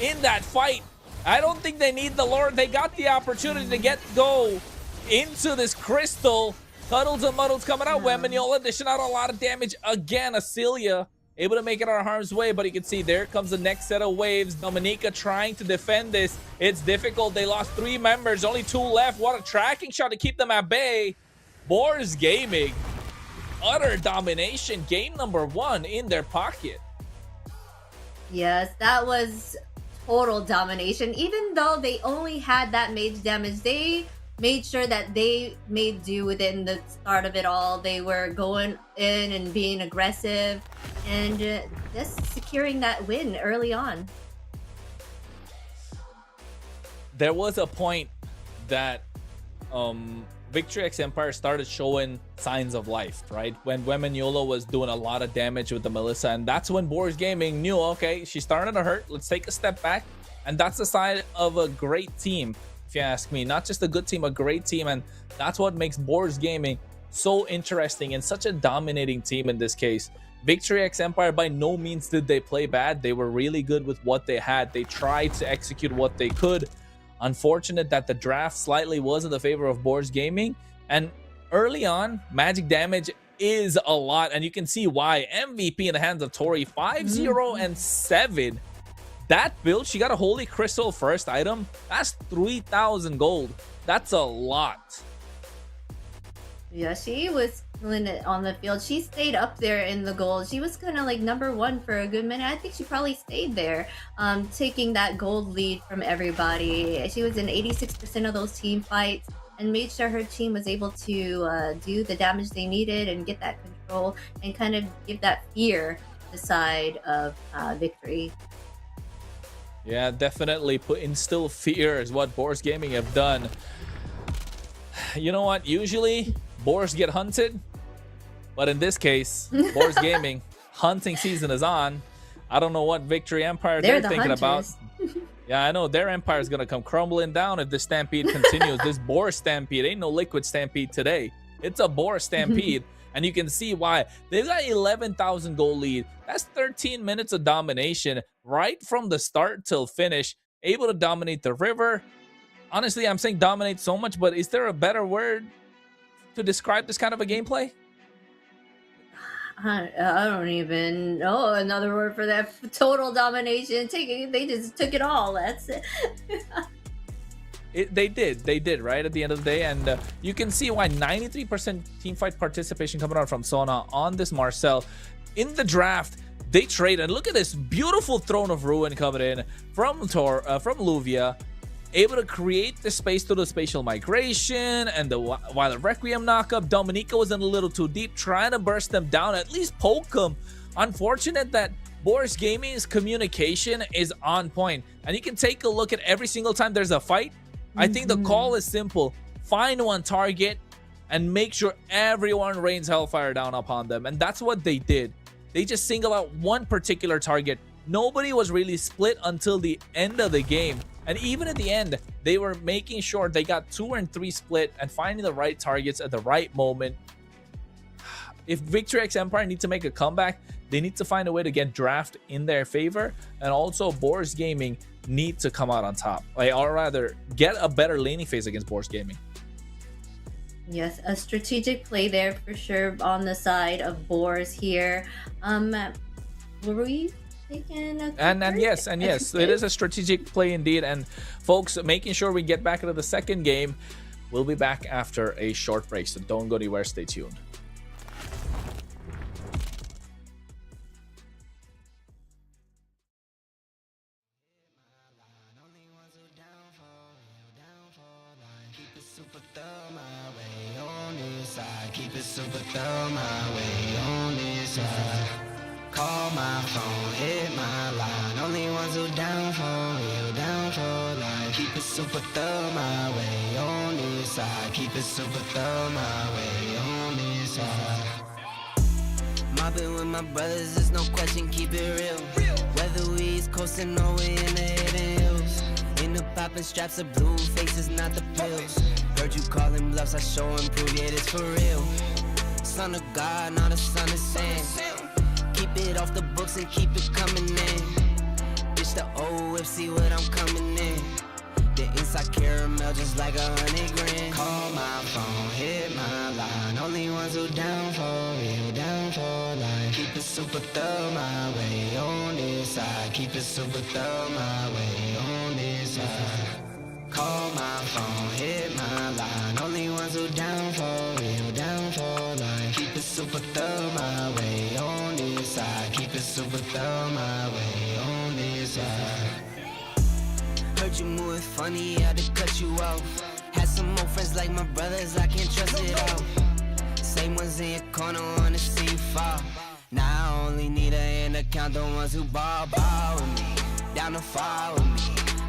in that fight. I don't think they need the Lord. They got the opportunity to go into this crystal. Huddles and muddles coming out. Wemaniola dishing out a lot of damage again. Acelia able to make it out of harm's way, but you can see there comes the next set of waves. Dominica trying to defend this. It's difficult. They lost 3 members, only 2 left. What a tracking shot to keep them at bay. Boars Gaming, utter domination. Game number 1 in their pocket. Yes, that was total domination. Even though they only had that mage damage, they made sure that they made do within the start of it all. They were going in and being aggressive and just securing that win early on. There was a point that Victory X Empire started showing signs of life, right? When Wemaniola was doing a lot of damage with the Melissa, and that's when Boars Gaming knew, okay, she's starting to hurt. Let's take a step back. And that's the side of a great team, if you ask me. Not just a good team, a great team. And that's what makes Boars Gaming so interesting and such a dominating team in this case. Victory X Empire, by no means did they play bad. They were really good with what they had. They tried to execute what they could. Unfortunate that the draft slightly was in the favor of Boars Gaming. And early on, magic damage is a lot. And you can see why. MVP in the hands of Tori, 5-0 and 7. That build, she got a Holy Crystal first item. That's 3,000 gold. That's a lot. Yeah, she was killing it on the field. She stayed up there in the gold. She was kind of like #1 for a good minute. I think she probably stayed there, taking that gold lead from everybody. She was in 86% of those team fights and made sure her team was able to do the damage they needed and get that control and kind of give that fear to the side of Victory. Yeah, definitely instill fear is what Boars Gaming have done. You know what? Usually, boars get hunted. But in this case, Boars Gaming, hunting season is on. I don't know what Victory Empire they're thinking about. Yeah, I know. Their empire is going to come crumbling down if the stampede continues. This boar stampede ain't no liquid stampede today. It's a boar stampede. And you can see why. They've got 11,000 goal lead. That's 13 minutes of domination right from the start till finish. Able to dominate the river. Honestly, I'm saying dominate so much, but is there a better word to describe this kind of a gameplay? I don't even know another word for that. Total domination. They just took it all. That's it. They did, right? At the end of the day. And you can see why 93% teamfight participation coming out from Sona on this Marcel. In the draft, they trade. And look at this beautiful Throne of Ruin coming in from Luvia. Able to create the space through the spatial migration and the Wild Requiem knockup. Dominica was in a little too deep, trying to burst them down, at least poke them. Unfortunate that Boars Gaming's communication is on point. And you can take a look at every single time there's a fight. I think the call is simple. Find one target and make sure everyone rains hellfire down upon them. And that's what they did. They just single out one particular target. Nobody was really split until the end of the game. And even at the end, they were making sure they got 2 and 3 split and finding the right targets at the right moment. If Victory X Empire need to make a comeback, they need to find a way to get draft in their favor, and also Boris Gaming need to come out on top, or rather get a better laning phase against Boris Gaming. Yes, a strategic play there for sure on the side of Boris here. Were we taking a and yes, it is a strategic play indeed. And folks, making sure we get back into the second game. We'll be back after a short break, so don't go anywhere. Stay tuned. Keep it super thorough my way on this side. Call my phone, hit my line. Only ones who down for real, down for life. Keep it super thorough my way on this side. Keep it super thorough my way on this side. Mobbing with my brothers, there's no question, keep it real. Whether we East coasting or we in the hidden hills. In the popping straps of blue faces, not the pills. Heard you calling bluffs, I show and prove, yeah, it's for real. Son of God, not a son of Sam. Keep it off the books and keep it coming in. Bitch, the old whip, see what I'm coming in. The inside caramel just like 100 grand. Call my phone, hit my line. Only ones who down for real, down for life. Keep it super thorough my way on this side. Keep it super thorough my way on this side. Call my phone, hit my line. Only ones who down for real, down for life. Keep it super thorough my way on this side. Keep it super thorough my way on this side. Heard you moving funny, had to cut you off. Had some more friends like my brothers, I can't trust it all. Same ones in your corner, wanna see you fall. Now I only need a hand to count the ones who ball with me. Down to fall with me.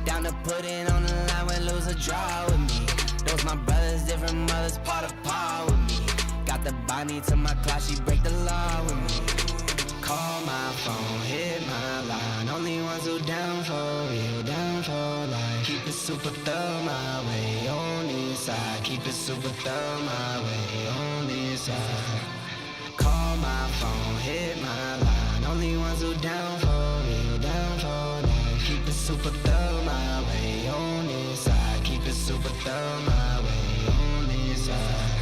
Down to put it on the line when lose or draw with me. Those my brothers, different mothers, part of par with me. Got the body to my class, she break the law with me. Call my phone, hit my line. Only ones who down for real, down for life. Keep it super thorough my way on this side. Keep it super thorough my way on this side. Call my phone, hit my line. Only ones who down for real, down for life. Keep it super thorough my way on this side. Keep it super thorough my way on this side.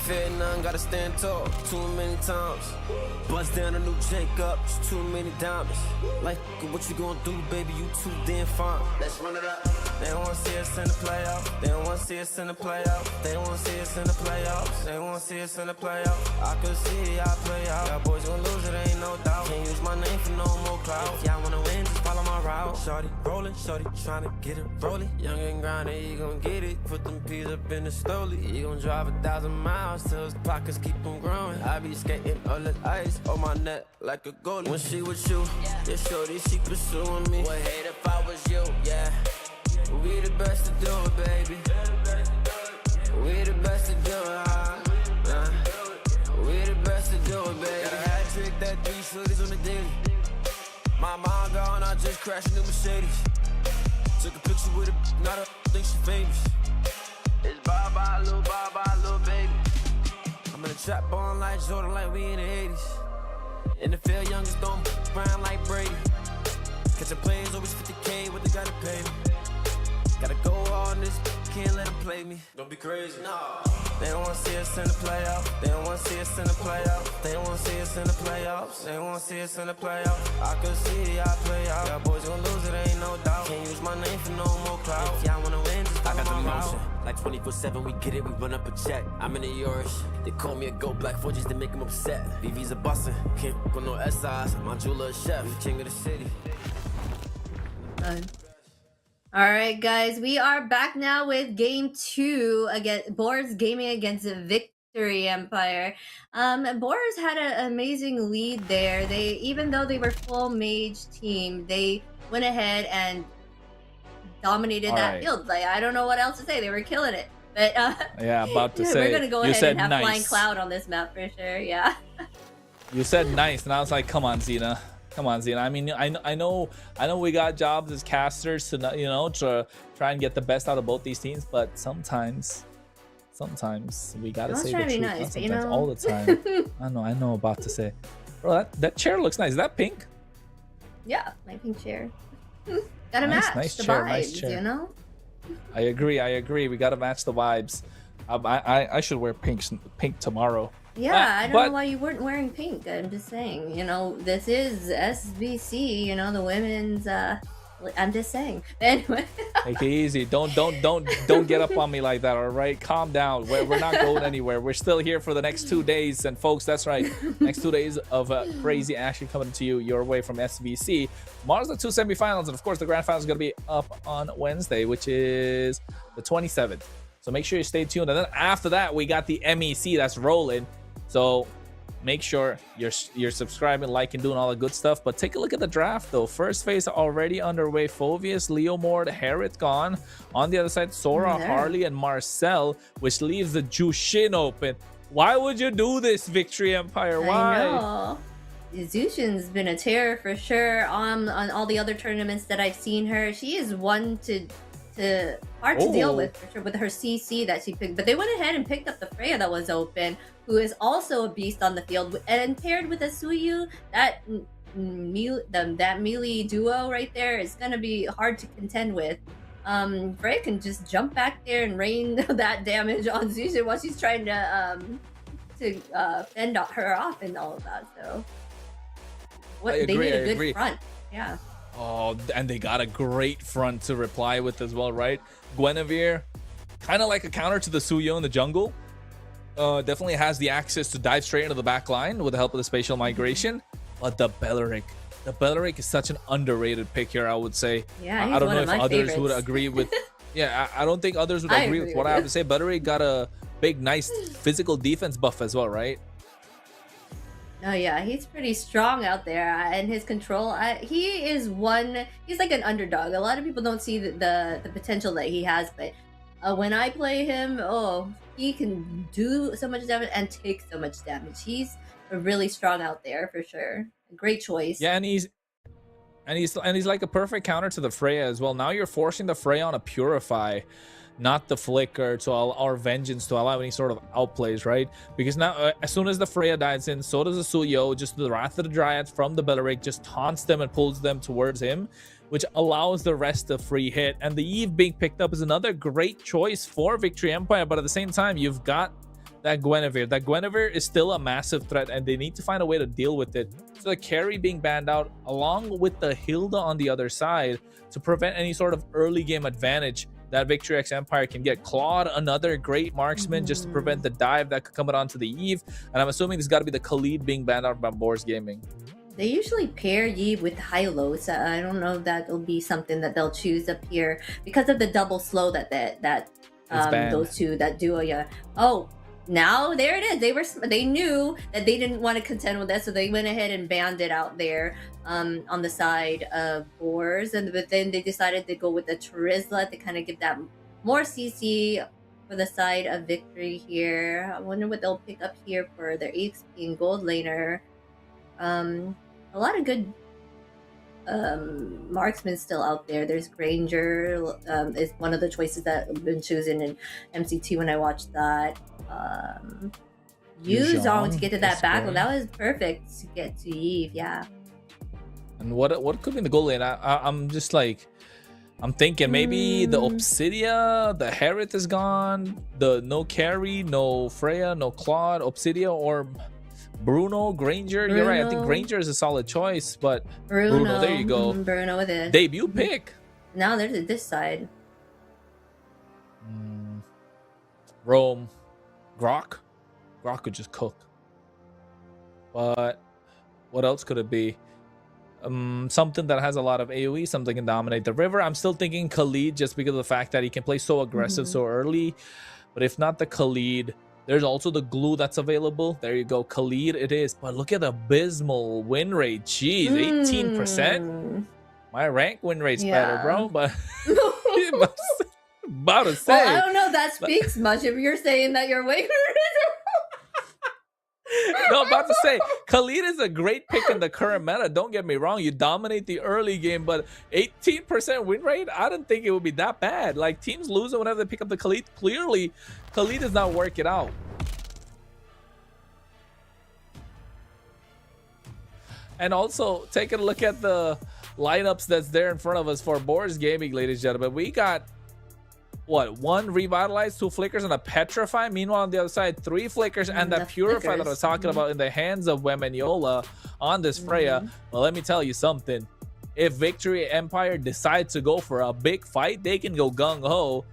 Fear none, gotta stand tall too many times. Bust down a new Jacob, it's too many diamonds. Like, what you gonna do, baby? You too damn fine. Let's run it up. They don't wanna see us in the playoffs. They don't wanna see us in the playoffs. They don't wanna see us in the playoffs. They wanna see us in the playoffs. I could see y'all play out. Y'all boys gonna lose it, ain't no doubt. Can't use my name for no more clout. If y'all wanna win, just follow my route. Shorty rolling, shorty tryna get it rolling. Young and grinding, you gon' get it. Put them peas up in the stoley. You gon' drive 1,000 miles till his pockets keep on growing. I be skating all the ice on my neck like a goalie. When she with you, yeah, shorty, she pursuing me. Would hate if I was you, yeah. We the best to do it, baby. We the best to do it, we the best to do it, baby. Got a hat trick, that 3 shorties on the daily. My mom gone, I just crashed a new Mercedes. Took a picture with her, not a think she famous. It's bye-bye, little baby. I'm in the trap ballin' like Jordan, like we in the 80s. In the field, young, just throwin' around like Brady. Catchin' plays, always 50K, what they gotta pay me. Gotta go on this, can't let them play me. Don't be crazy, no. They don't wanna see us in the playoffs. They don't wanna see us in the playoffs. They don't wanna see us in the playoffs. They don't wanna see us in the playoffs. I could see y'all play out. Y'all boys gonna lose it, ain't no doubt. Can't use my name for no more clout. If y'all wanna win, just follow my motion. Like 24/7, we get it, we run up a check. I'm in the Irish, they call me a gold black 4Gs to make them upset. BV's a bussin', can't with no SIs. My jeweler a chef, king of the city. All right, guys, we are back now with game 2 against Boris Gaming against Victory Empire. Boris had an amazing lead there. Even though they were full mage team, they went ahead and dominated that field. Like, I don't know what else to say. They were killing it. But yeah, about to say, we're gonna go ahead and have nice. Flying Cloud on this map for sure. Yeah. You said nice, and I was like, come on, Xena. Come on, Zena. I mean, I know we got jobs as casters to to try and get the best out of both these teams, but sometimes we gotta say the truth. Nice, Not sometimes, all the time. I know. About to say, bro, that chair looks nice. Is that pink? Yeah, my pink chair. Gotta Nice, match nice the chair, vibes, nice chair. you know. I agree. We gotta match the vibes. I should wear pink tomorrow. Yeah, I don't but- know why you weren't wearing pink. I'm just saying, this is SBC, the women's. I'm just saying. Anyway. Take it easy. Don't get up on me like that. All right, calm down. We're not going anywhere. We're still here for the next 2 days, and folks, that's right. Next 2 days of crazy action coming to you your way from SVC. Tomorrow's the 2 semifinals, and of course, the grand final is going to be up on Wednesday, which is the 27th. So make sure you stay tuned. And then after that, we got the MEC that's rolling. So make sure you're subscribing, liking, doing all the good stuff. But take a look at the draft, though. First phase already underway. Phovius, Leo Mord, Harriet gone. On the other side, Sora, Harley, and Marcel, which leaves the Jushin open. Why would you do this, Victory Empire? Why? I know. Zushin's been a terror for sure. On all the other tournaments that I've seen her, she is one to hard to deal with for sure, with her CC that she picked. But they went ahead and picked up the Freya that was open, who is also a beast on the field, and paired with a Suyu, that melee duo right there is gonna be hard to contend with. Freya can just jump back there and rain that damage on Zushin while she's trying to fend her off and all of that. So they need a good front. Yeah. Oh, and they got a great front to reply with as well, right? Guinevere, kind of like a counter to the Suyo in the jungle. Definitely has the access to dive straight into the back line with the help of the spatial migration. But the Belleric is such an underrated pick here, I would say. Yeah, I don't know if others favorites. would agree with. Yeah, I don't think others would agree with what I have to say. Belleric got a big, nice physical defense buff as well, right? Oh yeah, he's pretty strong out there, and his control. He's like an underdog. A lot of people don't see the potential that he has, but when I play him, he can do so much damage and take so much damage. He's really strong out there for sure. Great choice. Yeah, and he's like a perfect counter to the Freya as well. Now you're forcing the Freya on a Purify, not the Flicker to our Vengeance to allow any sort of outplays, right? Because now as soon as the Freya dives in, so does the Suyo. Just the Wrath of the Dryad from the Belleric just taunts them and pulls them towards him, which allows the rest to free hit. And the Eve being picked up is another great choice for Victory Empire, but at the same time, you've got that Guinevere. That Guinevere is still a massive threat, and they need to find a way to deal with it. So the carry being banned out, along with the Hilda on the other side, to prevent any sort of early game advantage that Victory X Empire can get. Claude, another great marksman, just to prevent the dive that could come onto the Eve. And I'm assuming this got to be the Khalid being banned out by Boars Gaming. They usually pair Eve with Hylo, so I don't know if that'll be something that they'll choose up here because of the double slow that those two, that duo. Yeah. Oh, now there it is. They knew that they didn't want to contend with that, so they went ahead and banned it out there on the side of Boars, but then they decided to go with the Terizla to kind of give that more CC for the side of Victory here. I wonder what they'll pick up here for their EXP and gold laner. A lot of good marksmen still out there. There's Granger is one of the choices that have been chosen in MCT when I watched that. Yuzong to get to that back. Well, that was perfect to get to Eve. Yeah. And what could be in the goal lane? I'm just like, I'm thinking maybe the Obsidia, the Harriet is gone, the no carry, no Freya, no Claude, Obsidia, or Bruno, Granger. You're right. I think Granger is a solid choice, but Bruno, there you go. Bruno with it. Debut pick. Now there's this side. Rome, Grok could just cook. But what else could it be? Something that has a lot of AoE, something can dominate the river. I'm still thinking Khalid just because of the fact that he can play so aggressive so early. But if not the Khalid, there's also the glue that's available. There you go, Khalid it is. But look at the abysmal win rate. Jeez, 18%. My rank win rate's better, bro. But about to say. Well, I don't know if that speaks much if you're saying that your win rate No, I'm about to say, Khalid is a great pick in the current meta. Don't get me wrong. You dominate the early game, but 18% win rate, I didn't think it would be that bad. Like, teams losing whenever they pick up the Khalid. Clearly, Khalid does not work it out. And also, taking a look at the lineups that's there in front of us for Boris Gaming, ladies and gentlemen. We got, what, 1 Revitalize, 2 Flickers, and a Petrify. Meanwhile, on the other side, 3 Flickers and that Purify that I was talking about in the hands of Wemmenyola on this Freya. Well, let me tell you something. If Victory Empire decides to go for a big fight, they can go gung-ho.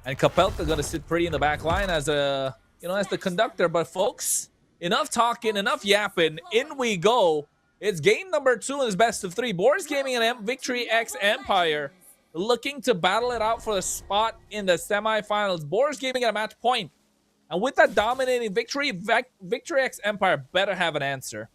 And Kapelka gonna sit pretty in the back line as a, you know, as the conductor. But folks, enough talking, enough yapping. In we go. It's game number 2 in this best of 3. Boris Gaming and Victory X Empire looking to battle it out for the spot in the semifinals. Boris Gaming at a match point. And with that dominating victory, Victory X Empire better have an answer.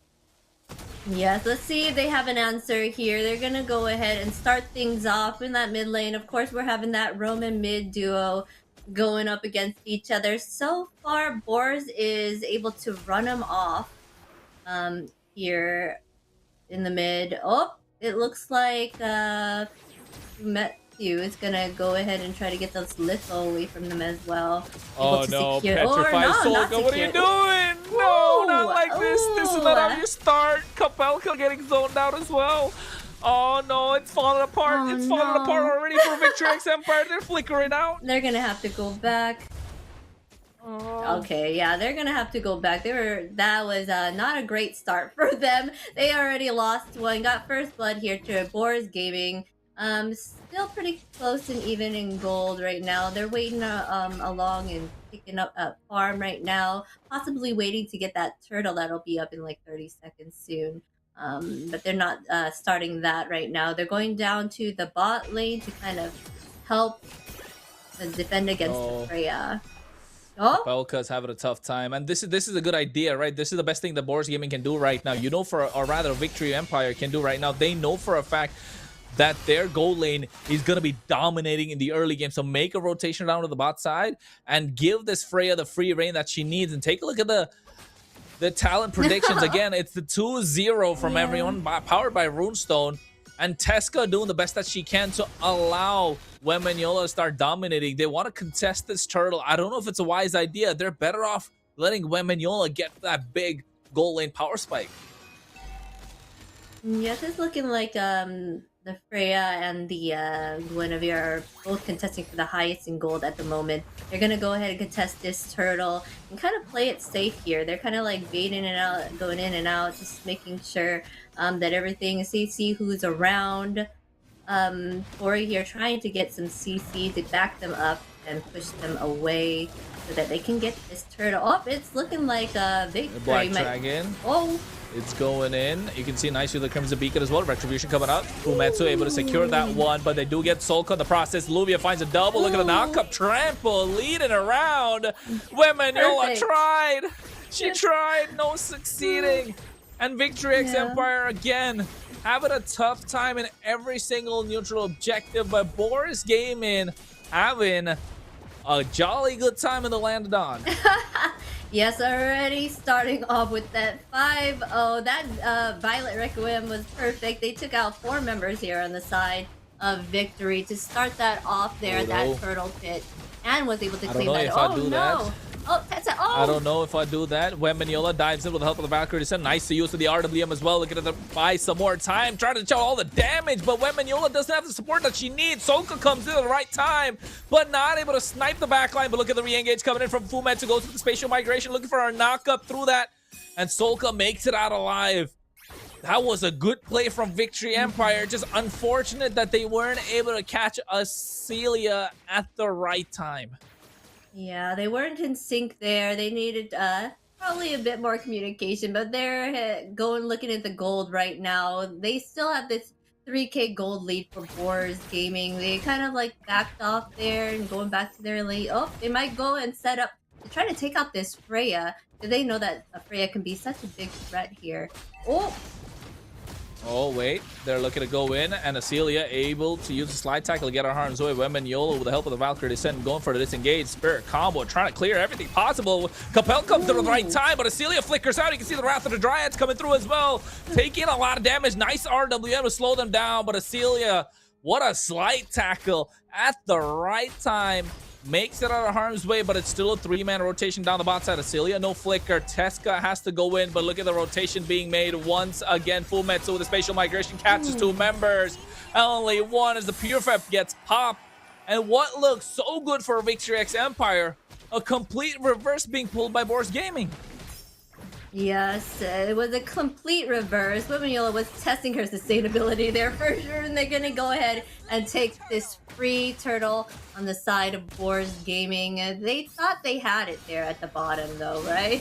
Yes, let's see if they have an answer here. They're going to go ahead and start things off in that mid lane. Of course, we're having that Roman mid duo going up against each other. So far, Boris is able to run them off here in the mid. Oh, it looks like Matthew is gonna go ahead and try to get those litho away from them as well. Oh no, Petrify Solka, what are you doing? No, not like this. This is not how you start. Kapelka getting zoned out as well. Oh no, it's falling apart. It's falling apart already for Victory X Empire. They're flickering out. They're gonna have to go back. Okay, yeah, they're gonna have to go back. That was not a great start for them. They already lost one, got first blood here to Boris Gaming. Still pretty close and even in gold right now. They're waiting along and picking up a farm right now, possibly waiting to get that turtle that'll be up in like 30 seconds soon. But they're not starting that right now. They're going down to the bot lane to kind of help defend against the Freya. Oh, Kapelka's having a tough time, and this is a good idea, right? This is the best thing that Boris Gaming can do right now. You know, or rather, Victory Empire can do right now. They know for a fact that their gold lane is going to be dominating in the early game. So make a rotation down to the bot side and give this Freya the free reign that she needs. And take a look at the talent predictions. Again, it's the 2-0 from everyone, powered by Runestone. And Teska doing the best that she can to allow Wemmenyola to start dominating. They want to contest this turtle. I don't know if it's a wise idea. They're better off letting Wemmenyola get that big gold lane power spike. Yes, it's looking like the Freya and the Guinevere are both contesting for the highest in gold at the moment. They're gonna go ahead and contest this turtle and kind of play it safe here. They're kind of like baiting it out, going in and out, just making sure that everything is see who's around. Ori here trying to get some CC to back them up and push them away so that they can get this turtle. Oh, it's looking like Victory. Black Dragon. Oh. It's going in. You can see nicely the Crimson Beacon as well. Retribution coming up. Fumetsu able to secure that one, but they do get Solka in the process. Luvia finds a double. Look at the knock-up trample leading around. Wemmenyola tried. She tried. No succeeding. And Victory X Empire again having a tough time in every single neutral objective, but Boris Gaming having a jolly good time in the land of Dawn. Yes, already starting off with that 5-0. That Violet Requiem was perfect. They took out 4 members here on the side of Victory to start that off there, that turtle pit, and was able to claim that. Oh, no. Oh, that's it. Oh. I don't know if I do that. Wemmenyola dives in with the help of the Valkyrie. It's a nice use of the RWM as well. Looking at the buy some more time, trying to show all the damage, but Wemmenyola doesn't have the support that she needs. Solka comes in at the right time, but not able to snipe the backline. But look at the re-engage coming in from Fumetsu. Goes for the spatial migration, looking for our knock-up through that, and Solka makes it out alive. That was a good play from Victory Empire. Just unfortunate that they weren't able to catch a Celia at the right time. Yeah, they weren't in sync there. They needed probably a bit more communication, but they're looking at the gold right now. They still have this 3K gold lead for Boris Gaming. They kind of like backed off there and going back to their lead. Oh, they might go and set up to try to take out this Freya. Do they know that Freya can be such a big threat here? Oh! Oh, wait. They're looking to go in, and Acelia able to use the slide tackle to get her harm's way. Wembenyola with the help of the Valkyrie descent going for the disengage. Spirit combo, trying to clear everything possible. Capel comes to the right time, but Acelia flickers out. You can see the Wrath of the Dryads coming through as well. Taking a lot of damage. Nice RWM to slow them down, but Acelia, what a slide tackle at the right time. Makes it out of harm's way, but it's still a 3-man rotation down the bot side. Acelia, no flicker. Teska has to go in, but look at the rotation being made once again. Fumetsu with the spatial migration catches 2 members. Only one as the Purefep gets popped. And what looks so good for Victory X Empire, a complete reverse being pulled by Boris Gaming. Yes, it was a complete reverse. Wembenyola was testing her sustainability there for sure, and they're gonna go ahead and take this free turtle on the side of Boars Gaming. They thought they had it there at the bottom, though, right?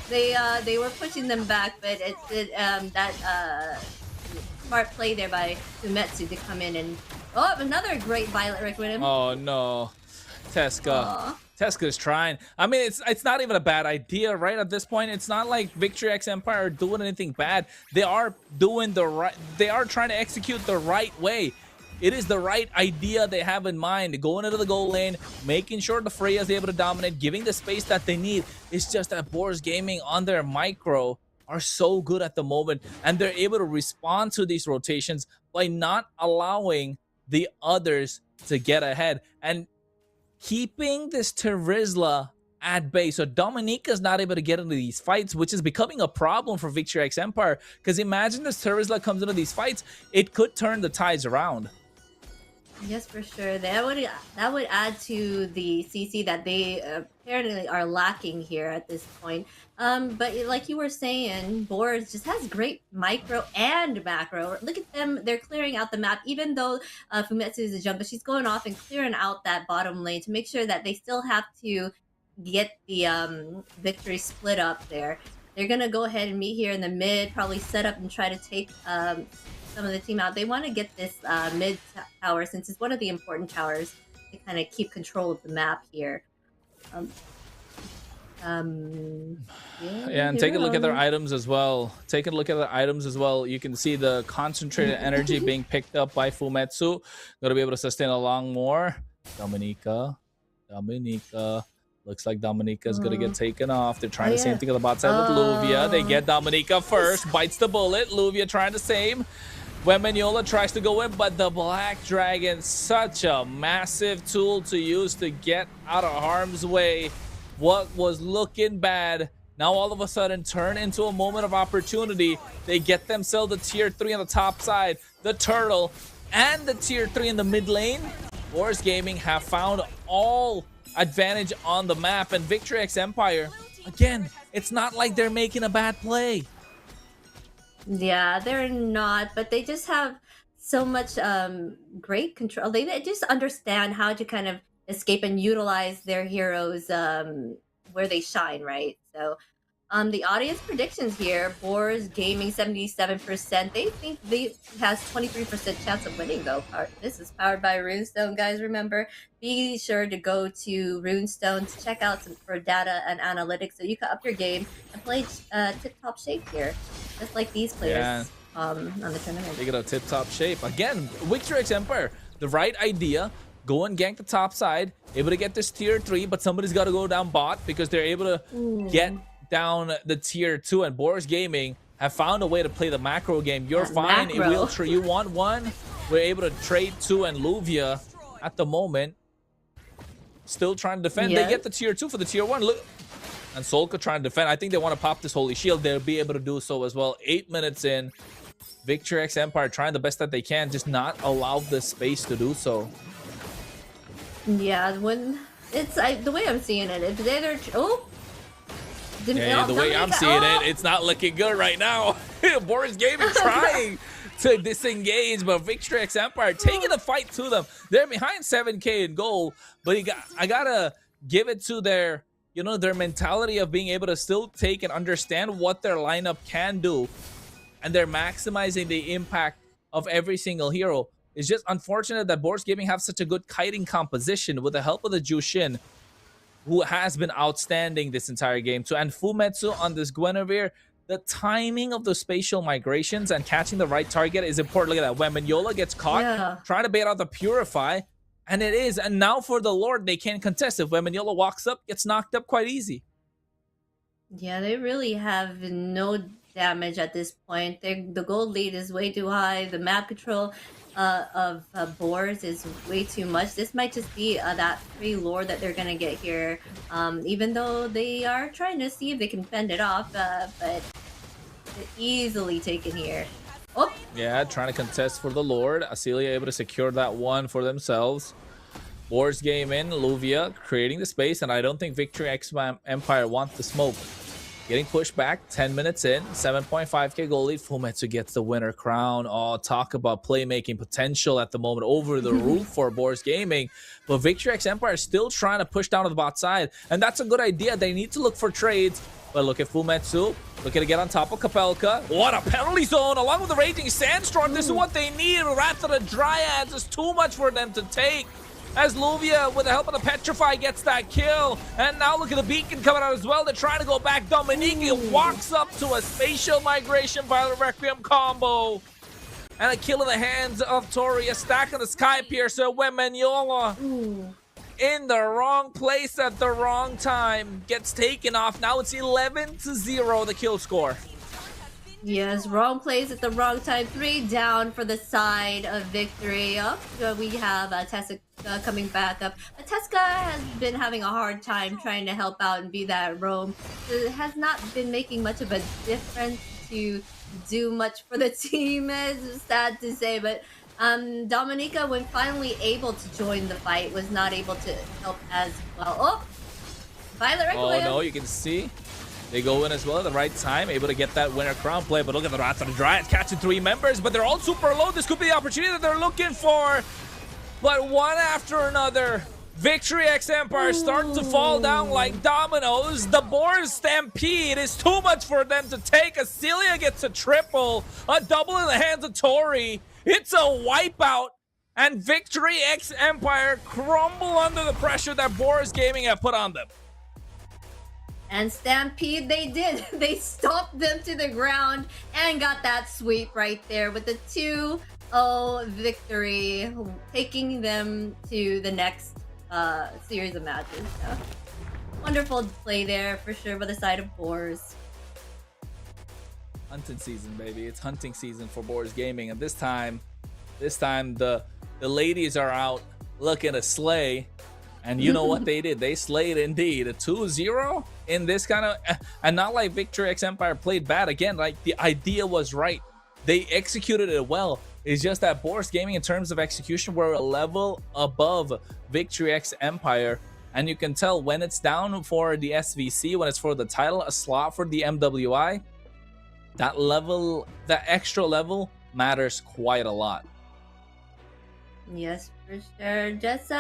They were pushing them back, but that smart play there by Fumetsu to come in and another great Violet Requiem. Oh no, Teska. Teska's trying. I mean, it's not even a bad idea, right? At this point, it's not like Victory X Empire are doing anything bad. They are doing the right. They are trying to execute the right way. It is the right idea they have in mind. Going into the goal lane, making sure the Freya is able to dominate, giving the space that they need. It's just that Boars Gaming on their micro are so good at the moment, and they're able to respond to these rotations by not allowing the others to get ahead and keeping this Terizla at bay. So Dominica's not able to get into these fights, which is becoming a problem for Victory X Empire. Because imagine this Terizla comes into these fights, it could turn the tides around. Yes, for sure. That would add to the CC that they apparently are lacking here at this point. But like you were saying, Boars just has great micro and macro. Look at them; they're clearing out the map. Even though Fumetsu is a jump, but she's going off and clearing out that bottom lane to make sure that they still have to get the victory split up there. They're gonna go ahead and meet here in the mid, probably set up and try to take some of the team out. They want to get this mid tower, since it's one of the important towers, to kind of keep control of the map here. Yeah, and take a look at their items as well. Take a look at the items as well. You can see the concentrated energy being picked up by Fumetsu. Gonna be able to sustain a long more. Dominica. Looks like Dominica's gonna get taken off. They're trying the same thing on the bot side with Luvia. They get Dominica first, bites the bullet. Luvia trying the same. Wembenyola tries to go in, but the Black Dragon, such a massive tool to use to get out of harm's way. What was looking bad, now all of a sudden turn into a moment of opportunity. They get themselves the tier 3 on the top side, the turtle, and the tier 3 in the mid lane. Boars Gaming have found all advantage on the map, and Victory X Empire, again, it's not like they're making a bad play. Yeah, they're not, but they just have so much great control. They just understand how to kind of escape and utilize their heroes where they shine, right? So the audience predictions here, Boars Gaming 77%. They think they has 23% chance of winning though. This is powered by Runestone, guys. Remember, be sure to go to Runestone to check out for data and analytics so you can up your game and play tip-top shape here, just like these players on the tournament. They get a tip-top shape. Again, Victory X Empire, the right idea. Go and gank the top side, able to get this tier 3, but somebody's got to go down bot because they're able to get down the tier 2, and Boars Gaming have found a way to play the macro game. You're fine. It will you want one? We're able to trade 2 and Luvia at the moment. Still trying to defend. They get the tier 2 for the tier 1. Look. And Solka trying to defend. I think they want to pop this Holy Shield. They'll be able to do so as well. 8 minutes in. Victory X Empire trying the best that they can. Just not allow the space to do so. Yeah, when it's the way I'm seeing it, if they're the way I'm seeing it, it's not looking good right now. Boris Gaming trying to disengage, but Victory X Empire taking the fight to them. They're behind 7K in goal, but I gotta give it to their their mentality of being able to still take and understand what their lineup can do, and they're maximizing the impact of every single hero. It's just unfortunate that Boars Gaming have such a good kiting composition with the help of the Jushin, who has been outstanding this entire game too. And Fumetsu on this Guinevere, the timing of the spatial migrations and catching the right target is important. Look at that. When Mignola gets caught, trying to bait out the Purify, and it is. And now for the Lord, they can't contest. If when Mignola walks up, gets knocked up quite easy. Yeah, they really have no damage at this point. The gold lead is way too high. The map control of boars is way too much. This might just be that free lore that they're gonna get here. Even though they are trying to see if they can fend it off, but easily taken here. Oh, yeah, trying to contest for the Lord. Acelia able to secure that one for themselves. Boars game in, Luvia creating the space, and I don't think Victory X Empire want the smoke. Getting pushed back, 10 minutes in, 7.5k goal lead. Fumetsu gets the winner crown. Oh, talk about playmaking potential at the moment. Over the roof for Boars Gaming. But Victory X Empire is still trying to push down to the bot side. And that's a good idea. They need to look for trades. But look at Fumetsu. Looking to get on top of Kapelka. What a penalty zone along with the Raging Sandstorm. This is what they need. Wrath of the Dryads is too much for them to take. As Luvia, with the help of the Petrify, gets that kill. And now look at the Beacon coming out as well. They're trying to go back. Dominique walks up to a spatial migration Violet Requiem combo. And a kill in the hands of Tori. A stack on the Sky Piercer when Mignola, in the wrong place at the wrong time, gets taken off. Now it's 11-0, the kill score. yes, wrong place at the wrong time. 3 down for the side of Victory. Up, we have Tessa coming back up. Teska has been having a hard time trying to help out and be that roam. It has not been making much of a difference to do much for the team. It's sad to say, but Dominica, when finally able to join the fight, was not able to help as well. Oh, Violet Requiem. Oh no, you can see they go in as well at the right time, able to get that winner crown play. But look at the Wrath of the Dryads catching 3 members, but they're all super low. This could be the opportunity that they're looking for. But one after another, Victory X Empire start to fall down like dominoes. The Boars Stampede is too much for them to take. Acelia gets a triple, a double in the hands of Tori. It's a wipeout, and Victory X Empire crumble under the pressure that Boars Gaming have put on them. And Stampede, they did. They stomped them to the ground and got that sweep right there with the 2-0 victory, taking them to the next series of matches. So, wonderful play there for sure by the side of Boars. Hunting season, baby. It's hunting season for Boars Gaming, and this time the ladies are out looking to slay. And you know what they did? They slayed indeed. A 2-0 in this kind of... And not like Victory X Empire played bad. Again, like the idea was right. They executed it well. It's just that Boars Gaming, in terms of execution, were a level above Victory X Empire. And you can tell when it's down for the SVC, when it's for the title, a slot for the MWI, that level, that extra level matters quite a lot. Yes, for sure. Just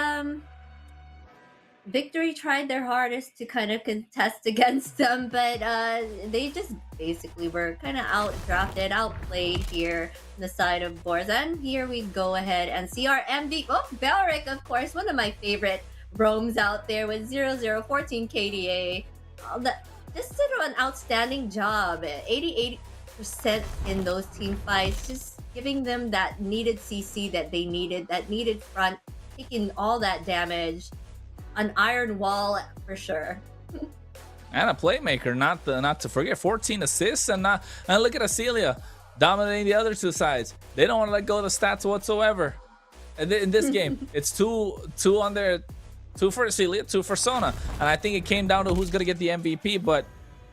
Victory tried their hardest to kind of contest against them, but they just basically were kind of outplayed here on the side of Boars. And here we go ahead and see our MVP. Oh, Valkyrie, of course, one of my favorite roams out there with 0-0-14 KDA. Just did an outstanding job. 88% in those team fights, just giving them that needed CC that they needed, that needed front, taking all that damage. An iron wall for sure. And a playmaker, not to forget. 14 assists, and look at Acelia dominating the other 2 sides. They don't want to let go of the stats whatsoever. And in this game, it's two on there, 2 for Acelia, 2 for Sona. And I think it came down to who's gonna get the MVP. But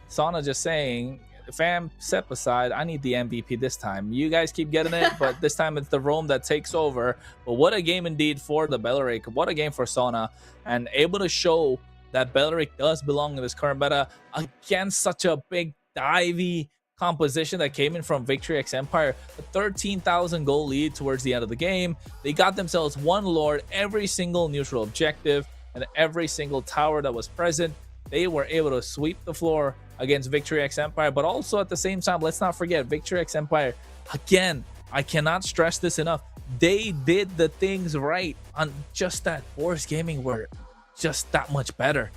Sona just saying, fam, step aside. I need the MVP this time. You guys keep getting it, but this time it's the Rome that takes over. But what a game indeed for the Belleric. What a game for Sona. And able to show that Belleric does belong in this current meta against such a big divey composition that came in from Victory X Empire. A 13,000 goal lead towards the end of the game. They got themselves 1 Lord, every single neutral objective, and every single tower that was present. They were able to sweep the floor against Victory X Empire, but also at the same time, let's not forget, Victory X Empire, again, I cannot stress this enough, they did the things right on just that. Boars Gaming were just that much better.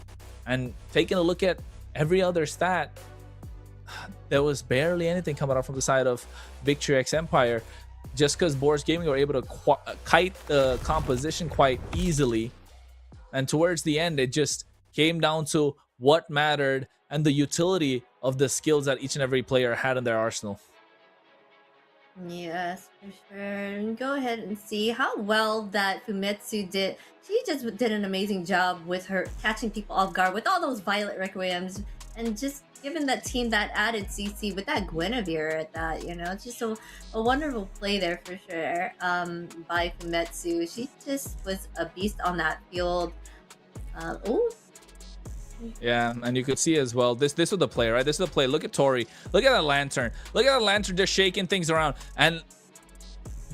And taking a look at every other stat, there was barely anything coming out from the side of Victory X Empire, just because Boris Gaming were able to kite the composition quite easily. And towards the end, it just came down to what mattered and the utility of the skills that each and every player had in their arsenal. Yes, for sure. And go ahead and see how well that Fumetsu did. She just did an amazing job with her catching people off guard with all those Violet Requiems, and just giving that team that added CC with that Guinevere at that. It's just a wonderful play there for sure by Fumetsu. She just was a beast on that field. Yeah, and you could see as well, this was the play, right? This is the play. Look at Tori. Look at that Lantern. Look at that Lantern just shaking things around. And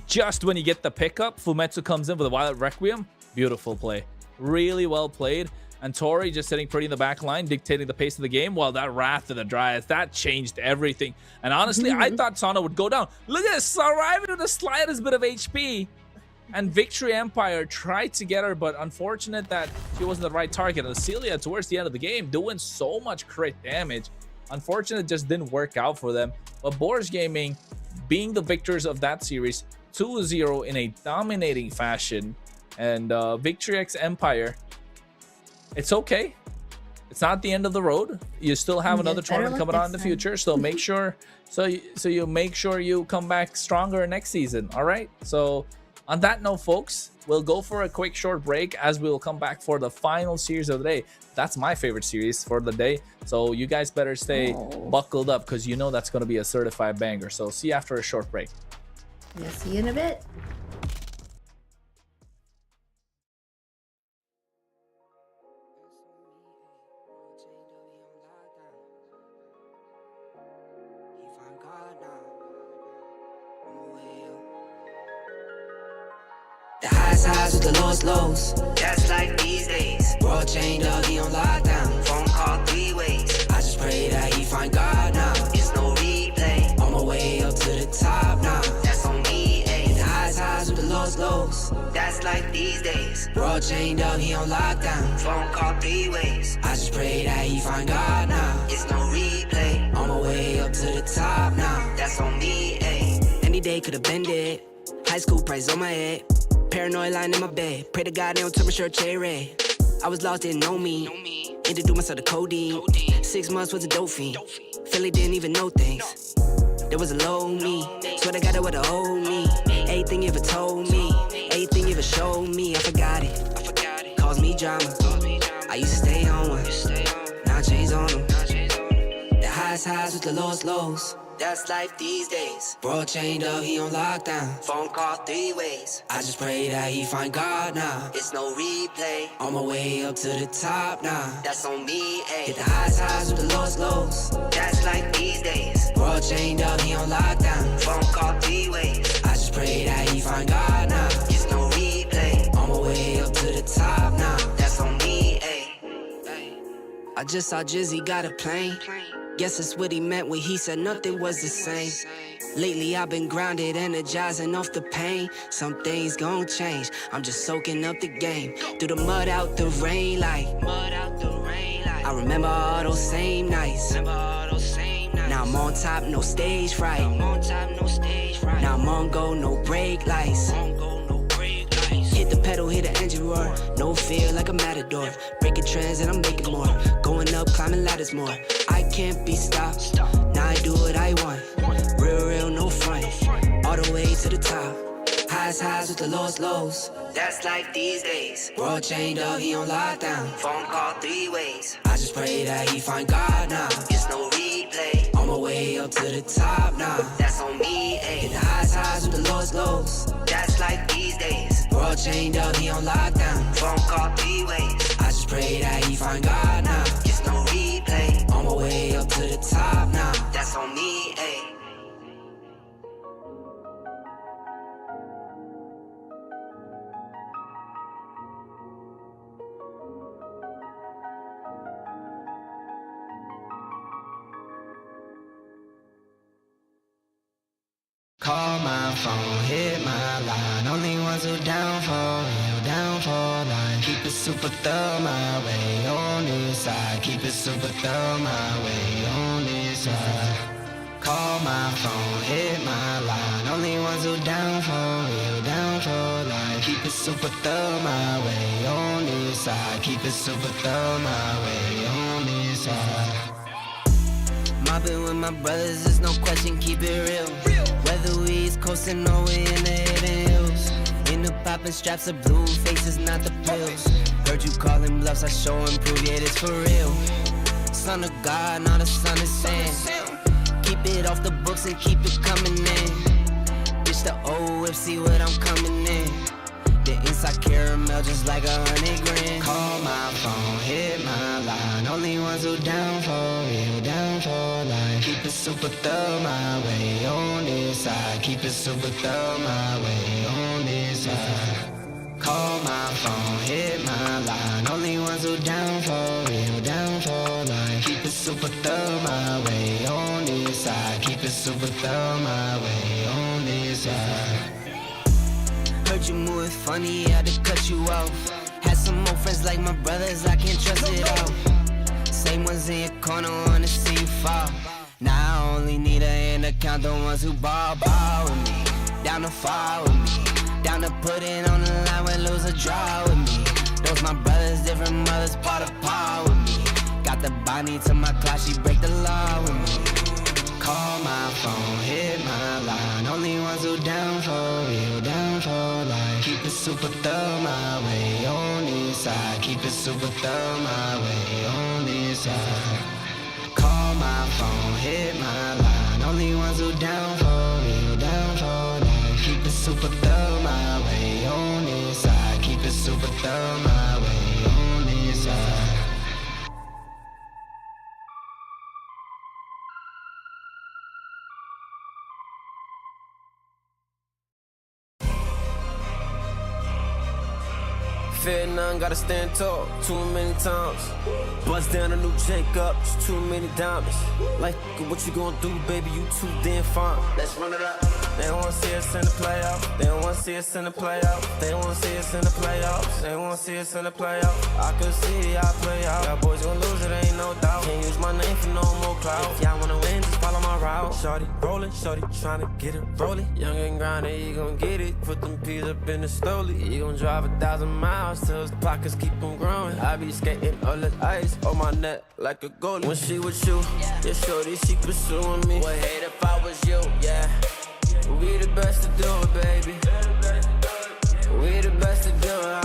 just when you get the pickup, Fumetsu comes in with a Violet Requiem. Beautiful play. Really well played. And Tori just sitting pretty in the back line, dictating the pace of the game. While that Wrath of the Dryads, that changed everything. And honestly, I thought Sana would go down. Look at this, arriving with the slightest bit of HP. And Victory Empire tried to get her, but unfortunate that she wasn't the right target. And Celia, towards the end of the game, doing so much crit damage. Unfortunate, it just didn't work out for them. But Boris Gaming, being the victors of that series, 2-0 in a dominating fashion. And Victory X Empire, it's okay. It's not the end of the road. You still have another tournament coming on in the future. So make sure, so you make sure you come back stronger next season. All right. So on that note, folks, we'll go for a quick short break as we will come back for the final series of the day. That's my favorite series for the day. So you guys better stay buckled up, because you know that's going to be a certified banger. So see you after a short break. Yeah, see you in a bit. The highs with the lows. That's like these days. World chained up, he on lockdown. Phone call 3 ways. I just pray that he find God now. It's no replay. On my way up to the top now. That's on me, ayy. The highs with the lows. That's like these days. World chained up, he on lockdown. Phone call 3 ways. I just pray that he find God now. It's no replay. On my way up to the top now. That's on me, ayy. Any day could've been dead. High school price on my head. Paranoid lying in my bed. Pray to God they don't turn my shirt cherry. I was lost, didn't know me. Introduced myself to codeine. 6 months was a dope fiend. Philly didn't even know things. There was a low me. Swear to God that would've owed me. Everything you ever told me. Everything you ever showed me. I forgot it. Caused me drama. I used to stay on one. Now I changed on them. The highs with the lows. That's life these days. Bro chained up, he on lockdown. Phone call 3 ways. I just pray that he find God now. It's no replay. On my way up to the top now. That's on me, ayy. Hit the highs with the lows. That's like these days. Bro chained up, he on lockdown. Phone call 3 ways. I just pray that he find God now. It's no replay. On my way up to the top now. That's on me, ayy. I just saw Jizzy got a plane. Guess that's what he meant when he said nothing was the same. Lately I've been grounded, energizing off the pain. Some things gon' change, I'm just soaking up the game. Through the mud out the rain like I remember all those same nights. Now I'm on top, no stage fright. Now I'm on go, no brake lights. Hit the pedal, hit the engine roar. No fear like a matador. Breaking trends and I'm making more. Going up, climbing ladders more. I can't be stopped. Now I do what I want. Real, no front. All the way to the top. Highs with the lows. That's like these days. World chained up, he on lockdown. Phone call 3 ways. I just pray that he find God now. It's no replay. On my way up to the top now. That's on me, ayy. Hit the highs with the lows. That's like these days. World chained up, he on lockdown. Phone call 3 ways. I just pray that he find God now. It's no replay. On my way up to the top now. That's on me, ayy. Call my phone, hit my line. Only ones who down for real, down for line. Keep it super thorough my way on this side. Keep it super thorough my way on this side. ones who down for real, down for life. Keep it super thug my way on this side. Keep it super thug my way on this side. Mobbing with my brothers, there's no question, keep it real. Whether we East coastin' or we in the hidden hills. In the poppin' straps of blue faces, not the pills. Heard you calling bluffs, I show and prove, yeah, it's for real. Son of God, not a son of sand. Keep it off the books and keep it coming in. Bitch, the old whip, see what I'm coming in. The inside caramel just like 100 grand. Call my phone, hit my line. Only ones who down for real, down for life. Keep it super thug my way on this side. Keep it super thug my way on this side. Call my phone, hit my line. Only ones who down for real, down for life. Keep it super thug my way on this side. Keep it super thug my way on this side. Heard you moving funny, had to cut you off. Had some more friends like my brothers, I can't trust it all. Same ones in your corner, wanna see you fall. Now I only need a hand to count the ones who ball with me. Down to fall with me. Down to put it on the line when lose or draw with me. Those my brothers, different mothers, part of par with me. Got the Bonnie to my class, she break the law with me. Call my phone, hit my line. Only ones who down for real, down for life. Keep it super thug my way on this side. Keep it super thug my way on this side. Call my phone, hit my line. Only ones who down for real, down for life. Keep it super thug my way on this side. Keep it super thug my way on this side. Fear none, gotta stand tall too many times. Bust down a new Jacob, it's too many diamonds. Like, what you gonna do, baby? You too damn fine. Let's run it up. They don't wanna see us in the playoffs. They don't wanna see us in the playoffs. They don't wanna see us in the playoffs. They don't wanna see us in the playoffs. I could see y'all play out. Y'all boys gonna lose it, ain't no doubt. Can't use my name for no more clout. If y'all wanna win, just follow my route. Shorty rollin', shorty tryna get it rollin'. Young and grindin', you gon' get it. Put them peas up in the stoley. You gon' drive 1,000 miles till his pockets keep on growing. I be skating all the ice on my neck like a goalie. When she with you, yeah, shorty, she pursuing me. Would hate if I was you, yeah. We the best to do it, baby. We the best to do it,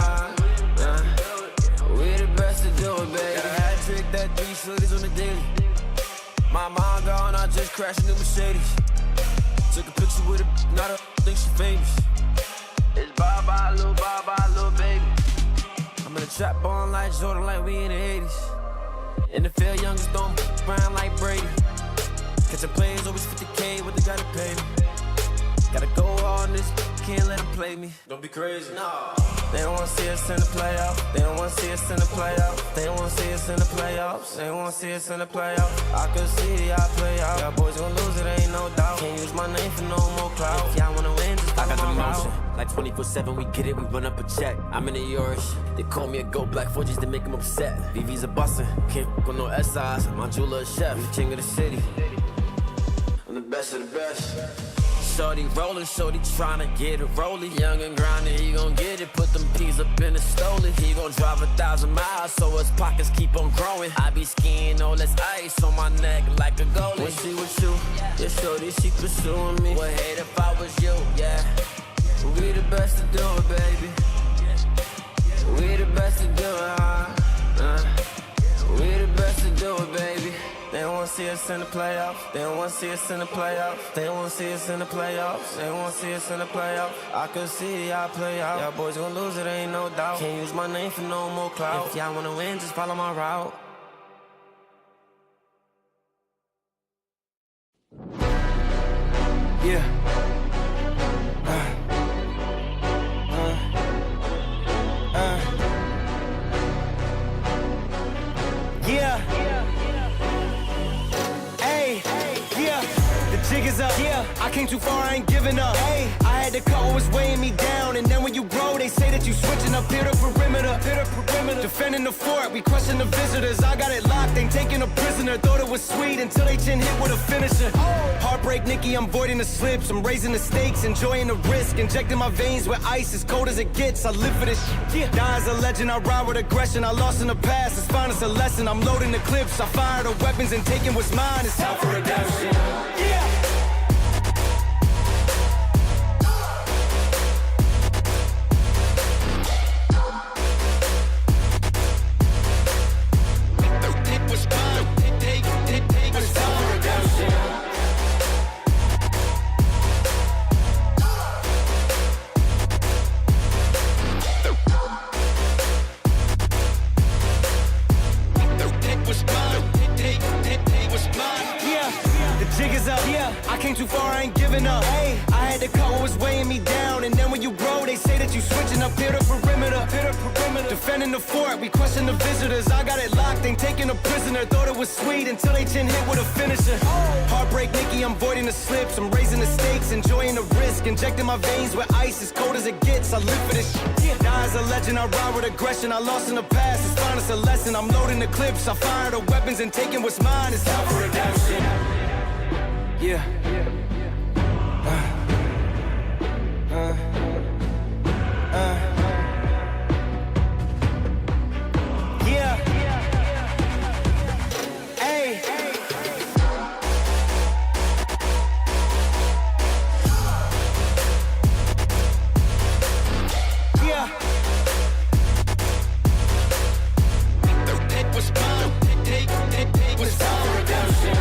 We the best to do it, baby. Got a hat trick, that 3 shorties on the daily. My mom gone, I just crashed in the Mercedes. Took a picture with her, not a think she famous. It's bye-bye, little baby. I'm in a trap ball like Jordan, like we in the 80s. In the field, youngest don't brown like Brady. Catching players always 50K, what they gotta pay me. Gotta go on this, can't let them play me. Don't be crazy, no. They don't wanna see us in the playoffs. They don't wanna see us in the playoffs. They don't wanna see us in the playoffs. They don't wanna see us in the playoffs. I could see y'all play out. Y'all boys gon' lose it, ain't no doubt. Can't use my name for no more clout. If y'all wanna win, just I got the motion. Like 24/7, we get it, we run up a check. I'm in the Yorish. They call me a gold black 4Gs to make them upset. VV's a bustin', can't go no SIs. My jeweler a chef, I'm the king of the city. I'm the best of the best. Shorty rollin', shorty tryna get it rollin'. Young and grindin', he gon' get it. Put them peas up in the stoley. He gon' drive 1,000 miles, so his pockets keep on growing. I be skiing all this ice on my neck like a goalie. When she with you, yeah, shorty, she pursuing me. Would hate if I was you, yeah. We the best to do it, baby. We the best to do it, We the best to do it, baby. They don't wanna see us in the playoffs. They don't wanna see us in the playoffs. They don't wanna see us in the playoffs. They don't wanna see us in the playoffs. I could see y'all play out. Y'all boys gon' lose it, ain't no doubt. Can't use my name for no more clout. If y'all wanna win, just follow my route. Yeah. Yeah. Hey, yeah. The jig is up. Yeah, I came too far, I ain't giving up. Hey, I had to cut what was weighing me down. And then when you grow, they say that you switching up. Hit a perimeter, defending the fort. We crushing the visitors. I got it locked, ain't taking a prisoner. Thought it was sweet until they chin hit with a finisher. Heartbreak, Nikki, I'm voiding the slips. I'm raising the stakes, enjoying the risk. Injecting my veins with ice, as cold as it gets. I live for this shit. Die as a legend, I ride with aggression. I lost in the past, it's fine, it's a lesson. I'm loading the clips, I fire the weapons and taking what's mine. It's time for redemption. Yeah. I came too far, I ain't giving up. Hey, I had to cut what was weighing me down. And then when you grow, they say that you switching up. Hit a perimeter, defending the fort. We crushing the visitors. I got it locked, ain't taking a prisoner. Thought it was sweet until they chin hit with a finisher. Heartbreak, Nikki, I'm voiding the slips. I'm raising the stakes, enjoying the risk. Injecting my veins with ice, as cold as it gets. I live for this shit. Die as a legend, I ride with aggression. I lost in the past, it's fine, it's a lesson. I'm loading the clips, I fire the weapons and taking what's mine. It's time for redemption. Yeah. Yeah. Hey. Yeah. Take what's mine. Take what's time for redemption.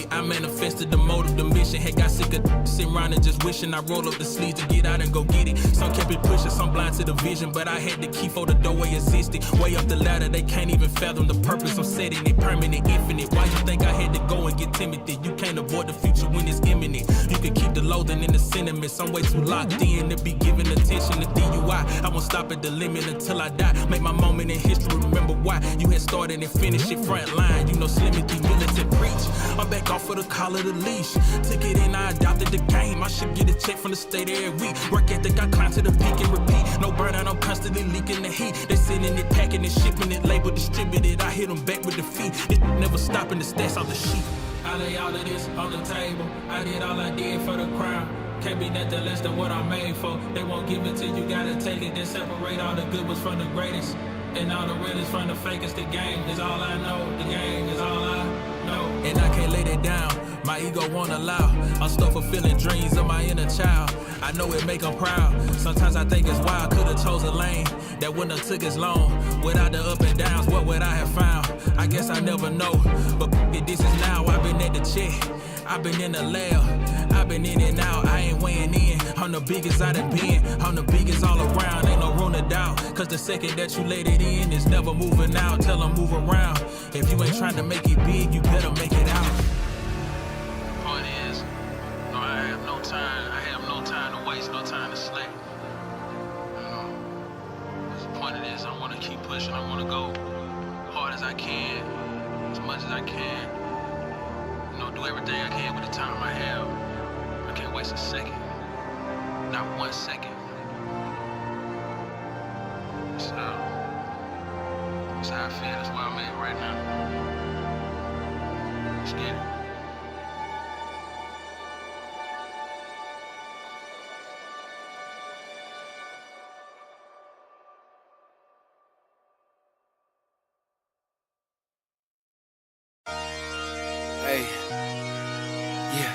I manifested the motive, the mission. Had got sick of sitting around and just wishing I roll up the sleeves to get out and go get it. Some kept it pushing, some blind to the vision, but I had the key for the doorway existed. Way up the ladder, they can't even fathom the purpose. I'm setting it permanent, infinite. Why you think I had to go and get timid? You can't avoid the future when it's imminent. You can keep the loathing in the sentiments. I'm way too locked in to be giving attention to DUI. I won't stop at the limit until I die. Make my moment in history, remember why you had started and finished it front line. You know, Slimmy D militant preach. I'm back off of the collar, the leash. Took it in, I adopted the game. I should get a check from the state every week. Work ethic, I climb to the peak and repeat. No burnout, I'm constantly leaking the heat. They sending it, packing it, shipping it, label distributed. I hit them back with defeat. It's never stopping the stats off the sheet. I lay all of this on the table. I did all I did for the crown. Can't be nothing less than what I'm made for. They won't give it till you gotta take it. Then separate all the good ones from the greatest. And all the realest from the fakest. The game is all I know. The game is all I know. And I can't let it down. My ego won't allow. I'm still fulfilling dreams of my inner child. I know it make them proud. Sometimes I think it's wild. Could've chose a lane that wouldn't have took as long. Without the up and downs, what would I have found? I guess I never know. But this is now. I've been at the check. I've been in the lab. I've been in and out. I ain't weighing in. I'm the biggest I done been. I'm the biggest all around. Ain't no room to doubt. Cause the second that you let it in, it's never moving out. Tell them move around. If you ain't trying to make it big, you better make it out. Point is, no, I have no time. I have no time to waste, no time to slack. The point of this, I want to keep pushing. I want to go hard as I can, as much as I can. You know, do everything I can with the time I have. I can't waste a second. Not 1 second. So, that's how I feel. That's where I'm at right now. Let's get it. Hey, yeah.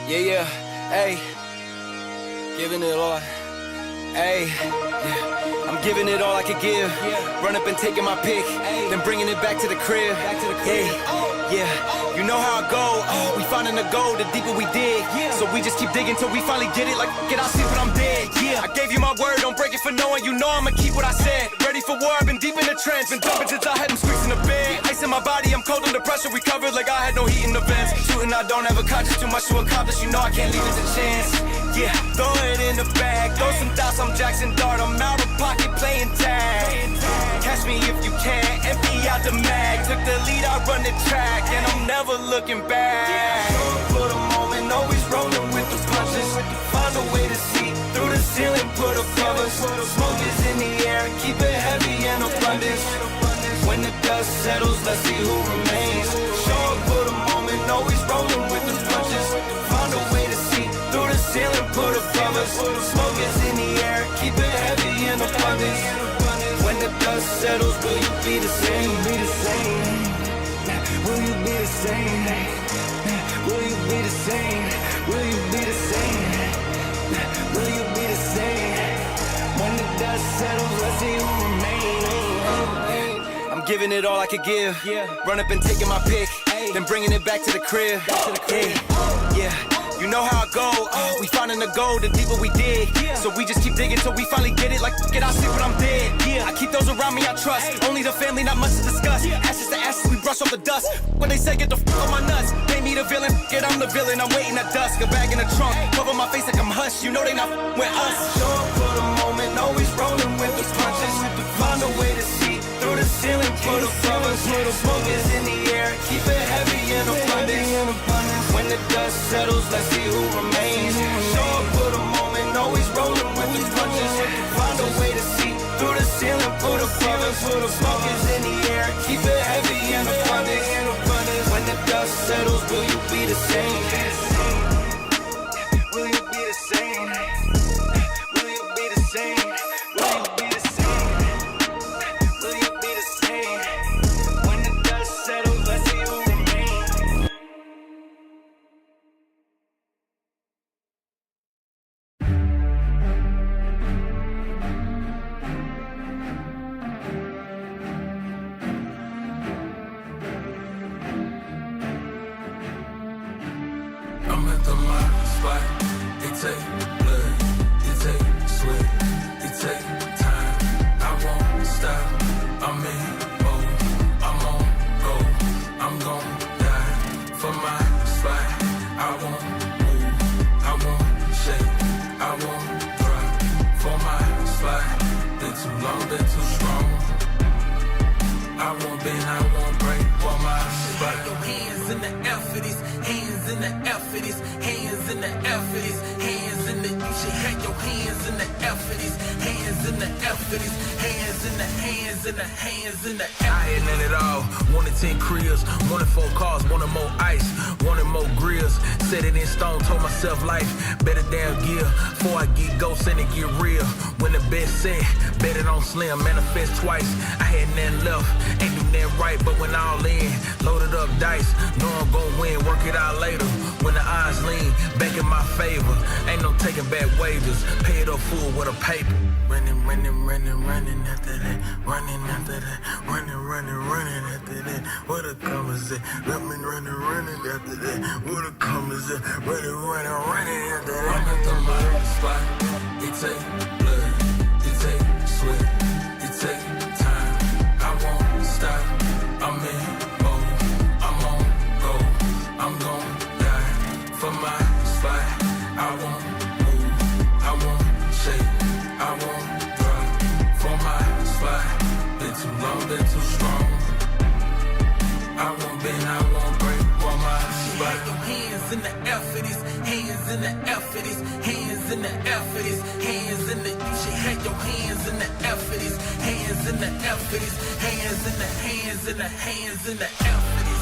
Yeah, hey, giving it all. Hey, yeah. I'm giving it all I could give. Run up and taking my pick, then bringing it back to the crib. Hey, yeah. You know how I go. We finding the gold, the deeper we dig. So we just keep digging till we finally get it. Like, get out, sleep when I'm dead. Yeah, I gave you my word, don't break it for knowing. You know I'ma keep what I said. Ready for war, I've been deep in the trench. Been jumping since I had them squeaks in the bed. Ice in my body, I'm cold under pressure. Recovered like I had no heat in the vents. Shooting, I don't have a conscience, too much to accomplish. You know I can't leave it to chance. Yeah, throw it in the bag. Throw some dots, I'm Jackson Dart. I'm out of pocket playing tag. Catch me if you can, empty out the mag. Took the lead, I run the track, and I'm never looking back. For the moment, always rolling with the punches. Find a way to see through the ceiling, put a covers. Smoke is in the air, keep it heavy and abundance. When the dust settles, let's see who remains. Show up for the moment, always rolling with the punches. Find a way to see through the ceiling, put a covers. Smoke is in the air, keep it heavy and abundance. When the dust settles, will you be the same? Be the same. Will you be the same? Will you be the same? Will you be the same? Will you be the same? When the dust settles, let's see who remains. I'm giving it all I could give. Run up and taking my pick, then bringing it back to the crib. Yeah. You know how I go, we finding the gold, the deeper we dig. So we just keep digging till we finally get it. Like, get out, sleep when I'm dead. Yeah, I keep those around me I trust. Only the family, not much to discuss. Ashes to ashes, we brush off the dust. When they say get the f on my nuts, they me the villain, get I'm the villain. I'm waiting at dusk, a bag in the trunk, cover my face like I'm hush. You know they not with us. Show up for the moment, always rolling with the punches. Find a way to see through the ceiling, put a covers. Smoke is in the air, keep it heavy and abundance. When the dust settles, let's see who remains. Show up for the moment, always rolling with the punches. Find a way to see through the ceiling, put a covers. Smoke is in the air, keep it heavy and abundance. When the dust settles, will you be the same? Will you be the same? Will you be the same? Will you be the same? Will you be the same? When the dust settles, let's see who remains. I'm at the mark spot. It take blood, it take sweat, it take time. I won't stop. I'm in mode. I'm on go. I'm gon' die for my spot. I won't move. I won't shake. I won't drop for my spot. Been too long, been too strong. I won't bend, I won't break for my spot. Your hands in the air for this, hands in the air for this, hands in the air for this, hands in the. You should have your hands in the air for this, hands in the air for this, hands in the hands in the hands in the air. I ain't none at all. Wanted 10 cribs, wanted 4 cars, wanted more ice, wanted more grills. Set it in stone, told myself life better damn gear. Before I get ghosts and it get real. When the best set, bet it on slim, manifest twice. I had nothing left, ain't do nothing right, but when all in, loaded up dice, know I'm gon' win, work it out later. When the odds lean, back in my favor, ain't no taking back wages, pay it up full with a paper. Running, running, running, running after that, running after that, running, running, running after that. What a come is it? Running, running, running after that. What a come is it? Running, running, running after that. I'm at the mark spot. It take blood, it take sweat, it take time. I won't stop. I'm in mode. I'm on go. I'm gon' die for my spot. I won't move. I won't shake. I won't drop for my spot. Been too long, been too strong. I won't bend, I won't break for my spot. Your hands in the air for this, hands in the air for this, hands in the air for this, hands in the. You should have your hands in the air for this, hands in the air for this, hands in the hands in the hands in the air for this.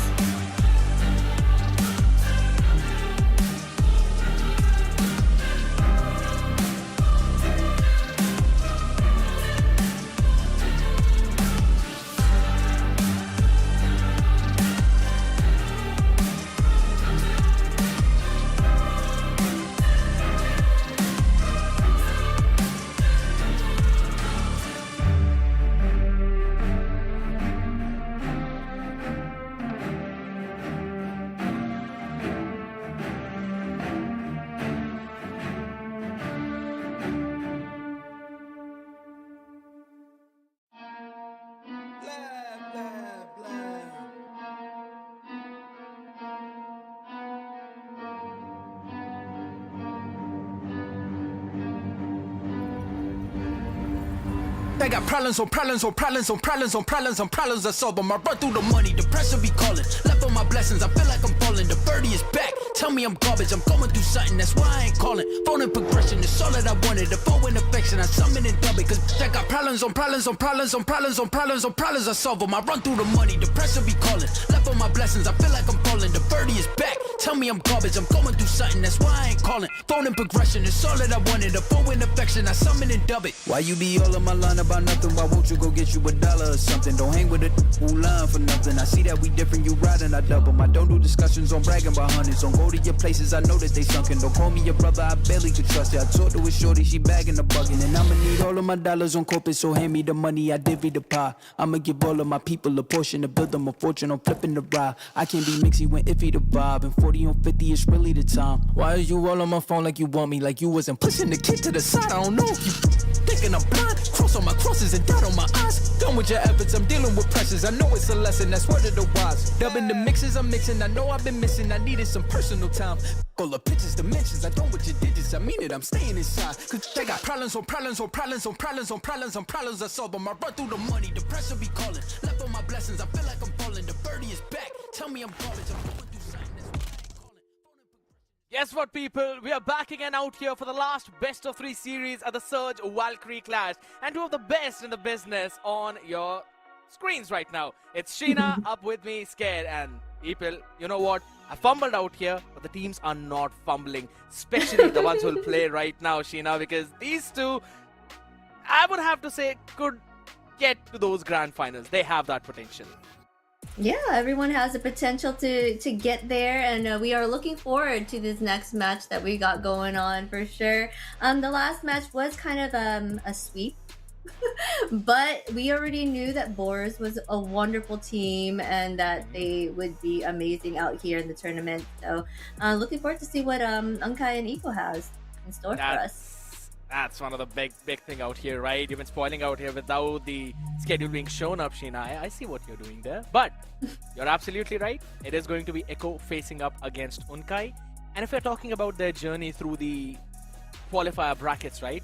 They got problems on problems on problems on problems on problems on problems I solve them. I run through the money, the pressure be calling. Left on my blessings, I feel like I'm falling. The birdie is back. Tell me I'm garbage, I'm going through something, that's why I ain't calling. Phone and progression, it's all that I wanted. The phone and affection, I summon and dub it. Cause I got problems on problems on problems on problems on problems on problems I solve them. I run through the money, the pressure be calling. Left on my blessings, I feel like I'm falling. The birdie is back. Tell me I'm garbage, I'm going through something, that's why I ain't calling. Phone and progression, it's all that I wanted. The phone and affection, I summon and dub it. Why you be all on my line about nothing? Why won't you go get you $1 or something? Don't hang with it who line for nothing. I see that we different, you riding, I double. I don't do discussions on bragging about hundreds. Don't go to your places, I know that they sunken. Don't call me your brother, I barely could trust you. I talked to a shorty, she bagging the bugging. And I'ma need all of my dollars on corporate, so hand me the money, I divvy the pie. I'ma give all of my people a portion to build them a fortune on flipping the ride. I can't be mixy when iffy the vibe. And 40 on 50 is really the time. Why is you all on my phone like you want me? Like you wasn't pushing the kid to the side. I don't know if you thinking I'm blind. Cross on my crosses and dot on my eyes. Done with your efforts, I'm dealing with pressures. I know it's a lesson, that's word of the wise. Dubbing the mixes, I'm mixing. I know I've been missing, I needed some personal time. All the pictures, dimensions, I don't with your digits. I mean it, I'm staying inside. Cause they got problems on problems on problems on problems on problems on problems I solve them. I run through the money, the pressure be calling. Left on my blessings, I feel like I'm falling. The birdie is back. Tell me I'm garbage, I'm going through something, that's why I ain't calling. Guess what, people? We are back again out here for the last best of 3 series at the Surge Valkyrie Clash, and 2 of the best in the business on your screens right now. It's Sheena up with me, Scared, and people, you know what? I fumbled out here, but the teams are not fumbling, especially the ones who will play right now, Sheena, because these 2, I would have to say, could get to those grand finals. They have that potential. Yeah, everyone has the potential to get there, and we are looking forward to this next match that we got going on for sure. The last match was kind of a sweep, but we already knew that Boris was a wonderful team and that they would be amazing out here in the tournament. So, looking forward to see what Unkai and Eco has in store for us. That's one of the big thing out here, right? You've been spoiling out here without the schedule being shown up, Sheena. I see what you're doing there. But you're absolutely right. It is going to be Echo facing up against Unkai. And if we're talking about their journey through the qualifier brackets, right?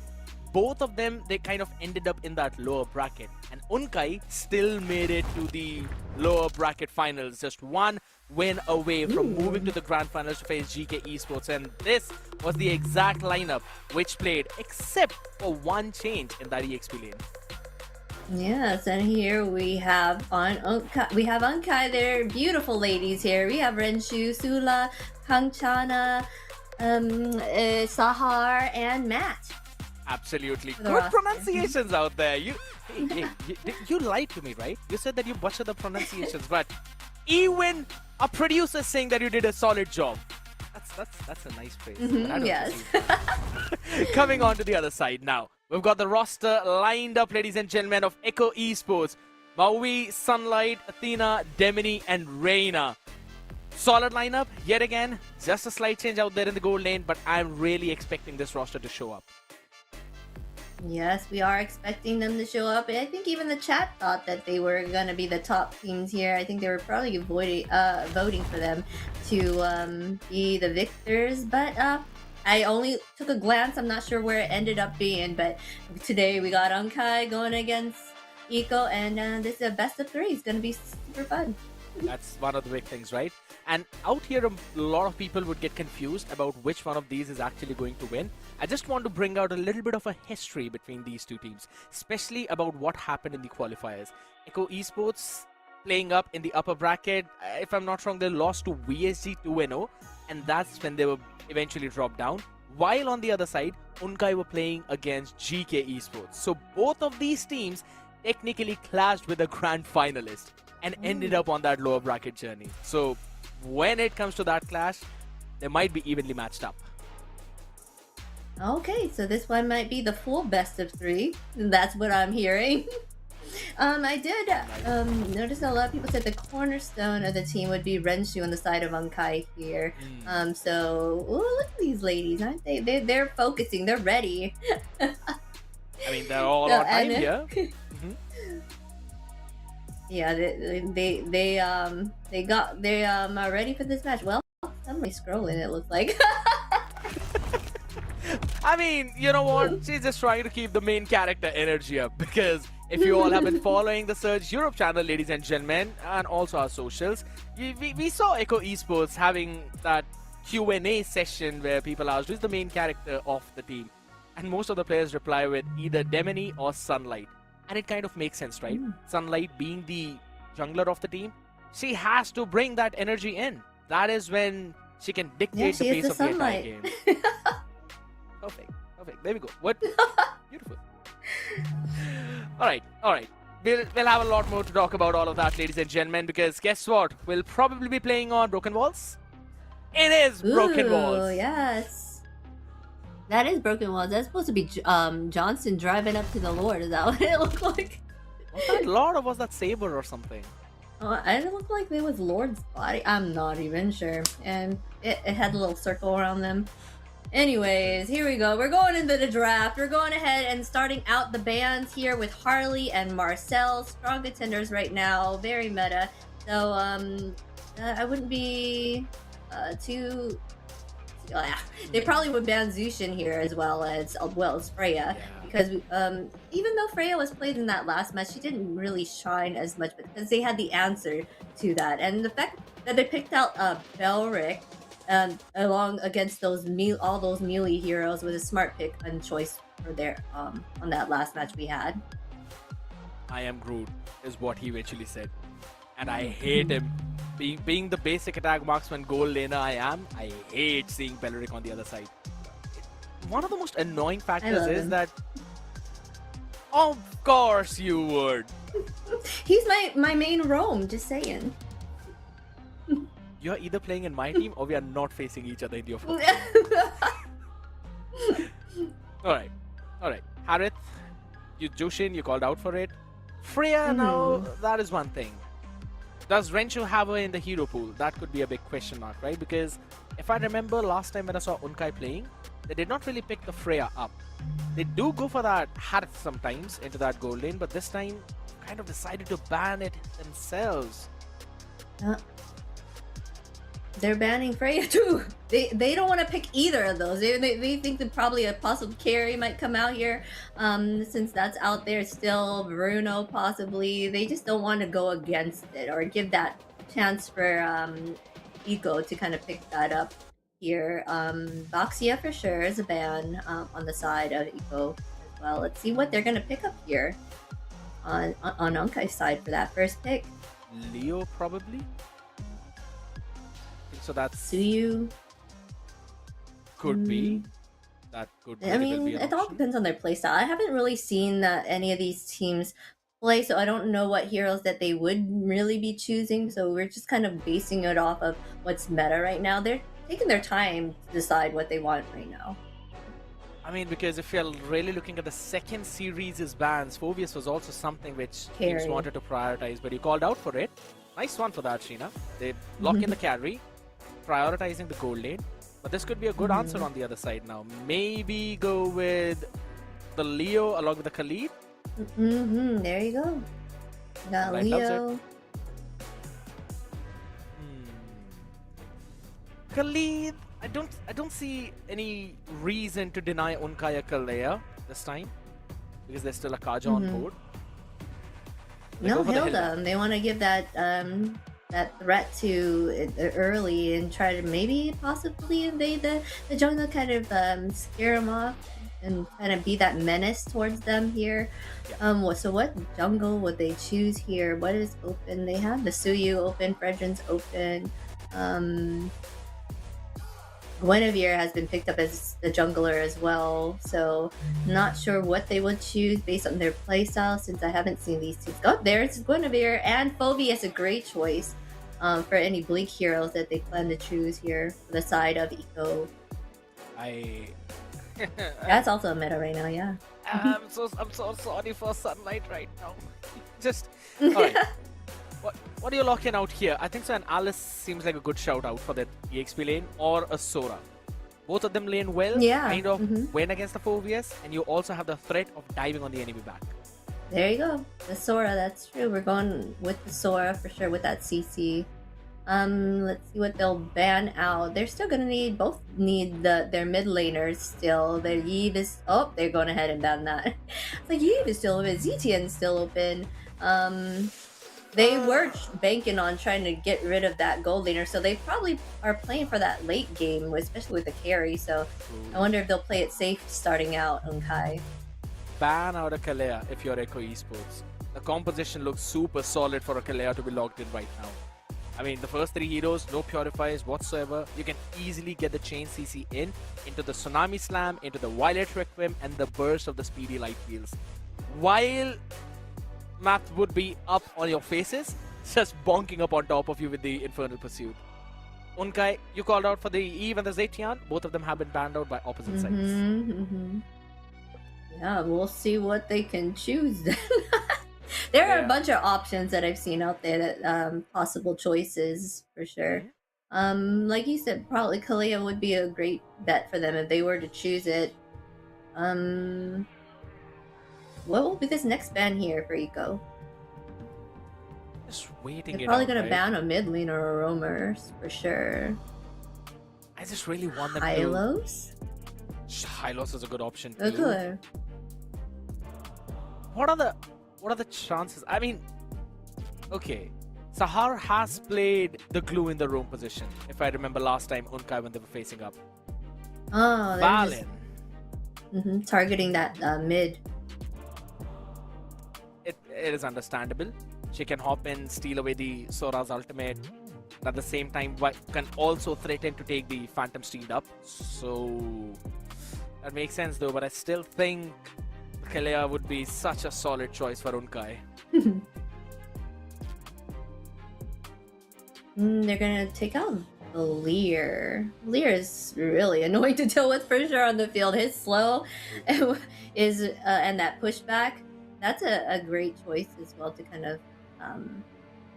Both of them, they kind of ended up in that lower bracket. And Unkai still made it to the lower bracket finals. Just one win away from moving to the grand finals to face GK Esports, and this was the exact lineup which played, except for one change in that EXP lane. Yes, and here we have Unkai. They're beautiful ladies here. We have Renshu, Sula, Kangchana, Sahar, and Matt. Absolutely. The Good roster. pronunciations out there. You lied to me, right? You said that you butchered the pronunciations, but even a producer saying that you did a solid job. That's a nice phrase. But I don't Yes. believe it. Coming on to the other side now. We've got the roster lined up, ladies and gentlemen, of Echo Esports. Maui, Sunlight, Athena, Demini, and Reina. Solid lineup, yet again. Just a slight change out there in the gold lane, but I'm really expecting this roster to show up. Yes, we are expecting them to show up. And I think even the chat thought that they were going to be the top teams here. I think they were probably voting for them to be the victors. But I only took a glance. I'm not sure where it ended up being. But today we got Unkai going against Eco. And this is a best of 3. It's going to be super fun. That's one of the big things, right? And out here, a lot of people would get confused about which one of these is actually going to win. I just want to bring out a little bit of a history between these 2 teams, especially about what happened in the qualifiers. Echo Esports playing up in the upper bracket. If I'm not wrong, they lost to VSG 2-0, and that's when they were eventually dropped down. While on the other side, Unkai were playing against GK Esports. So both of these teams technically clashed with a grand finalist and ended up on that lower bracket journey. So when it comes to that clash, they might be evenly matched up. Okay, so this one might be the full best of 3. That's what I'm hearing. I did notice a lot of people said the cornerstone of the team would be Renshu on the side of Unkai here. So ooh, look at these ladies, aren't they? They're focusing. They're ready. I mean, they're all on time here. Yeah, they are ready for this match. Well, I'm really scrolling. It looks like. I mean, you know what? She's just trying to keep the main character energy up because if you all have been following the Surge Europe channel, ladies and gentlemen, and also our socials, we saw Echo Esports having that Q&A session where people asked who's the main character of the team. And most of the players reply with either Demony or Sunlight. And it kind of makes sense, right? Sunlight being the jungler of the team, she has to bring that energy in. That is when she can dictate the pace of the entire game. Perfect. There we go. What? Beautiful. All right. We'll have a lot more to talk about all of that, ladies and gentlemen, because guess what? We'll probably be playing on Broken Walls. It is Broken Walls. Yes. That is Broken Walls. That's supposed to be Johnson driving up to the Lord. Is that what it looked like? Was that Lord or was that Saber or something? It looked like it was Lord's body. I'm not even sure. And it had a little circle around them. Anyways, here we go. We're going into the draft. We're going ahead and starting out the bans here with Harley and Marcel. Strong contenders right now. Very meta. So, I wouldn't be too... They probably would ban Zushin here as well as Freya. Because even though Freya was played in that last match, she didn't really shine as much because they had the answer to that. And the fact that they picked out Belric along against all those melee heroes was a smart pick and choice for their on that last match we had. I am Groot is what he eventually said, and I hate him. Being the basic attack marksman goal laner I hate seeing Belric on the other side. One of the most annoying factors is that, of course you would. He's my main roam, just saying. You're either playing in my team or we are not facing each other in your first Alright. Harith, Jushin, you called out for it. Freya, now, that is one thing. Does Renshu have her in the hero pool? That could be a big question mark, right? Because if I remember last time when I saw Unkai playing, they did not really pick the Freya up. They do go for that Harith sometimes into that gold lane, but this time kind of decided to ban it themselves. They're banning Freya too. They don't want to pick either of those. They think that probably a possible carry might come out here. Since that's out there still, Bruno possibly. They just don't want to go against it or give that chance for Eco to kind of pick that up here. Boxia for sure is a ban on the side of Eco as well. Let's see what they're gonna pick up here on Unkai's side for that first pick. Leo probably. So that's Suyu. Could be. That could be. I mean, it all depends on their playstyle. I haven't really seen any of these teams play, so I don't know what heroes that they would really be choosing. So we're just kind of basing it off of what's meta right now. They're taking their time to decide what they want right now. I mean, because if you're really looking at the second series' bans, Phobius was also something which teams wanted to prioritize, but you called out for it. Nice one for that, Sheena. They lock in the carry, prioritizing the gold lane, but this could be a good answer on the other side now. Maybe go with the Leo along with the Khalid. There you go. Got Leo. Khalid, I don't see any reason to deny Unkaya Kalea this time because there's still a Kaja on board. No, Hilda. They want to give that that threat to it early and try to maybe possibly invade the jungle, kind of scare them off and kind of be that menace towards them here. So what jungle would they choose here? What is open? They have the Suyu open, Fredrin's open. Guinevere has been picked up as the jungler as well, so not sure what they would choose based on their playstyle since I haven't seen these two. Oh, there's Guinevere and Phoebe is a great choice for any Bleak heroes that they plan to choose here for the side of Eco. That's also a meta right now, yeah. I'm so sorry for Sunlight right now. Just alright. What are you locking out here? I think so. An Alice seems like a good shout out for that EXP lane or a Sora. Both of them lane well, kind of win against the Phobius, and you also have the threat of diving on the enemy back. There you go. The Sora, that's true. We're going with the Sora for sure with that CC. Let's see what they'll ban out. They're still gonna need their mid laners still. Their Yves is they're going ahead and ban that. It's like Yves is still open, ZTN's still open. They were banking on trying to get rid of that gold laner, so they probably are playing for that late game, especially with the carry. So I wonder if they'll play it safe starting out. Unkai. Ban out a Kalea if you're Echo Esports. The composition looks super solid for a Kalea to be logged in right now. I mean, the first 3 heroes, no purifiers whatsoever. You can easily get the chain CC into the Tsunami Slam, into the Violet Requiem, and the burst of the speedy light wheels. While math would be up on your faces, just bonking up on top of you with the Infernal Pursuit. Unkai, you called out for the Eve and the Zetian. Both of them have been banned out by opposite sides. Yeah, we'll see what they can choose then. There are a bunch of options that I've seen out there that possible choices for sure. Like you said, probably Kalea would be a great bet for them if they were to choose it. What will be this next ban here for Eco? Just waiting. They're probably gonna ban a mid laner or a roamer for sure. I just really want them Hylos? Hylos is a good option too. Okay. What are the chances? I mean, okay, Sahar has played the glue in the roam position. If I remember last time Unkai when they were facing up. Oh, Valen. Targeting that mid. It is understandable. She can hop in, steal away the Sora's ultimate. At the same time, can also threaten to take the Phantom Steed up. So that makes sense though, but I still think Kalea would be such a solid choice for Unkai. They're gonna take out Lear. Lear is really annoying to deal with for sure on the field. His slow is and that pushback. That's a great choice as well to kind of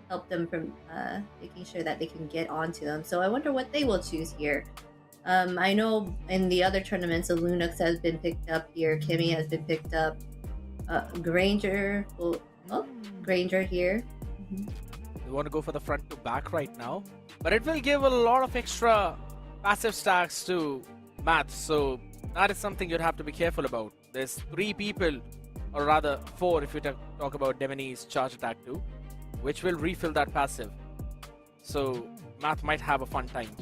help them from making sure that they can get onto them. So I wonder what they will choose here. I know in the other tournaments, Lunux has been picked up here. Kimmy has been picked up. Granger. Granger here. We want to go for the front to back right now, but it will give a lot of extra passive stacks to Math. So that is something you'd have to be careful about. There's 3 people, or rather 4 if you talk about Demony's charge attack too, which will refill that passive. So Math might have a fun time.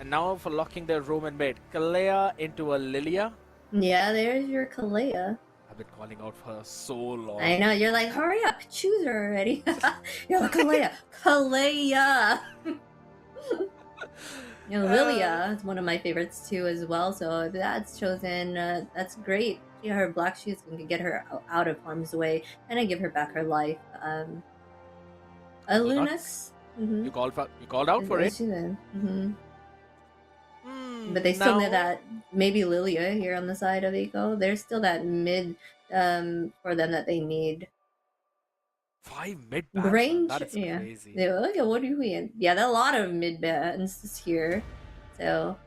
And now for locking their Roman mid, Kalea into a Lilia. Yeah, there's your Kalea. I've been calling out for her so long. I know, you're like, hurry up, choose her already. You're like, Kalea. Kalea! You know, Lilia is one of my favorites too as well, so if that's chosen, that's great. Yeah, her black shoes can get her out of harm's way and give her back her life. Lunux. You called out for it. But they still need that, maybe Lilia here on the side of Eco. There's still that mid for them that they need. 5 mid bans. Range, That is crazy. Yeah, look at what do we? Yeah, there are a lot of mid bans here. So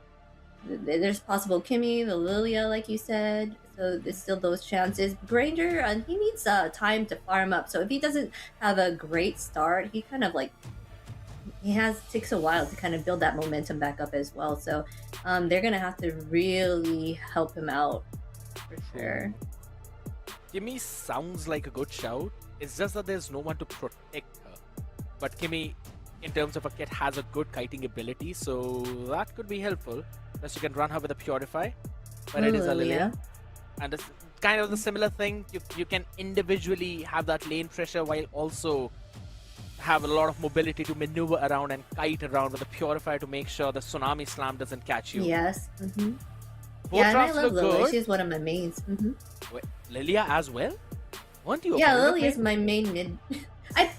there's possible Kimmy, the Lilia, like you said. So there's still those chances. Granger, he needs time to farm up. So if he doesn't have a great start, he kind of like takes a while to kind of build that momentum back up as well. So they're gonna have to really help him out for sure. Kimmy sounds like a good shout. It's just that there's no one to protect her. But Kimmy, in terms of a kit, has a good kiting ability, so that could be helpful. Plus you can run her with a Purify, but it is a Lilia. And it's kind of the similar thing. You can individually have that lane pressure while also have a lot of mobility to maneuver around and kite around with a Purifier to make sure the Tsunami Slam doesn't catch you. Yes. Both yeah, and I look love Lilia. good. She's one of my mains. Wait, Lilia as well? Weren't you? Yeah, Lilia is my main mid. I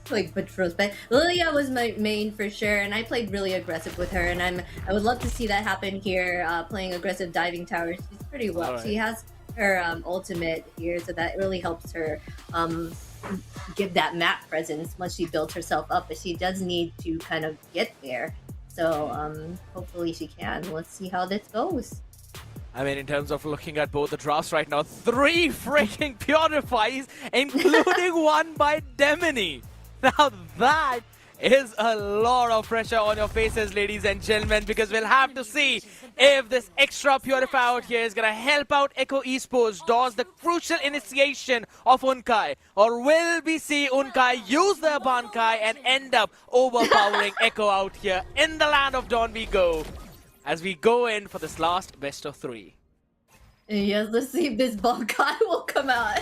played Patros, but Lilia was my main for sure, and I played really aggressive with her. And I would love to see that happen here. Playing aggressive diving tower, she's pretty well. Right. She has her ultimate here, so that really helps her give that map presence once she builds herself up. But she does need to kind of get there. So hopefully she can. Let's see how this goes. I mean, in terms of looking at both the drafts right now, 3 freaking Purifies, including one by Demony. Now that is a lot of pressure on your faces, ladies and gentlemen, because we'll have to see if this extra Purifier out here is going to help out Echo Esports, does the crucial initiation of Unkai, or will we see Unkai use their Bankai and end up overpowering Echo out here in the land of Dawn we go, as we go in for this last best of 3. Yes, let's see if this Bankai will come out.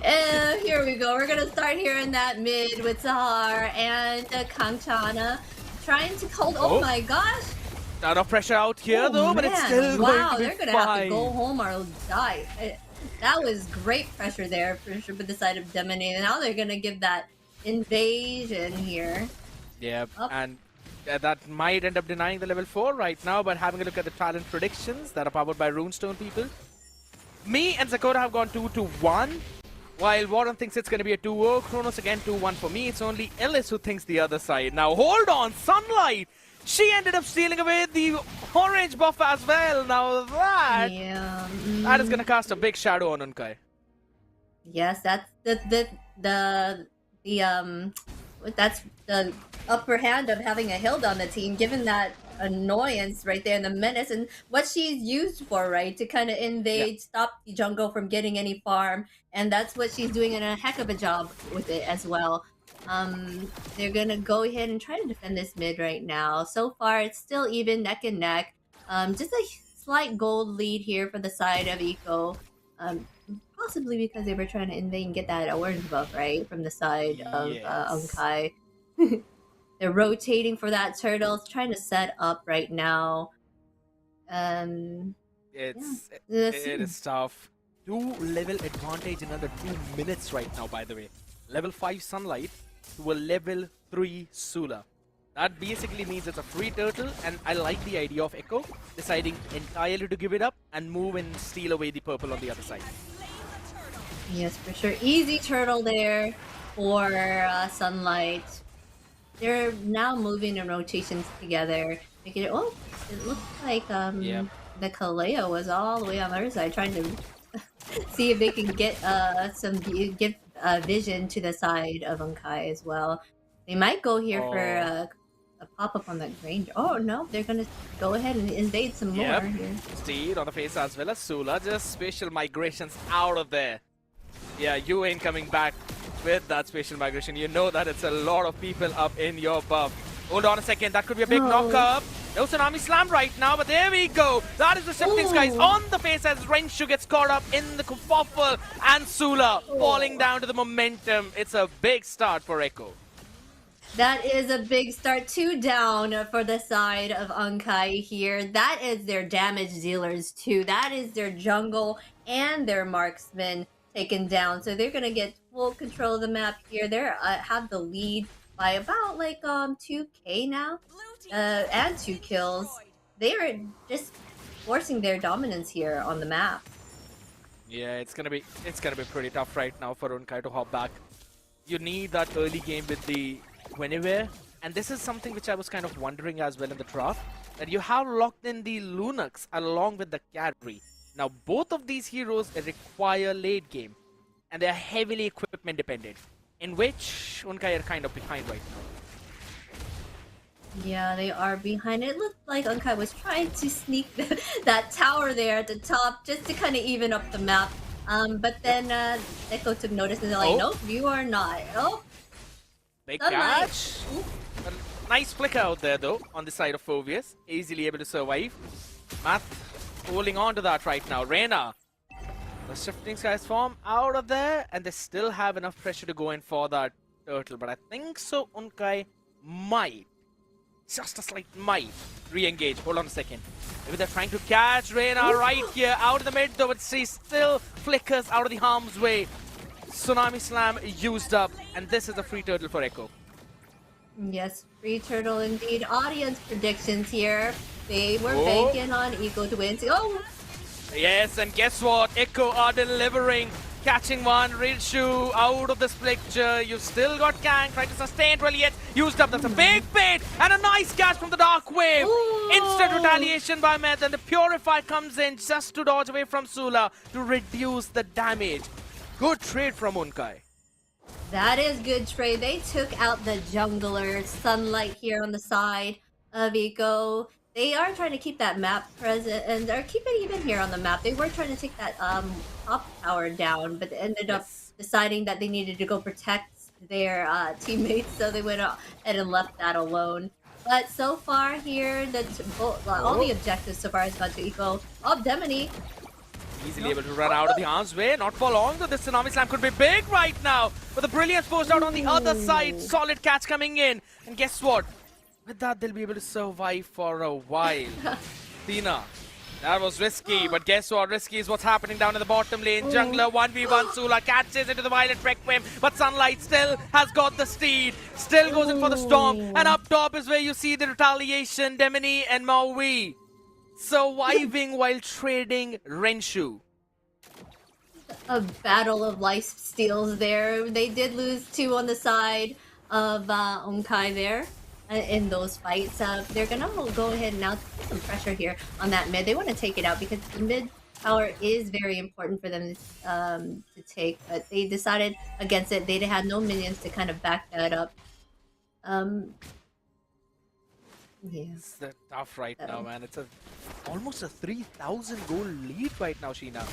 And here we go. We're gonna start here in that mid with Sahar and Kangchana trying to hold. Oh my gosh! Lot of pressure out here though, but it's still wow, going to be they're gonna fine. have to go home or die. That was great pressure there for sure, but the side of Dominate. Now they're gonna give that invasion here. Yeah, and that might end up denying the level 4 right now, but having a look at the talent predictions that are powered by Runestone people. Me and Zakota have gone 2-1, while Warren thinks it's going to be a 2-0. Kronos again 2-1 for me. It's only Ellis who thinks the other side. Now hold on, Sunlight! She ended up stealing away the orange buff as well. Now that that is going to cast a big shadow on Unkai. Yes, that's that's the upper hand of having a Hilda on the team, given that annoyance right there in the menace and what she's used for, right? To kind of invade, stop the jungle from getting any farm, and that's what she's doing in a heck of a job with it as well. They're gonna go ahead and try to defend this mid right now. So far, it's still even neck and neck. Just a slight gold lead here for the side of Eco. Possibly because they were trying to invade and get that orange buff, right? From the side of Unkai. They're rotating for that turtle, trying to set up right now. It is tough. 2 level advantage in under 2 minutes right now, by the way. Level 5 Sunlight to a level 3 Sula. That basically means it's a free turtle, and I like the idea of Echo deciding entirely to give it up and move and steal away the purple on the other side. Yes, for sure. Easy turtle there for Sunlight. They're now moving in rotations together. It looks like the Kaleo was all the way on the other side, trying to see if they can get vision to the side of Unkai as well. They might go here for a pop-up on that range. Oh no, they're gonna go ahead and invade some more here. Steed on the face as well as Sula. Just spatial migrations out of there. Yeah, you ain't coming back with that spatial migration. You know that it's a lot of people up in your buff. Hold on a second, that could be a big knock-up. No Tsunami Slam right now, but there we go. That is the shifting skies on the face as Renshu gets caught up in the kerfuffle, and Sula falling down to the momentum. It's a big start for Echo. That is a big start. 2 down for the side of Unkai here. That is their damage dealers too. That is their jungle and their marksman taken down. So they're gonna get full control of the map here. They have the lead by about like 2k now, and 2 kills. They are just forcing their dominance here on the map. Yeah, it's gonna be pretty tough right now for Unkai to hop back. You need that early game with the Guinevere, and this is something which I was kind of wondering as well in the draft, that you have locked in the Lunux along with the carry. Now both of these heroes require late game, and they are heavily equipment dependent, in which Unkai are kind of behind right now. Yeah, they are behind. It looked like Unkai was trying to sneak that tower there at the top just to kind of even up the map. But then Echo took notice and they're like, nope, you are not. Oh, big catch. A nice flicker out there though on the side of Phoveus. Easily able to survive. Math holding on to that right now. Reyna. The shifting skies form out of there, and they still have enough pressure to go in for that turtle. But I think so Unkai might, just a slight might, re-engage. Hold on a second. Maybe they're trying to catch Reyna right here out of the mid, though, but she still flickers out of the harm's way. Tsunami Slam used up, and this is a free turtle for Echo. Yes, free turtle indeed. Audience predictions here. They were banking on Echo to win. Oh! Yes, and guess what? Echo are delivering. Catching one, Rinshu out of this picture. You still got Kang trying to sustain well yet. Used up, that's a big bait. And a nice catch from the Dark Wave. Instant retaliation by Meth, and the Purify comes in just to dodge away from Sula to reduce the damage. Good trade from Unkai. That is good trade. They took out the jungler, Sunlight here on the side of Eco. They are trying to keep that map present and are keeping even here on the map. They were trying to take that top tower down, but they ended up deciding that they needed to go protect their teammates, so they went ahead and left that alone. But so far here, all the objectives so far has gone to Eco. Oh, Demony. Easily able to run out of the arm's way. Not for long, though. This Tsunami Slam could be big right now. But the Brilliance post out on the other side. Solid catch coming in. And guess what? With that, they'll be able to survive for a while. Tina, that was risky. But guess what? Risky is what's happening down in the bottom lane. Jungler 1v1. Sula catches into the Violet Requiem. But Sunlight still has got the steed. Still goes in for the storm. And up top is where you see the retaliation. Demony and Maui surviving while trading Renshu. A battle of life steals there. They did lose 2 on the side of Umkai there in those fights. They're gonna go ahead and now put some pressure here on that mid. They want to take it out because the mid tower is very important for them to take, but they decided against it. They had no minions to kind of back that up. Yeah. It's tough right now, man. It's almost a 3,000 goal lead right now, Sheena.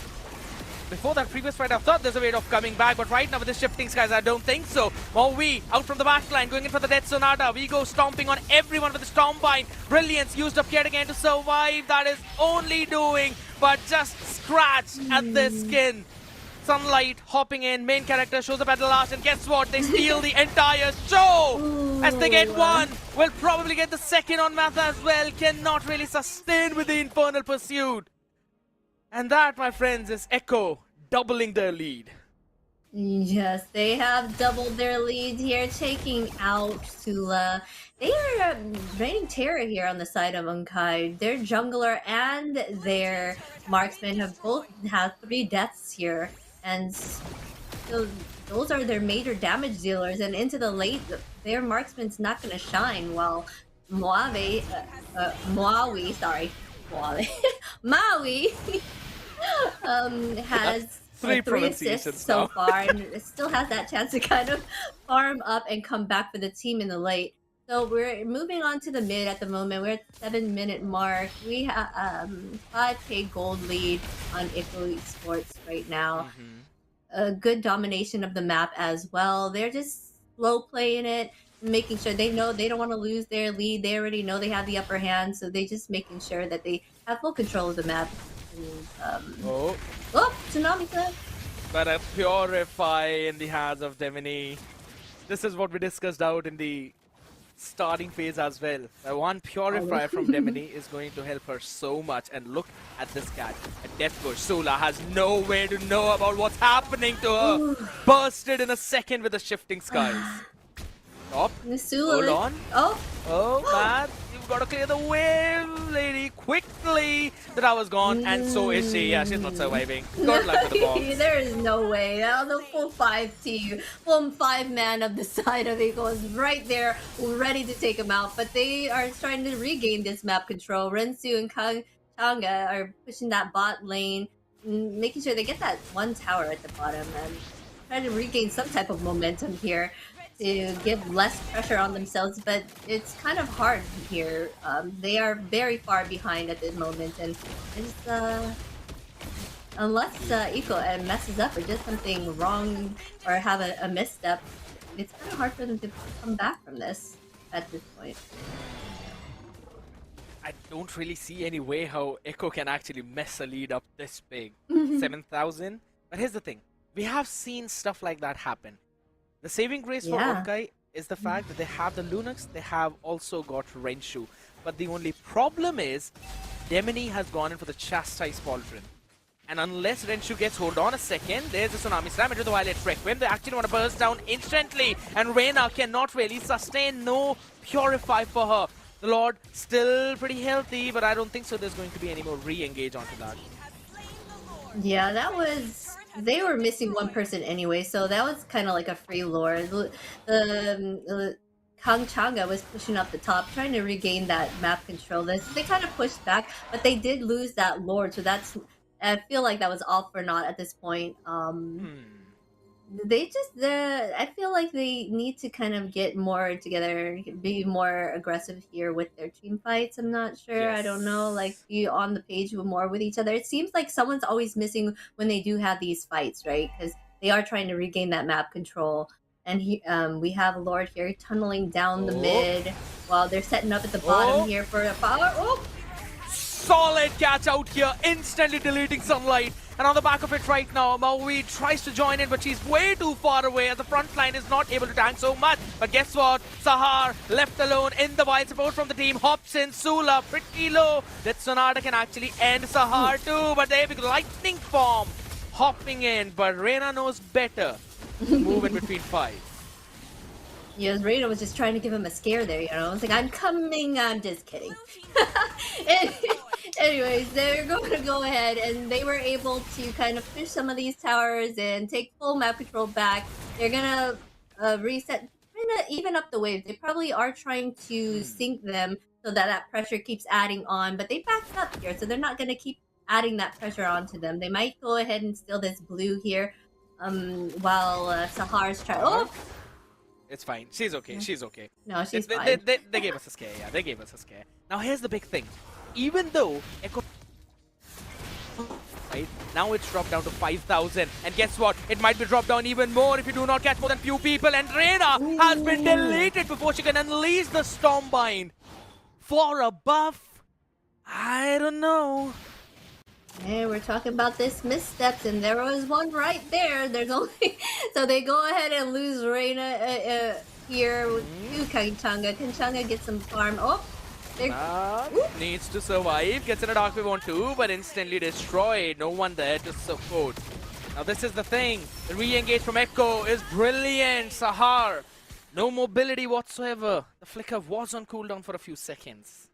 Before that previous fight, I thought there's a way of coming back, but right now with the shifting skies, I don't think so. Maui out from the back line, going in for the Death Sonata. We go stomping on everyone with the Stormbind. Brilliance used up yet again to survive. That is only doing but just scratch at their skin. Sunlight hopping in, main character shows up at the last, and guess what? They steal the entire show! As they get 1, will probably get the second on Matha as well. Cannot really sustain with the Infernal Pursuit. And that, my friends, is Echo doubling their lead. Yes, they have doubled their lead here, taking out Sula. They are raining terror here on the side of Unkai. Their jungler and their marksman have both had 3 deaths here. And so those are their major damage dealers. And into the late, their marksman's not going to shine while Maui has 3 assists so far and it still has that chance to kind of farm up and come back for the team in the late. So we're moving on to the mid at the moment. We're at the 7-minute mark. We have 5k gold lead on Eco Esports right now. A good domination of the map as well. They're just slow playing it, making sure they know they don't want to lose their lead. They already know they have the upper hand, so they just making sure that they have full control of the map. And, Tsunami Clip. But a Purify in the hands of Demony. This is what we discussed out in the starting phase as well. One Purifier from Demony is going to help her so much. And look at this cat. A Death Bush. Sula has no way to know about what's happening to her. Bursted in a second with the shifting skies. Stop. Hold on. Oh, man. You've got to clear the way, lady, quickly. The tower's gone, and so is she. Yeah, she's not surviving. Good luck with the bombs. There is no way. The full 5 team, full 5 man of the side of Eagle is right there, ready to take him out. But they are trying to regain this map control. Rensu and Changa are pushing that bot lane, making sure they get that 1 tower at the bottom and trying to regain some type of momentum here to give less pressure on themselves, but it's kind of hard here. They are very far behind at the moment, and it's, unless Eco messes up or does something wrong or have a misstep, it's kind of hard for them to come back from this at this point. I don't really see any way how Echo can actually mess a lead up this big. 7,000. But here's the thing. We have seen stuff like that happen. The saving grace for Ukai is the fact that they have the Lunux, they have also got Renshu. But the only problem is, Demony has gone in for the Chastise Pauldron. And unless Renshu gets hold on a second, there's a Tsunami Slam into the Violet Requiem. They actually want to burst down instantly. And Reyna cannot really sustain, no Purify for her. The Lord still pretty healthy, but I don't think so there's going to be any more re-engage onto that. Yeah, that was... They were missing 1 person anyway, so that was kind of like a free lore. The Kang Changa was pushing up the top, trying to regain that map control. They kind of pushed back, but they did lose that lord, so that's... I feel like that was all for naught at this point. they just I feel like they need to kind of get more together, be more aggressive here with their team fights. I'm not sure. I don't know, like be on the page more with each other. It seems like someone's always missing when they do have these fights, right? Because they are trying to regain that map control. And we have Lord here tunneling down the mid while they're setting up at the bottom here for a power. Solid catch out here, instantly deleting Sunlight. And on the back of it right now, Maui tries to join in, but she's way too far away as the front line is not able to tank so much. But guess what? Sahar, left alone in the wild support from the team, hops in. Sula pretty low. That Sonata can actually end Sahar too, but they big lightning form hopping in. But Reina knows better. Move in between 5. Yes, Reina was just trying to give him a scare there, you know. It's like, I'm coming, I'm just kidding. Anyways, they're going to go ahead, and they were able to kind of push some of these towers and take full map control back. They're going to reset, trying to even up the waves. They probably are trying to sink them so that that pressure keeps adding on, but they backed up here, so they're not going to keep adding that pressure onto them. They might go ahead and steal this blue here while Sahar's trying. Oh! It's fine. She's okay. She's okay. No, she's fine. They gave us a scare. Yeah, they gave us a scare. Now here's the big thing. Even though Echo, right now it's dropped down to 5,000, and guess what? It might be dropped down even more if you do not catch more than few people. And Reina has been deleted before she can unleash the Stormbind for a buff. I don't know. Hey, we're talking about this missteps, and there was one right there. There's only so they go ahead and lose Reina here to Kanchanga. Kanchanga gets some farm. Oh, needs to survive. Gets in a dark wave on 2, but instantly destroyed. No one there to support. Now this is the thing. The re-engage from Echo is brilliant. Sahar, no mobility whatsoever. The flicker was on cooldown for a few seconds.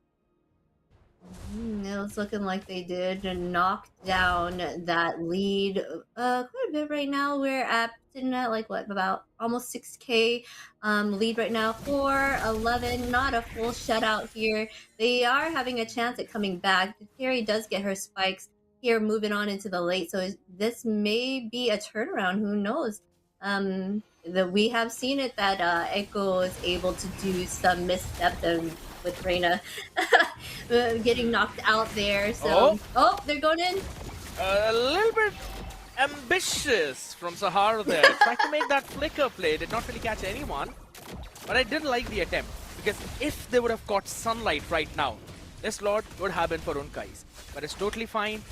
It was looking like they did knock down that lead quite a bit right now. We're at sitting at like what, about almost 6k lead right now. 4-11, not a full shutout here. They are having a chance at coming back. Terry does get her spikes here, moving on into the late, so this may be a turnaround. Who knows? We have seen it that Echo is able to do some missteps and with Reina getting knocked out there. So, they're going in. A little bit ambitious from Sahar there. Tried to make that flicker play. Did not really catch anyone. But I did like the attempt. Because if they would have caught Sunlight right now, this Lord would have been for Unkai's. But it's totally fine.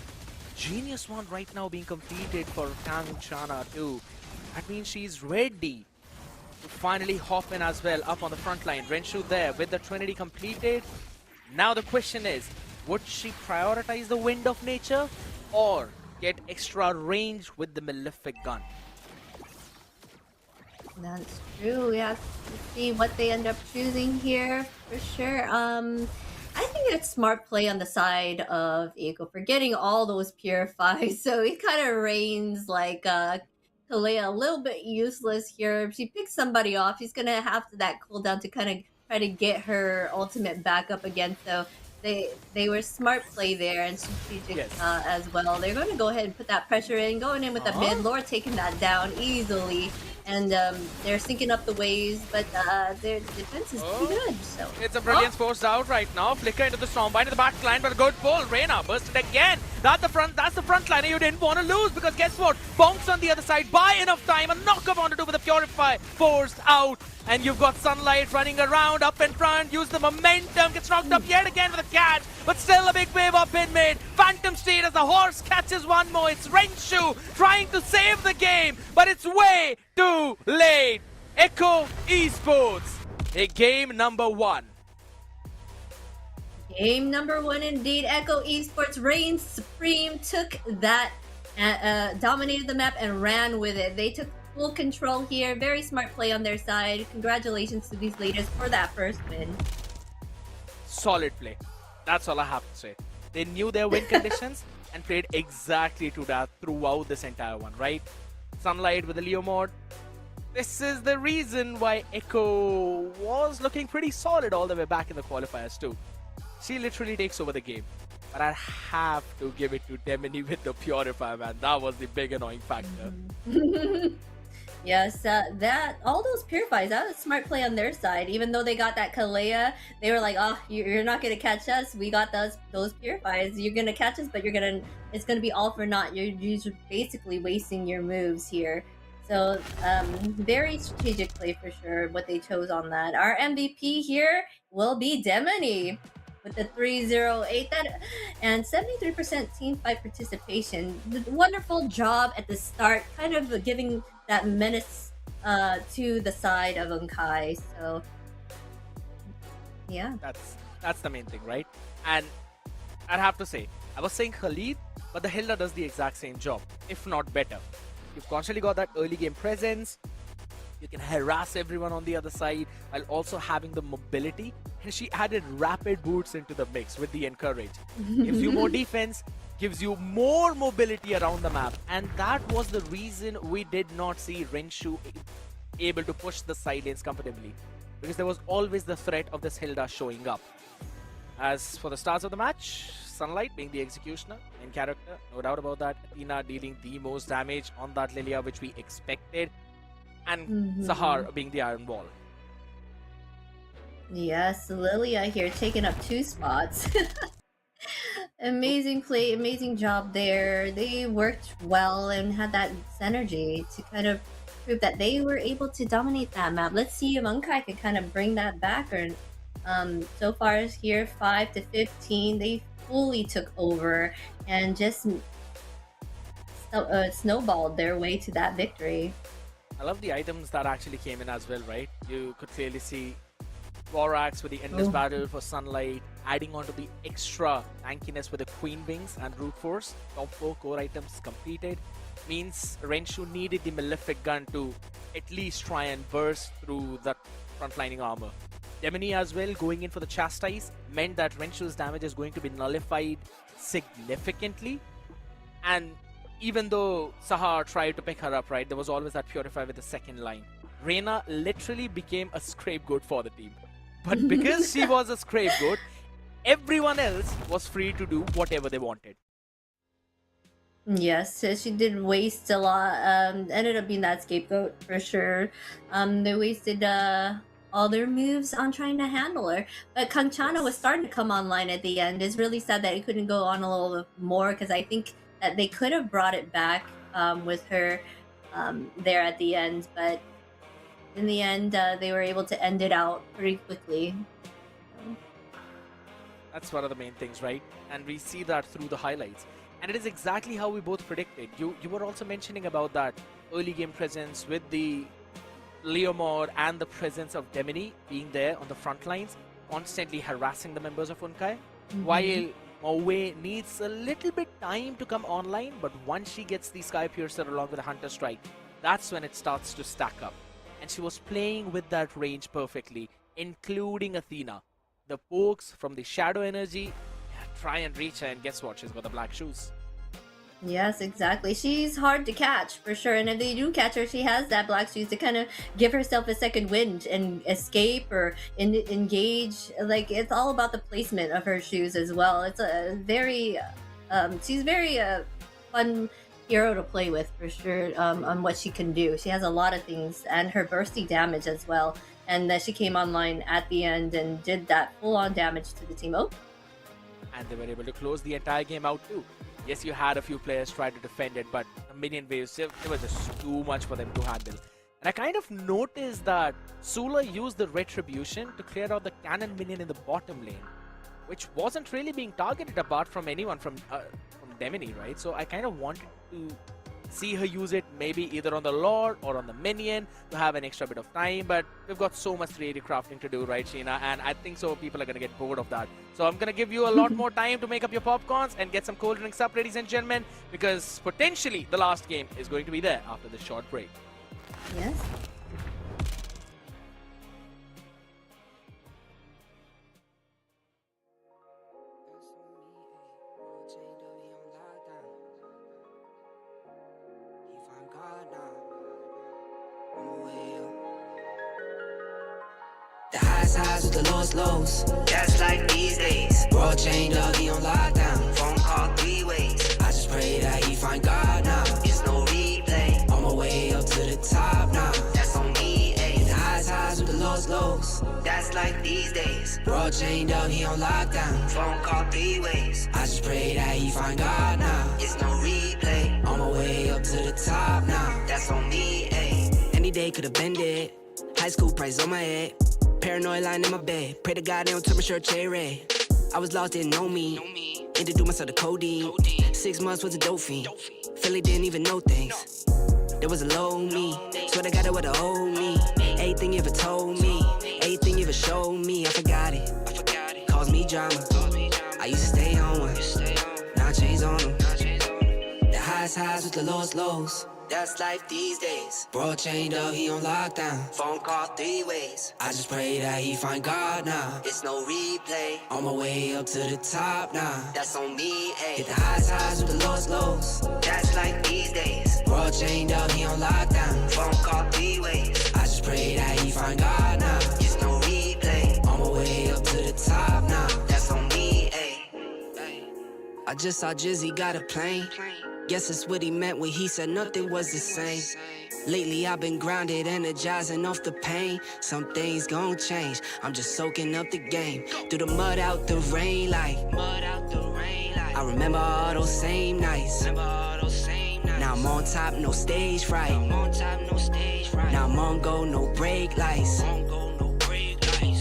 Genius one right now being completed for Kanchana too. That means she's ready to finally hop in as well up on the front line. Renshu there with the Trinity completed. Now the question is, would she prioritize the Wind of Nature or get extra range with the Malefic gun? That's true. We have to see what they end up choosing here for sure. I think it's smart play on the side of Echo for getting all those purifies. So it kind of reigns like Kalea a little bit useless here. If she picks somebody off, she's gonna have that cooldown to kind of try to get her ultimate back up again. So they were smart play there and strategic as well. They're going to go ahead and put that pressure in, going in with the mid. Lord taking that down easily. And they're syncing up the waves, but their defense is pretty good. So it's a brilliance forced out right now. Flicker into the Stormbind to the back line, but a good pull. Reina bursted again. That's the front liner you didn't want to lose, because guess what? Bonks on the other side. Buy enough time. A knockup on to do with the Purify. Forced out. And you've got Sunlight running around up in front. Use the momentum. Gets knocked up yet again with a catch. But still a big wave up in mid. Phantom Steed as the horse catches one more. It's Renshu trying to save the game. But it's way too late. Echo Esports. A game number 1. Game number 1 indeed. Echo Esports reigns supreme. Took that, dominated the map and ran with it. They took full control here. Very smart play on their side. Congratulations to these leaders for that first win. Solid play. That's all I have to say. They knew their win conditions and played exactly to that throughout this entire one, right? Sunlight with the Leo mod. This is the reason why Echo was looking pretty solid all the way back in the qualifiers too. She literally takes over the game. But I have to give it to Demini with the Purifier, man. That was the big annoying factor. Yes, that all those purifies, that was a smart play on their side. Even though they got that Kalea, they were like, "Oh, you're not gonna catch us. We got those purifies. You're gonna catch us, but it's gonna be all for naught. You're basically wasting your moves here." So, very strategic play for sure. What they chose on that. Our MVP here will be Demony with the 308 and 73% team fight participation. Wonderful job at the start, kind of giving that menace to the side of Unkai. So yeah, That's the main thing, right? And I'd have to say, I was saying Khalid, but the Hilda does the exact same job, if not better. You've constantly got that early game presence. You can harass everyone on the other side while also having the mobility. And she added rapid boots into the mix with the Encourage. Gives you more defense, gives you more mobility around the map. And that was the reason we did not see Renshu able to push the side lanes comfortably. Because there was always the threat of this Hilda showing up. As for the stars of the match, Sunlight being the executioner in character, no doubt about that. Athena dealing the most damage on that Lilia, which we expected. And Sahar being the Iron Wall. Yes, Lilia here taking up 2 spots. Amazing play, amazing job there. They worked well and had that synergy to kind of prove that they were able to dominate that map. Let's see if Unkai can kind of bring that back. Or so far here, 5 to 15, they fully took over and just snowballed their way to that victory. I love the items that actually came in as well, right? You could clearly see Borax with the Endless Battle for Sunlight, adding on to the extra tankiness with the Queen Wings and Brute Force. Top 4 core items completed. Means Renshu needed the Malefic Gun to at least try and burst through that frontlining armor. Demony as well, going in for the Chastise, meant that Renshu's damage is going to be nullified significantly. And even though Sahar tried to pick her up, right, there was always that Purify with the second line. Reyna literally became a scapegoat for the team. But because she was a scapegoat, everyone else was free to do whatever they wanted. Yes, so she did waste a lot. Ended up being that scapegoat for sure. They wasted all their moves on trying to handle her. But Kanchana was starting to come online at the end. It's really sad that it couldn't go on a little bit more, because I think that they could have brought it back with her there at the end. But in the end, they were able to end it out pretty quickly. That's one of the main things, right? And we see that through the highlights. And it is exactly how we both predicted. You were also mentioning about that early game presence with the Leomord and the presence of Demony being there on the front lines, constantly harassing the members of Unkai. While Moe needs a little bit time to come online, but once she gets the Sky Piercer along with the Hunter Strike, that's when it starts to stack up. And she was playing with that range perfectly, including Athena. The pokes from the Shadow Energy try and reach her, and guess what? She's got the black shoes. Yes, exactly. She's hard to catch for sure. And if they do catch her, she has that black shoes to kind of give herself a second wind and escape or engage. Like, it's all about the placement of her shoes as well. It's a very, she's very fun hero to play with for sure on what she can do. She has a lot of things, and her bursty damage as well. And that she came online at the end and did that full-on damage to the team. Oh. And they were able to close the entire game out too. Yes, you had a few players try to defend it, but the minion waves, it was just too much for them to handle. And I kind of noticed that Sula used the Retribution to clear out the cannon minion in the bottom lane, which wasn't really being targeted apart from anyone from Demony, right? So I kind of wanted to see her use it maybe either on the Lord or on the minion to have an extra bit of time, but we've got so much 380 crafting to do, right, Sheena? And I think so people are going to get bored of that. So I'm going to give you a lot more time to make up your popcorns and get some cold drinks up, ladies and gentlemen, because potentially the last game is going to be there after this short break. Yes. The highs with the lows. That's like these days. World chain doggy on lockdown. Phone call 3 ways. I just pray that he find God now. It's no replay. On my way up to the top now. like these days. Bro chained up, he on lockdown. Phone call 3 ways. I just pray that he find God now. It's no replay. On my way up to the top now. That's on me, ayy. Any day could've been dead. High school price on my head. Paranoid lying in my bed. Pray to God they don't turn my shirt cherry. I was lost, didn't know me. Introduced myself to codeine. 6 months was a dope fiend. Philly didn't even know things. There was a low me. Swear to God it would've owed me. Everything you ever told me. Everything you ever showed me. I forgot it. Caused me drama. I used to stay on one. Now I changed on them. The highs with the lows. That's life these days. Bro chained up, he on lockdown. Phone call 3 ways. I just pray that he find God now. It's no replay. On my way up to the top now. That's on me, ayy. Hit the highs with the lows. That's life these days. Bro chained up, he on lockdown. Phone call 3 ways. I just pray that he find God now. It's no replay. On my way up to the top now. That's on me, ayy. I just saw Jizzy got a plane. Guess that's what he meant when he said nothing was the same. Lately I've been grounded, energizing off the pain. Some things gon' change, I'm just soaking up the game. Through the mud out the rain like I remember all those same nights. Now I'm on top, no stage fright. Now I'm on go, no brake lights.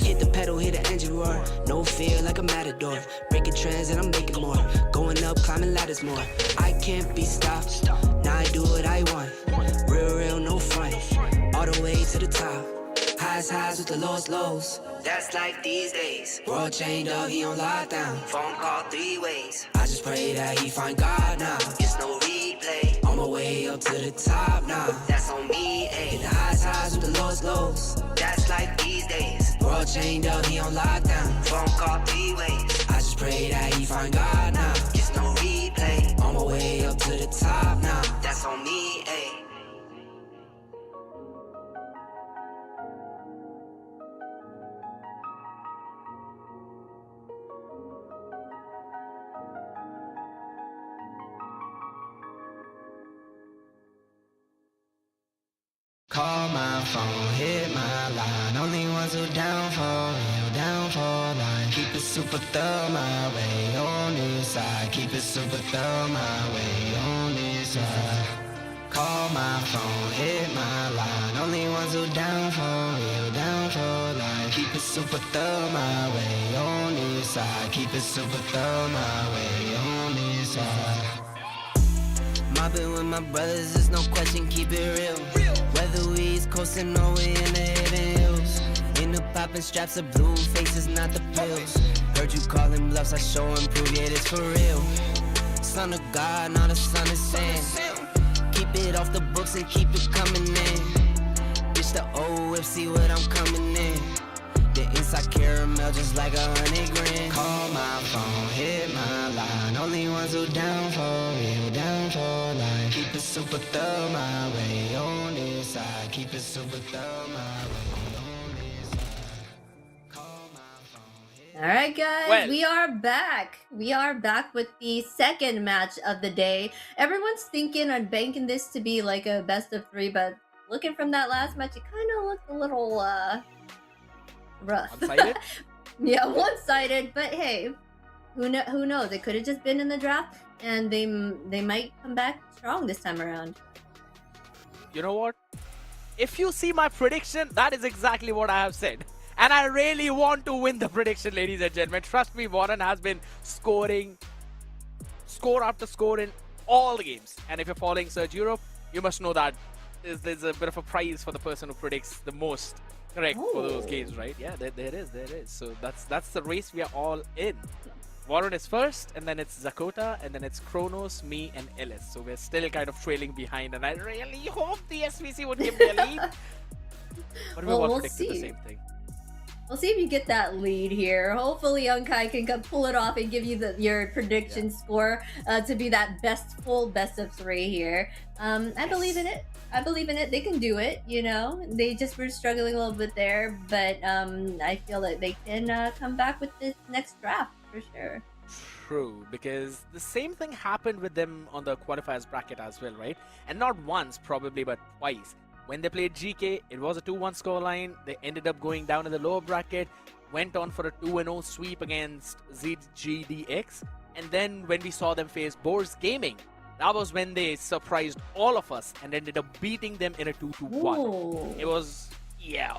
Hit the pedal, hit the engine roar. No fear like a matador. Breaking trends and I'm making more. Going up, climbing ladders more. I can't be stopped. Now I do what I want. Real, no front. All the way to the top. Highs with the lows. That's like these days. Bro chained up, he on lockdown. Phone call 3 ways. I just pray that he find God now. It's no replay. On my way up to the top now. That's on me, ayy. Hit the highs with the lows. That's like these days. Bro chained up, he on lockdown. Phone call 3 ways. I just pray that he find God now. It's no replay. On my way up to the top now. That's on me, ayy. Call my phone, hit my line. Only ones who down for real, down for life. Keep it super thorough my way on this side. Keep it super thorough my way on this side. Call my phone, hit my line. Only ones who down for real, down for life. Keep it super thorough my way on this side. Keep it super thorough my way on this side. Mobbing with my brothers, there's no question, keep it real. Whether we East coastin' or we in the hidden hills. In the poppin' straps of blue faces, not the pills. Heard you callin' bluffs, I show and prove it, it's for real. Son of God, not a son of sin. Keep it off the books and keep it coming in. Bitch, the old whip, see what I'm coming in. The inside caramel just like 100 grand. Call my phone, hit my line. Only ones who down for real, down for life. Keep it super thorough my way on this side. Keep it super thorough my way on this side. Call my phone. All right, guys, Well- we are back. We are back with the second match of the day. Everyone's thinking on banking this to be like a best of 3, but looking from that last match, it kind of looked a little rough. One-sided? Yeah, one-sided. But hey, who knows? It could have just been in the draft, and they might come back strong this time around. You know what? If you see my prediction, that is exactly what I have said. And I really want to win the prediction, ladies and gentlemen. Trust me, Warren has been scoring score after score in all the games. And if you're following Surge Europe, you must know that there's a bit of a prize for the person who predicts the most correct for those games, right? Yeah, there it is. So that's the race we are all in. Warren is first, and then it's Zakota, and then it's Kronos, me, and Ellis. So we're still kind of trailing behind, and I really hope the SVC would give me a lead. But we all predicted the same thing. We'll see if you get that lead here. Hopefully Youngkai can pull it off and give you your prediction score to be that full best of 3 here. I believe in it. I believe in it. They can do it, you know. They just were struggling a little bit there, but I feel that they can come back with this next draft for sure. True, because the same thing happened with them on the qualifiers bracket as well, right? And not once probably, but twice. When they played GK, it was a 2-1 scoreline. They ended up going down in the lower bracket, went on for a 2-0 sweep against ZGDX. And then when we saw them face Boars Gaming, that was when they surprised all of us and ended up beating them in a 2-1. It was,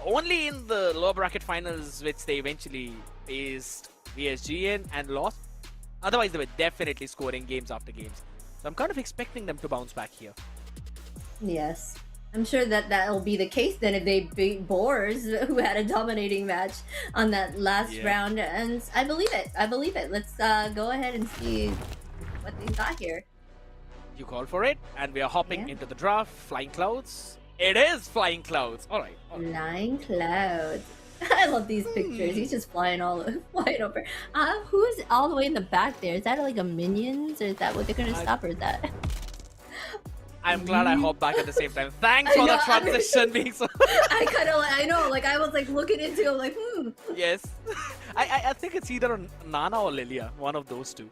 only in the lower bracket finals which they eventually faced VSG in and lost. Otherwise, they were definitely scoring games after games. So I'm kind of expecting them to bounce back here. Yes. I'm sure that that'll be the case then if they beat Boars, who had a dominating match on that last round. And I believe it. I believe it. Let's go ahead and see what they got here. You call for it, and we are hopping into the draft. Flying Clouds. It is Flying Clouds. All right. Flying Clouds. I love these pictures. He's just flying flying over. Who's all the way in the back there? Is that like a minions, or is that what they're gonna stop, or is that? I'm glad I hopped back at the same time. Thanks for the transition being so. I know, like I was like looking into it, like Yes, I think it's either Nana or Lilia, one of those two.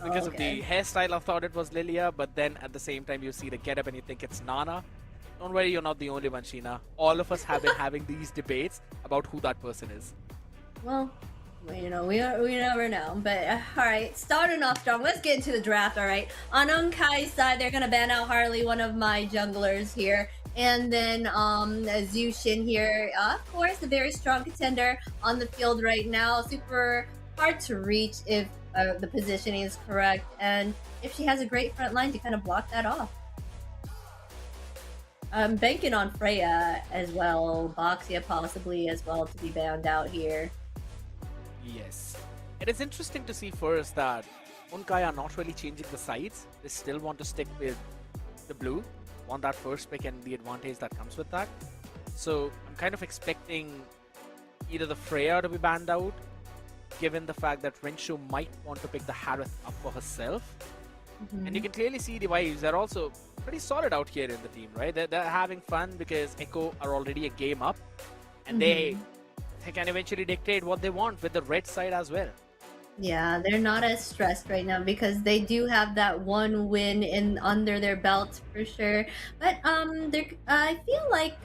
Because of the hairstyle, I thought it was Lilia, but then at the same time you see the getup and you think it's Nana. Don't worry, you're not the only one, Sheena. All of us have been having these debates about who that person is. Well, you know, we never know. But all right, starting off strong. Let's get into the draft. All right, on Unkai's side, they're gonna ban out Harley, one of my junglers here, and then Zushin here. Of course, a very strong contender on the field right now. Super hard to reach if the positioning is correct, and if she has a great front line to kind of block that off. I'm banking on Freya as well, Boxia possibly as well to be banned out here. Yes. It is interesting to see first that Unkai are not really changing the sides. They still want to stick with the blue, want that first pick and the advantage that comes with that. So I'm kind of expecting either the Freya to be banned out, given the fact that Renshu might want to pick the Harith up for herself. And you can clearly see the vibes. They're also pretty solid out here in the team, right? They're having fun because Echo are already a game up, and they can eventually dictate what they want with the red side as well. Yeah, they're not as stressed right now because they do have that one win under their belt for sure. But I feel like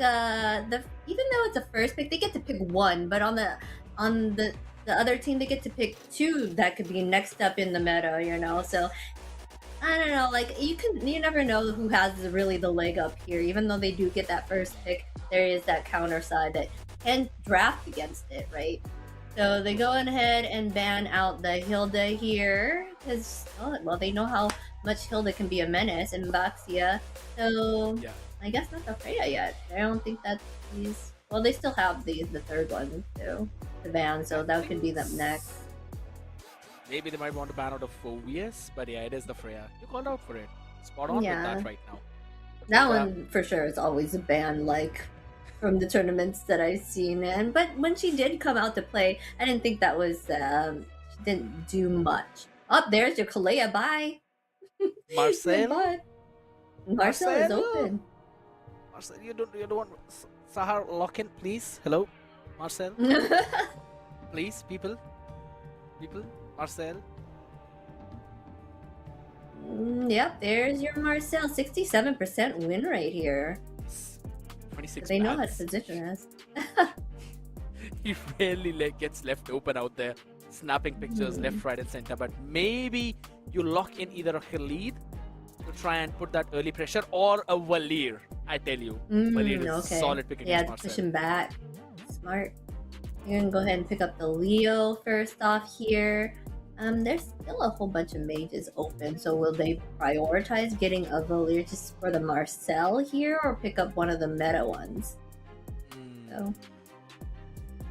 even though it's a first pick, they get to pick one, but on the other team they get to pick two that could be next up in the meta, you know. So I don't know, like you never know who has really the leg up here. Even though they do get that first pick, there is that counter side that can draft against it, right? So they go ahead and ban out the Hilda here because they know how much Hilda can be a menace in Baxia. So I guess not the Freya yet. I don't think that these. Well, they still have the third one too to ban, so that could be them next. Maybe they might want to ban out a Phobius, but yeah, it is the Freya. You called out for it. Spot on with that right now. That one for sure is always a ban, like from the tournaments that I've seen. But when she did come out to play, I didn't think that was she didn't do much. Oh, there's your Kalea. Bye. Marcel. Marcel is open. Marcel, you don't want Sahar lock in, please. Hello, Marcel. Please, people. Marcel. Yep, there's your Marcel. 67% win rate here. 26 They know how to position us. He rarely gets left open out there, snapping pictures left, right, and center. But maybe you lock in either a Khalid to try and put that early pressure, or a Valir. I tell you, Valir is a solid pick against Marcel. Push him back. Smart. You're gonna go ahead and pick up the Leo first off here. There's still a whole bunch of mages open, so will they prioritize getting a Valir just for the Marcel here, or pick up one of the meta ones? So.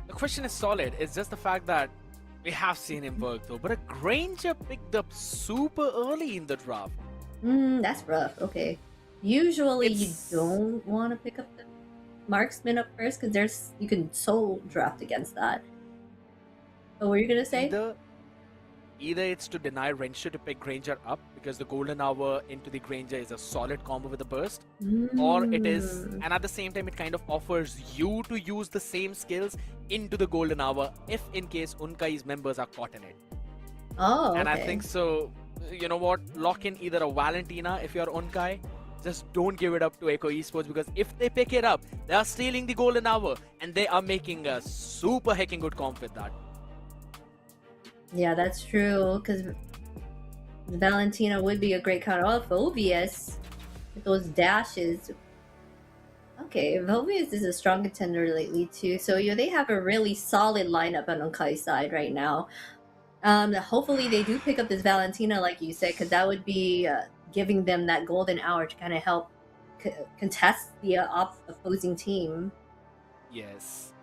The question is solid. It's just the fact that we have seen him work though, but a Granger picked up super early in the draft. That's rough. Okay. Usually you don't want to pick up the marksman up first because you can soul draft against that. What were you gonna say? Either it's to deny Renshu to pick Granger up because the golden hour into the Granger is a solid combo with the burst, or it is, and at the same time it kind of offers you to use the same skills into the golden hour if in case Unkai's members are caught in it. Oh, and I think so. You know what? Lock in either a Valentina if you're Unkai, just don't give it up to Echo Esports, because if they pick it up, they are stealing the golden hour and they are making a super hecking good comp with that. Yeah, that's true, because Valentina would be a great counter. Oh, Phobius with those dashes. Okay, Phobius is a strong contender lately too. So they have a really solid lineup on Onkai's side right now. Hopefully they do pick up this Valentina, like you said, because that would be giving them that golden hour to kind of help contest the opposing team. Yes.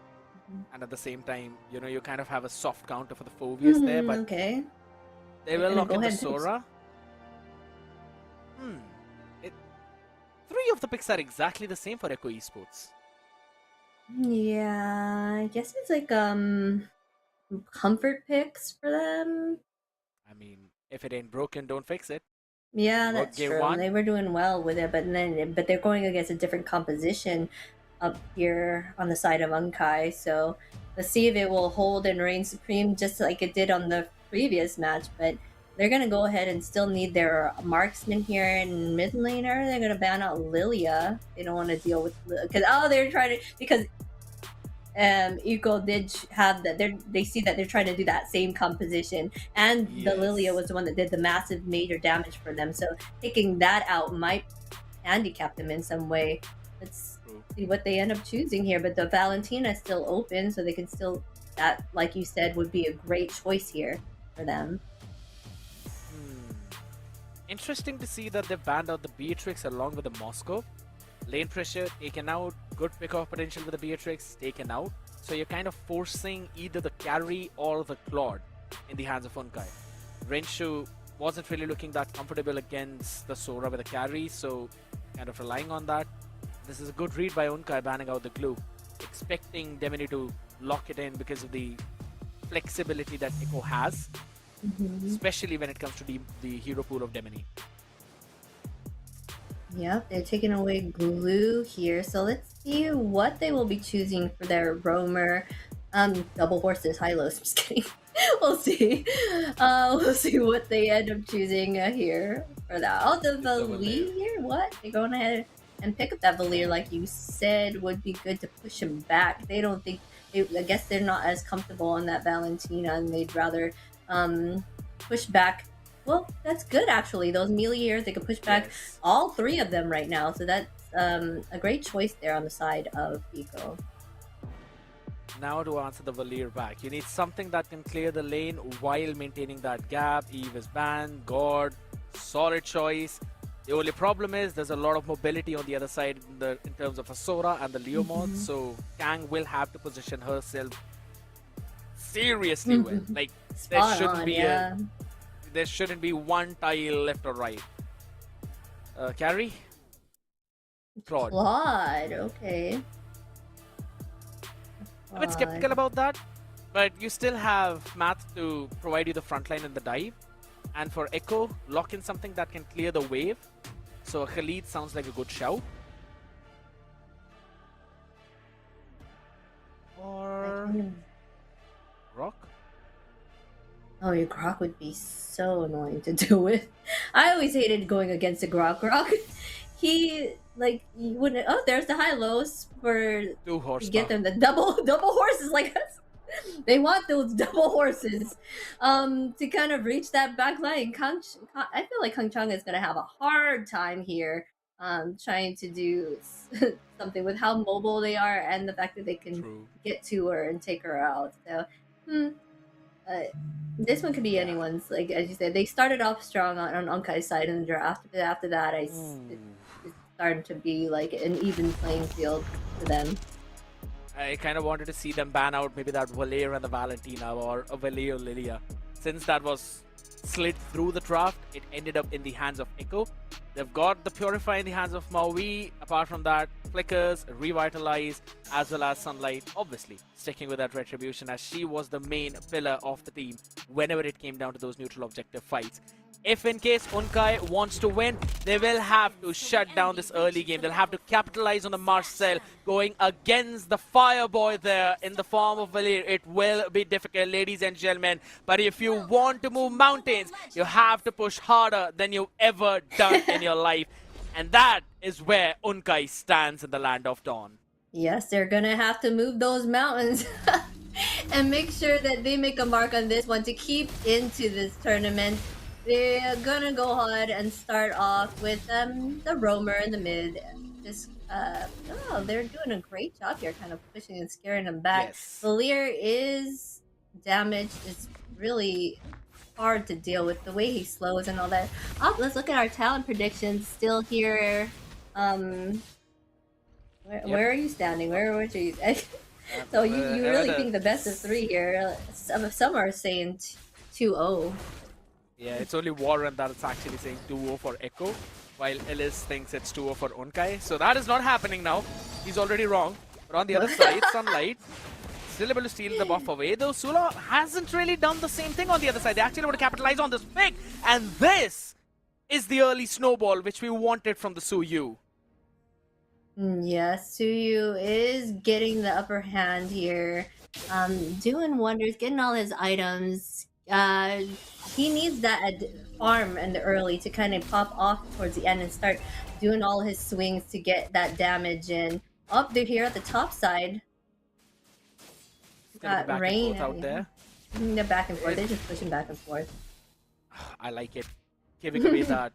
And at the same time, you kind of have a soft counter for the Phobius there, but okay. They will lock in the ahead. Sora. Three of the picks are exactly the same for Echo Esports. Yeah, I guess it's like comfort picks for them. I mean, if it ain't broken, don't fix it. Yeah, What, that's game true. one? They were doing well with it, but they're going against a different composition up here on the side of Unkai. So let's see if it will hold and reign supreme just like it did on the previous match. But they're gonna go ahead and still need their marksman here in mid laner. They're gonna ban out Lilia. They don't want to deal with they're trying to because Eco did have that. They see that they're trying to do that same composition, and the Lilia was the one that did the massive major damage for them. So taking that out might handicap them in some way. Let's see what they end up choosing here. But the Valentina is still open, so they can still, that, like you said, would be a great choice here for them. Interesting to see that they banned out the Beatrix along with the Moscow. Lane pressure taken out, good pick-off potential with the Beatrix taken out. So you're kind of forcing either the carry or the Claude in the hands of Unkai. Renshu wasn't really looking that comfortable against the Sora with the carry, so kind of relying on that. This is a good read by Unkai banning out the glue, expecting Demini to lock it in because of the flexibility that Echo has, especially when it comes to the hero pool of Demini. Yep, they're taking away glue here. So let's see what they will be choosing for their roamer. Double horses, high-lows. I'm just kidding. We'll see. We'll see what they end up choosing here for that. Oh, the Valir? What? They're going ahead and pick up that Valir, like you said, would be good to push him back. They don't think, I guess they're not as comfortable on that Valentina, and they'd rather push back. Well, that's good actually. Those melee, they can push back all three of them right now. So that's a great choice there on the side of Eco. Now to answer the Valir back, you need something that can clear the lane while maintaining that gap. Eve is banned, God, solid choice. The only problem is there's a lot of mobility on the other side in terms of Asura and the Leo mod, so Kang will have to position herself seriously well. Like there shouldn't be one tile left or right. Carry? Claude. Claude, okay. I'm a bit skeptical about that, but you still have Math to provide you the front line and the dive. And for Echo, lock in something that can clear the wave. So Khalid sounds like a good shout. Or Rock? Oh, your Grok would be so annoying to deal with. I always hated going against a Grok. He wouldn't. Oh, there's the high-lows for two horses. Get them the double horses like us. They want those double horses to kind of reach that back line. I feel like Kang Chang is gonna have a hard time here trying to do something with how mobile they are and the fact that they can get to her and take her out. So this one could be anyone's. Like as you said, they started off strong on Unkai's side in the draft. After that, it's starting to be like an even playing field for them. I kind of wanted to see them ban out maybe that Valir and the Valentina, or a Valir Lilia. Since that was slid through the draft, it ended up in the hands of Echo. They've got the Purify in the hands of Maui. Apart from that, Flickers, Revitalize, as well as Sunlight. Obviously, sticking with that Retribution, as she was the main pillar of the team whenever it came down to those neutral objective fights. If in case Unkai wants to win, they will have to shut down this early game. They'll have to capitalize on the Marcel going against the Fireboy there in the form of Valir. It will be difficult, ladies and gentlemen. But if you want to move mountains, you have to push harder than you've ever done in your life. And that is where Unkai stands in the Land of Dawn. Yes, they're gonna have to move those mountains and make sure that they make a mark on this one to keep into this tournament. They're gonna go hard and start off with the roamer in the mid. Just oh, they're doing a great job here, kind of pushing and scaring them back. Yes. Valier is damaged. It's really hard to deal with the way he slows and all that. Oh, let's look at our talent predictions still here. Where are you standing? Where would you? So you really think the best of 3 here? Some are saying 2-0. Yeah, it's only Warren that's actually saying 2-0 for Echo, while Ellis thinks it's 2-0 for Unkai. So that is not happening now. He's already wrong. But on the other side, Sunlight still able to steal the buff away, though Sula hasn't really done the same thing on the other side. They actually want to capitalize on this pick, and this is the early snowball which we wanted from the Suyu. Yes, Suyu is getting the upper hand here, doing wonders, getting all his items. He needs that farm in the early to kind of pop off towards the end and start doing all his swings to get that damage in. Up there here at the top side, got Rain out there. They're back and forth. They're just pushing back and forth. I like it. Giving away that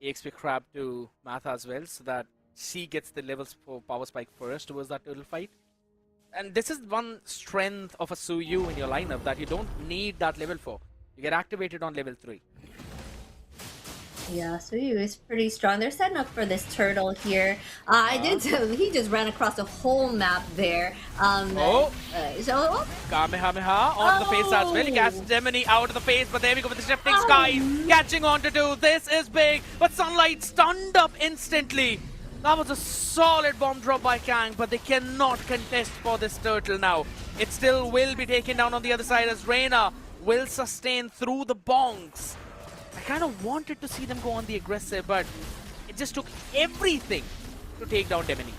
EXP crab to Matha as well, so that she gets the levels for Power Spike first towards that turtle fight. And this is one strength of a Suyu in your lineup that you don't need that level for. You get activated on level 3. Yeah, Suyu is pretty strong. They're setting up for this turtle here. He just ran across the whole map there. Kamehameha on the face as well. He casts Demony out of the face, but there we go with the shifting skies. Catching on to do. This is big, but Sunlight stunned up instantly. That was a solid bomb drop by Kang, but they cannot contest for this turtle now. It still will be taken down on the other side as Reina will sustain through the bongs. I kind of wanted to see them go on the aggressive, but it just took everything to take down Demony.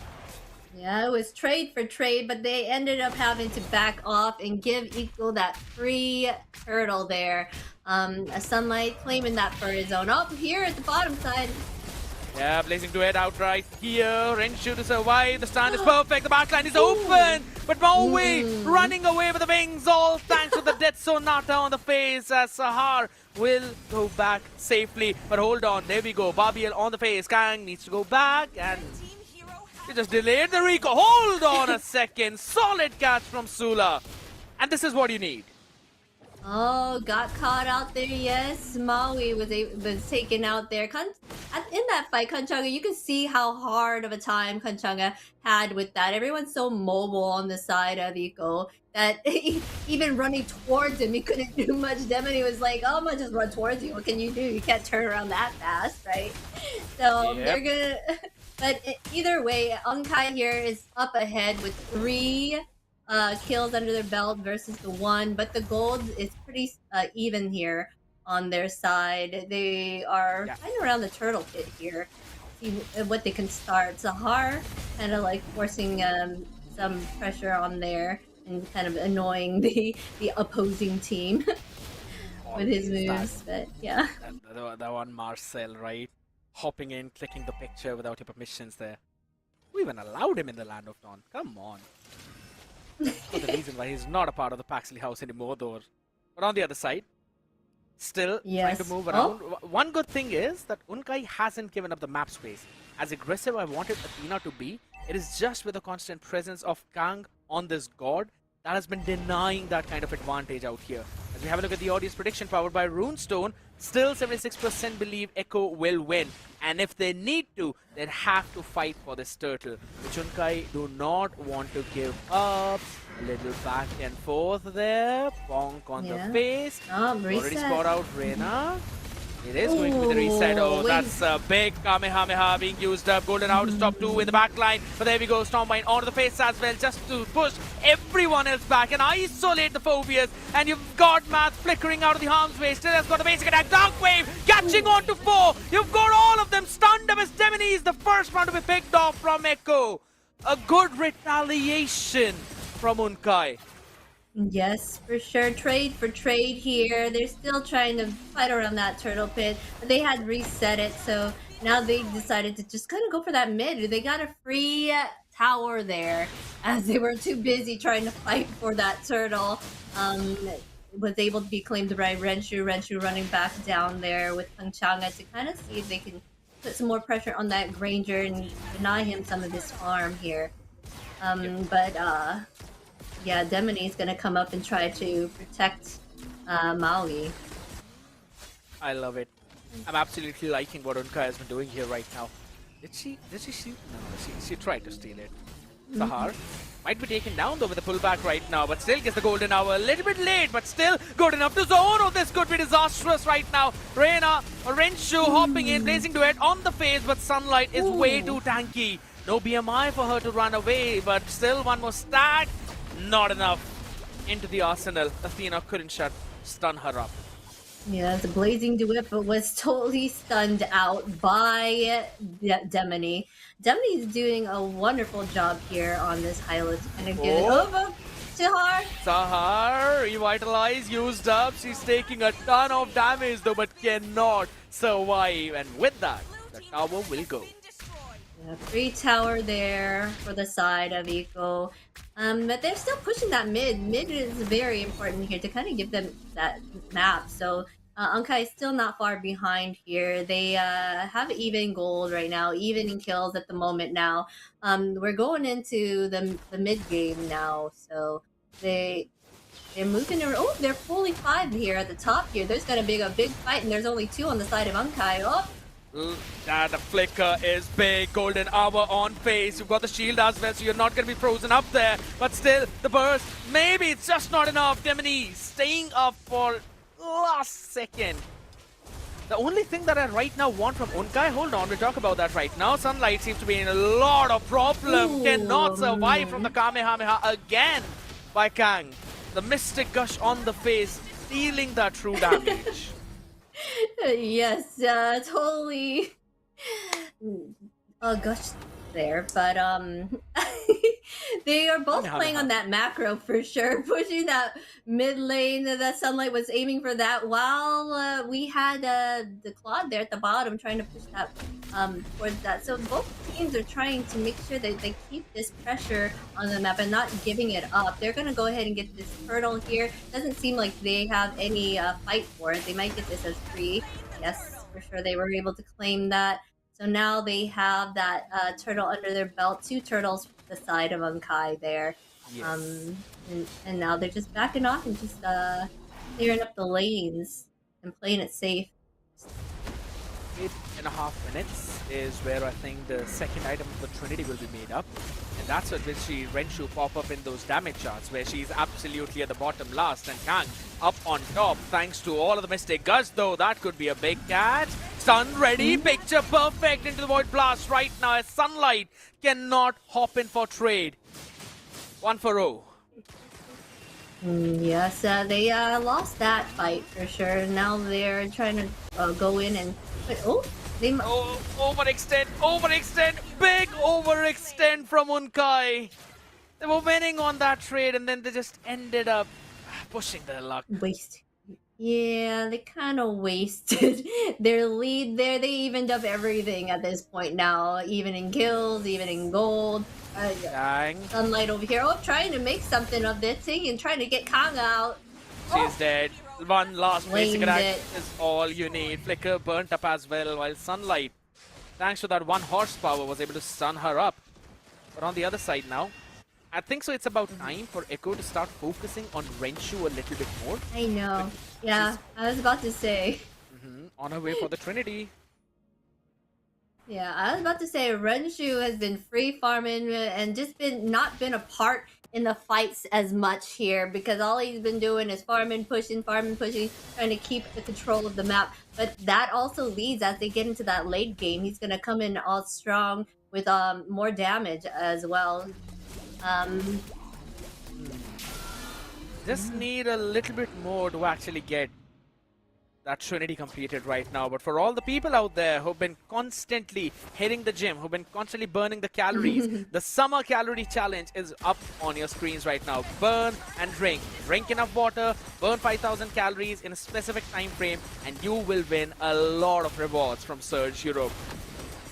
Yeah, it was trade for trade, but they ended up having to back off and give Eco that free turtle there. A Sunlight claiming that for his own. Up here at the bottom side. Yeah, Blazing to head outright here. Renshu to survive. The stand is perfect. The backline is open. But Maui running away with the wings. All thanks to the Death Sonata on the face as Sahar will go back safely. But hold on. There we go. Barbiel on the face. Kang needs to go back. And he just delayed the Rico. Hold on a second. Solid catch from Sula. And this is what you need. Oh, got caught out there. Yes, Maui was taken out there. In that fight, Kanchanga, you can see how hard of a time Kanchanga had with that. Everyone's so mobile on the side of Eco that even running towards him, he couldn't do much. Demony was like, oh, I'm gonna just run towards you. What can you do? You can't turn around that fast, right? So they're gonna... But either way, Unkai here is up ahead with 3 kills under their belt versus the 1, but the gold is pretty even here on their side. They are kind of around the turtle pit here. See what they can start. Sahar kind of like forcing some pressure on there and kind of annoying the opposing team with his moves. But yeah, that one Marcel, right? Hopping in, clicking the picture without your permissions there. Who even allowed him in the Land of Dawn? Come on. Not the reason why he's not a part of the Paxley house anymore, though. But on the other side, still trying to move around. One good thing is that Unkai hasn't given up the map space. As aggressive I wanted Athena to be, it is just with the constant presence of Kang on this god that has been denying that kind of advantage out here. As we have a look at the audience prediction powered by Runestone, still 76% believe Echo will win. And if they need to, they'd have to fight for this turtle, which Unkai do not want to give up. A little back and forth there. Bonk on the face. Already spot out Reina. It is going to be the reset. Oh, that's a big Kamehameha being used up. Golden out to stop 2 in the back line. But there we go. Stormbind onto the face as well, just to push everyone else back and isolate the Phobias. And you've got Math flickering out of the harm's way. Still has got a basic attack. Dark Wave catching on to 4. You've got all of them stunned up as Demony is the first one to be picked off from Echo. A good retaliation from Unkai. Yes, for sure. Trade for trade here. They're still trying to fight around that turtle pit, but they had reset it, so now they decided to just kind of go for that mid. They got a free tower there as they were too busy trying to fight for that turtle. Was able to be claimed by Renshu. Renshu running back down there with Kang Changa to kind of see if they can put some more pressure on that Granger and deny him some of his farm here. But yeah, Demone is gonna come up and try to protect Maui. I love it. I'm absolutely liking what Unka has been doing here right now. Did she shoot? No, she tried to steal it. Sahar might be taken down though with a pullback right now, but still gets the golden hour. A little bit late, but still good enough to zone. Oh, this could be disastrous right now. Reina or Renshu hopping in, blazing duet on the face, but Sunlight is way too tanky. No BMI for her to run away, but still one more stack. Not enough. Into the arsenal. Athena couldn't stun her up. Yeah, the blazing duet, but was totally stunned out by Demone. Demone is doing a wonderful job here on this Hylos. Gonna get it over to Sahar. Sahar, revitalize, used up. She's taking a ton of damage though, but cannot survive. And with that, the tower will go. Yeah, free tower there for the side of Eco. But they're still pushing that mid. Mid is very important here to kind of give them that map. So Ankai is still not far behind here. They have even gold right now, even in kills at the moment now. We're going into the mid game now. So they're moving around. Oh, they're fully 5 here at the top here. There's gonna be a big fight, and there's only 2 on the side of Ankai. Oh. The flicker is big. Golden hour on face. You've got the shield as well, so you're not going to be frozen up there. But still, the burst, maybe it's just not enough. Demone staying up for last second. The only thing that I right now want from Unkai, hold on, we'll talk about that right now. Sunlight seems to be in a lot of problem. Cannot survive from the Kamehameha again by Kang. The Mystic Gush on the face, dealing that true damage. Yes, totally. Gosh, there, but they are both playing on that macro for sure, pushing that mid lane. That Sunlight was aiming for that, while we had the Claude there at the bottom trying to push that towards that. So both teams are trying to make sure that they keep this pressure on the map and not giving it up. They're gonna go ahead and get this turtle here. Doesn't seem like they have any fight for it. They might get this as free. Yes, for sure they were able to claim that. So now they have that turtle under their belt, 2 turtles to the side of Unkai there. Yes. And now they're just backing off and just clearing up the lanes and playing it safe. 8.5 minutes is where I think the second item of the Trinity will be made up. And that's what will see Renshu pop up in those damage charts, where she's absolutely at the bottom last and Kang up on top thanks to all of the Mystic Gush though. That could be a big catch. Stun ready, picture perfect into the Void Blast right now as Sunlight cannot hop in for trade. 1 for 0. Yes, they lost that fight for sure. Now they're trying to go in and... they overextend, big overextend from Unkai. They were winning on that trade and then they just ended up pushing their luck. Yeah, they kind of wasted their lead there. They evened up everything at this point now, even in kills, even in gold. Sunlight over here, trying to make something of this thing and trying to get Kang out. She's dead. One last basic attack is all you need. Flicker burnt up as well, while Sunlight, thanks to that 1 horsepower, was able to stun her up. But on the other side now, I think so it's about time for Echo to start focusing on Renshu a little bit more. I know. Yeah, I was about to say. On her way for the Trinity. Yeah, I was about to say Renshu has been free farming and just not been a part in the fights as much here, because all he's been doing is farming, pushing, trying to keep the control of the map. But that also leads, as they get into that late game, he's gonna come in all strong with more damage as well. Just need a little bit more to actually get that Trinity completed right now. But for all the people out there who've been constantly hitting the gym, who've been constantly burning the calories, the summer calorie challenge is up on your screens right now. Burn and drink. Drink enough water, burn 5,000 calories in a specific time frame, and you will win a lot of rewards from Surge Europe.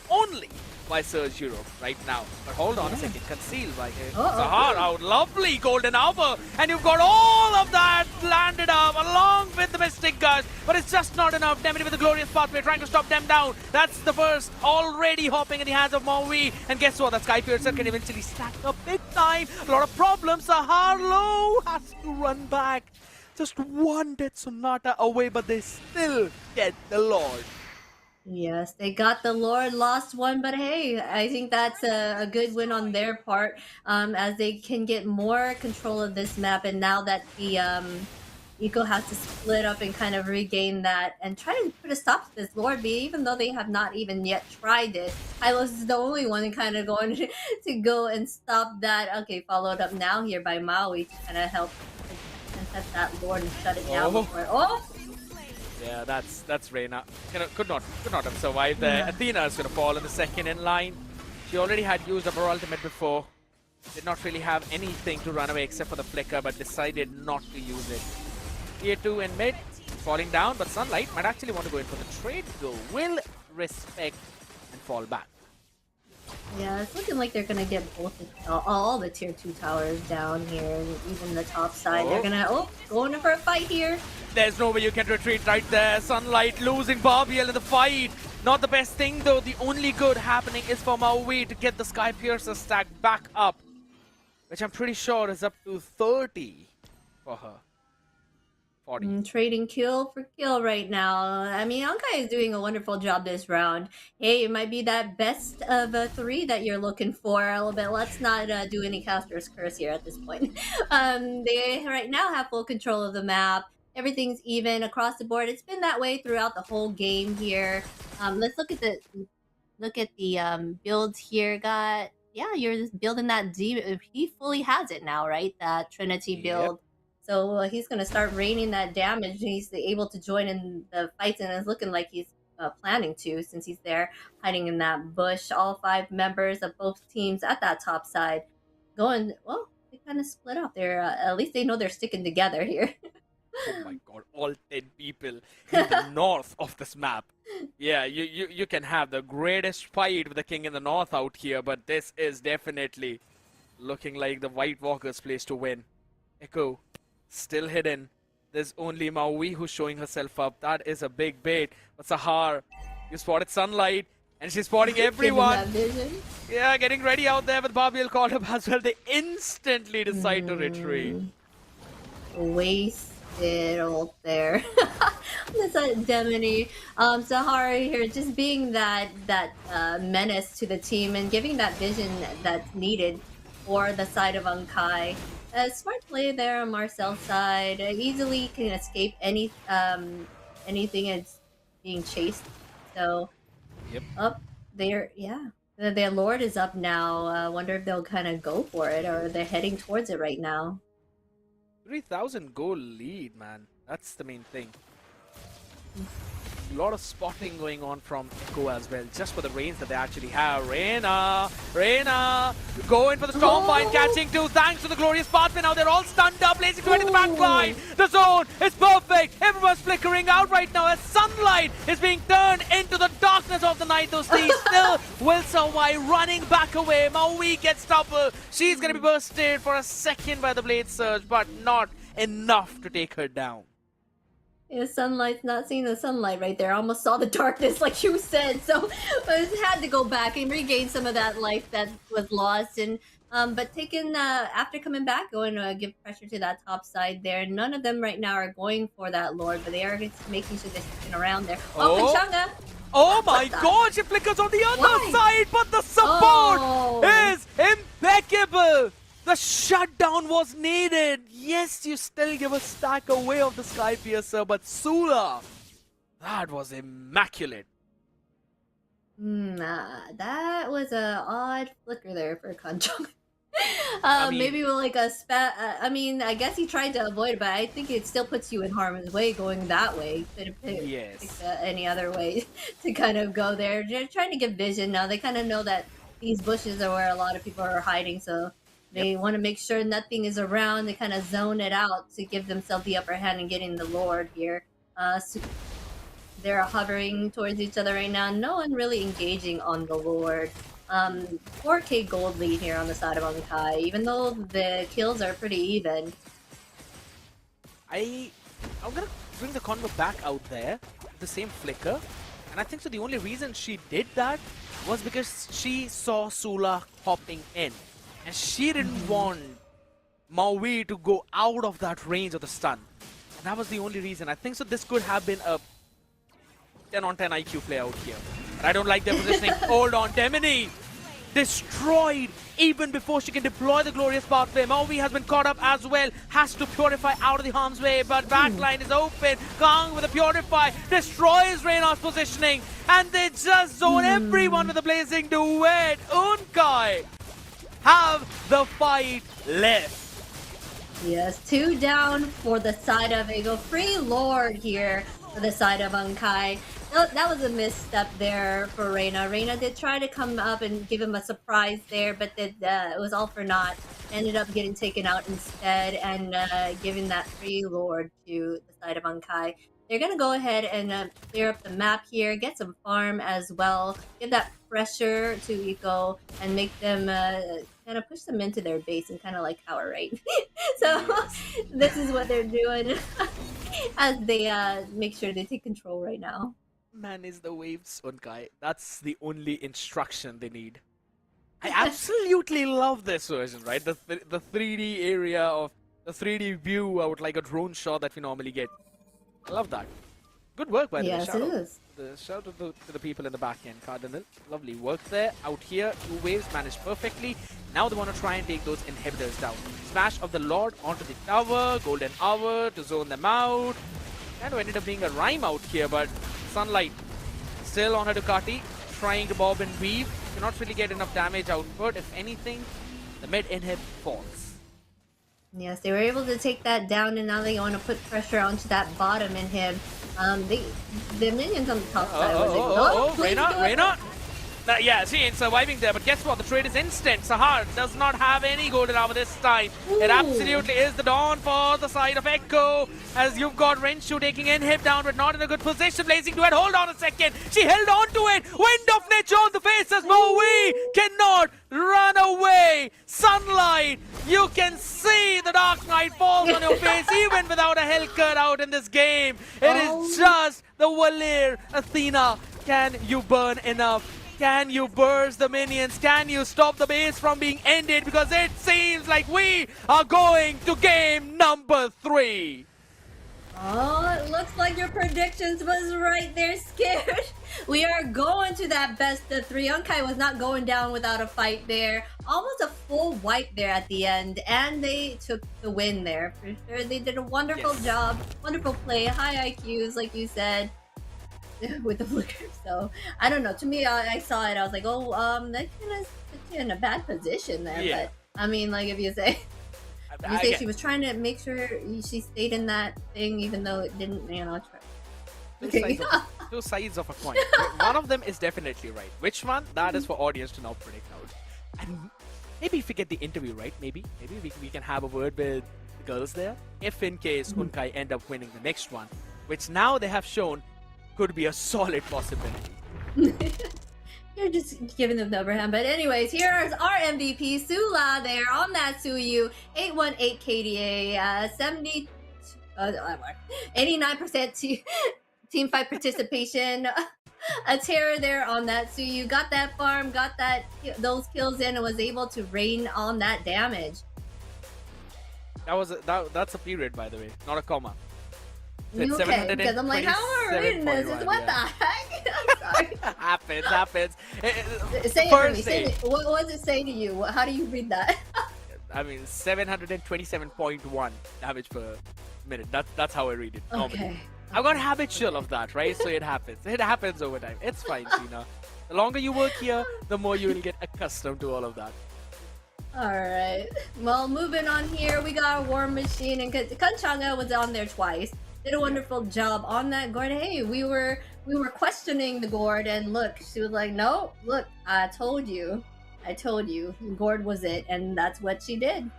only by Surge Europe right now. But hold on a second, concealed by Oh, Zahar out. Lovely golden hour. And you've got all of that landed up along with the Mystic Gush. But it's just not enough. Demity with the glorious pathway trying to stop them down. That's the first already hopping in the hands of Maui. And guess what? That Sky Piercer can eventually stack up big time. A lot of problems. Zahar low has to run back. Just one Death Sonata away, but they still get the Lord. Yes, they got the Lord, lost one, but hey, I think that's a good win on their part, as they can get more control of this map, and now that the Eco has to split up and kind of regain that and try to put a stop to this Lord B, even though they have not even yet tried it. Hylos is the only one kind of going to go and stop that. Okay, followed up now here by Maui to kind of help contest that Lord and shut it down before. Oh! Yeah, that's Reyna. Could not have survived there. Athena is gonna fall in the second in line. She already had used up her ultimate before. Did not really have anything to run away except for the flicker, but decided not to use it. Tier 2 in mid, falling down, but Sunlight might actually want to go in for the trade though. Will respect and fall back. Yeah, it's looking like they're gonna get all the tier 2 towers down here, even the top side. They're gonna going for a fight here. There's no way you can retreat right there. Sunlight losing Barbiel in the fight. Not the best thing though. The only good happening is for Maui to get the Sky Piercer stack back up, which I'm pretty sure is up to 30 for her. 40. Trading kill for kill right now. I mean, Ankai is doing a wonderful job this round. Hey, it might be that best of 3 that you're looking for a little bit. Let's not do any caster's curse here at this point. They right now have full control of the map. Everything's even across the board. It's been that way throughout the whole game here. Let's look at the builds here. You're just building that D. He fully has it now, right? That Trinity build. So he's going to start raining that damage. He's able to join in the fights, and it's looking like he's planning to, since he's there hiding in that bush. All 5 members of both teams at that top side going, well, they kind of split up there. At least they know they're sticking together here. Oh my god, all 10 people in the north of this map. Yeah, you can have the greatest fight with the king in the north out here, but this is definitely looking like the White Walkers' place to win. Echo still hidden. There's only Maui who's showing herself up. That is a big bait. But Sahar, you spotted Sunlight, and she's spotting everyone. Yeah, getting ready out there with Barbiel called up as well. They instantly decide to retreat. Wasted ult there. That's a Demony. Sahara here just being that menace to the team and giving that vision that's needed for the side of Ankai. Smart play there on Marcel's side. Easily can escape anything that's being chased. So, up there, yeah. Their Lord is up now. Wonder if they'll kind of go for it, or they're heading towards it right now. 3,000 goal lead, man. That's the main thing. A lot of spotting going on from Echo as well, just for the range that they actually have. Reyna going for the Stormbind, catching 2 thanks to the glorious pathway. Now they're all stunned up, placing 2 into the back line. The zone is perfect. Everyone's flickering out right now as Sunlight is being turned into the darkness of the night. Those thieves still will survive, running back away. Maui gets double. She's going to be bursted for a second by the Blade Surge, but not enough to take her down. Yeah, Sunlight's not seeing the sunlight right there. Almost saw the darkness, like you said. So I had to go back and regain some of that life that was lost. And but taking after coming back, going to give pressure to that top side there. None of them right now are going for that Lord, but they are just making sure they're sticking around there. Oh, Kanchanga! Oh my god, she flickers on the other side, but the support is impeccable. The shutdown was needed. Yes, you still give a stack away of the Sky Piercer, but Sula, that was immaculate. That was a odd flicker there for Kanchong. Maybe with like a I mean, I guess he tried to avoid it, but I think it still puts you in harm's way going that way. Could have picked any other way to kind of go there. They're trying to get vision now. They kind of know that these bushes are where a lot of people are hiding, so they want to make sure nothing is around. They kind of zone it out to give themselves the upper hand and getting the Lord here. They're hovering towards each other right now. No one really engaging on the Lord. 4k gold lead here on the side of Unkai, even though the kills are pretty even. I'm gonna bring the convo back out there, the same flicker, and I think so the only reason she did that was because she saw Sula hopping in, and she didn't want Maui to go out of that range of the stun. And that was the only reason. I think so this could have been a 10 on 10 IQ play out here. But I don't like their positioning. Hold on, Demini! Destroyed even before she can deploy the glorious pathway. Maui has been caught up as well. Has to purify out of the harm's way, but backline is open. Kang with a purify destroys Reyna's positioning, and they just zone everyone with a blazing duet. Unkai have the fight left. Yes, 2 down for the side of Ego. Free Lord here for the side of Unkai. That was a misstep there for Reyna. Reyna did try to come up and give him a surprise there, but it was all for naught. Ended up getting taken out instead and giving that free Lord to the side of Unkai. They're going to go ahead and clear up the map here, get some farm as well, give that pressure to Eco, and make them kind of push them into their base and kind of like power, right? So this is what they're doing as they make sure they take control right now. Manage the waves, Unkai. That's the only instruction they need. I absolutely love this version, right? The 3D area of the 3D view out like a drone shot that we normally get. I love that. Good work, by the way. Yes, it is. Shout out to the people in the back end, Cardinal. Lovely work there. Out here, 2 waves managed perfectly. Now they want to try and take those inhibitors down. Smash of the Lord onto the tower. Golden Hour to zone them out. Kind of ended up being a rhyme out here, but Sunlight still on her Ducati, trying to bob and weave. Cannot really get enough damage output. If anything, the mid inhib falls. Yes, they were able to take that down, and now they want to put pressure onto that bottom inhib. The minions on the top side was Reyna! Yeah, she ain't surviving there, but guess what? The trade is instant. Sahar does not have any golden armor this time. Ooh. It absolutely is the dawn for the side of Echo, as you've got Renshu taking inhib down, but not in a good position. Blazing Duet, hold on a second. She held on to it. Wind of nature on the faces. Maui cannot run away. Sunlight, you can see the dark night falls on your face even without a hell cut out in this game. It is just the Valir. Athena, can you burn enough? Can you burst the minions? Can you stop the base from being ended? Because it seems like we are going to game number 3. Oh, it looks like your predictions was right there, Scared. We are going to that best of 3. Unkai was not going down without a fight there. Almost a full wipe there at the end, and they took the win there for sure. They did a wonderful job, wonderful play, high IQs, like you said, with the flicker. So I don't know. To me, I saw it. I was like, oh, that kind of put you in a bad position there. Yeah. But I mean, like if you say. You say she was trying to make sure she stayed in that thing, even though it didn't, Two sides of a coin. One of them is definitely right. Which one? That is for audience to now predict out. And maybe if we get the interview right, maybe we can have a word with the girls there. If in case Unkai end up winning the next one, which now they have shown could be a solid possibility. You're just giving them the upper hand. But anyways, here's our MVP, Sula, there on that Suyu. 818 KDA, 89% team fight participation. A terror there on that Suyu. Got that farm, got those kills in, and was able to rain on that damage. That's a period, by the way, not a comma. Okay, because I'm like, how am I reading this? What the heck? I'm sorry. happens. Say it for me. Say it. What does it say to you? How do you read that? I mean, 727.1 damage per minute. That's how I read it normally. Okay. I've got habitual of that, right? So it happens. It happens over time. It's fine, Sheena. The longer you work here, the more you will get accustomed to all of that. Alright. Well, moving on here, we got a War Machine, and Kanchanga was on there twice. Did a wonderful job on that gourd. Hey, we were questioning the gourd, and look, she was like, no, look, I told you, gourd was it, and that's what she did.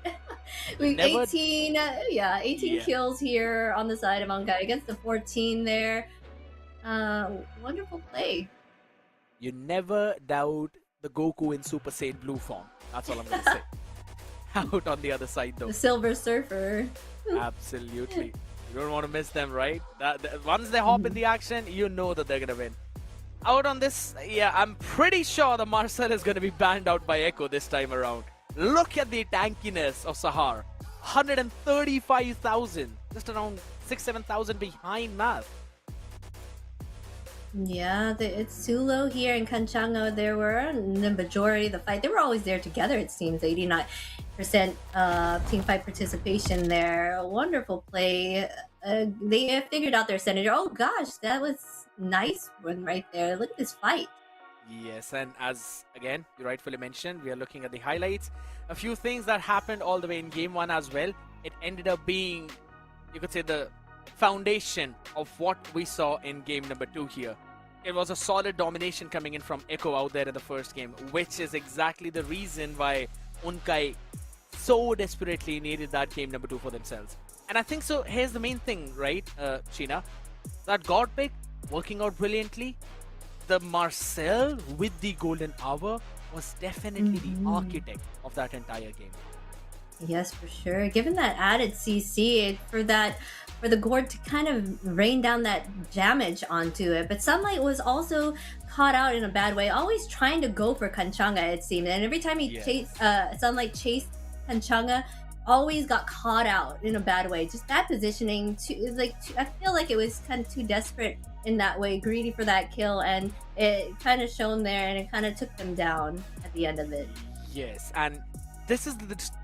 We 18 kills here on the side of Unkai against the 14 there. Wonderful play. You never doubt the Goku in Super Saiyan Blue form. That's all I'm going to say. Out on the other side, though. The Silver Surfer. Absolutely. You don't want to miss them, right? Once they hop in the action, you know that they're going to win. Out on this, yeah, I'm pretty sure the Marcel is going to be banned out by Echo this time around. Look at the tankiness of Sahar. 135,000. Just around 6,000-7,000 behind Math. Yeah, it's Sulo here and Kanchanga. There were the majority of the fight. They were always there together, it seems. 89% team fight participation there. A wonderful play. They figured out their Senator. Oh gosh, that was nice one right there. Look at this fight. Yes, and as again you rightfully mentioned, we are looking at the highlights. A few things that happened all the way in game 1 as well. It ended up being, you could say, the foundation of what we saw in game number 2 here. It was a solid domination coming in from Echo out there in the first game, which is exactly the reason why Unkai so desperately needed that game number 2 for themselves. And I think so, here's the main thing, right, Sheena? That God pick working out brilliantly. The Marcel with the golden hour was definitely the architect of that entire game. Yes, for sure. Given that added CC for the Gord to kind of rain down that damage onto it, but Sunlight was also caught out in a bad way, always trying to go for Kanchanga, it seemed, and every time he Sunlight chased Kanchanga, always got caught out in a bad way. Just that positioning, I feel like it was kind of too desperate in that way, greedy for that kill, and it kind of shone there, and it kind of took them down at the end of it. Yes, and this is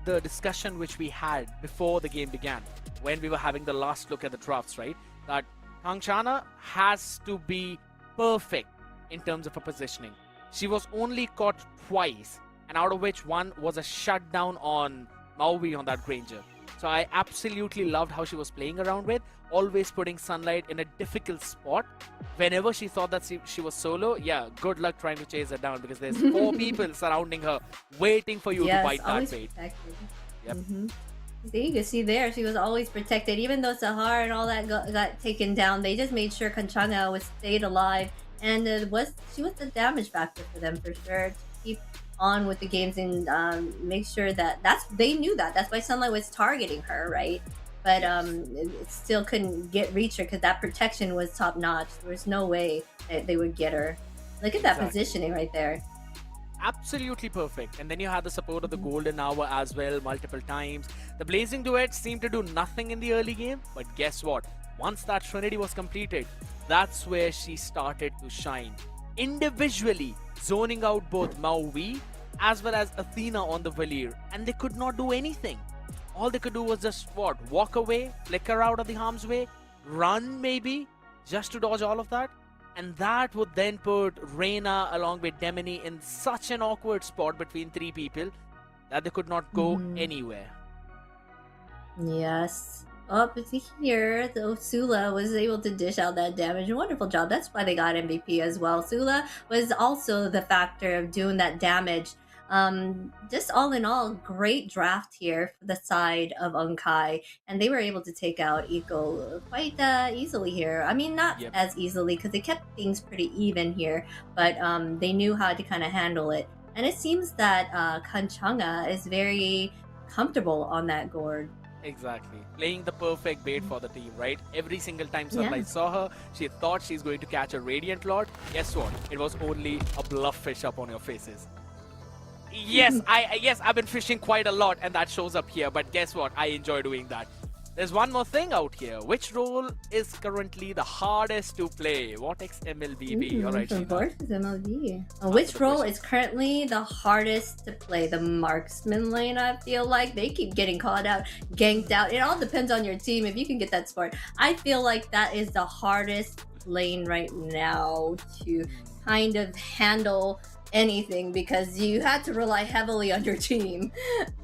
the discussion which we had before the game began, when we were having the last look at the drafts, right? That Kangchana has to be perfect in terms of her positioning. She was only caught twice, and out of which one was a shutdown on Maui on that Granger. So I absolutely loved how she was playing around with, always putting Sunlight in a difficult spot. Whenever she thought that she was solo, yeah, good luck trying to chase her down, because there's 4 people surrounding her waiting for you to bite that bait. Yep. See, you can see there, she was always protected. Even though Sahar and all that got taken down, they just made sure Kanchanga was stayed alive. And she was the damage factor for them for sure, to keep on with the games and make sure that they knew that. That's why Sunlight was targeting her, right? But it still couldn't reach her because that protection was top notch. There was no way that they would get her. Look at that positioning right there. Absolutely perfect. And then you had the support of the golden hour as well multiple times. The blazing duet seemed to do nothing in the early game, but guess what? Once that trinity was completed, that's where she started to shine. Individually zoning out both Maui as well as Athena on the Valir, and they could not do anything. All they could do was just walk away, flicker out of the harm's way, run maybe, just to dodge all of that. And that would then put Reina along with Demini in such an awkward spot between 3 people that they could not go anywhere. Yes. Up here, though, Sula was able to dish out that damage. Wonderful job. That's why they got MVP as well. Sula was also the factor of doing that damage. Just all in all, great draft here for the side of Unkai, and they were able to take out Eco quite easily here. I mean, not as easily because they kept things pretty even here, but they knew how to kind of handle it. And it seems that Kanchanga is very comfortable on that gourd. Exactly. Playing the perfect bait for the team, right? Every single time Sunlight saw her, she thought she's going to catch a Radiant Lord. Guess what? It was only a bluff fish up on your faces. Yes, I've been fishing quite a lot, and that shows up here. But guess what? I enjoy doing that. There's one more thing out here. Which role is currently the hardest to play? What X MLBB? All right, of course, it's MLB. Which role is currently the hardest to play? The marksman lane, I feel like. They keep getting called out, ganked out. It all depends on your team if you can get that sport. I feel like that is the hardest lane right now to kind of handle anything, because you had to rely heavily on your team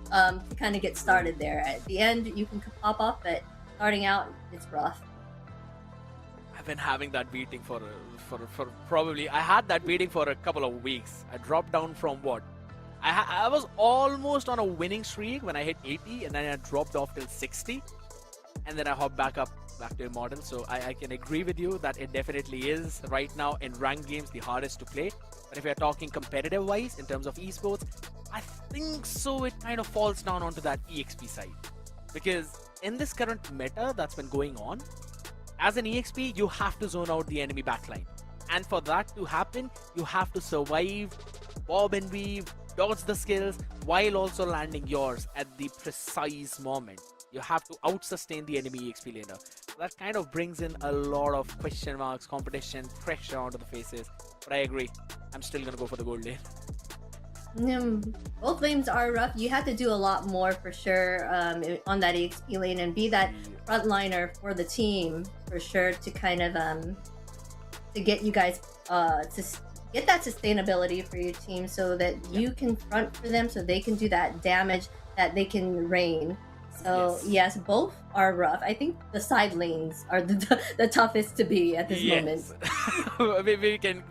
to kind of get started there. At the end, you can pop off, but starting out, it's rough. I've been having that beating for probably, I had that beating for a couple of weeks. I dropped down from what? I was almost on a winning streak when I hit 80, and then I dropped off till 60, and then I hopped back up back to Immortal. So I can agree with you that it definitely is right now in ranked games the hardest to play. But if you're talking competitive wise in terms of esports, I think so it kind of falls down onto that EXP side. Because in this current meta that's been going on, as an EXP, you have to zone out the enemy backline. And for that to happen, you have to survive, bob and weave, dodge the skills, while also landing yours at the precise moment. You have to out-sustain the enemy EXP laner. So that kind of brings in a lot of question marks, competition, pressure onto the faces. But I agree. I'm still going to go for the gold lane. Both lanes are rough. You have to do a lot more for sure on that EXP lane and be that frontliner for the team for sure to kind of to get you guys to get that sustainability for your team so that you can front for them so they can do that damage that they can rain. So yes, both are rough. I think the side lanes are the toughest to be at this moment.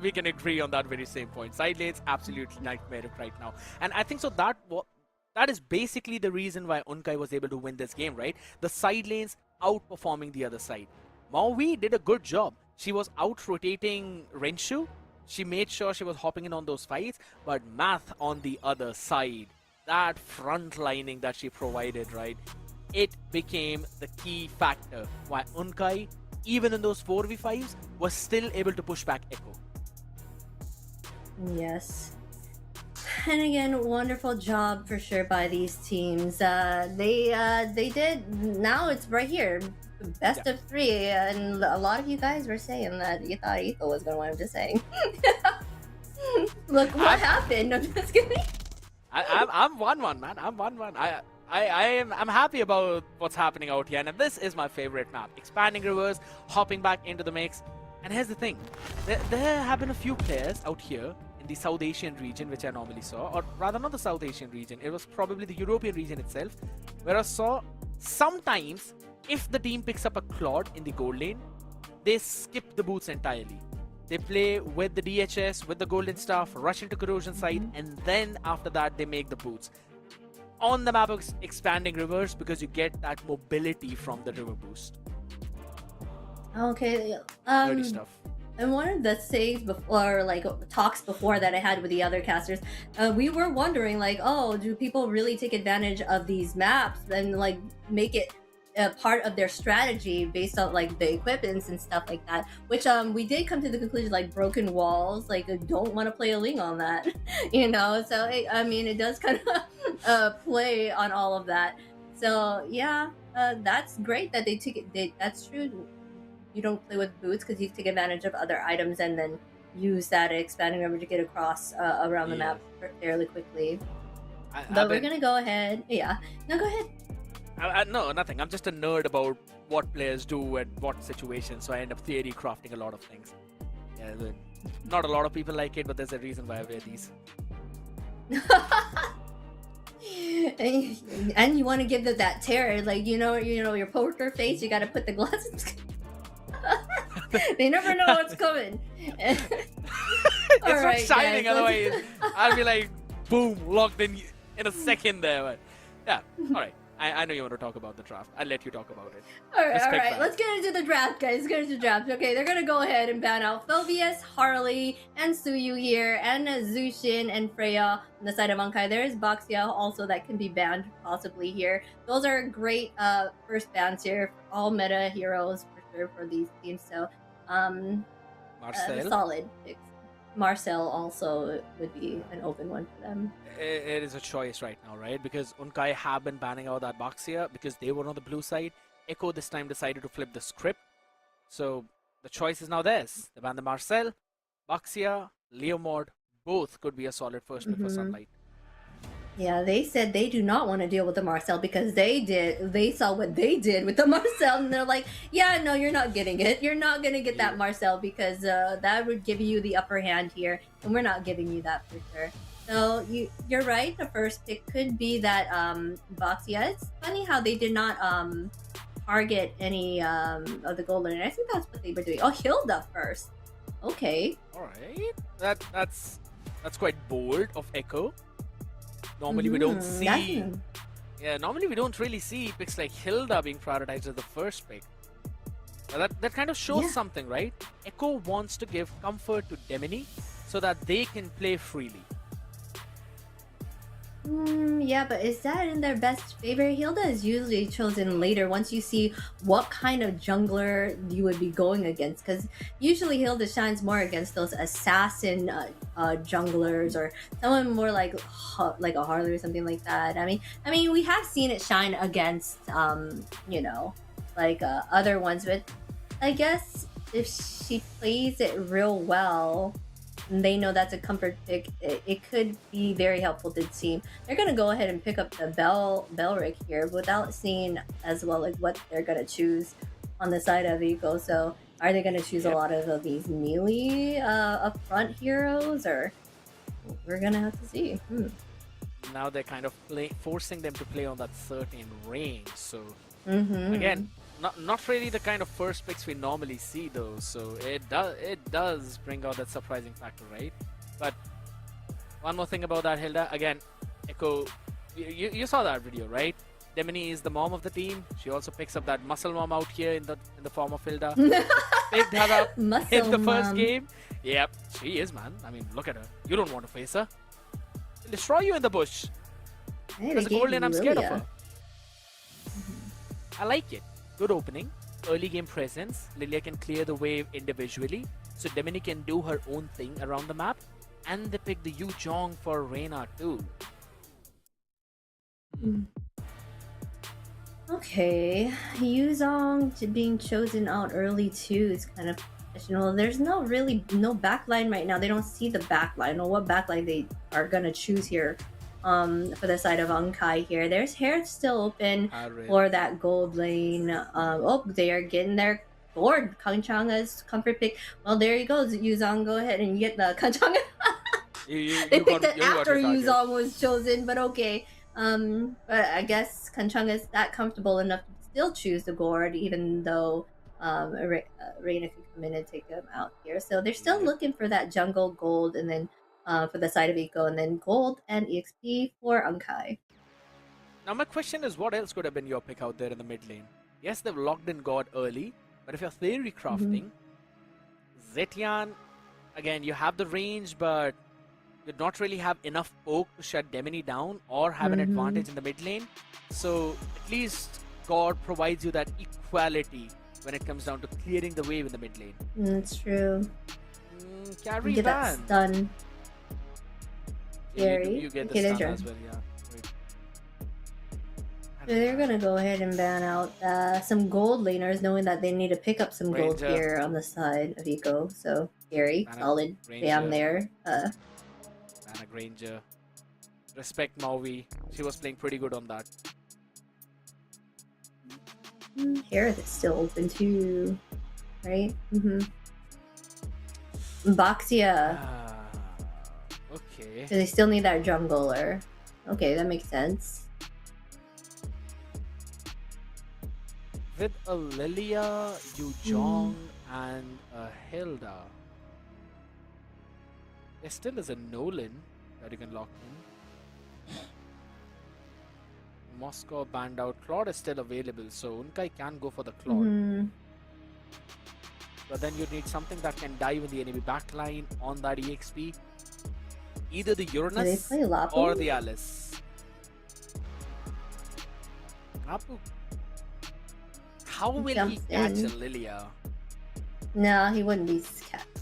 we can agree on that very same point. Side lanes absolutely nightmare right now, and I think so that is basically the reason why Unkai was able to win this game, right? The side lanes outperforming the other side. Maui did a good job. She was out rotating Renshu. She made sure she was hopping in on those fights, but Math on the other side, that front lining that she provided, right? It became the key factor why Unkai, even in those 4v5s, was still able to push back Echo. Yes. And again, wonderful job for sure by these teams. They did. Now it's right here, best of 3, and a lot of you guys were saying that you thought Etho was going to win. I'm just saying. Look what happened. I'm just kidding. I'm 1-1, man. I'm 1-1. I'm happy about what's happening out here, and this is my favorite map. Expanding rivers, hopping back into the mix. And here's the thing, there have been a few players out here in the South Asian region, which I normally saw, or rather not the South Asian region, it was probably the European region itself, where I saw sometimes if the team picks up a Claude in the gold lane, they skip the boots entirely. They play with the DHS, with the golden staff, rush into corrosion side, and then after that they make the boots. On the map of expanding rivers, because you get that mobility from the river boost. Okay. Dirty stuff. And one of the saves before, like talks before that I had with the other casters, we were wondering like, oh, do people really take advantage of these maps and like make it a part of their strategy based on like the equipments and stuff like that? Which we did come to the conclusion like broken walls, like don't want to play a Ling on that, you know. So I mean, it does kind of play on all of that. So yeah, that's great that they took it. That's true. You don't play with boots because you take advantage of other items and then use that expanding river to get across around the map fairly quickly. But we're gonna go ahead. Yeah, no, go ahead. No, nothing. I'm just a nerd about what players do and what situations, so I end up theory crafting a lot of things. Yeah, not a lot of people like it, but there's a reason why I wear these. And you want to give them that terror, like you know your poker face. You got to put the glasses. They never know what's coming. It's not shining, guys, otherwise I'll be like, boom, locked in a second there. But yeah, all right. I know you want to talk about the draft. I'll let you talk about it. All right. Let's get into the draft, guys. Let's get into the draft. Okay, they're gonna go ahead and ban out Phobius, Harley, and Suyu here, and Zushin and Freya on the side of Ankai. There is Baxia also that can be banned possibly here. Those are great first bans here for all meta heroes for sure for these teams. So Marcel, solid picks. Marcel also would be an open one for them. It is a choice right now, right? Because Unkai have been banning out that Baxia because they were on the blue side. Echo this time decided to flip the script. So the choice is now theirs. They ban the Marcel, Baxia, Leomord. Both could be a solid first pick for Sunlight. Yeah, they said they do not want to deal with the Marcel because they saw what they did with the Marcel and they're like, yeah, no, you're not getting it. You're not going to get that Marcel because that would give you the upper hand here and we're not giving you that for sure. So you're right, the first pick could be that Baxia. It's funny how they did not target any of the gold lane. I think that's what they were doing. Oh, Hilda first. Okay. All right. That's quite bold of Echo. Normally we don't see. Yeah, normally we don't really see picks like Hilda being prioritized as the first pick. Now that kind of shows Yeah. something, right? Echo wants to give comfort to Demini so that they can play freely. Yeah, but is that in their best favor? Hilda is usually chosen later once you see what kind of jungler you would be going against. Because usually Hilda shines more against those assassin junglers or someone more like a Harley or something like that. I mean, we have seen it shine against other ones, but I guess if she plays it real well, they know that's a comfort pick. It could be very helpful to the team. They're gonna go ahead and pick up the Belric here without seeing as well like what they're gonna choose on the side of Eco. So are they gonna choose a lot of these melee up front heroes, or we're gonna have to see. Now they're kind of forcing them to play on that certain range. So Mm-hmm. again, not really the kind of first picks we normally see though. So it does bring out that surprising factor, right? But one more thing about that, Hilda. Again, Echo, you saw that video, right? Demini is the mom of the team. She also picks up that muscle mom out here in the form of Hilda. Picked her up in the first game. Yep, she is, man. I mean, look at her. You don't want to face her. She'll destroy you in the bush. Hey, There's a gold lane, I'm scared of her. Mm-hmm. I like it. Good opening. Early game presence. Lilia can clear the wave individually. So Demini can do her own thing around the map. And they pick the Yu Jong for Reyna too. Okay, Yuzong being chosen out early too is kind of questionable. There's no backline right now. They don't see the backline or what backline they are gonna choose here. For the side of Unkai here, there's hair still open for that gold lane. They are getting their board. Kangchanga's comfort pick. Well, there you go, Yuzong. Go ahead and get the Kangchanga. They picked it after Yuzong was chosen, but okay. But I guess Kanchanga is that comfortable enough to still choose the gourd, even though Reyna can come in and take them out here. So they're still looking for that jungle gold, and then for the side of Eco, and then gold and EXP for Unkai. Now my question is, what else could have been your pick out there in the mid lane? Yes, they've locked in God early, but if you're theory crafting, Zetian, again, you have the range, but you not really have enough poke to shut Demini down or have an advantage in the mid lane. So at least God provides you that equality when it comes down to clearing the wave in the mid lane. That's true. Carry Get that ban. stun. Yeah, you get the Okay, stun as well, yeah. So they're gonna go ahead and ban out some gold laners, knowing that they need to pick up some gold Ranger. here on the side of Eco. So Gary, Ban a solid Ranger. bam there. Anna Granger. Respect Maui. She was playing pretty good on that. Here it's still open too, right? Boxia. Okay. So they still need that jungler. Okay, that makes sense. With a Lilia, Yu Jong, and a Hilda, there still is a Nolan that you can lock in. Moscow banned out. Claude is still available, so Unkai can go for the Claude. But then you need something that can dive in the enemy backline on that EXP. Either the Uranus play Lapu? or the Alice. Lapu. How will he jumps catch in. a Lilia? No, he wouldn't be.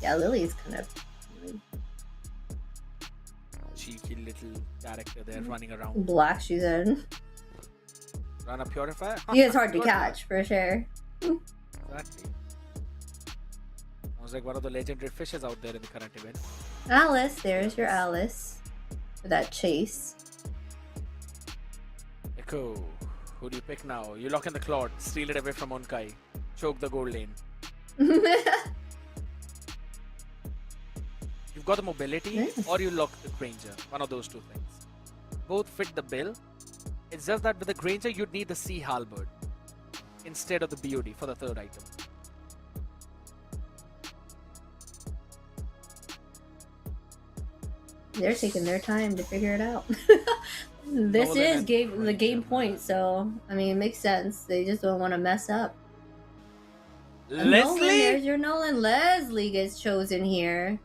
Yeah, Lily's kind of. Cheeky little character there running around. Black shoes in. Run a Purifier? He is hard to Good. catch for sure. Exactly. Sounds like one of the legendary fishes out there in the current event. Alice, there's your Alice for that chase. Echo, who do you pick now? You lock in the Claude, steal it away from Onkai, choke the gold lane. You've got the mobility, or you lock the Granger. One of those two things. Both fit the bill. It's just that with the Granger, you'd need the Sea Halberd instead of the BOD for the third item. They're taking their time to figure it out. This Nolan is and the game Ranger. point, so I mean, it makes sense. They just don't want to mess up. Nolan, Leslie? there's your Nolan. Leslie gets chosen here.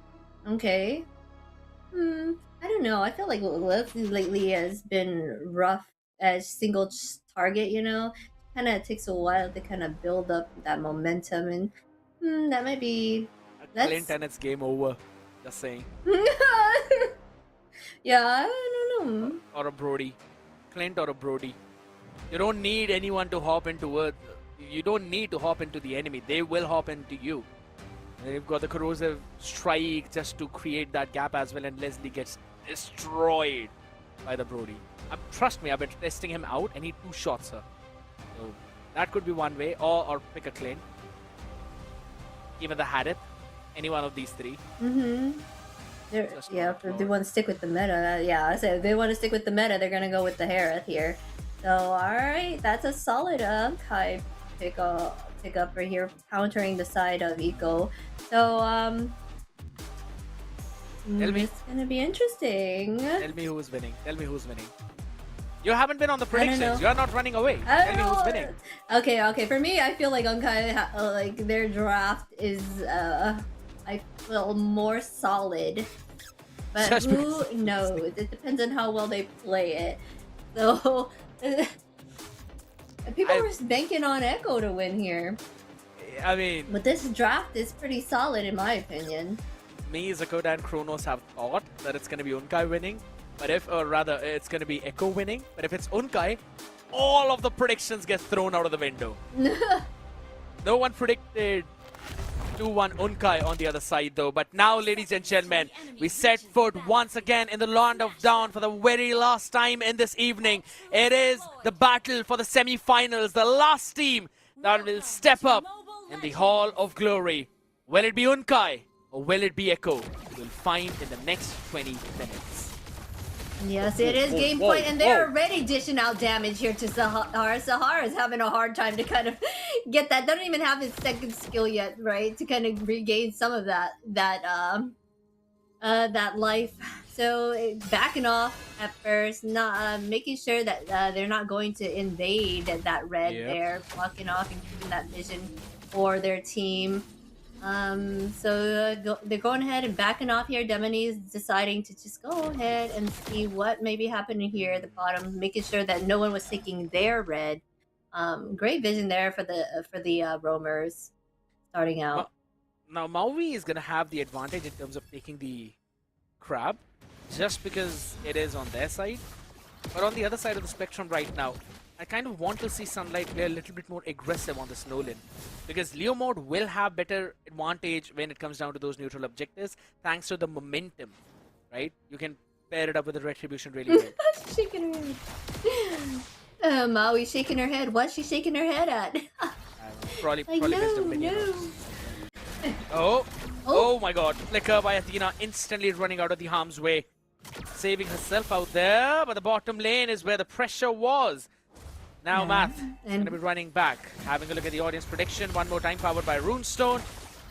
Okay. I don't know. I feel like Leslie lately has been rough as single target, you know? Kind of takes a while to kind of build up that momentum, and that might be. Clint and it's game over. Just saying. Yeah, I don't know. Or a Brody. Clint or a Brody. You don't need anyone to hop into it. You don't need to hop into the enemy. They will hop into you. They've got the corrosive strike just to create that gap as well, and Leslie gets destroyed by the Brody. Trust me, I've been testing him out, and he two-shots her. So that could be one way, or pick a Clint. Even the Hadith. Any one of these three. Yeah, if they want to stick with the meta. Yeah, I said if they want to stick with the meta, they're gonna go with the Harith here. So, alright, that's a solid Kai pick up right here, countering the side of Eco. So, it's gonna be interesting. Tell me who's winning. Tell me who's winning. You haven't been on the predictions. You're not running away. I Tell me who's winning. Okay. For me, I feel like Kai, like their draft is, I feel more solid. But Just who knows? It depends on how well they play it. So, people are banking on Echo to win here. I mean, But this draft is pretty solid in my opinion. me, Zakoda, and Kronos have thought that it's going to be Unkai winning. But or rather, it's going to be Echo winning. But if it's Unkai, all of the predictions get thrown out of the window. No one predicted 2-1 Unkai on the other side though. But now, ladies and gentlemen, we set foot once again in the land of Dawn for the very last time in this evening. It is the battle for the semi-finals, the last team that will step up in the Hall of Glory. Will it be Unkai or will it be Echo? We'll find in the next 20 minutes. Yes, it is game point, and they're already dishing out damage here to Sahar. Sahar is having a hard time to kind of get that. They don't even have his second skill yet, right? To kind of regain some of that life. So backing off at first, not making sure that they're not going to invade that red there, blocking off and keeping that vision for their team. They're going ahead and backing off here. Demony is deciding to just go ahead and see what may be happening here at the bottom, making sure that no one was taking their red. Great vision there for the roamers starting out. Now Maui is going to have the advantage in terms of taking the crab, just because it is on their side. But on the other side of the spectrum right now, I kind of want to see Sunlight play a little bit more aggressive on this Nolan, because Leo mode will have better advantage when it comes down to those neutral objectives, thanks to the momentum, right? You can pair it up with the retribution really well. Shaking her head. Maui shaking her head. What's she shaking her head at? Probably Like, wisdom. no. Oh my god. Flicker by Athena, instantly running out of the harm's way. Saving herself out there, but the bottom lane is where the pressure was. Now Math is going to be running back. Having a look at the audience prediction one more time, powered by Runestone.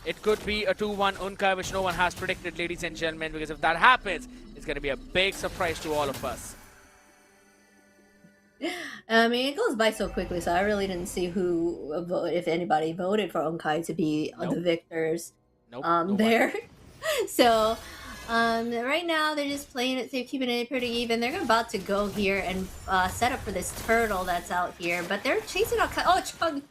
It could be a 2-1 Unkai, which no one has predicted, ladies and gentlemen, because if that happens, it's going to be a big surprise to all of us. I mean, it goes by so quickly, so I really didn't see who voted, if anybody voted for Unkai to be the victors there. So, right now they're just playing it safe, keeping it pretty even. They're about to go here and set up for this turtle that's out here, but they're chasing out. Chung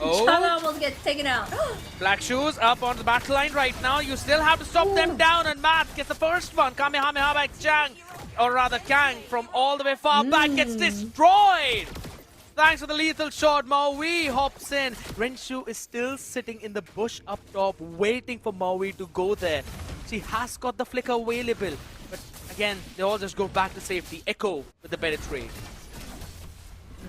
almost gets taken out. Black Shoes up on the battle line right now. You still have to stop them down, and Matt gets the first one. Kamehameha by Chang, or rather Kang, from all the way far back, gets destroyed. Thanks for the lethal shot, Maui hops in. Renshu is still sitting in the bush up top, waiting for Maui to go there. She has got the flicker available, but again, they all just go back to safety. Echo with the better trade.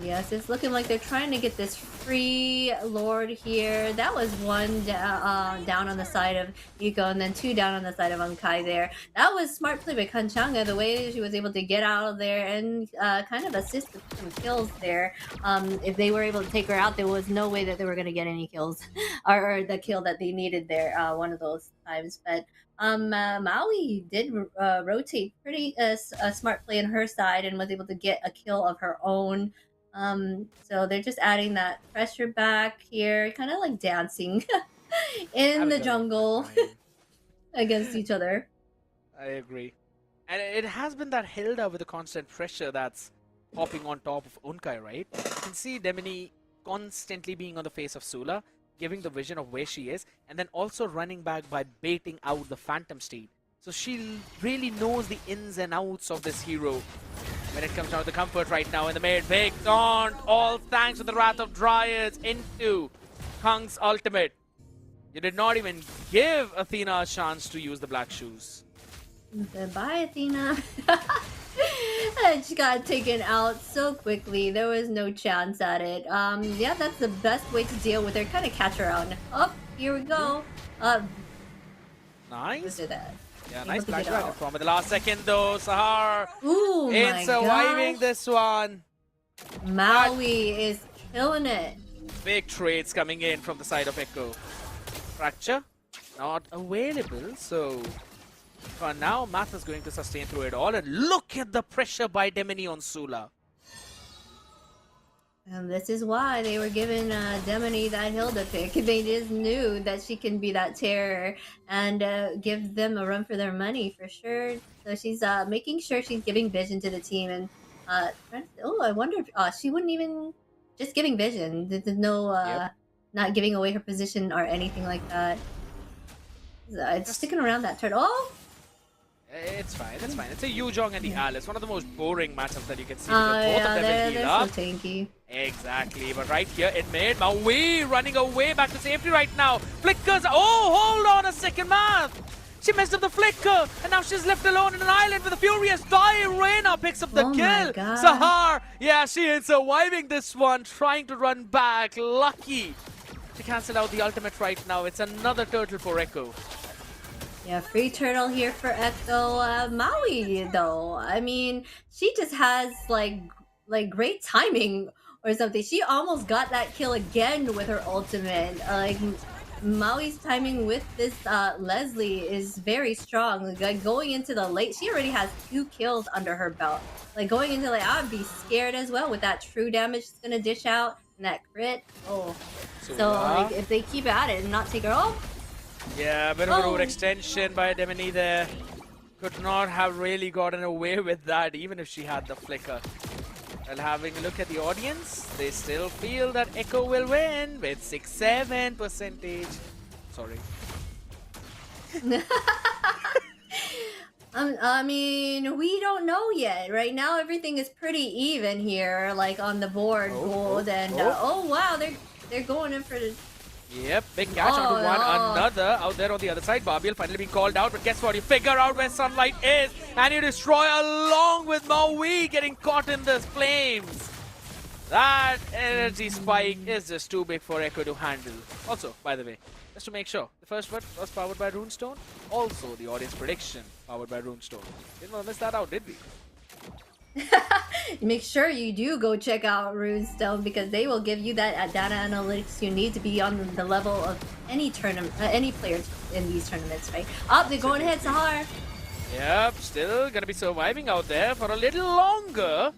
Yes, it's looking like they're trying to get this free Lord here. That was one down on the side of Yuko, and then two down on the side of Unkai there. That was smart play by Kanchanga, the way she was able to get out of there and kind of assist with some kills there. If they were able to take her out, there was no way that they were going to get any kills, or the kill that they needed there one of those times. But Maui did rotate pretty smart play on her side and was able to get a kill of her own. So they're just adding that pressure back here, kind of like dancing in the jungle against each other. I agree. And it has been that Hilda with the constant pressure that's hopping on top of Unkai, right? You can see Demini constantly being on the face of Sula, giving the vision of where she is, and then also running back by baiting out the Phantom Steed. So she really knows the ins and outs of this hero. When it comes down to the comfort right now in the mid, big taunt, all thanks to the Wrath of Dryads into Kang's ultimate. You did not even give Athena a chance to use the black shoes. Goodbye, Athena. And she got taken out so quickly. There was no chance at it. Yeah, that's the best way to deal with her. Kind of catch her out. Oh, here we go. Nice. Let's do that. Yeah, nice black dragon from at the last second though. Sahar Ooh, in surviving this one. Maui is killing it. Big trades coming in from the side of Echo. Fracture not available, so for now Math is going to sustain through it all. And look at the pressure by Demini on Sula. And this is why they were giving Demoni that Hilda pick. They just knew that she can be that terror and give them a run for their money for sure. So she's making sure she's giving vision to the team. And I wonder if she wouldn't even just giving vision. There's no not giving away her position or anything like that. It's sticking around that turn. Oh. It's fine, it's fine. It's a Yujong and the Alice, one of the most boring matchups that you can see. Both of them will heal up. So tanky. Exactly, but right here in mid, Maui running away back to safety right now. Flickers, oh, hold on a second, Math. She messed up the flicker, and now she's left alone in an island with a furious die. Reina picks up the kill. Sahar, yeah, she is surviving this one, trying to run back. Lucky to cancel out the ultimate right now. It's another turtle for Echo. Yeah, free turtle here for Echo. Maui, though, I mean, she just has like great timing or something. She almost got that kill again with her ultimate. Like Maui's timing with this Leslie is very strong. Like going into the late, she already has 2 kills under her belt. Like going into like, I'd be scared as well with that true damage she's gonna dish out and that crit. Oh, so like if they keep at it and not take her off. Yeah, a bit of a road extension by Demini there. Could not have really gotten away with that, even if she had the flicker. Well, having a look at the audience, they still feel that Echo will win with 6-7%. Sorry. I mean, we don't know yet. Right now, everything is pretty even here, like on the board. Oh wow, they're going in for the. Yep, big catch onto one another out there on the other side. Barbiel finally being called out, but guess what? You figure out where Sunlight is and you destroy along with Maui getting caught in the flames. That energy spike is just too big for Echo to handle. Also, by the way, just to make sure, the first one was powered by Runestone. Also, the audience prediction powered by Runestone. Didn't want to miss that out, did we? Make sure you do go check out Runestone because they will give you that data analytics you need to be on the level of any tournament, any players in these tournaments, right? They're going ahead, Sahar. Yep, still gonna be surviving out there for a little longer.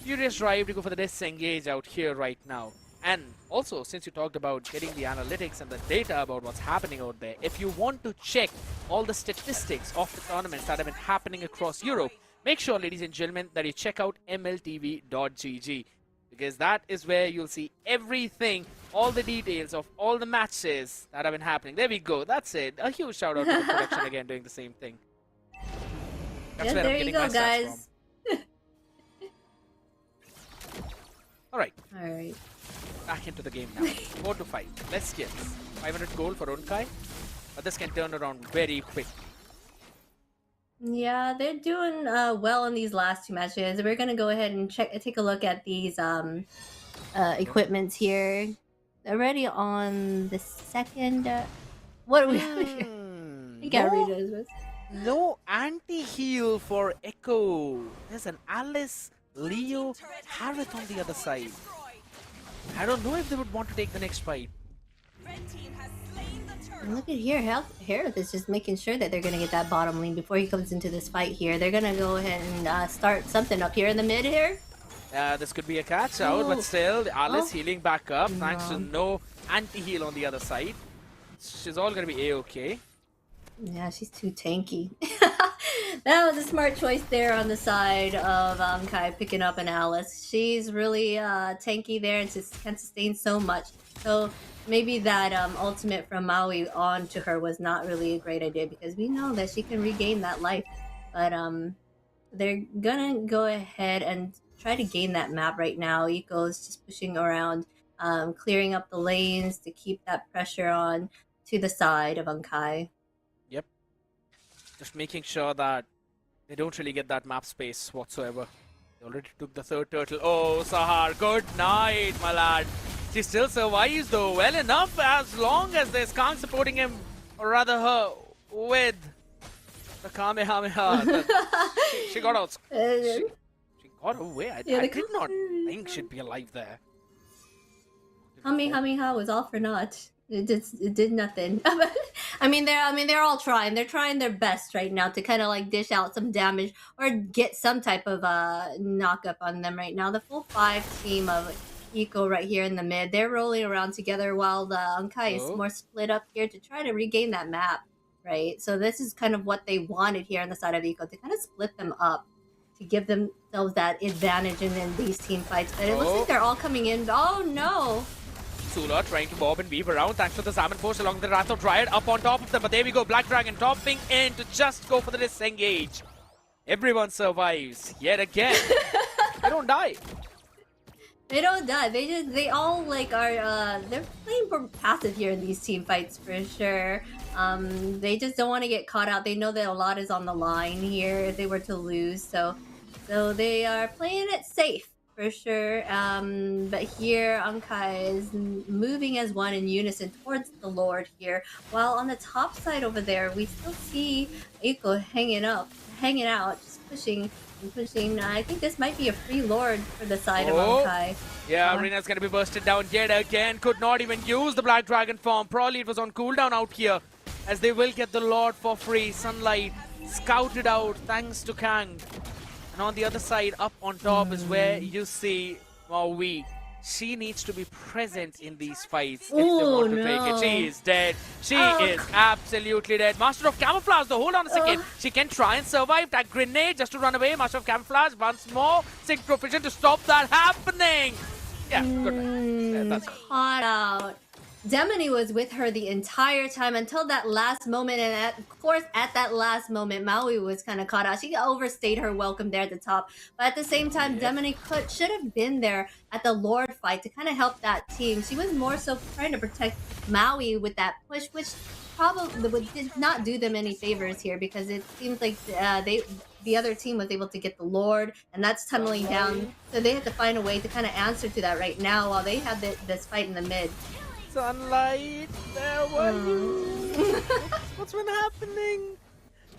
Furious drive to go for the disengage out here right now. And also, since you talked about getting the analytics and the data about what's happening out there, if you want to check all the statistics of the tournaments that have been happening across Europe, make sure, ladies and gentlemen, that you check out mltv.gg because that is where you'll see everything, all the details of all the matches that have been happening. There we go. That's it. A huge shout out to the production again doing the same thing. That's where there I'm you getting go, my stats guys. from. All right. Back into the game now. 4 to 5. Less skills. 500 gold for Unkai, but this can turn around very quick. Yeah, they're doing well in these last 2 matches. We're gonna go ahead and take a look at these equipments here. Already on the second. What are we having here? I can't read it. No anti-heal for Echo. There's an Alice, Leo, Harith on the other side. I don't know if they would want to take the next fight. And look at here, Harith is just making sure that they're going to get that bottom lane before he comes into this fight here. They're going to go ahead and start something up here in the mid here. This could be a catch out, but still, Alice healing back up thanks to no anti-heal on the other side. She's all going to be A-okay. Yeah, she's too tanky. That was a smart choice there on the side of Kai picking up an Alice. She's really tanky there and just can't sustain so much. So maybe that ultimate from Maui onto her was not really a great idea because we know that she can regain that life. But they're gonna go ahead and try to gain that map right now. Eco's just pushing around, clearing up the lanes to keep that pressure on to the side of Ankai. Yep. Just making sure that they don't really get that map space whatsoever. They already took the third turtle. Oh, Sahar, good night, my lad. She still survives though, well enough as long as there's Kang supporting him, or rather her, with the Kamehameha. She got out. She got away. I did not think she'd be alive there. Kamehameha was all for naught. It did nothing. I mean they're all trying. They're trying their best right now to kind of like dish out some damage or get some type of knock up on them right now. The full 5 team of Eco right here in the mid, they're rolling around together while the Ankai is more split up here to try to regain that map, right? So this is kind of what they wanted here on the side of Eco, to kind of split them up to give themselves that advantage in these team fights. But it looks like they're all coming in. Oh no! Sula trying to bob and weave around thanks to the Salmon Force along the Wrath of Dryad up on top of them. But there we go, Black Dragon topping in to just go for the disengage. Everyone survives yet again. They don't die. They don't die. They all like are they're playing for passive here in these team fights for sure. They just don't want to get caught out. They know that a lot is on the line here if they were to lose. So they are playing it safe for sure. But here Ankai is moving as one in unison towards the Lord here. While on the top side over there, we still see Eiko hanging out, just pushing. I think this might be a free Lord for the side of Ankai. Yeah, Rena's gonna be bursted down yet again. Could not even use the Black Dragon form. Probably it was on cooldown out here, as they will get the Lord for free. Sunlight scouted out thanks to Kang. And on the other side, up on top is where you see Maui. She needs to be present in these fights if they want to take it. She is dead. She is absolutely dead. Master of Camouflage, though. Hold on a second. She can try and survive that grenade just to run away. Master of Camouflage once more. Sync proficient to stop that happening. Yeah, good. That's caught out. Demony was with her the entire time until that last moment, and of course, at that last moment, Maui was kind of caught out. She overstayed her welcome there at the top, but at the same time, Demony should have been there at the Lord fight to kind of help that team. She was more so trying to protect Maui with that push, which probably did not do them any favors here because it seems like the other team was able to get the Lord, and that's tunneling down. So they had to find a way to kind of answer to that right now while they have this fight in the mid. Sunlight, where were you? What's been happening?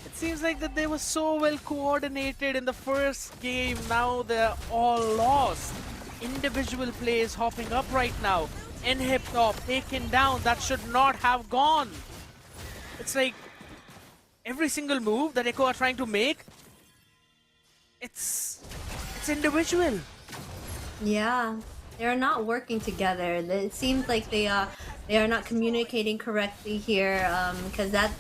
It seems like that they were so well coordinated in the first game. Now they're all lost. Individual plays hopping up right now. Inhib top taken down. That should not have gone. It's like every single move that Echo are trying to make, it's individual. Yeah. They're not working together. It seems like they are not communicating correctly here. Because that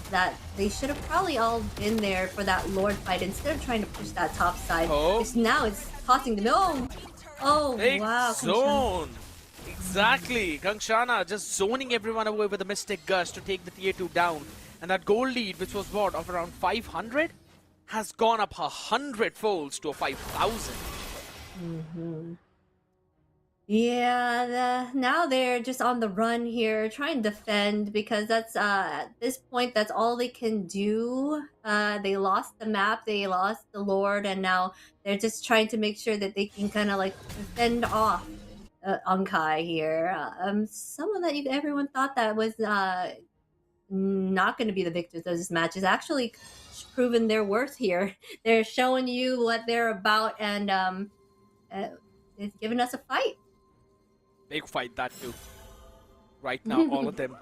they should have probably all been there for that Lord fight instead of trying to push that top side. Now it's tossing them. Oh wow! Zone. Exactly. Kangshana just zoning everyone away with a Mystic Gust to take the tier 2 down, and that goal lead, which was what, of around 500, has gone up 100 folds to a 5,000. Yeah, now they're just on the run here, trying to defend because that's at this point that's all they can do. They lost the map, they lost the Lord, and now they're just trying to make sure that they can kind of like defend off Ankai here. Someone that everyone thought that was not going to be the victors of this match is actually proven their worth here. They're showing you what they're about, and it's giving us a fight. Big fight, that too. Right now, all of them.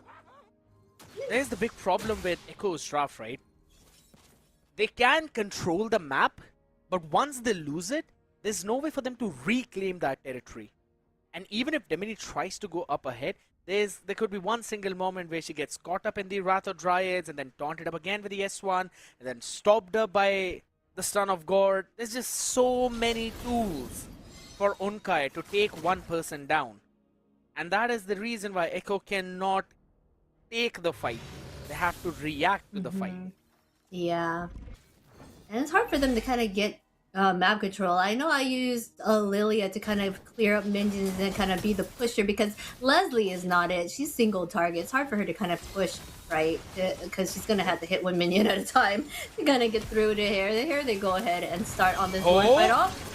There's the big problem with Echo's draft, right? They can control the map, but once they lose it, there's no way for them to reclaim that territory. And even if Demini tries to go up ahead, there could be one single moment where she gets caught up in the Wrath of Dryads and then taunted up again with the S1 and then stopped up by the Stun of God. There's just so many tools for Unkai to take one person down. And that is the reason why Echo cannot take the fight. They have to react to the fight. Yeah. And it's hard for them to kind of get map control. I know I used Lilia to kind of clear up minions and kind of be the pusher because Leslie is not it. She's single target. It's hard for her to kind of push, right? Because she's going to have to hit one minion at a time to kind of get through to here. Here they go ahead and start on this one fight off.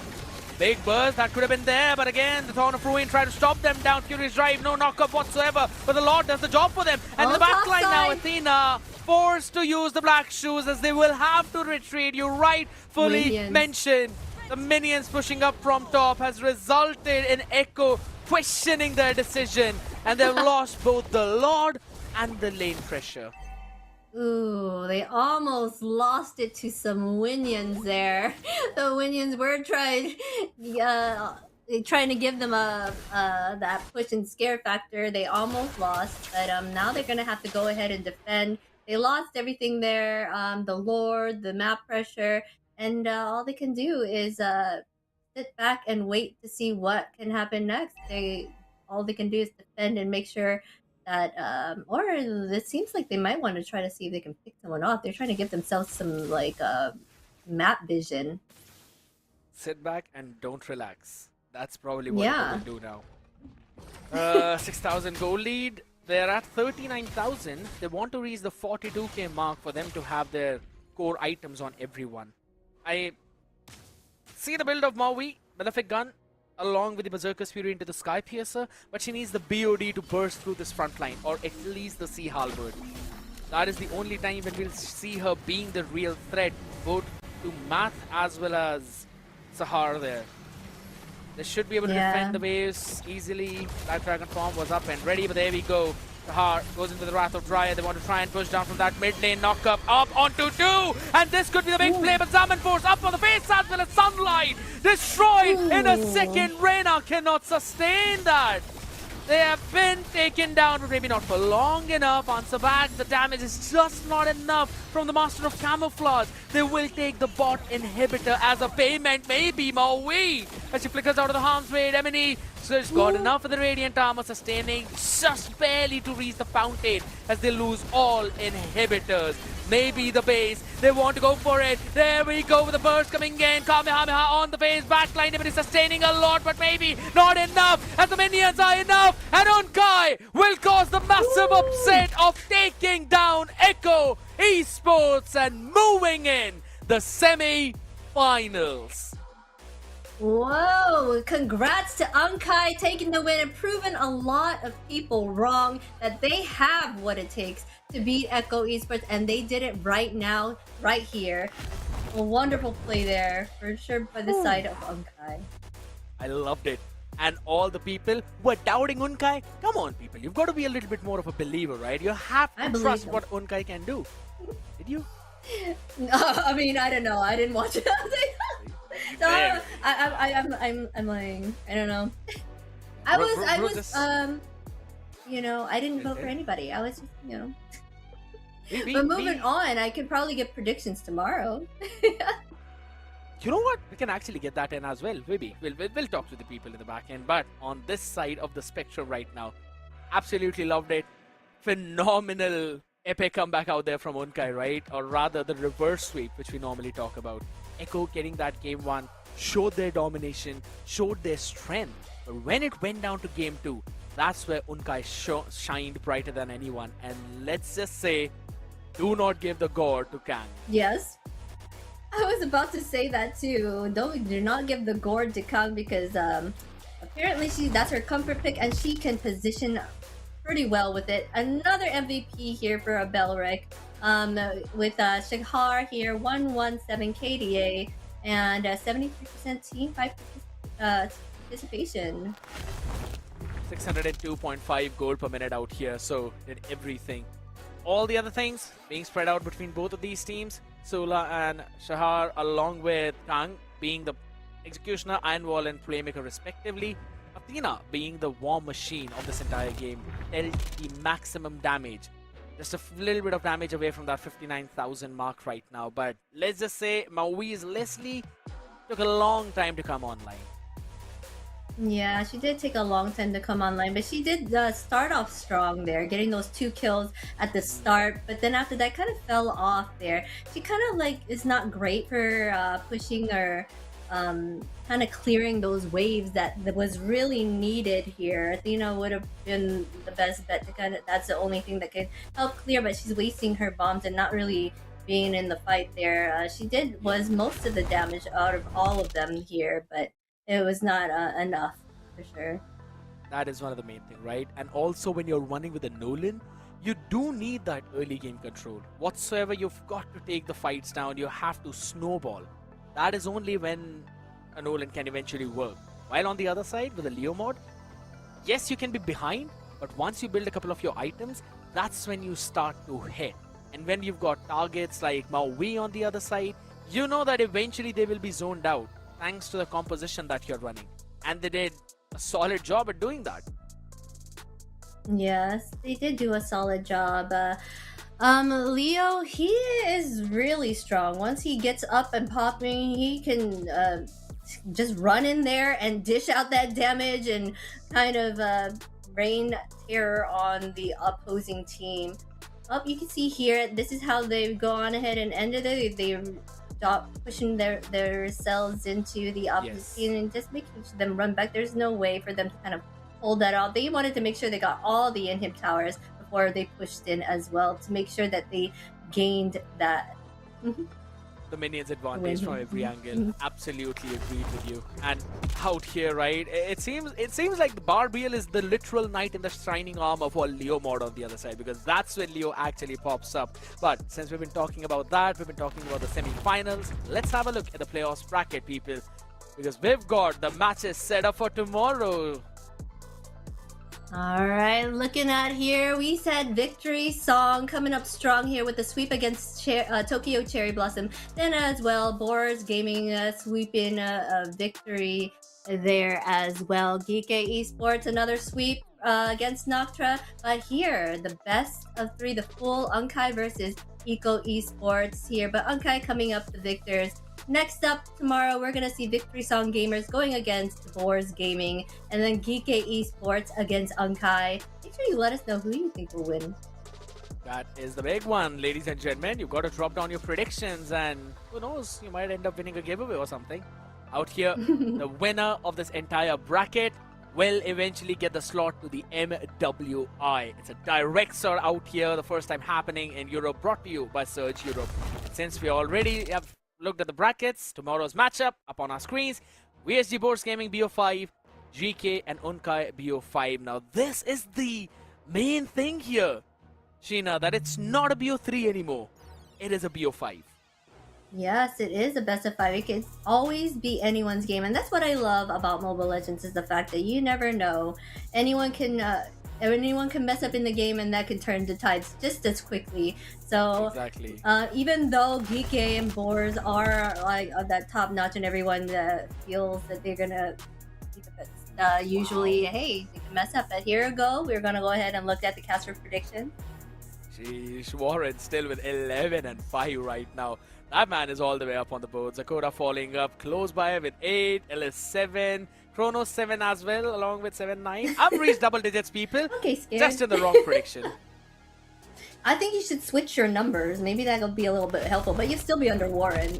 Big burst, that could have been there, but again, the Thorn of Ruin tried to stop them down. Furious Drive, no knock-up whatsoever, but the Lord does the job for them. And in the backline now, Athena forced to use the Black Shoes as they will have to retreat. You rightfully mentioned the minions pushing up from top has resulted in Echo questioning their decision, and they've lost both the Lord and the lane pressure. Ooh, they almost lost it to some Winions there. The Winions were trying to give them that push and scare factor. They almost lost, but now they're gonna have to go ahead and defend. They lost everything there. The Lord, the map pressure, and all they can do is sit back and wait to see what can happen next. All they can do is defend and make sure that, or it seems like they might want to try to see if they can pick someone off. They're trying to give themselves some like map vision. Sit back and don't relax. That's probably what they will do now. 6,000 goal lead. They're at 39,000. They want to reach the 42k mark for them to have their core items on everyone. I see the build of Maui, Malefic Gun, along with the Berserker's Fury into the Sky Piercer, but she needs the BOD to burst through this front line, or at least the Sea Halberd. That is the only time when we'll see her being the real threat, both to Math as well as Sahar there. They should be able to defend the waves easily. That Dragon Form was up and ready, but there we go. Sahar goes into the Wrath of Dryad. They want to try and push down from that mid lane, knock up onto 2, and this could be the big play, but Zaman Force up on the face as well as Sunlight. Destroyed in a second. Reyna cannot sustain that. They have been taken down, but maybe not for long enough. Answer back, the damage is just not enough from the Master of Camouflage. They will take the bot inhibitor as a payment, maybe Maui. As she flickers out of the harm's way, Demini just got enough of the Radiant Armor, sustaining just barely to reach the fountain as they lose all inhibitors. Maybe the base, they want to go for it. There we go with the burst coming in. Kamehameha on the base, backline Demini sustaining a lot, but maybe not enough as the minions are enough. And Unkai will cause the massive upset of taking down Echo Esports and moving in the semi-finals. Whoa! Congrats to Unkai taking the win and proving a lot of people wrong that they have what it takes to beat Echo Esports, and they did it right now, right here. A wonderful play there, for sure, by the side of Unkai. I loved it. And all the people who are doubting Unkai, come on people, you've got to be a little bit more of a believer, right? You have to trust what Unkai can do. Did you? No, I mean, I don't know. I didn't watch it. So I'm lying. I don't know. I was you know, I didn't vote for anybody. I was just, you know. But moving on, I could probably get predictions tomorrow. You know what? We can actually get that in as well. Maybe we'll talk to the people in the back end. But on this side of the spectrum right now, absolutely loved it. Phenomenal epic comeback out there from Unkai, right? Or rather, the reverse sweep, which we normally talk about. Echo getting that game 1, showed their domination, showed their strength. But when it went down to game 2, that's where Unkai shined brighter than anyone. And let's just say, do not give the gore to Kang. Yes. I was about to say that too. Do not give the gourd to Kang because apparently that's her comfort pick and she can position pretty well with it. Another MVP here for a Belric. With Shahar here, 117 KDA and 73% team fight participation. 602.5 gold per minute out here, so did everything. All the other things being spread out between both of these teams. Sula and Shahar along with Kang being the Executioner, Iron Wall, and Playmaker respectively. Athena being the war machine of this entire game, dealt the maximum damage. Just a little bit of damage away from that 59,000 mark right now. But let's just say Maui's Leslie took a long time to come online. Yeah, she did take a long time to come online, but she did start off strong there, getting those 2 kills at the start. But then after that, kind of fell off there. She kind of like is not great for pushing or kind of clearing those waves that was really needed here. Athena would have been the best bet to kind of, that's the only thing that could help clear, but she's wasting her bombs and not really being in the fight there. She was most of the damage out of all of them here, but it was not enough for sure. That is one of the main things, right? And also when you're running with a Nolan, you do need that early game control. Whatsoever, you've got to take the fights down. You have to snowball. That is only when a Nolan can eventually work. While on the other side, with a Leo mod, yes, you can be behind, but once you build a couple of your items, that's when you start to hit. And when you've got targets like Maui on the other side, you know that eventually they will be zoned out, thanks to the composition that you're running. And they did a solid job at doing that. Yes, they did do a solid job. Leo, he is really strong. Once he gets up and popping, he can just run in there and dish out that damage and kind of rain terror on the opposing team. You can see here, this is how they've gone ahead and ended it. They stop pushing themselves into the opposite team and just making them run back. There's no way for them to kind of hold that off. They wanted to make sure they got all the inhib towers before they pushed in as well, to make sure that they gained that. The minions advantage from every angle. Absolutely agreed with you. And out here, right, it seems like the Barbiel is the literal knight in the shining armor for Leo mod on the other side, because that's when Leo actually pops up. But since we've been talking about that, we've been talking about the semi-finals, let's have a look at the playoffs bracket, people, because we've got the matches set up for tomorrow. All right, looking at here, we said Victory Song coming up strong here with the sweep against Tokyo Cherry Blossom. Then as well, Boars Gaming sweeping victory there as well. Geek Esports, another sweep against Noctra. But here, the best of 3, the full Unkai versus Eco Esports here. But Unkai coming up the victors. Next up tomorrow, we're gonna see Victory Song Gamers going against Boars Gaming, and then Geek Esports against Unkai. Make sure you let us know who you think will win. That is the big one, ladies and gentlemen. You've got to drop down your predictions, and who knows, you might end up winning a giveaway or something. Out here, the winner of this entire bracket will eventually get the slot to the MWI. It's a direct sort out here, the first time happening in Europe, brought to you by Surge Europe. And since we already have looked at the brackets, tomorrow's matchup up on our screens, VSG Boards Gaming BO5, GK and Unkai BO5. Now this is the main thing here, Sheena, that it's not a BO3 anymore. It is a BO5. Yes, it is a best of 5. It can always be anyone's game, and that's what I love about Mobile Legends, is the fact that you never know. Anyone can mess up in the game, and that can turn the tides just as quickly. So exactly. Even though Geek and Boars are like that top notch, and everyone feels that they're gonna usually, hey, they can mess up. But here we go. We're gonna go ahead and look at the caster prediction. Sheesh, Warren still with 11 and 5 right now. That man is all the way up on the board. Zakota falling up close by with 8, Ellis 7, Chronos 7 as well, along with 7, 9. I've reached double digits, people. Okay, scared. Just in the wrong prediction. I think you should switch your numbers. Maybe that'll be a little bit helpful, but you'll still be under Warren.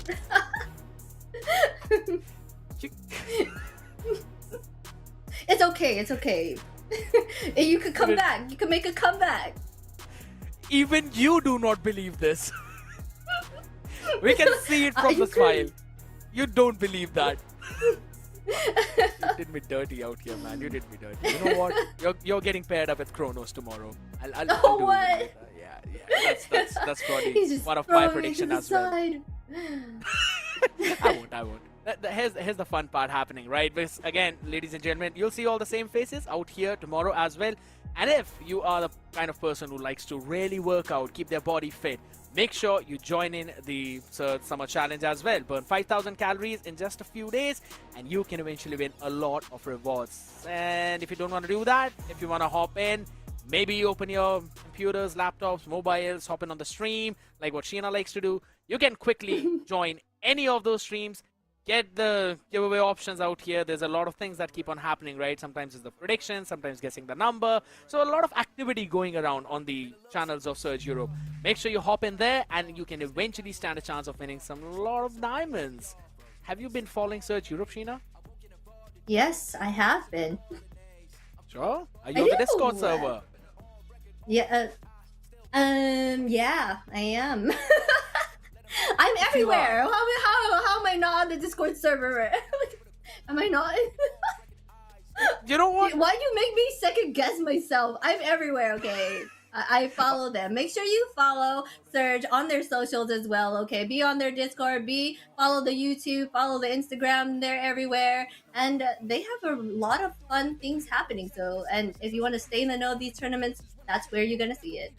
It's okay, it's okay. You could come back. You can make a comeback. Even you do not believe this. We can see it from the smile. You don't believe that. You did me dirty out here, man. You did me dirty. You know what? You're getting paired up with Kronos tomorrow. I'll do what? Yeah. That's probably one of my predictions as well. I won't. Here's the fun part happening, right? Because again, ladies and gentlemen, you'll see all the same faces out here tomorrow as well. And if you are the kind of person who likes to really work out, keep their body fit, make sure you join in the Surge Summer Challenge as well. Burn 5,000 calories in just a few days and you can eventually win a lot of rewards. And if you don't want to do that, if you want to hop in, maybe you open your computers, laptops, mobiles, hop in on the stream, like what Sheena likes to do, you can quickly join any of those streams. Get the giveaway options out here. There's a lot of things that keep on happening, right? Sometimes it's the prediction, sometimes guessing the number. So a lot of activity going around on the channels of Surge Europe. Make sure you hop in there and you can eventually stand a chance of winning some lot of diamonds. Have you been following Surge Europe, Sheena? Yes, I have been. Sure. Are you on the Discord server? Yeah. Yeah, I am. I'm everywhere. How am I not on the Discord server? Am I not? You know what? Why do you make me second guess myself? I'm everywhere, okay? I follow them. Make sure you follow Surge on their socials as well, okay? Be on their Discord, follow the YouTube, follow the Instagram. They're everywhere. And they have a lot of fun things happening. So, and if you want to stay in the know of these tournaments, that's where you're going to see it.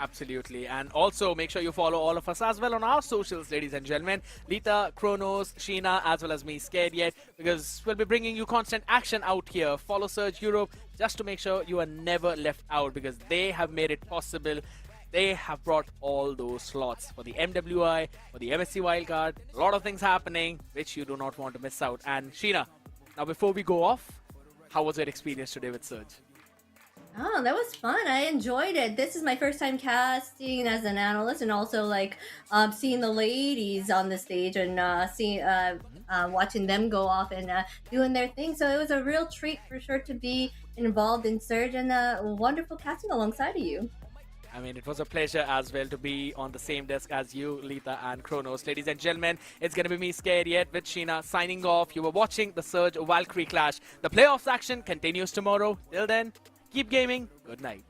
Absolutely. And also make sure you follow all of us as well on our socials, ladies and gentlemen. Lita, Kronos, Sheena, as well as me, Scared Yet, because we'll be bringing you constant action out here. Follow Surge Europe just to make sure you are never left out, because they have made it possible. They have brought all those slots for the MWI, for the MSC wildcard. A lot of things happening which you do not want to miss out. And Sheena, now before we go off, how was your experience today with Surge? Oh, that was fun. I enjoyed it. This is my first time casting as an analyst, and also like seeing the ladies on the stage and watching them go off and doing their thing. So it was a real treat for sure to be involved in Surge and wonderful casting alongside of you. I mean, it was a pleasure as well to be on the same desk as you, Lita and Kronos. Ladies and gentlemen, it's going to be me, Scared Yet, with Sheena signing off. You were watching the Surge Valkyrie clash. The playoffs action continues tomorrow. Till then, keep gaming. Good night.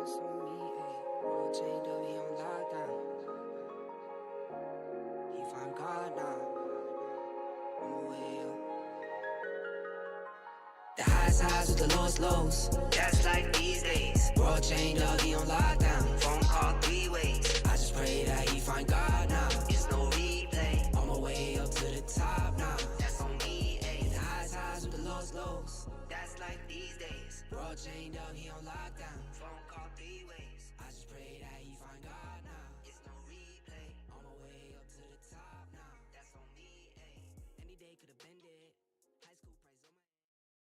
That's on me, ayy. All chained up, he on lockdown. He find God now. On my way up. The highs with the lows. That's like these days. Bro chained up, he on lockdown. Phone call 3 ways. I just pray that he find God now. It's no replay. On my way up to the top now. That's on me, ayy. The highs with the lows. That's like these days. Bro chained up, he on lockdown. Phone call